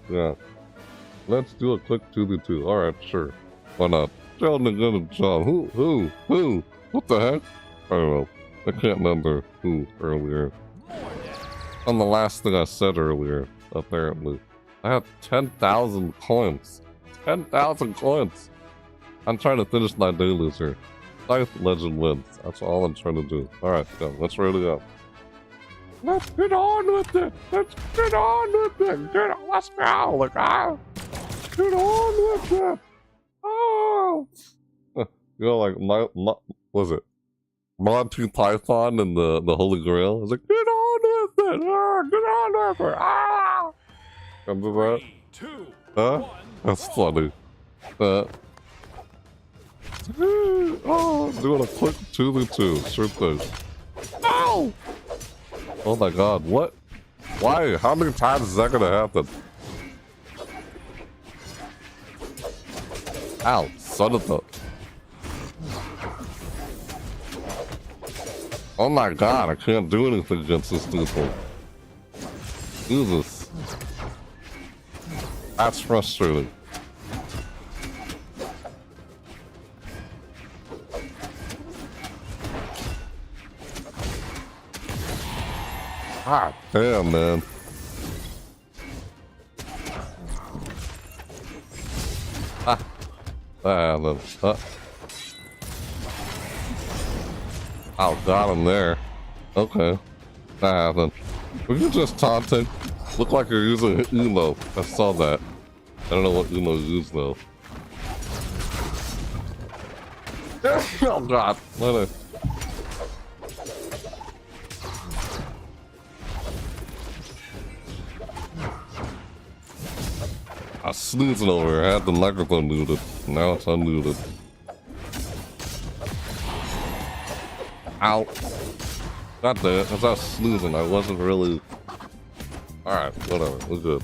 Yeah. Let's do a quick 2v2. Alright, sure. Why not? Tell them to get a job. Who? What the heck? I don't know. I can't remember who earlier. On the last thing I said earlier, apparently. I have 10,000 coins. 10,000 coins! I'm trying to finish my dailies here. 9th legend wins. That's all I'm trying to do. Alright, go. Let's ready up. Let's get on with it! Let's get on with it! Let's go! Look out! Get on with it! Oh! You know, like, was it? Monty Python and the Holy Grail? I was like, get on with it! Get on with it! Ah! Remember that? 3, 2, Huh? 1, That's funny. Doing a quick 2v2. Sure thing. Ow! Oh my god, what? Why? How many times is that gonna happen? Ow, son of a... Oh my god, I can't do anything against this people. Jesus. That's frustrating. God damn, man. Ah. Oh, got him there. Okay. That happened. Were you just taunting? Look like you're using Uno. I saw that. I don't know what Uno used though. Oh god. Let it. I was snoozing over here. I had the microphone muted. Now it's unmuted. Ow. God damn it. As I was snoozing, I wasn't really... Alright, whatever. We're good.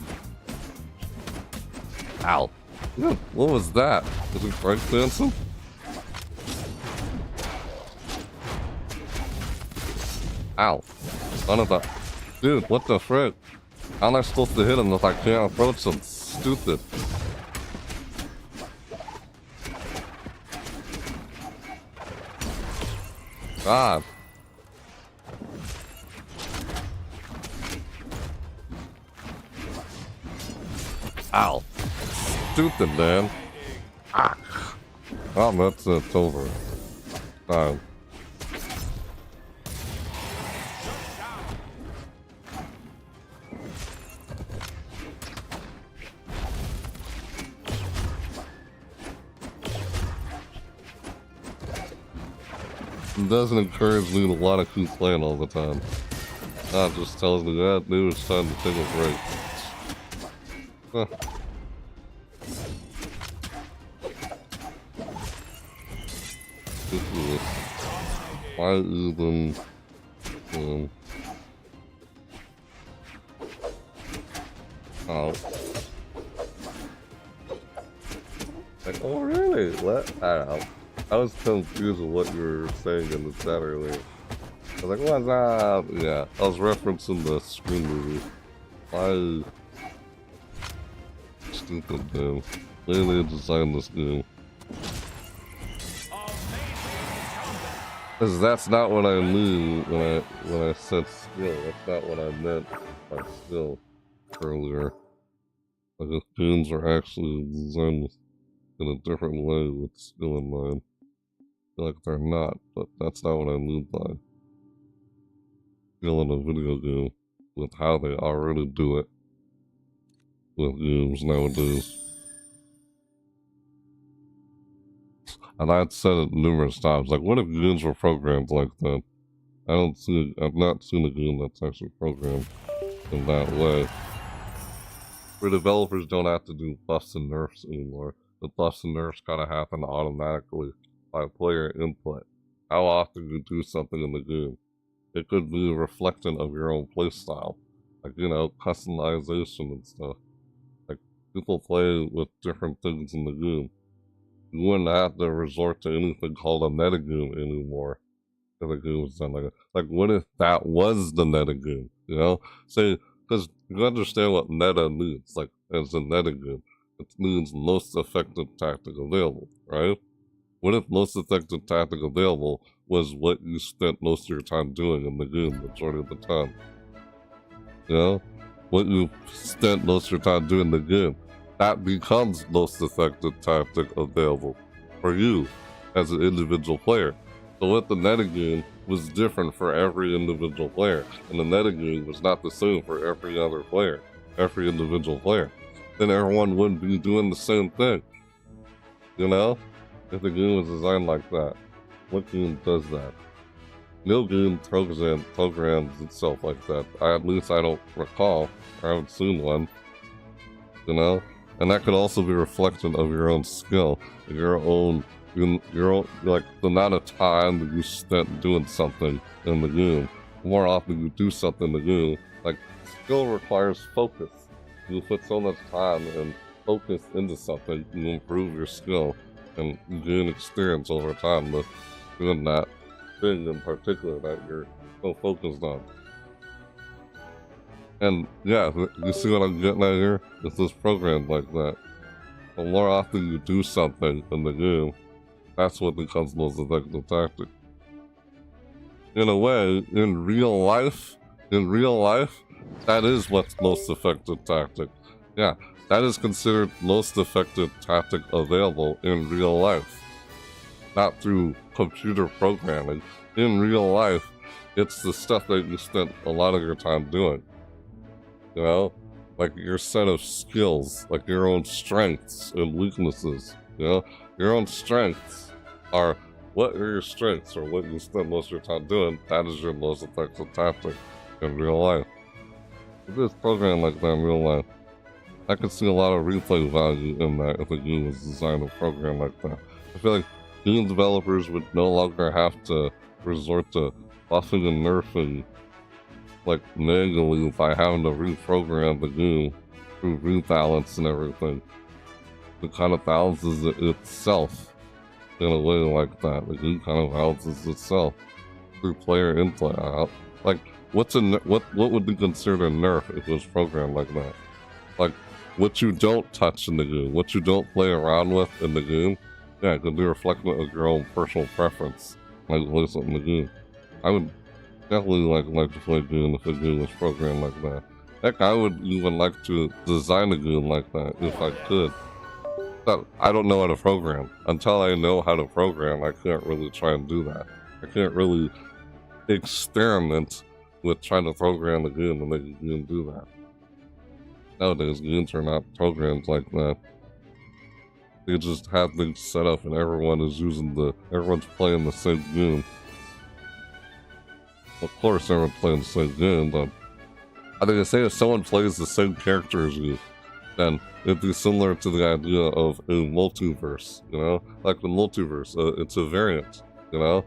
Ow. Yeah, what was that? Was he breakdancing? Ow. None of that. Dude, what the frick? How am I supposed to hit him if I can't approach him? Stupid. God. Ow. Stupid, man. Ah. Well, that's it. It's over. Time. It doesn't encourage me to want to keep playing all the time. It just tells me that maybe it's time to take a break. Huh. Why even... Oh. Like, oh really? What? I don't know. I was confused with what you were saying in the chat earlier. I was like, what's up? Yeah, I was referencing the Scream movie. Why? Stupid game. They designed this game. Because that's not what I mean when I said skill. That's not what I meant by skill earlier. Like if games are actually designed in a different way with skill in mind. I feel like they're not, but that's not what I mean by skill in a video game with how they already do it with games nowadays. And I'd said it numerous times, like what if games were programmed like that? I've not seen a game that's actually programmed in that way. Where developers don't have to do buffs and nerfs anymore. The buffs and nerfs kind of happen automatically by player input. How often you do something in the game. It could be a reflection of your own playstyle. Like, you know, customization and stuff. Like, people play with different things in the game. You wouldn't have to resort to anything called a metagame anymore. If the game was done like that. Like, what if that was the metagame? You know? Say, because you understand what meta means, like, as a metagame. It means most effective tactic available, right? What if most effective tactic available was what you spent most of your time doing in the game, the majority of the time? You know? What you spent most of your time doing in the game. That becomes most effective tactic available for you as an individual player. So what the metagame was different for every individual player, and the metagame was not the same for every other player, every individual player. Then everyone wouldn't be doing the same thing. You know? If the game was designed like that. What game does that? No game programs itself like that. At least I don't recall. I haven't seen one. You know? And that could also be a reflection of your own skill, your own, like, the amount of time that you spent doing something in the game. The more often you do something in the game, like, skill requires focus. You put so much time and focus into something, you improve your skill, and you gain experience over time with doing that. thing in particular that you're so focused on. And yeah, you see what I'm getting at here? It's this programmed like that. The more often you do something in the game, that's what becomes the most effective tactic. In a way, in real life, that is what's most effective tactic. Yeah, that is considered most effective tactic available in real life. Not through computer programming. In real life, it's the stuff that you spent a lot of your time doing. You know? Like your set of skills, like your own strengths and weaknesses. You know? Your own strengths are what are your strengths or what you spend most of your time doing. That is your most effective tactic in real life. If it's programmed like that in real life, I could see a lot of replay value in that if a game was designed and programmed like that. I feel like game developers would no longer have to resort to buffing and nerfing like manually by having to reprogram the game through rebalance and everything. It kind of balances it itself in a way like that. The game kind of balances itself through player input. Like, what would be considered a nerf if it was programmed like that? Like, what you don't touch in the game, what you don't play around with in the game, yeah, it could be a reflection of your own personal preference. Like, play something in the game. I would definitely like to play a game if a game was programmed like that. Heck, I would even like to design a game like that if I could. But I don't know how to program. Until I know how to program, I can't really try and do that. I can't really experiment with trying to program the game and make a game do that. Nowadays, games are not programmed like that. They just have things set up and everyone's playing the same game. Of course, everyone's playing the same game, but I think they say if someone plays the same character as you, then it'd be similar to the idea of a multiverse, you know? Like the multiverse, it's a variant, you know?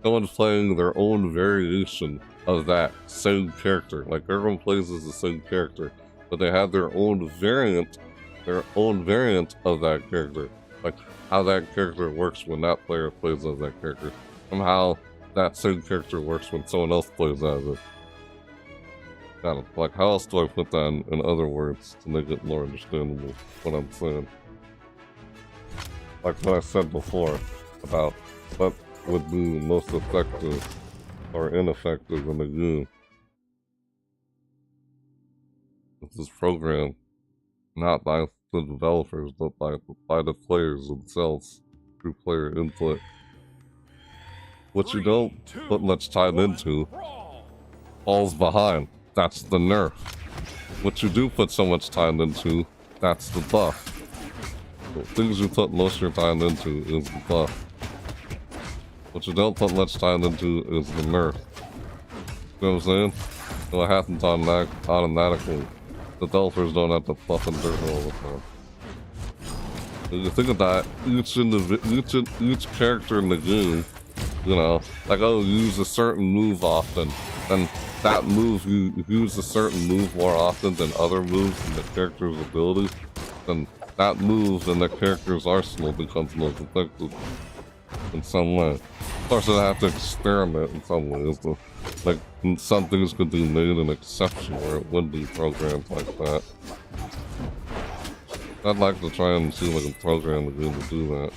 Someone's playing their own variation of that same character. Like everyone plays as the same character, but they have their own variant of that character. Like how that character works when that player plays as that character. Somehow that same character works when someone else plays as it. Got it. Like, how else do I put that in other words to make it more understandable, what I'm saying? Like what I said before about what would be most effective or ineffective in the game. This is programmed not by the developers, but by the players themselves through player input. What you don't put much time into falls behind. That's the nerf. What you do put so much time into, that's the buff. The things you put most of your time into is the buff. What you don't put much time into is the nerf. You know what I'm saying? It happens automatically. The developers don't have to buff and nerf all the time. When you think of that, each character in the game, you know, like, oh, use a certain move often, and that move, you use a certain move more often than other moves in the character's ability, then that move in the character's arsenal becomes most effective in some way. Of course, I have to experiment in some ways. Like, some things could be made an exception where it wouldn't be programmed like that. I'd like to try and see if I can program the game to do that.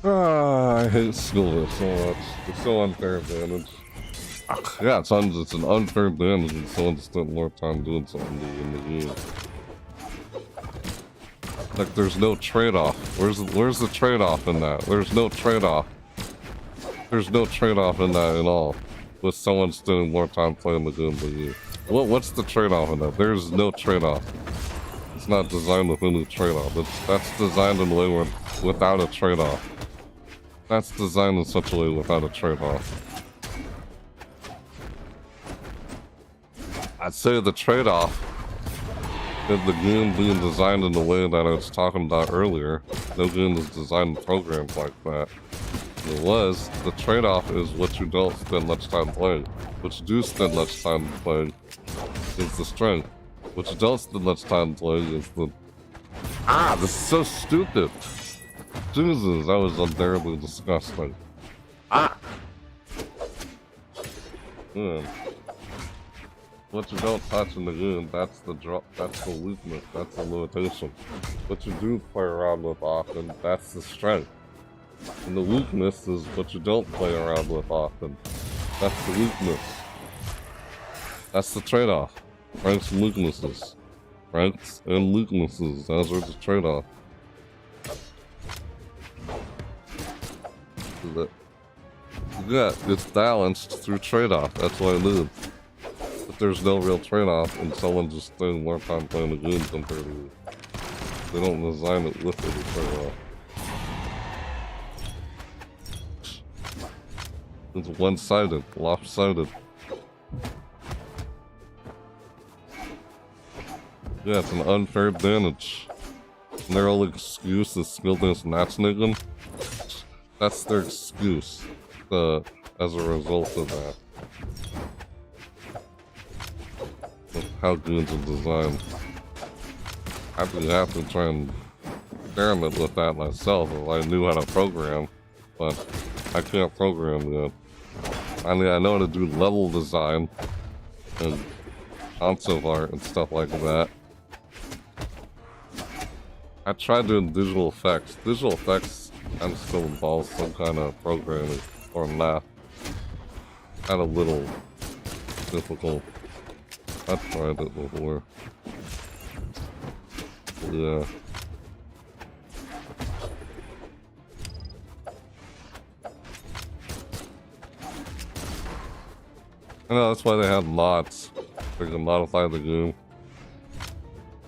I hate Silver so much. It's so unfair advantage. Yeah, it's an unfair advantage when someone spent more time doing something in the game. Like, there's no trade-off. Where's the trade-off in that? There's no trade-off. There's no trade-off in that at all. With someone spending more time playing the game than you. What's the trade-off in that? There's no trade-off. It's not designed with any trade-off. That's designed in a way without a trade-off. That's designed in such a way without a trade-off. I'd say the trade-off is the game being designed in the way that I was talking about earlier. No game is designed and programmed like that. The trade-off is what you don't spend much time playing. What you do spend much time playing is the strength. What you don't spend much time playing is the... This is so stupid! Jesus, that was unbearably disgusting. What you don't touch in the game, that's the weakness, that's the limitation. What you do play around with often, that's the strength. And the weakness is what you don't play around with often. That's the weakness. That's the trade-off. Strengths and weaknesses. Strengths and weaknesses, those are the trade-off. Yeah, it's balanced through trade-off, that's what I mean. If there's no real trade-off and someone just spending more time playing the game compared to you, they don't design it with a trade-off. It's one-sided, lopsided. Yeah, it's an unfair advantage. And their only excuse is skill-based matchmaking. That's their excuse as a result of that. Of how games are designed. I'd have to try and experiment with that myself if I knew how to program, but I can't program yet. I mean, I know how to do level design and concept art and stuff like that. I tried doing visual effects. Visual effects kind of still involves some kind of programming or math. Kind of little difficult. I've tried it before. Yeah. I know, that's why they have mods. They can modify the game.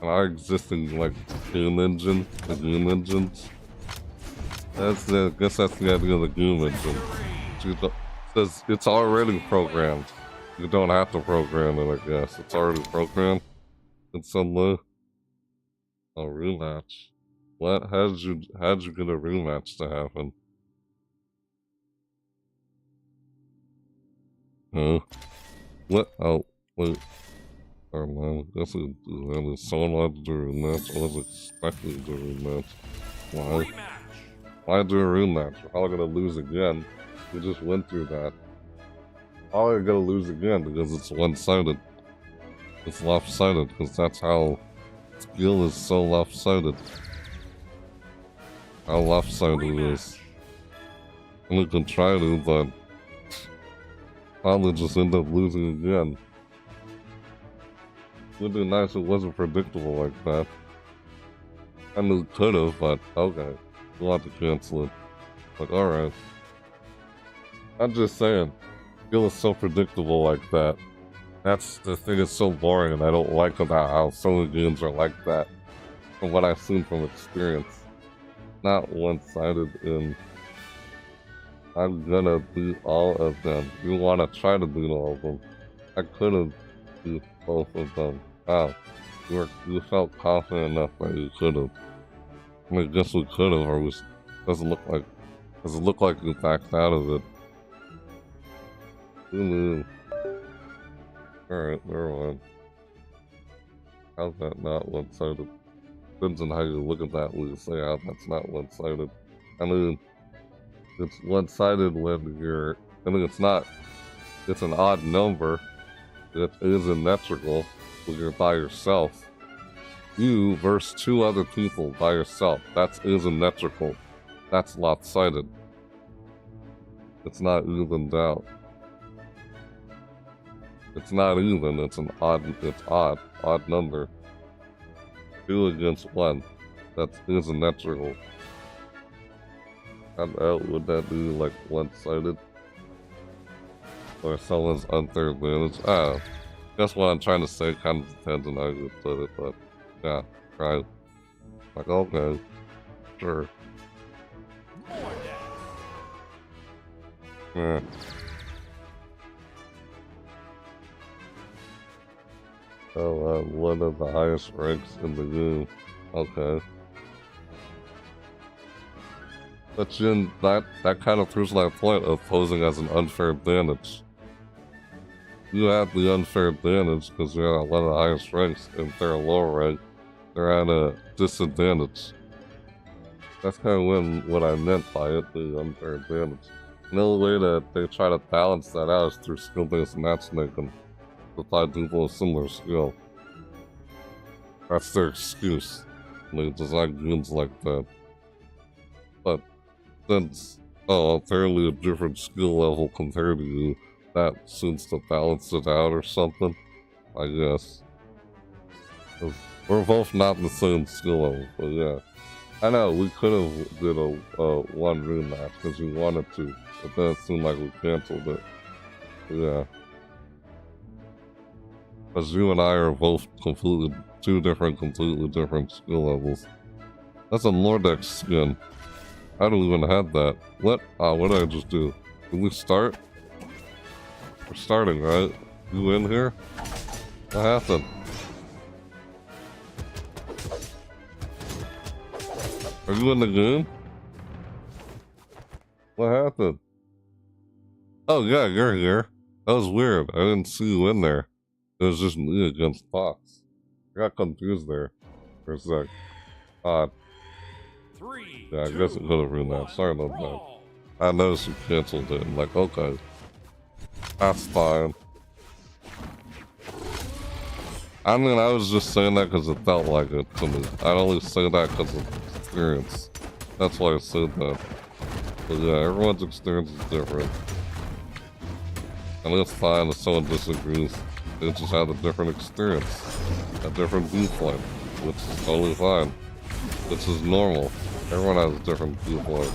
And our existing, like, game engine, the game engines. I guess that's the idea of the game engine. Because it's already programmed. You don't have to program it, I guess. It's already programmed in some way. A rematch. What? How'd you get a rematch to happen? Huh? What? Oh, wait. I don't know. I guess someone wanted to do a rematch. I wasn't expecting to do a rematch. Why? Why do a rematch? We're probably gonna lose again. We just went through that. Probably gonna lose again because it's one-sided. It's lopsided because that's how skill is so lopsided. How lopsided it is. And we can try to, but probably just end up losing again. It would be nice if it wasn't predictable like that. I mean, it could have, but okay. We'll have to cancel it. Like, alright. I'm just saying, skill is so predictable like that. That's the thing, it's so boring, and I don't like about how so many games are like that. From what I've seen from experience. Not one-sided in... I'm gonna beat all of them. You wanna try to beat all of them. I could've beat both of them. Wow. You felt confident enough that you could've. I mean, I guess we could've, or we doesn't look like you backed out of it. Alright, never mind. How's that not one-sided? Depends on how you look at that when you say how that's not one-sided. I mean, it's one-sided when you're... I mean, it's not... It's an odd number. It is asymmetrical when you're by yourself. You versus two other people by yourself. That's asymmetrical. That's lopsided. It's not evened out. It's not even, it's an odd, odd number. 2 against 1. That's asymmetrical. Would that be like one-sided? Or someone's unfair advantage? That's what I'm trying to say, kind of depends on how you put it, but yeah, right. Like, okay, sure. Yeah. Oh, one of the highest ranks in the game. Okay. But Jin, that kind of proves my point of posing as an unfair advantage. You have the unfair advantage because you're at one of the highest ranks, and if they're a lower rank, they're at a disadvantage. That's kind of what I meant by it, the unfair advantage. The only way that they try to balance that out is through skill-based matchmaking. To find people with similar skill. That's their excuse. They design goons like that. But since, apparently a different skill level compared to you, that seems to balance it out or something, I guess. 'Cause we're both not the same skill level, but yeah. I know, we could have did a one room match because we wanted to, but then it seemed like we canceled it. But yeah. Because you and I are both completely completely different skill levels. That's a Nordex skin. I don't even have that. What? What did I just do? Did we start? We're starting, right? You in here? What happened? Are you in the game? What happened? Oh yeah, you're here. That was weird. I didn't see you in there. It was just me against Fox. I got confused there for a sec. Odd. Yeah, I guess it could have ruined that. Sorry about that. I noticed you canceled it. I'm like, okay. That's fine. I mean, I was just saying that because it felt like it to me. I only say that because of experience. That's why I said that. But yeah, everyone's experience is different. And it's fine if someone disagrees. They just have a different experience, a different viewpoint, which is totally fine. This is normal. Everyone has a different viewpoint.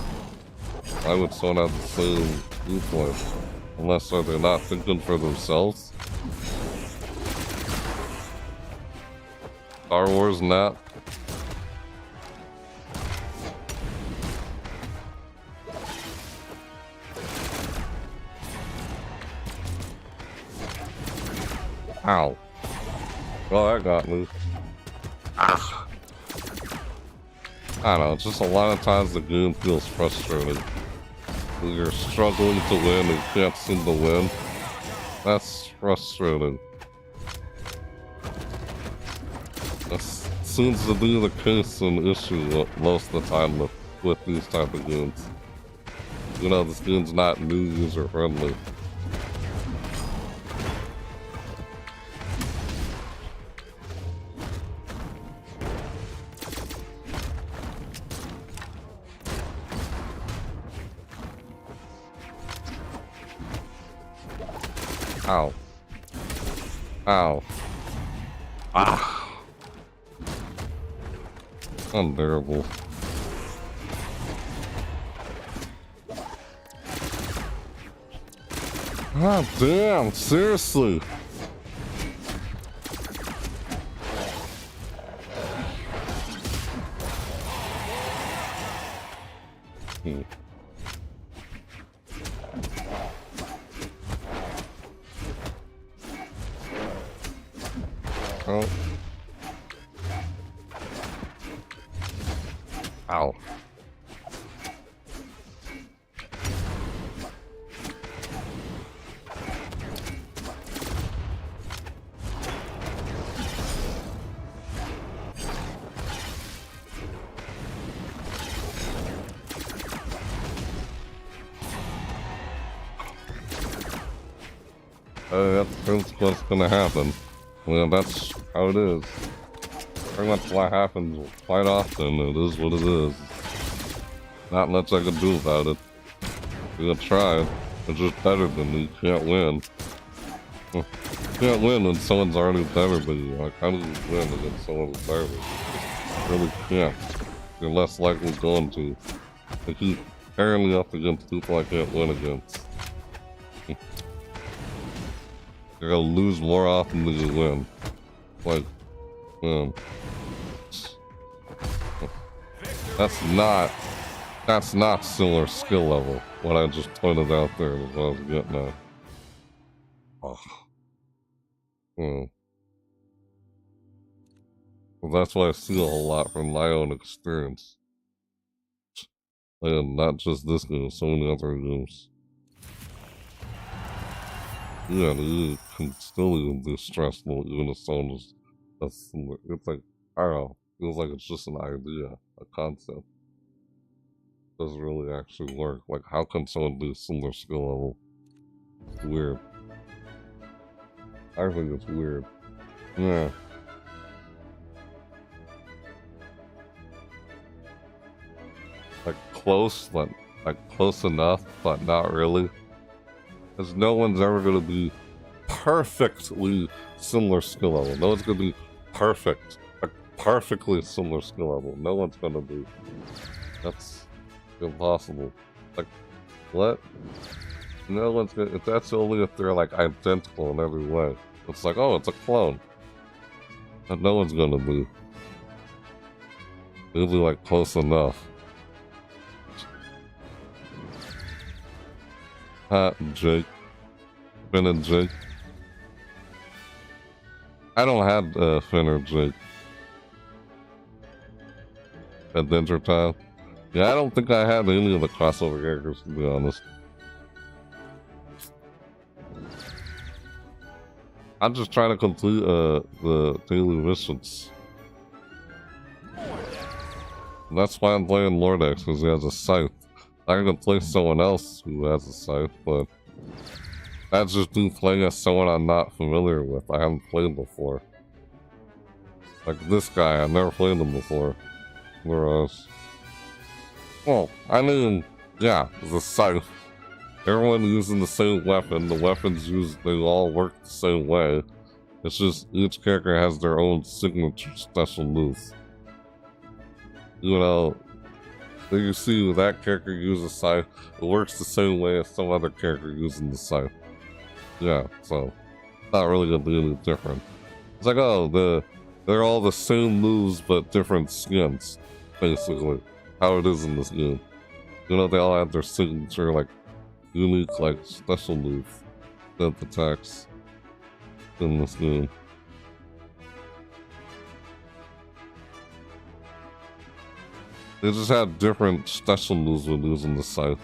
Why would someone have the same viewpoint? Unless they're not thinking for themselves? Star Wars not? Ow. Well, that got me. Ah. I don't know, it's just a lot of times the game feels frustrating. When you're struggling to win and can't seem to win. That's frustrating. That seems to be the case and issue most of the time with these type of games. You know, this game's not new user friendly. Ow. Ow. Ah. Unbearable. Ah, damn, seriously. Oh. Ow. That's what's gonna happen. Well, that's how it is. Pretty much what happens quite often. It is what it is. Not much I can do about it. You're gonna try. It's just better than me. You can't win. You can't win when someone's already better than you. Like, how do you win against someone who's better than you? You really can't. You're less likely going to. I keep apparently up against people I can't win against. You're gonna lose more often than you win. Like, that's not That's not similar skill level. What I just pointed out there is what I was getting at. Oh. Well, that's why I see a whole lot from my own experience. And not just this game, so many other games. Yeah, it can still even be stressful, even if someone is. It's like, I don't know, feels like it's just an idea, a concept. Doesn't really actually work. Like, how can someone do similar skill level? It's weird. I think it's weird. Yeah. Like close, like close enough, but not really. Because no one's ever gonna be perfectly similar skill level. No one's gonna be perfect, like perfectly similar skill level. No one's gonna be. That's impossible. Like, what? No one's gonna. That's only if they're like identical in every way. It's like, oh, it's a clone. But no one's gonna be. It'll be like close enough. Pat and Jake. Finn and Jake. I don't have Finn or Jake. Adventure Time. Yeah, I don't think I had any of the crossover characters, to be honest. I'm just trying to complete the daily missions. And that's why I'm playing Lordex, because he has a scythe. I can play someone else who has a scythe, but that's just me playing as someone I'm not familiar with. I haven't played before. Like this guy, I've never played him before. Whereas, well, I mean, yeah, the scythe. Everyone using the same weapon. The weapons used, they all work the same way. It's just each character has their own signature special moves. You know, you see that character use a scythe, it works the same way as some other character using the scythe. Yeah, so not really gonna be any different. It's like, oh, they're all the same moves but different skins, basically. How it is in this game. You know, they all have their signature, like, unique, like, special move that attacks in this game. They just have different special moves when using the scythe.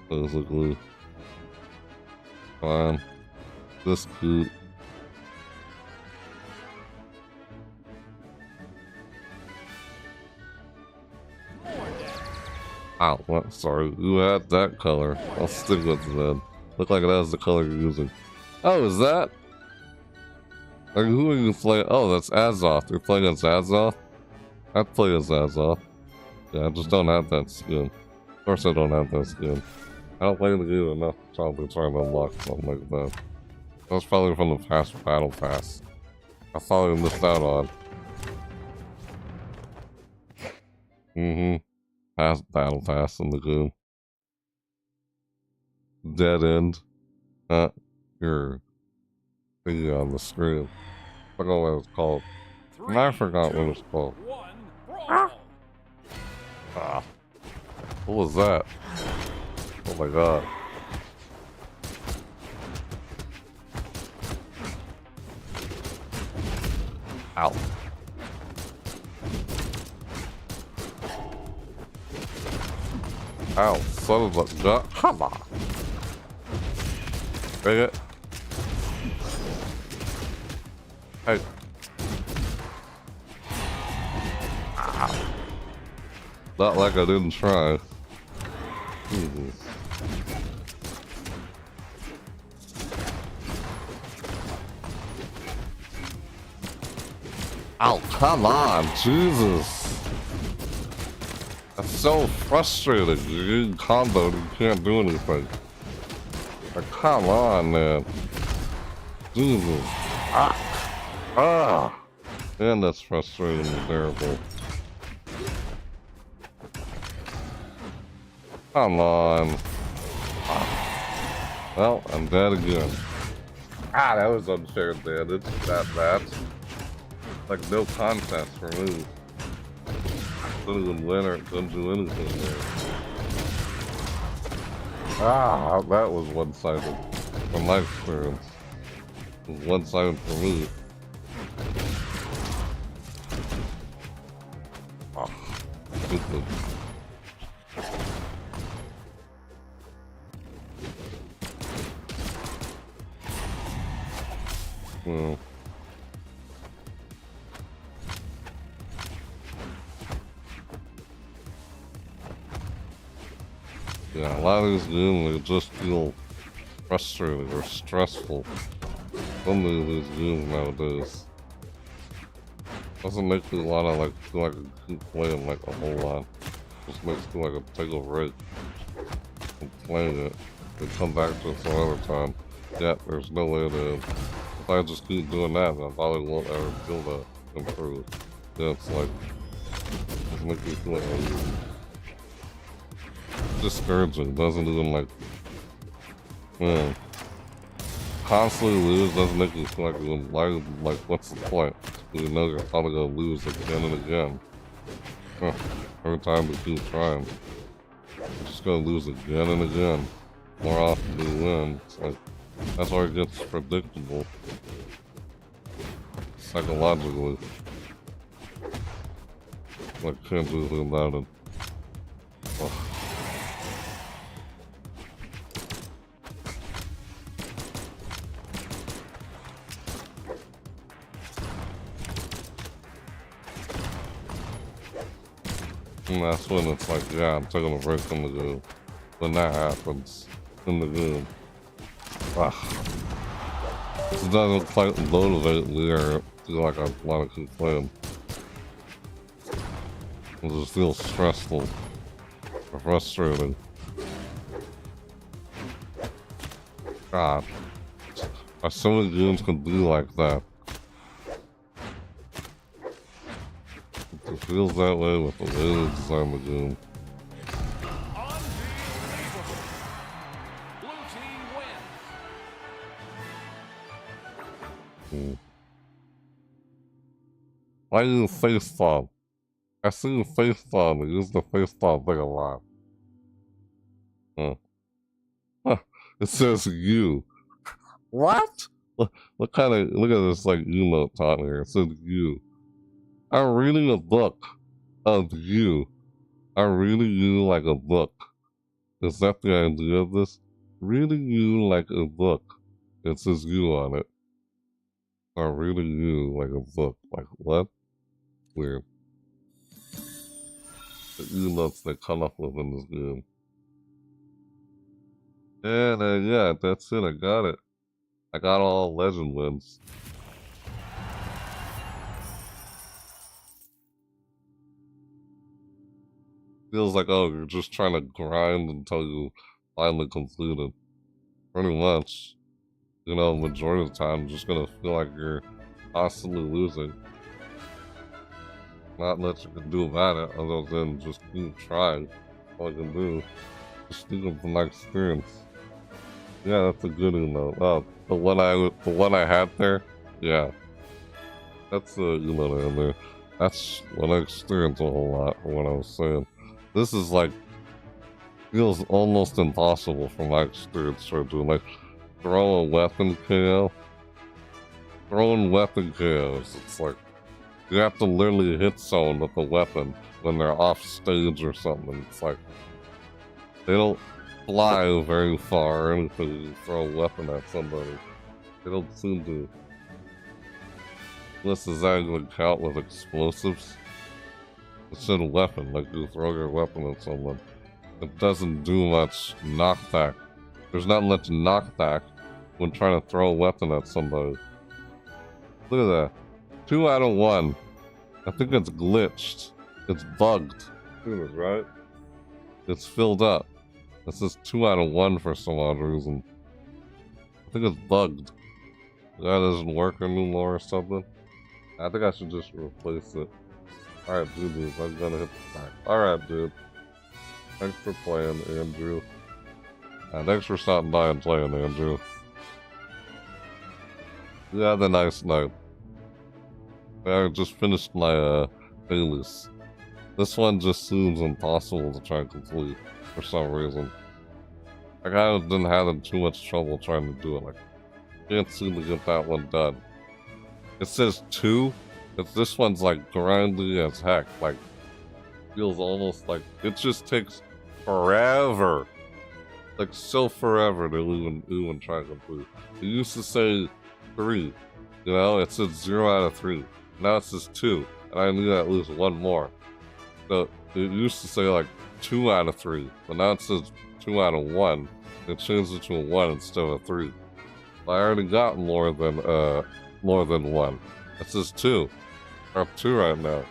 Basically. Fine. This cute. Ow, what? Sorry. Who had that color? I'll stick with it then. Look like that's the color you're using. Oh, is that? Like, who are you playing? Oh, that's Azoth. You're playing as Azoth? I'd play as Azoth. Yeah, I just don't have that skin. Of course I don't have that skin. I don't play the game enough to probably try to unlock something like that. That was probably from the past Battle Pass. I probably missed out on. Past Battle Pass in the game. Dead end. Your thingy on the screen. I forgot what it was called. And I forgot what it was called. Ah. What was that? Oh my god. Ow. Ow, son of a gun. Come on. Bring it. Hey. Ow. Not like I didn't try. Oh, come on, Jesus. That's so frustrating. You're in combo and you can't do anything. Like, come on, man. Jesus. Man, that's frustrating and terrible. Come on. Well, I'm dead again. That was unfair damage. That match. Like, no contest for me. Couldn't even win or couldn't do anything there. Ah, that was one-sided. From my experience. It was one-sided for me. Ah, stupid. Well. Yeah, a lot of these games, they just feel frustrating or stressful. Some of these games nowadays. Doesn't make me want to like feel like I keep playing like a whole lot. Just makes me like I take a break from playing it and come back to it some other time. Yeah, there's no way to. If I just keep doing that, I probably won't ever feel that improve. Yeah, it's like just makes me feel like discouraging. Doesn't even like, man, constantly lose doesn't make me feel like what's the point? You know you're probably gonna lose again and again. Huh. Every time we keep trying, you're just gonna lose again and again. More often than you win. It's like that's why it gets predictable psychologically. Like can't do anything about it. Ugh. And that's when it's like, yeah, I'm taking a break from the game. When that happens in the game. It doesn't quite motivate me or feel like I want to keep playing. It just feels stressful or frustrating. God. Why so many games can be like that? It feels that way with the way they design the game. Blue team wins. Why use face palm? I see face palm and use the face palm thing a lot. Huh. It says you. What? What kind of look at this like emote taught here. It says you. I'm reading a book of you. I'm reading you like a book. Is that the idea of this? Reading you like a book. It says you on it. I'm reading you like a book. Like what? Weird. The emotes they come up with in this game. And yeah, that's it. I got it. I got all legend wins. Feels like, oh, you're just trying to grind until you finally complete it. Pretty much. You know, majority of the time, you're just gonna feel like you're constantly losing. Not much you can do about it other than just keep trying. All I can do. Just speaking from my experience. Yeah, that's a good emote. Oh, the one I had there? Yeah. That's the emote in there. That's what I experienced a whole lot from what I was saying. This is like feels almost impossible from my experience trying to like throw a weapon KO. Throwing weapon KOs, it's like you have to literally hit someone with a weapon when they're off stage or something. It's like they don't fly very far or anything. You throw a weapon at somebody. They don't seem to. Unless does that even count with explosives? It's a weapon, like you throw your weapon at someone. It doesn't do much knockback. There's not much knockback when trying to throw a weapon at somebody. Look at that. 2 out of 1. I think it's glitched. It's bugged. Look at this, right? It's filled up. It says 2 out of 1 for some odd reason. I think it's bugged. That doesn't work anymore or something. I think I should just replace it. Alright, dude, I'm gonna hit the back. Alright, dude. Thanks for playing, Andrew. Thanks for stopping by and playing, Andrew. You had a nice night. I just finished my dailies. This one just seems impossible to try and complete for some reason. Like, I didn't have too much trouble trying to do it. Like, can't seem to get that one done. It says 2. This one's like grindy as heck. Like, feels almost like it just takes forever. Like, so forever to even try and complete. It used to say 3. You know, it says 0 out of 3. Now it says 2. And I need at least one more. So it used to say like 2 out of 3. But now it says 2 out of 1. It changed it to a 1 instead of a 3. I already got more than 1. It says 2. I have 2 right now.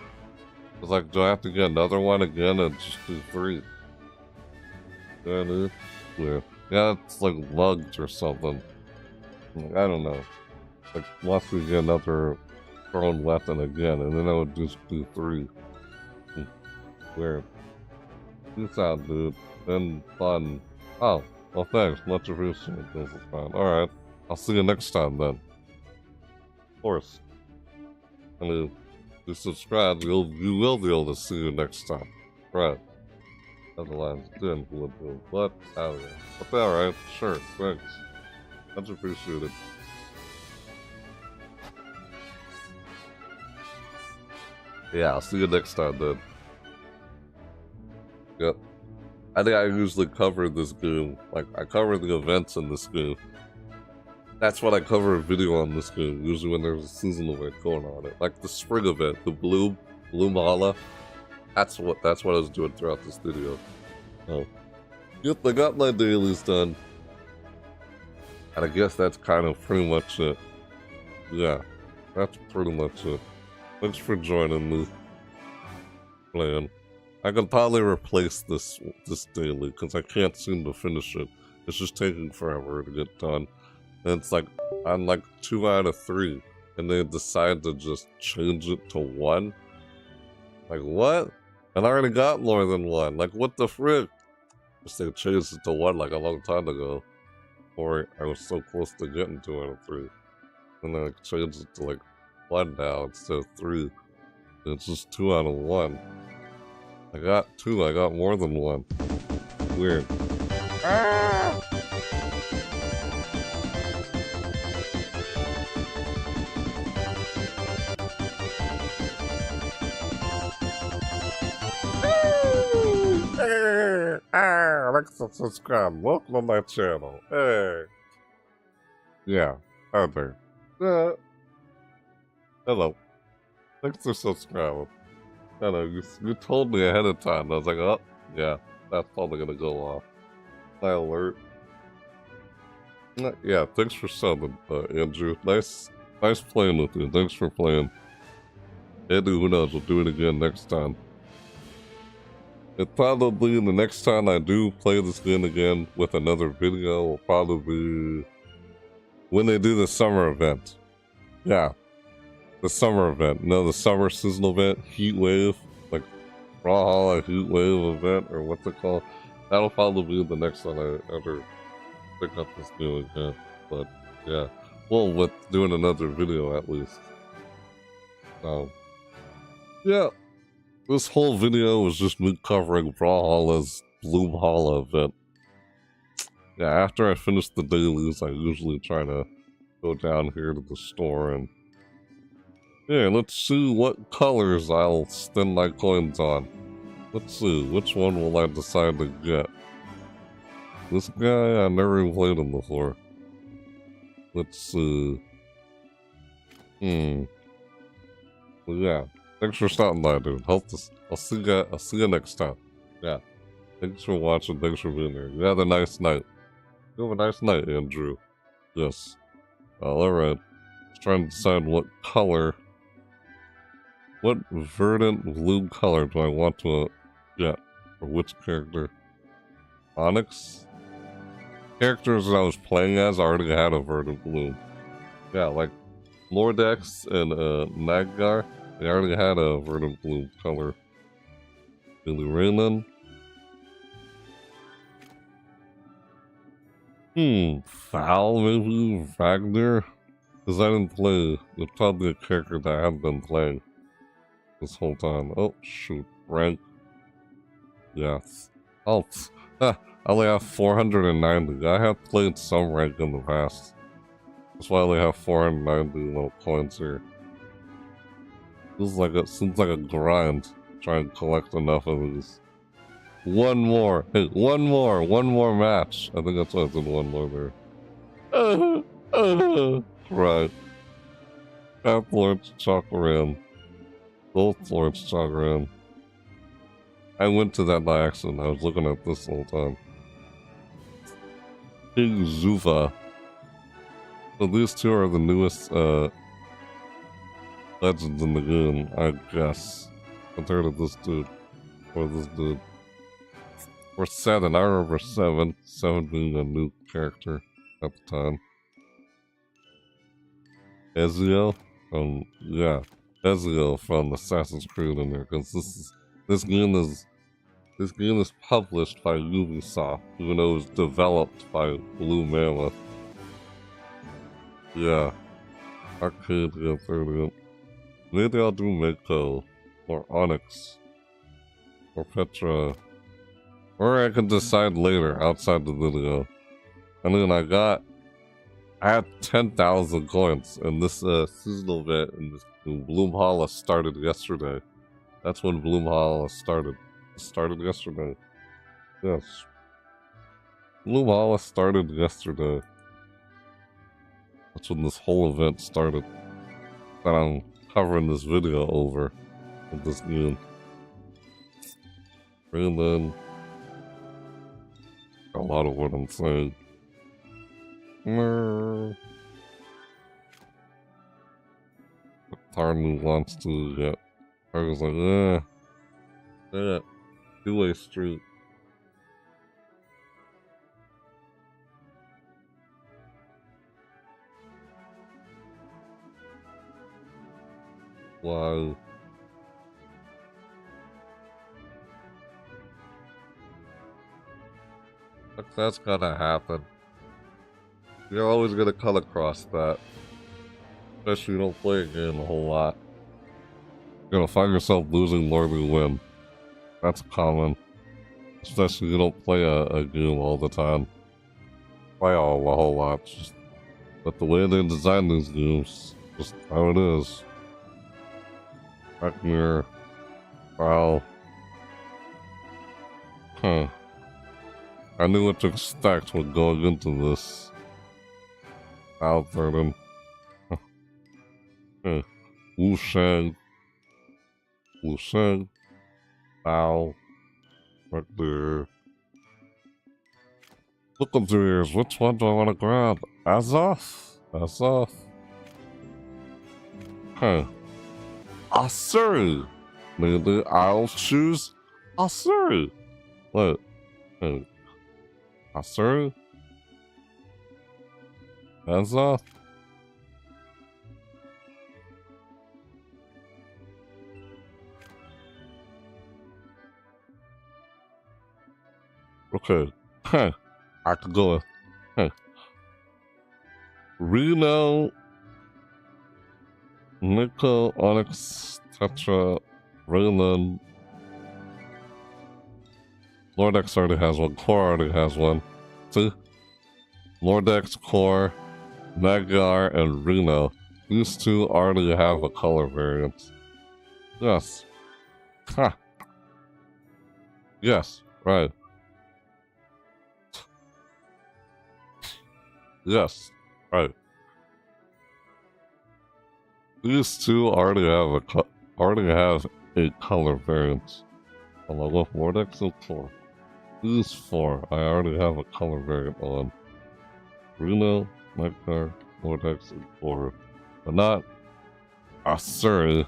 It's like, do I have to get another one again and just do 3? Yeah, dude. Weird. Yeah, it's like lugged or something. Like, I don't know. Like, once we get another thrown weapon again, and then I would just do 3. Weird. Peace out, dude. Been fun. Oh, well, thanks. Much appreciated. This was fun. Alright. I'll see you next time then. Of course. I mean, if you subscribe, you will be able to see you next time. Right. Otherwise, didn't would do. But, I don't know. But alright, sure, thanks. Much appreciated. Yeah, I'll see you next time then. Yep. I think I usually cover this game. Like, I cover the events in this game. That's what I cover a video on this game, usually when there's a seasonal event going on it. Like the spring event, the Bloomhalla. That's what I was doing throughout this video. Oh. Yep, I got my dailies done. And I guess that's kind of pretty much it. Yeah, that's pretty much it. Thanks for joining me. Playing. I can probably replace this daily, because I can't seem to finish it. It's just taking forever to get done. And it's like, I'm like 2 out of 3, and they decide to just change it to 1? Like, what? And I already got more than 1. Like, what the frick? Just they changed it to 1 like a long time ago. Or I was so close to getting 2 out of 3. And then I changed it to like 1 now instead of 3. And it's just 2 out of 1. I got 2, I got more than 1. Weird. Ah! Hey, like to subscribe. Welcome to my channel. Hey. Yeah, hi there. Hello. Thanks for subscribing. I know, you told me ahead of time. I was like, oh, yeah, that's probably gonna go off. My alert. Yeah, thanks for subbing, Andrew. Nice playing with you. Thanks for playing. Andy, who knows, we'll do it again next time. It probably, the next time I do play this game again with another video, will probably be when they do the summer event. Yeah, the summer event. No, the summer seasonal event, heat wave, like Brawlhalla heat wave event, or what's it called? That'll probably be the next time I ever pick up this game again. But yeah, well, with doing another video at least. So yeah. This whole video was just me covering Brawlhalla's Bloomhalla event. Yeah, after I finish the dailies, I usually try to go down here to the store and... Yeah, let's see what colors I'll spend my coins on. Let's see, which one will I decide to get? This guy, I never even played him before. Let's see... Well, yeah. Thanks for stopping by, dude. I'll see you next time. Yeah. Thanks for watching. Thanks for being here. You have a nice night. You have a nice night, Andrew. Yes. Alright. Just trying to decide what color. What Verdant Bloom color do I want to get? For which character? Onyx? Characters that I was playing as already had a Verdant Bloom. Yeah, like Lordex and Naggar. They already had a Verdant Bloom color. Billy Raylan. Foul maybe? Wagner? Because I didn't play. It's probably a character that I haven't been playing this whole time. Oh, shoot. rank. Yes. Oh, I only have 490. I have played some rank in the past. That's why I only have 490 little coins here. Seems like a grind. Try and collect enough of these. One more. Hey, one more match. I think that's why I did one more there. Right. Half Lord's Chakran. Both Lord's Chakran. I went to that by accident. I was looking at this the whole time. King Zuva. So these two are the newest legends in the game, I guess. Compared to this dude. Or this dude. Or 7. I remember 7. 7 being a new character at the time. Ezio? Yeah. Ezio from Assassin's Creed in there. Because this game is published by Ubisoft, even though it was developed by Bloomhalla. Yeah. Arcade, yeah, 30. Maybe I'll do Mako, or Onyx, or Petra. Or I can decide later, outside the video. And then I had 10,000 coins, and this seasonal event in Bloomhalla started yesterday. That's when Bloomhalla started. It started yesterday. Yes. Bloomhalla started yesterday. That's when this whole event started. That I'm covering this video over with this game. And then a lot of what I'm saying. Tarnu wants to get. I was like, yeah, two-way street. Wow. That's gonna happen. You're always gonna come across that. Especially if you don't play a game a whole lot. You're gonna find yourself losing more than you win. That's common. Especially if you don't play a game all the time. Play all a whole lot. But the way they design these games, just how it is. Back mirror. Wow. Huh. I knew what to expect when going into this. Wow, Verdant. Wu Shang. Bow. Right there. Look at these. Which one do I want to grab? Azoth? Huh. Asuru. Maybe I'll choose Asuru. Wait. Hey. Asuru? Azoth? Okay. Huh. I could go with. Huh. Reno. Nico, Onyx, Tetra, Raylan. Lordex already has one. Core already has one. See? Lordex, Core, Magyar, and Reno. These two already have a color variant. Yes. Ha. Yes, right. Yes, right. These two already have a color variant. Along with Vortex and Core. These four I already have a color variant on. Reno, Magyar, Vortex, and Core. But not Asuri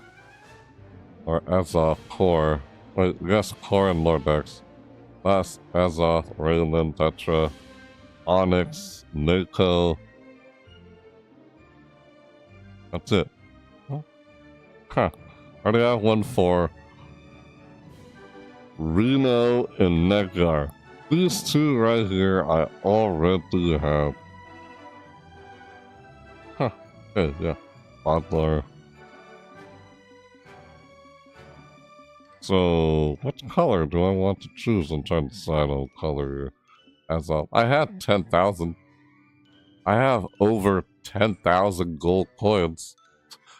or Azoth Core. Wait, yes, Core and Lordex. That's Azoth, Raylan, Tetra, Onyx, Nico. That's it. Huh. I already have one for Reno and Magyar. These two right here I already have. Huh. Okay, yeah. Bottler. So, what color do I want to choose? I'm trying to decide on color as of. I had 10,000. I have over 10,000 gold coins.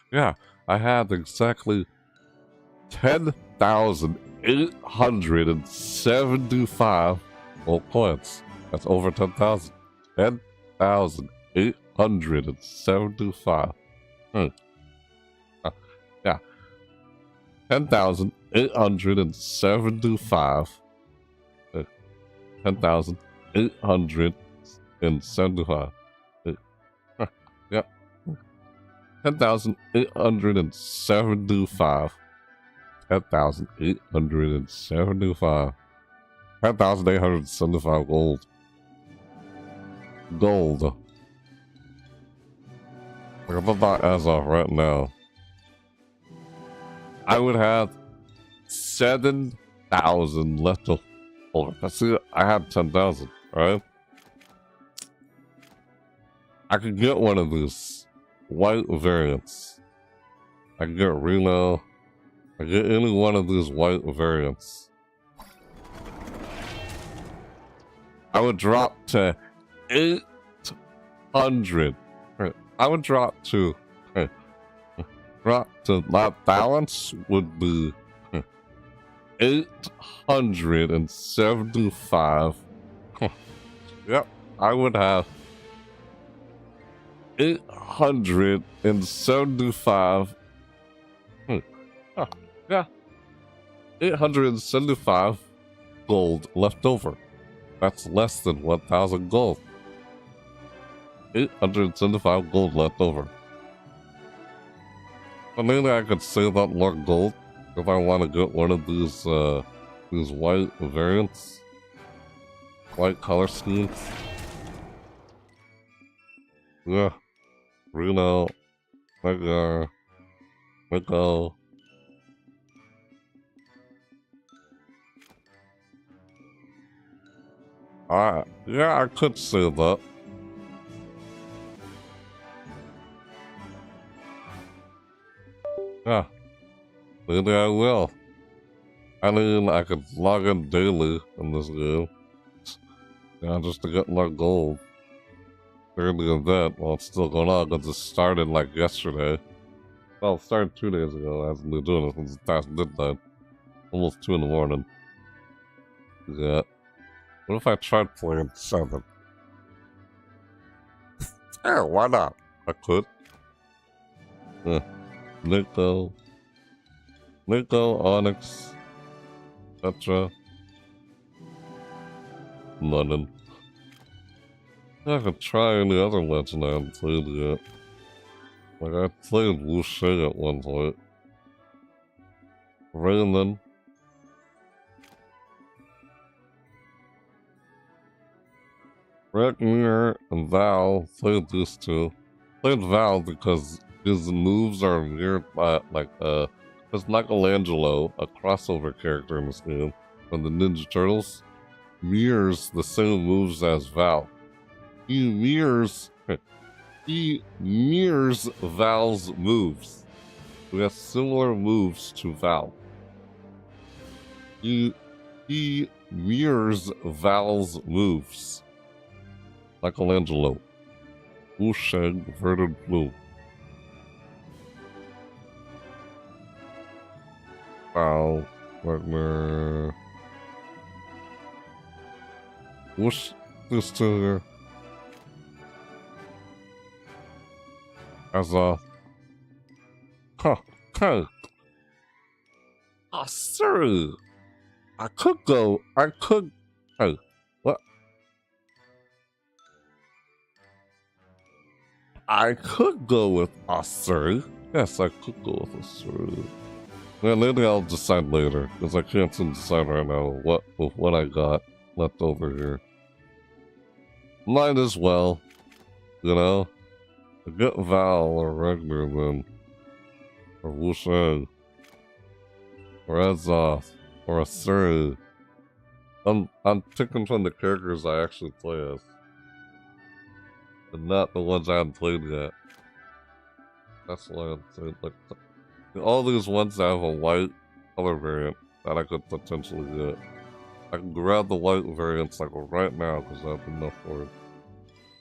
Yeah, I had exactly 10,875 gold coins. That's over 10,000. 10,875. Yeah. 10,875. 10,875. Yeah. 10,875. 10,875. 10,875 gold. Gold. Like, if I thought as of right now, I would have 7,000 left over. See, I had 10,000, right? I could get one of these white variants. I could get Reno. I get any one of these white variants. I would drop to 800. Right. I would drop to that balance would be 875. Yep, I would have 875. Yeah, 875 gold left over. That's less than 1,000 gold. 875 gold left over. So maybe I could save up more gold if I want to get one of these white variants, white color schemes. Yeah, Reno, Mega. Yeah, I could say that. Yeah, maybe I will. I mean, I could log in daily in this game. Yeah, just to get more gold. During the event, well, it's still going on because it started like yesterday. Well, it started 2 days ago. I haven't been doing it since past midnight. Almost 2 in the morning. Yeah. What if I tried playing 7? Yeah, why not? I could. Nico, Onyx, etc. London. I could try any other legend I haven't played yet. Like, I played Wu Sheng at one point. Raymond. Ragnar and Val played these two. Played Val because his moves are mirrored by, like, because Michelangelo, a crossover character in this game, from the Ninja Turtles, mirrors the same moves as Val. He mirrors Val's moves. He has similar moves to Val. He mirrors Val's moves. Michelangelo. Wu Sheng, Verdant Bloom. Val, Wagner. What's this to here? As a. Huh. Oh, sir. I could. Hey, what? I could go with Asuri. Yes, I could go with Asuri. Yeah, maybe I'll decide later, because I can't seem to decide right now what I got left over here. Might as well, you know? Get Val or Ragnar then. Or Wu Sheng. Or Azoth. Or Asuri. I'm picking from the characters I actually play as. And not the ones I haven't played yet. That's why I'm saying, like, all these ones that have a white color variant, that I could potentially get. I can grab the white variants like right now because I have enough for it.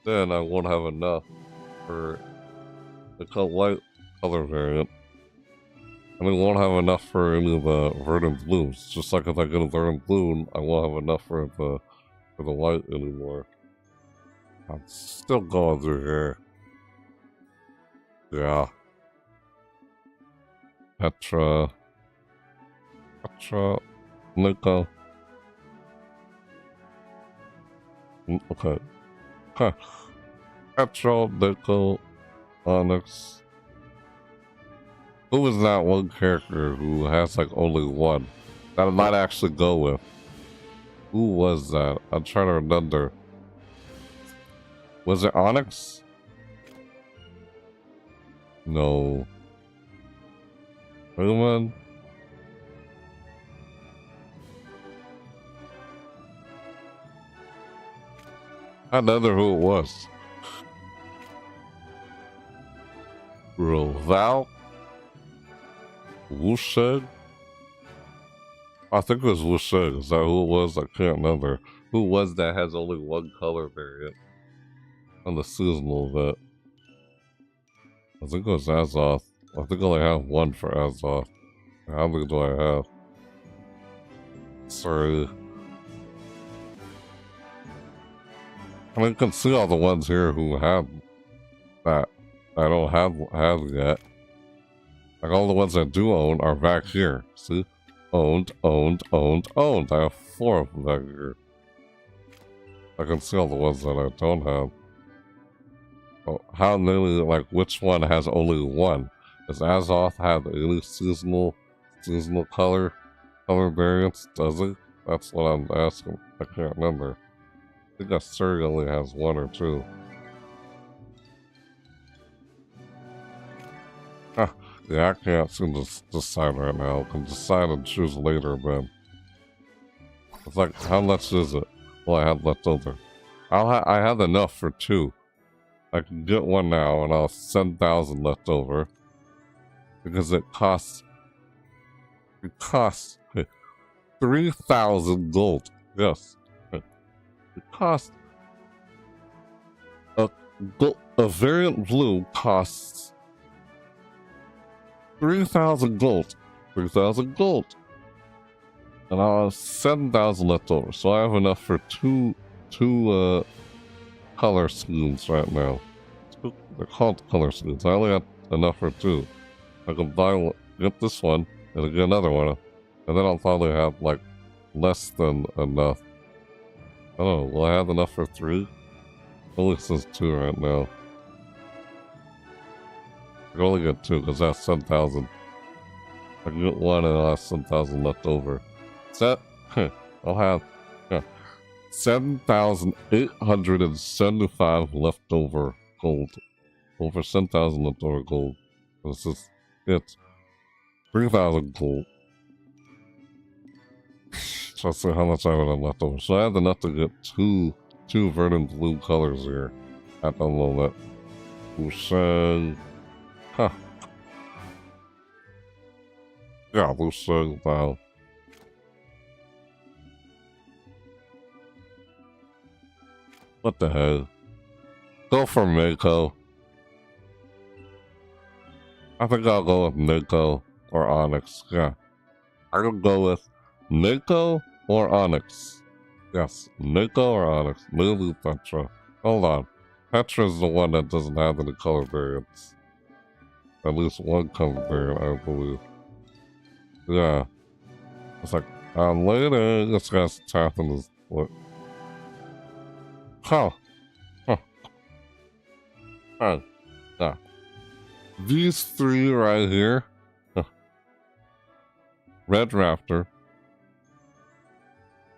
Then I won't have enough for the white color variant. And I won't have enough for any of the Verdant Blooms. Just like if I get a Verdant Bloom, I won't have enough for the white anymore. I'm still going through here. Yeah. Petra, Nico. Okay. Huh. Petra, Nico, Onyx. Who is that one character who has like only one that I might actually go with? Who was that? I'm trying to remember. Was it Onyx? No. Anyone? I don't know who it was. Brawlhalla? Wusheg? I think it was Wusheg. Is that who it was? I can't remember. Who was that has only one color variant on the seasonal event? I think it was Azoth. I think I only have one for Azoth. How many do I have? Sorry. I mean, you can see all the ones here who have that I don't have yet. Like all the ones I do own are back here. See? Owned. I have 4 of them back here. I can see all the ones that I don't have. Oh, how many, like, which one has only one? Does Azoth have any seasonal color variants? Does it? That's what I'm asking. I can't remember. I think Asuri only has 1 or 2. Huh. Yeah, I can't seem to decide right now. I can decide and choose later, but it's like, how much is it? Well, I have left over. I have enough for 2. I can get 1 now, and I'll have 7,000 left over because it costs 3,000 gold. Yes, it costs a variant blue costs 3,000 gold. 3,000 gold. And I'll have 7,000 left over. So I have enough for two color schemes right now. They're called color schemes. I only have enough for 2. I can get this one, and get another one. And then I'll probably have, like, less than enough. I don't know, will I have enough for 3? Only says 2 right now. I can only get 2 because that's 7,000. I can get 1 and I'll have 7,000 left over. I'll have 7,875 leftover gold. Over 7,000 leftover gold. It's 3,000 gold. So let's see how much I have left over. So I have enough to get two Verdant Bloom Colors here at the moment. Wusheng. Huh. Yeah, Wusheng, wow. What the hell? Go for Mako. I think I'll go with Mako or Onyx. Yeah. I can go with Mako or Onyx. Yes, Mako or Onyx. Maybe Petra. Hold on. Petra's the one that doesn't have any color variants. At least one color variant, I believe. Yeah. It's like, later, this guy's tapping his foot. Huh. Huh. Yeah. These 3 right here. Red Raptor.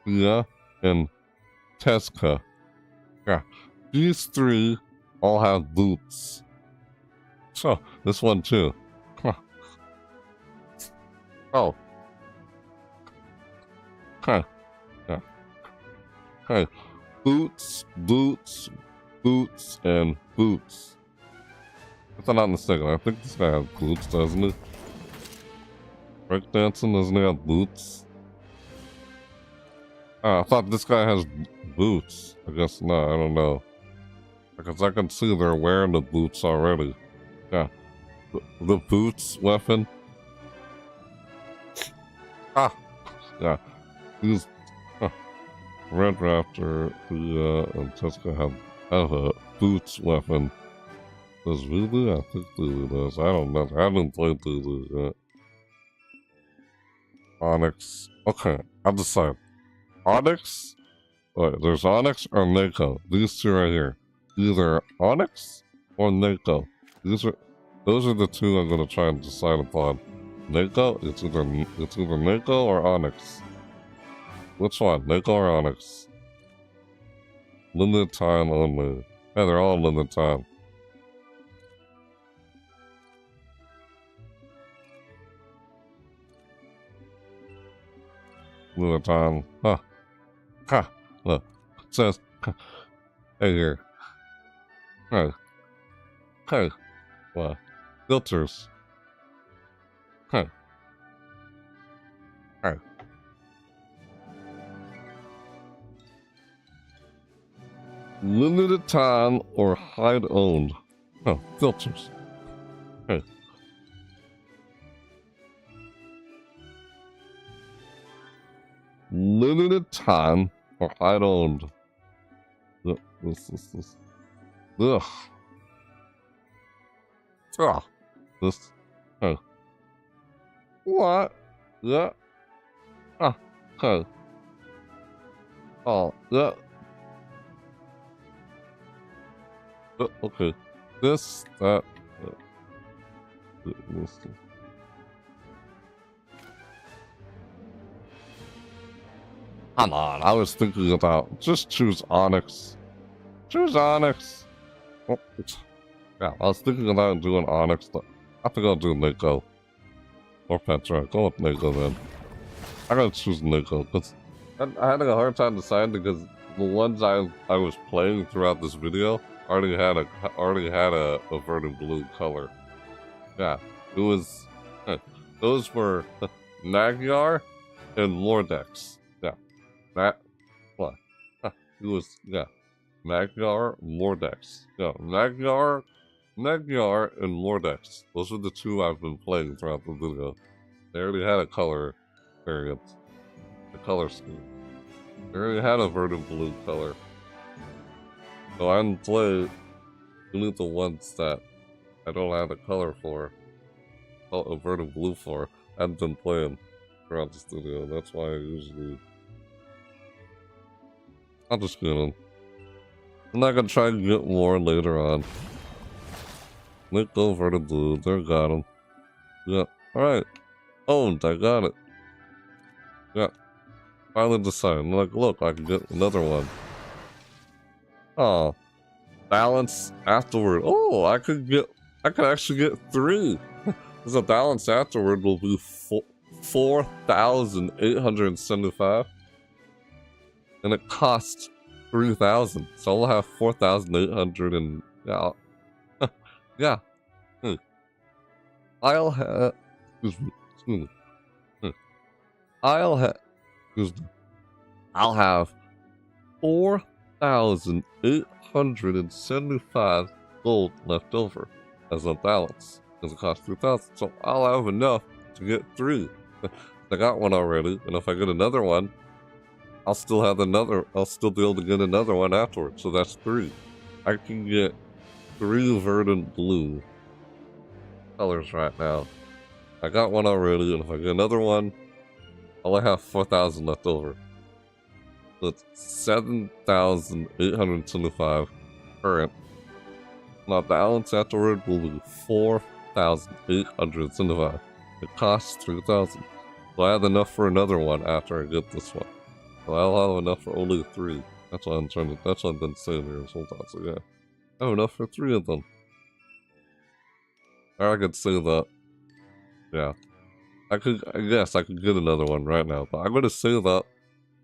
Yeah. And Teska. Yeah. These 3 all have boots. So, this one too. Huh. Oh. Huh. Yeah. Hey. Boots, and boots. If I'm not mistaken, I think this guy has boots, doesn't he? Breakdancing, doesn't he have boots? I thought this guy has boots. I guess not. I don't know. Because I can see they're wearing the boots already. Yeah. The boots weapon. Ah. Yeah. These Red Raptor, and Tesca have a boots weapon. Does Voodoo? I think Voodoo does. I don't know. I haven't played Voodoo yet. Onyx. Okay, I'll decide. Onyx? Wait, there's Onyx or Neko. These two right here. Either Onyx or Neko. Those are the two I'm gonna try and decide upon. Neko? It's either Neko or Onyx. Which one? Neko or Onyx? Limited time only. Yeah, they're all limited time. Limited time. Huh. Huh. Look. It says, hey here. Hey. Hey. What? Filters. Hey. Hey. Limited time or hide owned. Oh, filters. Hey. Limited time or hide owned. This. Ugh. Ugh. This. Oh. What? Yeah. Ah. Okay. Oh, yeah. Okay. This, that. This. Come on, I was thinking about just choose Onyx. Choose Onyx. Oh, yeah, I was thinking about doing Onyx, but I think I'll do Neko. Or Petra. Go with Neko then. I gotta choose Neko because I had a hard time deciding because the ones I was playing throughout this video already had a Verdant Bloom color. Yeah, it was those were Magyar and Lordex. Yeah, that what? It was Magyar, Lordex. Yeah, Magyar and Lordex. Those are the two I've been playing throughout the video. They already had a color variant, a color scheme. They already had a Verdant Blue color. So I didn't play only the ones that I don't have a color for, a Verdant Blue for. I haven't been playing throughout the studio. That's why I usually. I'll just get them. I'm not gonna try and get more later on. Let's go Verdant Blue. There, got him. Yeah. Alright. Owned. I got it. Yeah. Finally decided. I'm like, look, I can get another one. Oh. Balance afterward. Oh, I could actually get 3. Because a balance afterward will be 4,875. And it costs 3,000. So I'll have 4,800 and yeah. Yeah. I'll have I'll have 4,875 gold left over as a balance. Because it costs 3,000. So I'll have enough to get 3. I got one already, and if I get another one, I'll still be able to get another one afterwards. So that's 3. I can get 3 Verdant Blue colors right now. I got one already, and if I get another one, I'll only have 4,000 left over. So it's 7,825 current. My balance afterward will be 4,875. It costs 3,000. So I have enough for another one after I get this one. So I'll have enough for only 3. That's what I've been saying here this whole time. So yeah, I have enough for 3 of them. Or I could say that. Yeah. I guess I could get another one right now, but I'm gonna say that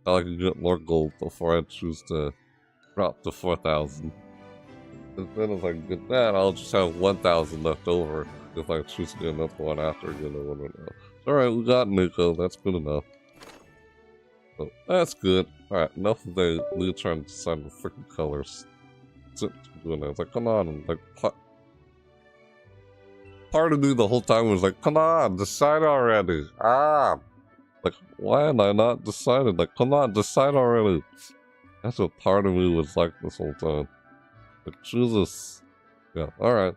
I can get more gold before I choose to drop to 4,000. And then if I can get that, I'll just have 1,000 left over if I choose to get another one after I get another one. Alright, we got Nico, that's good enough. So that's good. Alright, enough of they trying to decide the freaking colors. Doing that. It's like, come on, and like part of me the whole time was like, come on, decide already. Like, why am I not decided? Like, come on, decide already. That's what part of me was like this whole time. Like, Jesus. Yeah, alright.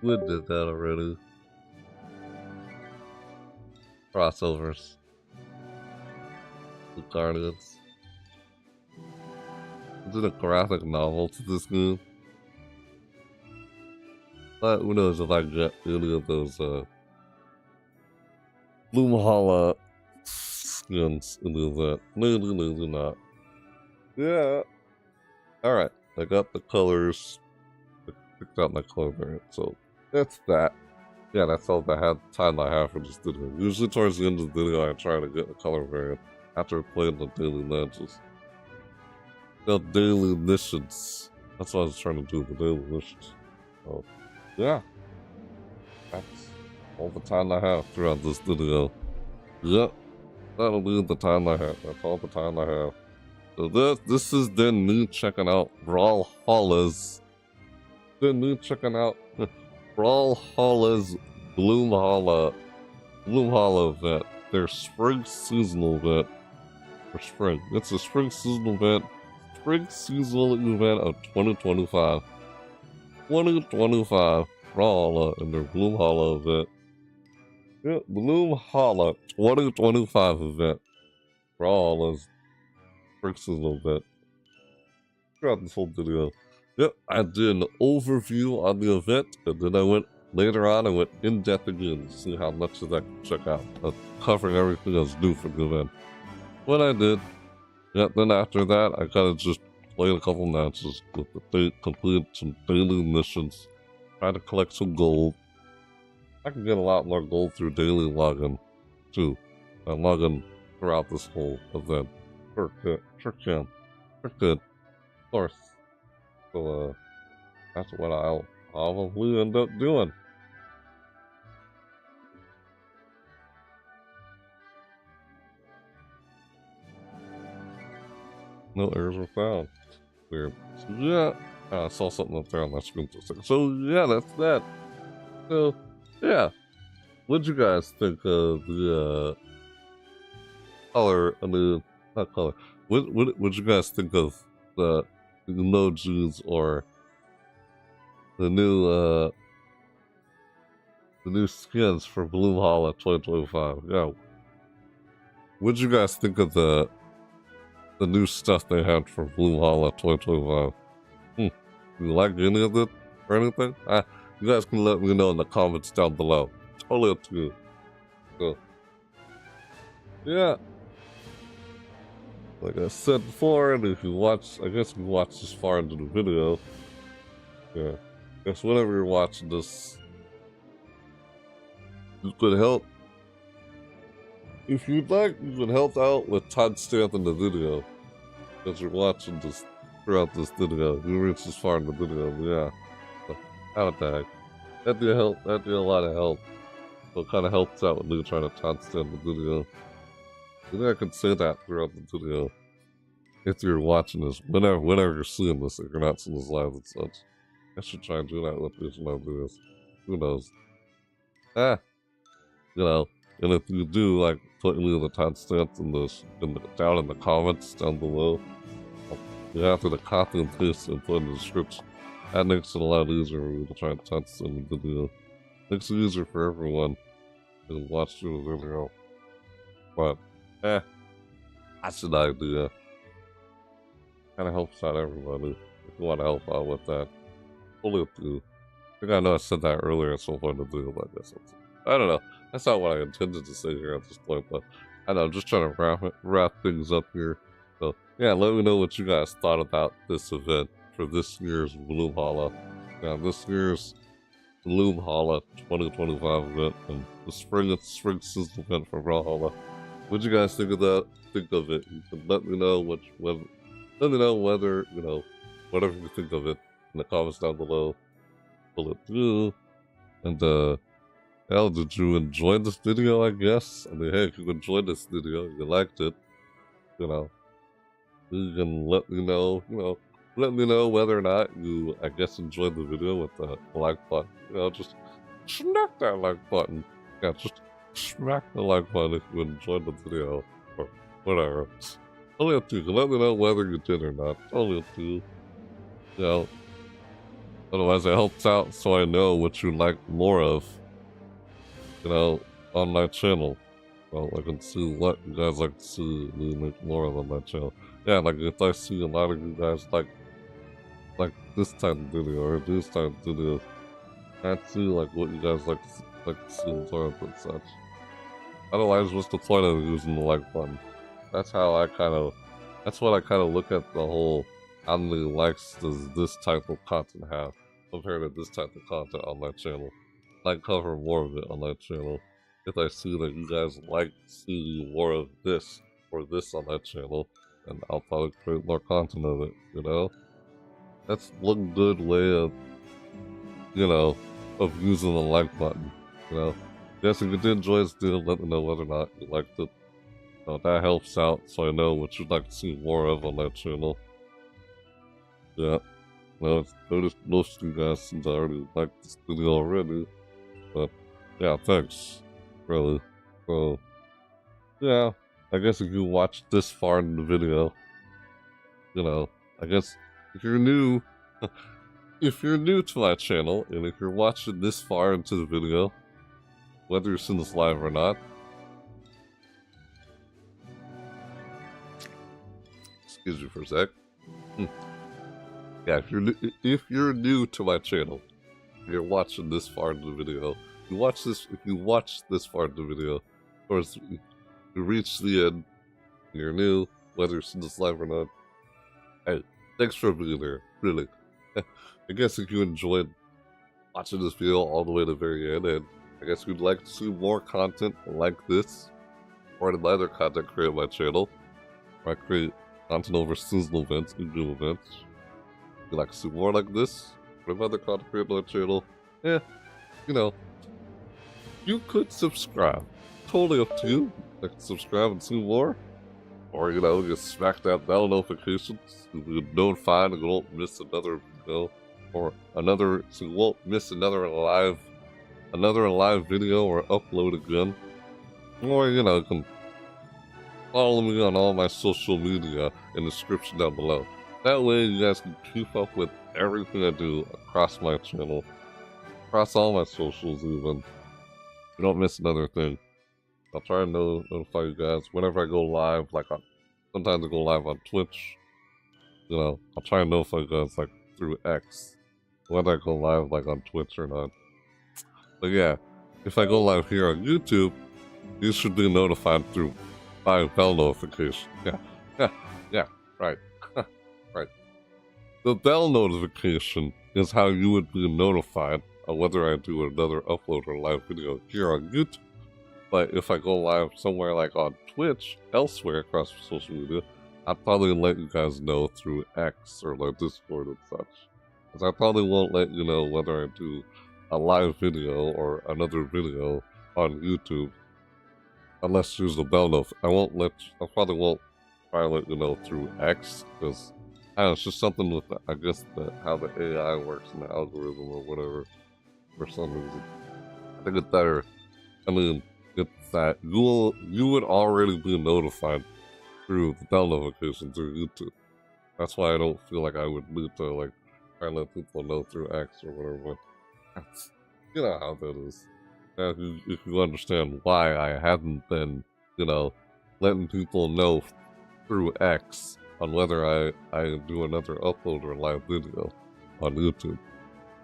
We did that already. Crossovers. The Guardians. Is it a graphic novel to this game? But who knows if I get any of those Bloomhalla skins into that. Maybe not. Yeah. Alright, I got the colors. I picked out my color variant, so that's that. Yeah, that's all the time I have for this video. Usually towards the end of the video I try to get the color variant after playing the daily lenses. The daily missions. That's what I was trying to do, the daily missions. So, yeah. That's all the time I have throughout this video. Yep. That'll be the time I have. That's all the time I have. So this is then me checking out Brawlhalla's. Then me checking out Brawlhalla's Bloomhalla event. Their spring seasonal event. For spring. It's a spring seasonal event. Spring seasonal event of 2025. 2025 Brawlhalla and their Bloomhalla event. Yeah, Bloomhalla 2025 event. Brawlhalla's spring seasonal event. Throughout this whole video. Yep, I did an overview on the event, and then I went later on. I went in depth again to see how much of that I can check out, covering everything that's new for the event. What I did, yeah. Then after that, I kind of just played a couple matches with the completed some daily missions, tried to collect some gold. I can get a lot more gold through daily login, too. I log in throughout this whole event. Sure can. Of course. So, that's what I'll probably end up doing. No errors were found. Weird. So, yeah, I saw something up there on my screen for a second. So, yeah, that's that. So, yeah. What'd you guys think of the, color, not color. What'd you guys think of the emojis or the new skins for Bloomhalla 2025? Yeah. What'd you guys think of the new stuff they had for Bloomhalla 2025? Do you like any of it or anything? You guys can let me know in the comments down below. Totally up to you. So, yeah. Like I said before, and if you watch, I guess if you watch this far into the video, yeah, I guess whenever you're watching this, you could help. If you'd like, you can help out with timestamp in the video. Because you're watching this throughout this video. You reach this far in the video, yeah. So, how the heck? That'd be a help. That'd be a lot of help. So it kind of helps out with me trying to timestamp the video. I think I can say that throughout the video. If you're watching this, whenever you're seeing this, if you're not seeing this live and such. I should try and do that with these live videos. Who knows? You know, and if you do, like, put any of the timestamps down in the comments down below, you have to copy and paste and put in the description. That makes it a lot easier for me to try and timestamp the video. Makes it easier for everyone to watch through the video. But, that's an idea. Kind of helps out everybody. If you want to help out with that, fully up to you. I think I know I said that earlier at some point in the video, but I don't know. That's not what I intended to say here at this point, but I know I'm just trying to wrap things up here. So yeah, let me know what you guys thought about this event for this year's Bloomhalla. Yeah, this year's Bloomhalla 2025 event and the spring season event for Brawlhalla. What'd you guys think of that? Think of it. You can let me know whether, you know, whatever you think of it in the comments down below. Pull it through. And well, did you enjoy this video, I guess? I mean, hey, if you enjoyed this video, you liked it, you know, you can let me know, let me know whether or not you, I guess, enjoyed the video with the like button. Just smack that like button. Yeah, just smack the like button if you enjoyed the video or whatever. Only up to you. Let me know whether you did or not. Only up to you. Otherwise it helps out so I know what you like more of, on my channel. Well, I can see what you guys like to see me make more of on my channel. Yeah, like if I see a lot of you guys like this type of video or this type of video, I see like what you guys like to see more of and such. Otherwise, what's the point of using the like button? That's what I kind of look at the whole, how many likes does this type of content have compared to this type of content on my channel. I cover more of it on my channel. If I see that you guys like to see more of this or this on my channel, and I'll probably create more content of it, That's one good way of, of using the like button, Yes, if you did enjoy this video, let me know whether or not you liked it. That helps out so I know what you'd like to see more of on that channel. Yeah. Well, I noticed most of you guys since I already liked this video already. But, yeah, thanks. Really. So, yeah. I guess if you watched this far in the video, I guess if you're new, to my channel, and if you're watching this far into the video, whether you're seeing this live or not, excuse me for a sec. Yeah, if you're new to my channel, you're watching this far into the video, if you watch this far into the video, of course, you reach the end, you're new, whether you're seeing this live or not, hey, thanks for being there, really. I guess if you enjoyed watching this video all the way to the very end, and I guess you'd like to see more content like this, or any other content created on my channel, where I create content over seasonal events and game events. If you'd like to see more like this, or other content created on my channel, yeah, you could subscribe. Totally up to you. Like subscribe and see more. Or, just smack that bell notifications so you'll be notified and you won't miss another video. Or so you won't miss another live video or upload again. Or, you can follow me on all my social media in the description down below. That way you guys can keep up with everything I do across my channel. Across all my socials even. You don't miss another thing. I'll try and notify you guys whenever I go live, sometimes I go live on Twitch. I'll try and notify you guys, through X. Whether I go live, on Twitch or not. But yeah, if I go live here on YouTube, you should be notified through by bell notification. Yeah, right. Right. The bell notification is how you would be notified of whether I do another upload or live video here on YouTube. But if I go live somewhere on Twitch, elsewhere across social media, I'll probably let you guys know through X or Discord and such. Because I probably won't let you know whether I do a live video or another video on YouTube unless there's a bell note. I probably won't try to let you know through X because it's just something with how the AI works and the algorithm or whatever for some reason. I think it's better. It's that you would already be notified through the bell notification through YouTube. That's why I don't feel like I would need to try and let people know through X or whatever. But you know how that is. If you understand why I haven't been, letting people know through X on whether I do another upload or live video on YouTube.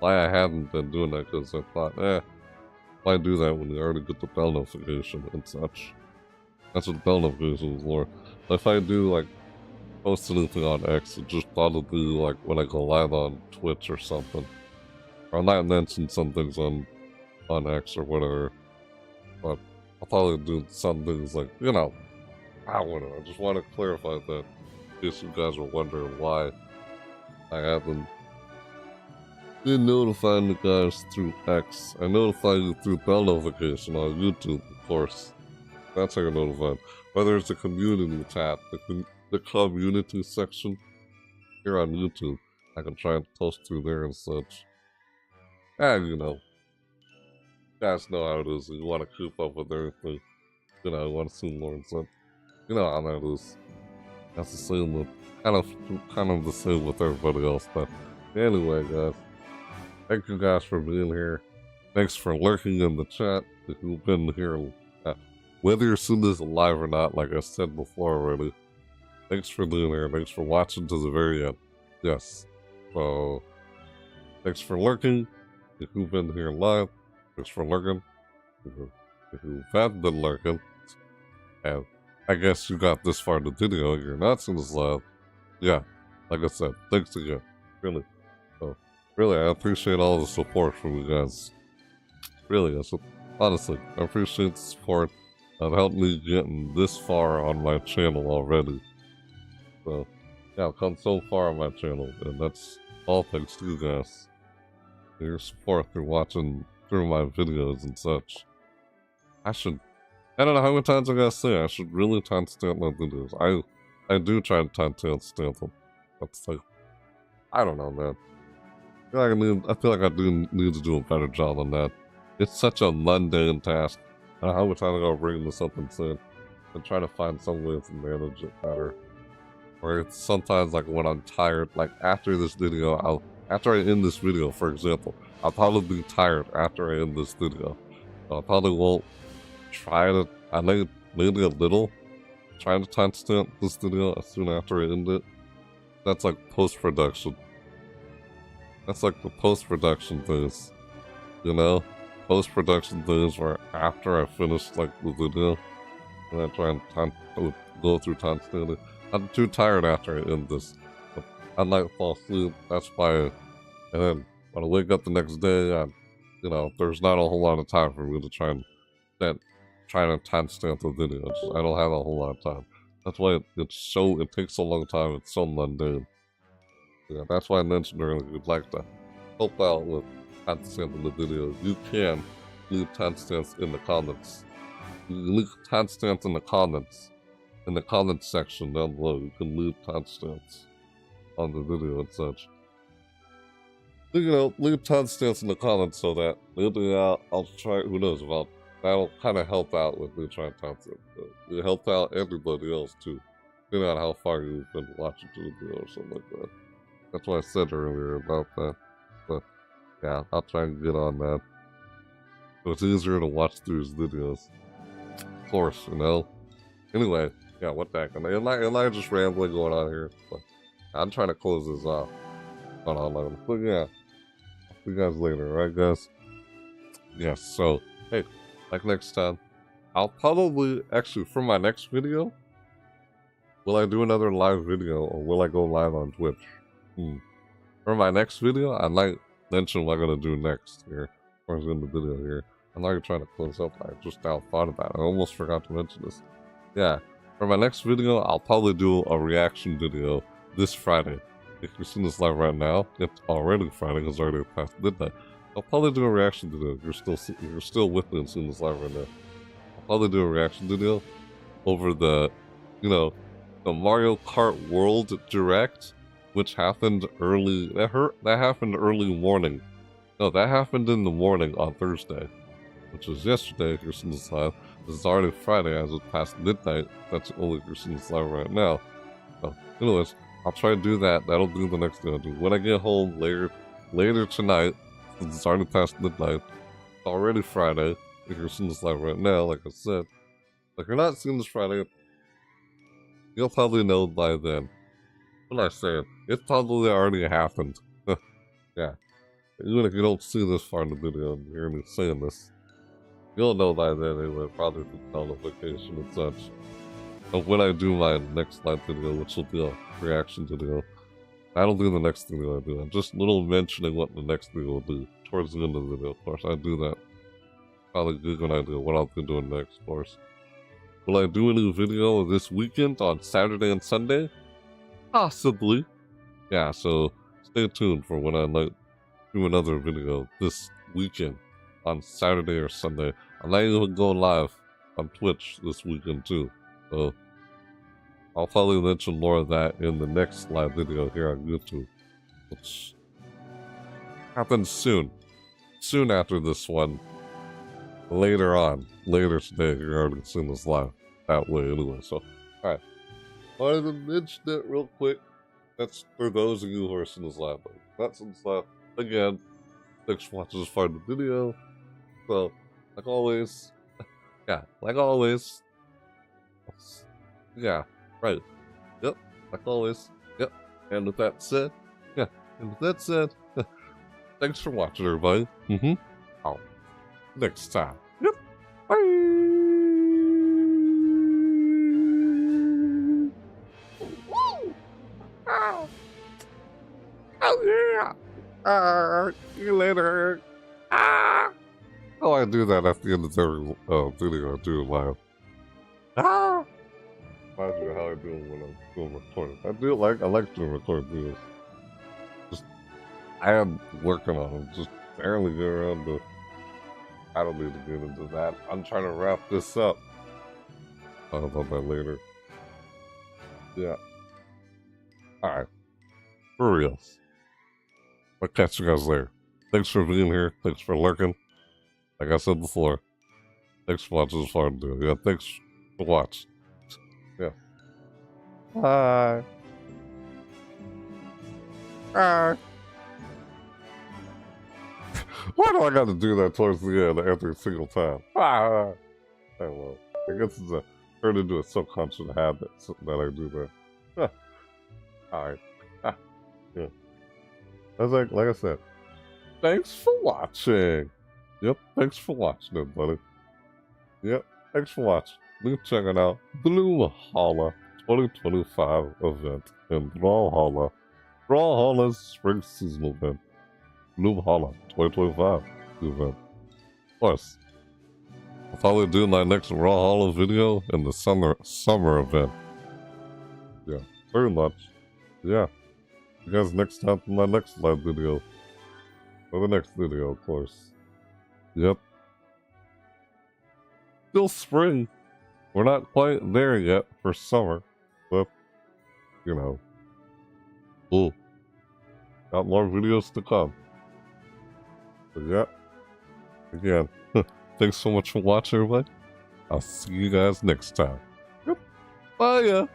Why I haven't been doing that because I thought, why do that when you already get the bell notification and such? That's what the bell notification is for. If I do post anything on X, it just probably when I go live on Twitch or something. Or I might mention some things on X or whatever. But I'll probably do some things I don't know. I just want to clarify that in case you guys are wondering why I haven't been notifying you guys through X. I notify you through bell notification on YouTube, of course. That's how you're notified. Whether it's a community tab, the community section here on YouTube, I can try and post through there and such. And, you know, you guys know how it is. You want to keep up with everything. You know, you want to see more and such. You know how that is. That's the same with, kind of the same with everybody else. But anyway, guys, thank you guys for being here. Thanks for lurking in the chat. If you've been here, whether you're seeing this live or not, like I said before already, thanks for being here. Thanks for watching to the very end. Yes. So, thanks for lurking. If you've been here live, thanks for lurking. If you haven't been lurking, and I guess you got this far in the video, you're not seeing this live. Yeah, like I said, thanks again. Really. So, really, I appreciate all the support from you guys. Really, honestly, I appreciate the support. It helped me getting this far on my channel already. So, yeah, I've come so far on my channel, and that's all thanks to you guys. And your support through watching through my videos and such. I don't know how many times I gotta say I should really timestamp my videos. I do try to timestamp them. That's like, I don't know, man. I feel like I do need to do a better job on that. It's such a mundane task. I don't know how much time I gotta bring this up and say and try to find some way to manage it better. Or it's sometimes like when I'm tired, like after this video, after I end this video, for example, I'll probably be tired after I end this video. So I probably won't try to, maybe a little, try to timestamp this video as soon after I end it. That's like post-production. That's like the post-production things, you know? Post-production things where after I finish like the video, and I try and go through timestamping. I'm too tired after I end this. I might fall asleep, that's why, and then when I wake up the next day, you know, there's not a whole lot of time for me to try to timestamp the video. I don't have a whole lot of time. That's why it takes so long time, it's so mundane. Yeah, that's why I mentioned earlier, if you'd like to help out with timestamping the video, you can leave timestamps in the comments. You can leave timestamps in the comments. In the comments section down below, you can leave timestamps on the video and such. You know, leave timestamps in the comments so that maybe I'll try, who knows, that'll kind of help out with me trying timestamp. It help out everybody else too, depending on how far you've been watching the video or something like that. That's what I said earlier about that. But yeah, I'll try and get on that. So it's easier to watch through his videos. Of course, you know. Anyway, yeah, what the heck? Am I just rambling going on here? But I'm trying to close this off. Hold on. But yeah, see you guys later, right, guys? Yeah, so, hey, like next time, I'll probably, actually, for my next video, will I do another live video, or will I go live on Twitch? For my next video, I might mention what I'm going to do next here, or in the video here. I'm not trying to close up, I just now thought about it. I almost forgot to mention this. Yeah, for my next video, I'll probably do a reaction video this Friday. If you're seeing this live right now, it's already Friday because it's already past midnight. I'll probably do a reaction video if you're still with me and seeing this live right now. I'll probably do a reaction video over the, you know, the Mario Kart World Direct, which happened early. That happened early morning. No, that happened in the morning on Thursday, which was yesterday. If you're seeing this live, this is already Friday as it's past midnight. That's only if you're seeing this live right now. So, anyways, I'll try to do that. That'll be the next thing I'll do. When I get home later tonight, since it's already past midnight, it's already Friday. If you're seeing this live right now, like I said, if you're not seeing this Friday, you'll probably know by then. What am I saying? It's probably already happened. Yeah. Even if you don't see this far in the video and hear me saying this, you'll know by then anyway, probably the notification and such. But when I do my next live video, which will be a reaction video, I don't do the next video I do. I'm just little mentioning what the next video will be towards the end of the video. Of course, I do that. Probably a good idea what I'll be doing next, of course. Will I do a new video this weekend on Saturday and Sunday? Possibly. Yeah, so stay tuned for when I might do another video this weekend on Saturday or Sunday. I might even go live on Twitch this weekend too. So I'll probably mention more of that in the next live video here on YouTube, which happens soon. Soon after this one. Later today, you're already seeing this live that way anyway. So, alright. Wanted to mention it real quick. That's for those of you who are seeing this live. But not seeing this live. Again, thanks for watching this part of the video. So, like always, yeah, like always, yeah, right, yep, like always, yep. And with that said, thanks for watching, everybody. Oh, next time. Yep. Bye. Woo! Oh. Oh yeah. See you later. Oh, I do that at the end of every video I do live. Reminds me of how I do it when I'm doing recording. I like doing recording videos. Just, I am working on them. Just barely get around to. I don't need to get into that. I'm trying to wrap this up. I'll talk about that later. Yeah. Alright. For real. I'll catch you guys later. Thanks for being here. Thanks for lurking. Like I said before. Thanks for watching this far. Yeah, thanks for watching. Yeah. Bye. Bye. Why do I got to do that towards the end every single time? Oh well. I guess it's turned into a subconscious habit that I do that. Alright. Yeah. Like I said, thanks for watching. Yep, thanks for watching, everybody. Yep, thanks for watching. We're checking out Bloomhalla 2025 event in Brawlhalla. Brawlhalla's spring season event. Bloomhalla 2025 event. Of course, I'll probably do my next Brawlhalla video in the summer event. Yeah, very much. Yeah. You guys next time for my next live video. Or the next video, of course. Yep. Still spring. We're not quite there yet for summer. But, you know. Cool. Got more videos to come. But yeah. Again, thanks so much for watching, everybody. I'll see you guys next time. Yep. Bye, ya.